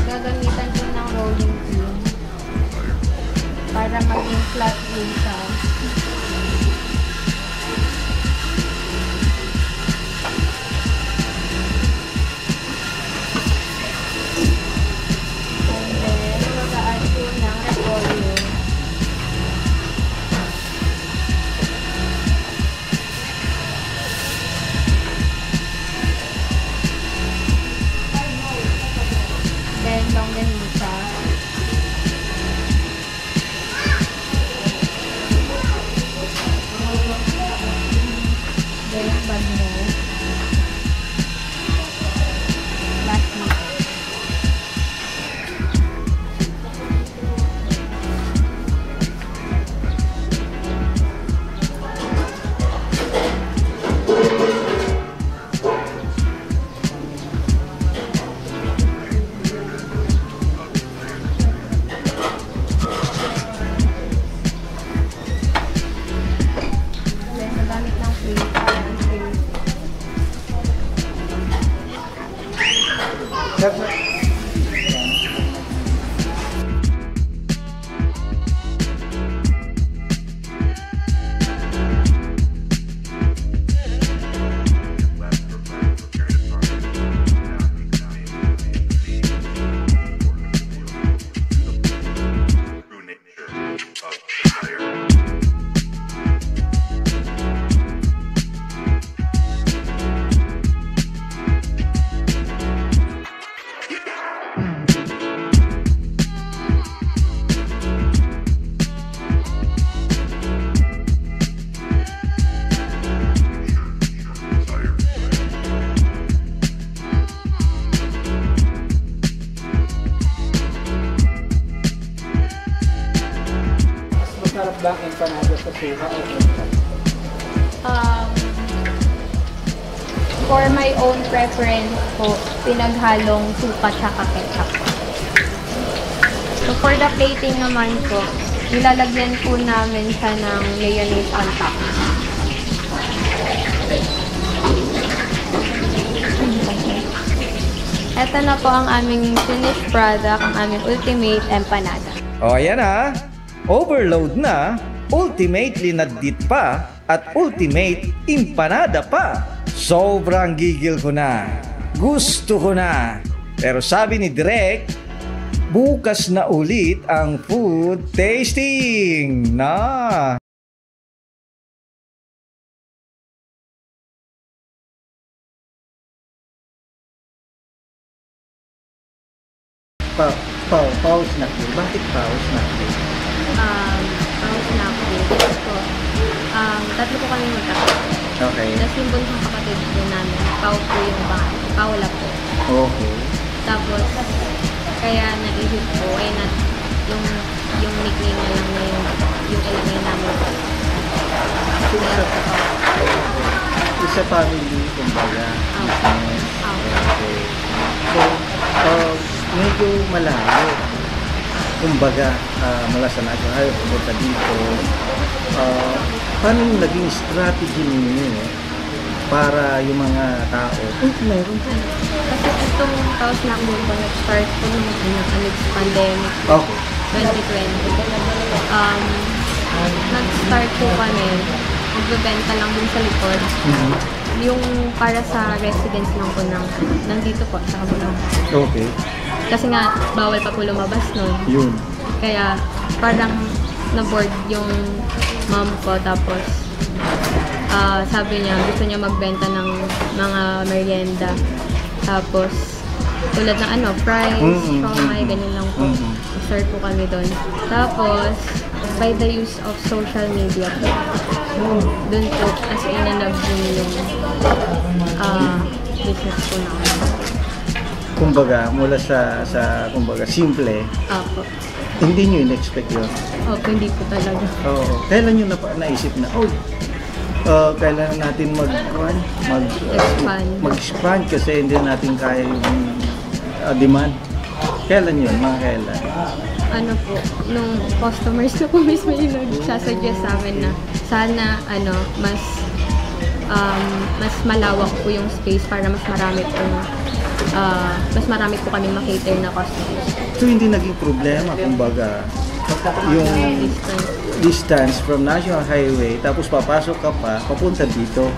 [SPEAKER 9] gagamitan ko ng rolling pin para maging flat yung siya. Longganisa. Then bagnet. Lastly.
[SPEAKER 12] Masarap ba ang empanada sa suka o ketchup?
[SPEAKER 9] For my own preference po, pinaghalong suka tsaka ketchup. So for the plating naman po, nilalagyan po namin siya ng mayonnaise on top. Ito na po ang aming finished product, ang aming Ultimate Empanada.
[SPEAKER 11] O ayan na, overload na, ultimate linadit pa, at ultimate empanada pa. Sobrang gigil ko na. Gusto ko na. Pero sabi ni Direk, bukas na ulit ang food tasting na.
[SPEAKER 12] Pao snack day. Bakit pao snack day?
[SPEAKER 9] Pao snack day. Tatlo po kami magkakapatid.
[SPEAKER 12] Okay.
[SPEAKER 9] Tapos yung bunsong kapatid po namin, Pao po yung bahay. Paula po.
[SPEAKER 12] Okay.
[SPEAKER 9] Tapos, kaya naisip ko, ay na, yung nickname na lang na yung ilagay namin.
[SPEAKER 12] Isa family, kumbaga. Business. Okay. So, medyo malayo.
[SPEAKER 11] kumbaga, mula sa National Highway pumunta dito, paano yung naging strategy ninyo para yung mga tao? Meron po.
[SPEAKER 9] Kasi itong Paus Snack Bill po, nag-start po nung pandemic.
[SPEAKER 11] Okay.
[SPEAKER 9] 2020. Nag-start po kami, magbebenta lang dun sa likod. Yung para sa residents lang po nandito po sa Kabulong.
[SPEAKER 11] Okay.
[SPEAKER 9] Kasi nga, bawal pa po lumabas nun.
[SPEAKER 11] Yun.
[SPEAKER 9] Kaya parang na-board yung mom ko, tapos sabi niya, gusto niya magbenta ng mga merienda. Tapos, tulad ng fries, siomai, ganyan lang po. Start po kami doon. Tapos, by the use of social media po, doon po, as in na nag-boom yung business po namin.
[SPEAKER 11] Kumbaga, mula sa kumbaga, simple, hindi nyo in-expect yun?
[SPEAKER 9] Opo, hindi po talaga.
[SPEAKER 11] Oo. Kailan nyo naisip na, kailan natin mag-expand kasi hindi natin kaya yung demand? Kailan yun? Mga kailan?
[SPEAKER 9] Ano po, nung customers na po mismo yung nagsasuggest sa amin na sana mas malawak po yung space para mas marami po kami makater na customers.
[SPEAKER 11] So hindi naging problema, kumbaga, yung distance from National Highway, tapos papasok ka pa, papunta dito?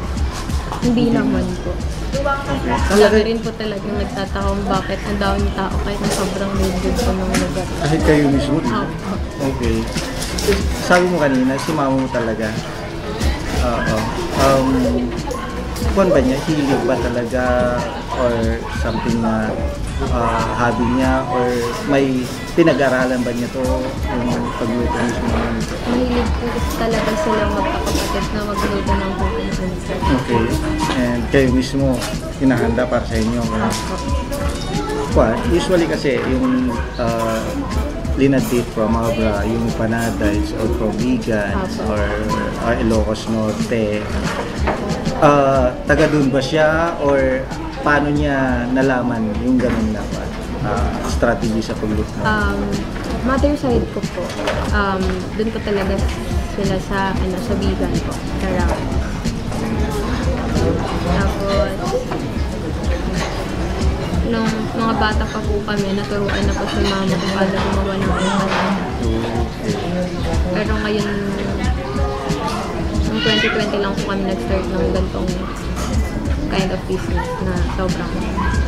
[SPEAKER 9] Hindi naman po.
[SPEAKER 11] Okay.
[SPEAKER 9] Lagi rin po talagang nagtataka bakit ang daming tao kahit na sobrang lingkod po ng lugar.
[SPEAKER 11] Kahit kayo mismo? Okay. Sabi mo kanina, si mama mo talaga. Kung ba niya, hilig ba talaga or something na hobby niya or may pinag-aralan ba niya to yung pagluto mismo naman ito?
[SPEAKER 9] Mahilig po talaga silang magkakapatid na magluto ng buko.
[SPEAKER 11] Okay. And kayo mismo, hinahanda para sa inyo. Usually kasi yung linadit from Abra, yung Panadays or from Vegans or Ilocos Norte, taga dun ba siya or paano niya nalaman yung ganun na strategy sa pagluto?
[SPEAKER 9] Mother side ko po, dun po talaga sila sa vegan po. Tapos, nung mga bata pa po kami, naturuan na po sa mama kung paano gumawa ng empanada. Pero ngayon, noong 2020 lang po kami nag-start ng gantong kind of business na sobrang.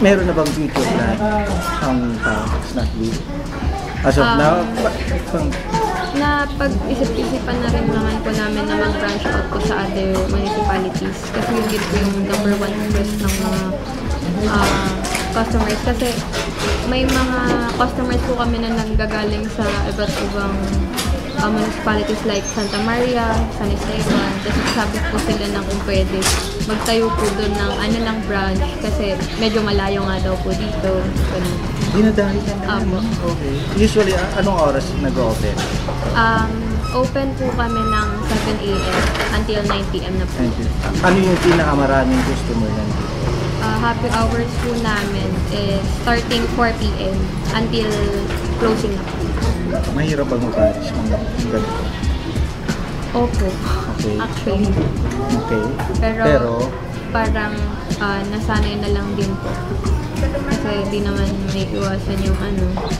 [SPEAKER 11] Meron na bang future plan ang Snack Bill? As of now,
[SPEAKER 9] na pag-isip-isipan na rin naman po namin na mag-branch out po sa other municipalities. Kasi yun din po yung number one request ng mga customers. Kasi may mga customers po kami na nanggagaling sa iba't ibang municipalities like Santa Maria, San Esteban. Kasi sabi po sila na kung pwede magtayo po doon ng branch kasi medyo malayo nga daw po dito.
[SPEAKER 11] Dinadahi ka naman? Okay. Usually, anong oras nag-open?
[SPEAKER 9] Open po kami ng 7 a.m. until 9 p.m. na po.
[SPEAKER 11] Ano yung pinakamaraming customer nandito?
[SPEAKER 9] Happy hours po namin is starting 4 p.m. until closing na po.
[SPEAKER 11] Mahirap pag mag-paris mga ganito?
[SPEAKER 9] Opo.
[SPEAKER 11] Okay.
[SPEAKER 9] Actually.
[SPEAKER 11] Okay.
[SPEAKER 9] Pero parang nasanay na lang din po. Kasi di naman may iwasan yung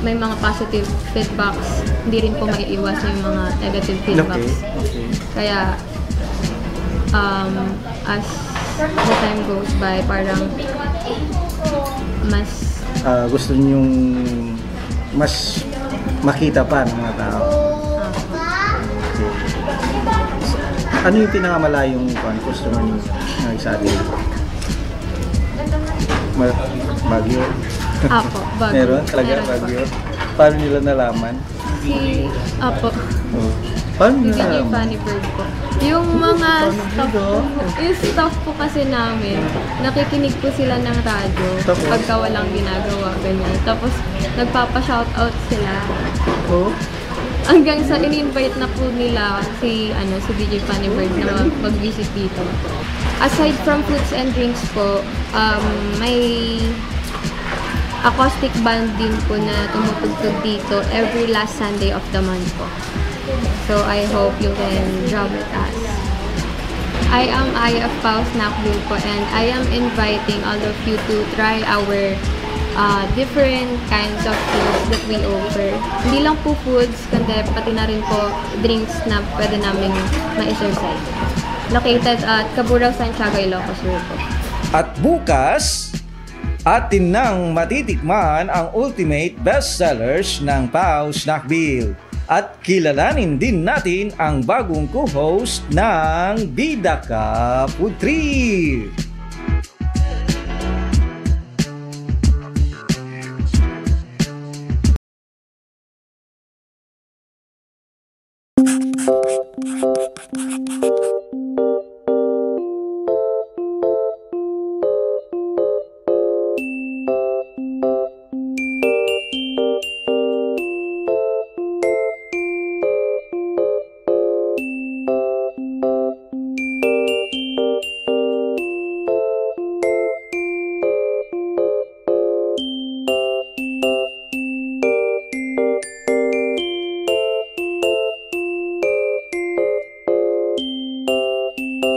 [SPEAKER 9] may mga positive feedbacks, hindi rin po may iwasan yung mga negative feedbacks.
[SPEAKER 11] Okay.
[SPEAKER 9] Kaya as the time goes by, parang mas
[SPEAKER 11] gusto niyong mas makita pa ng mga tao. Okay. Ano yung pinakamalayong customer niyo na nagsabi? Baguio?
[SPEAKER 9] Apo, Baguio.
[SPEAKER 11] Meron? Talaga Baguio? Paano nila nalaman?
[SPEAKER 9] Apo.
[SPEAKER 11] Paano nila
[SPEAKER 9] DJ
[SPEAKER 11] nalaman?
[SPEAKER 9] Funny Bird po. Yung mga staff po kasi namin, nakikinig po sila ng radyo pagka walang ginagawa, ganyan. Tapos, nagpapa-shoutout sila. Hanggang sa in-invite na po nila si DJ Funny Bird na mag-visit dito. Aside from foods and drinks po, may acoustic band din po na tumutugtog dito every last Sunday of the month po. So I hope you can join with us. I am Aya of PAO Snackville po, and I am inviting all of you to try our different kinds of foods that we offer. Hindi lang po foods, kundi pati na rin po drinks na pwede namin ma-exercise. Located at Caburaw, Santiago, Ilocos Sur po.
[SPEAKER 11] At bukas, atin nang matitikman ang ultimate bestsellers ng PAO Snackville. At kilalanin din natin ang bagong co-host ng Bida Ka Food Trip.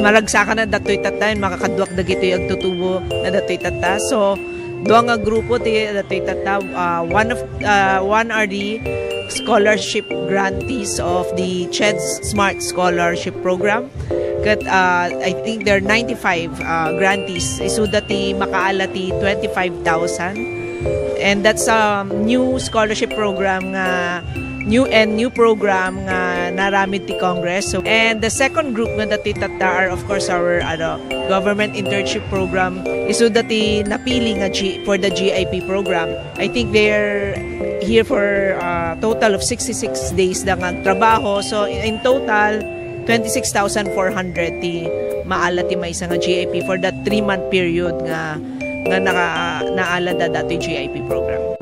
[SPEAKER 10] Malagsakan na datoy tatayin, makakaduak na gito yung tutubo na datoy tata. So, doang nga grupo ti datoy tata, one are the scholarship grantees of the CHED's Smart Scholarship Program. Kat, I think there are 95 grantees. Isuda ti makaala ti 25,000. And that's a new scholarship program nga new program nga naramid ti Congress. So, and the second group nga dati tata are of course our government internship program. Isu dati napili nga for the GIP program. I think they're here for a total of 66 days na nga trabaho. So in total 26,400 ti maala ti may isa nga GIP for that 3-month period nga naala da dati GIP program.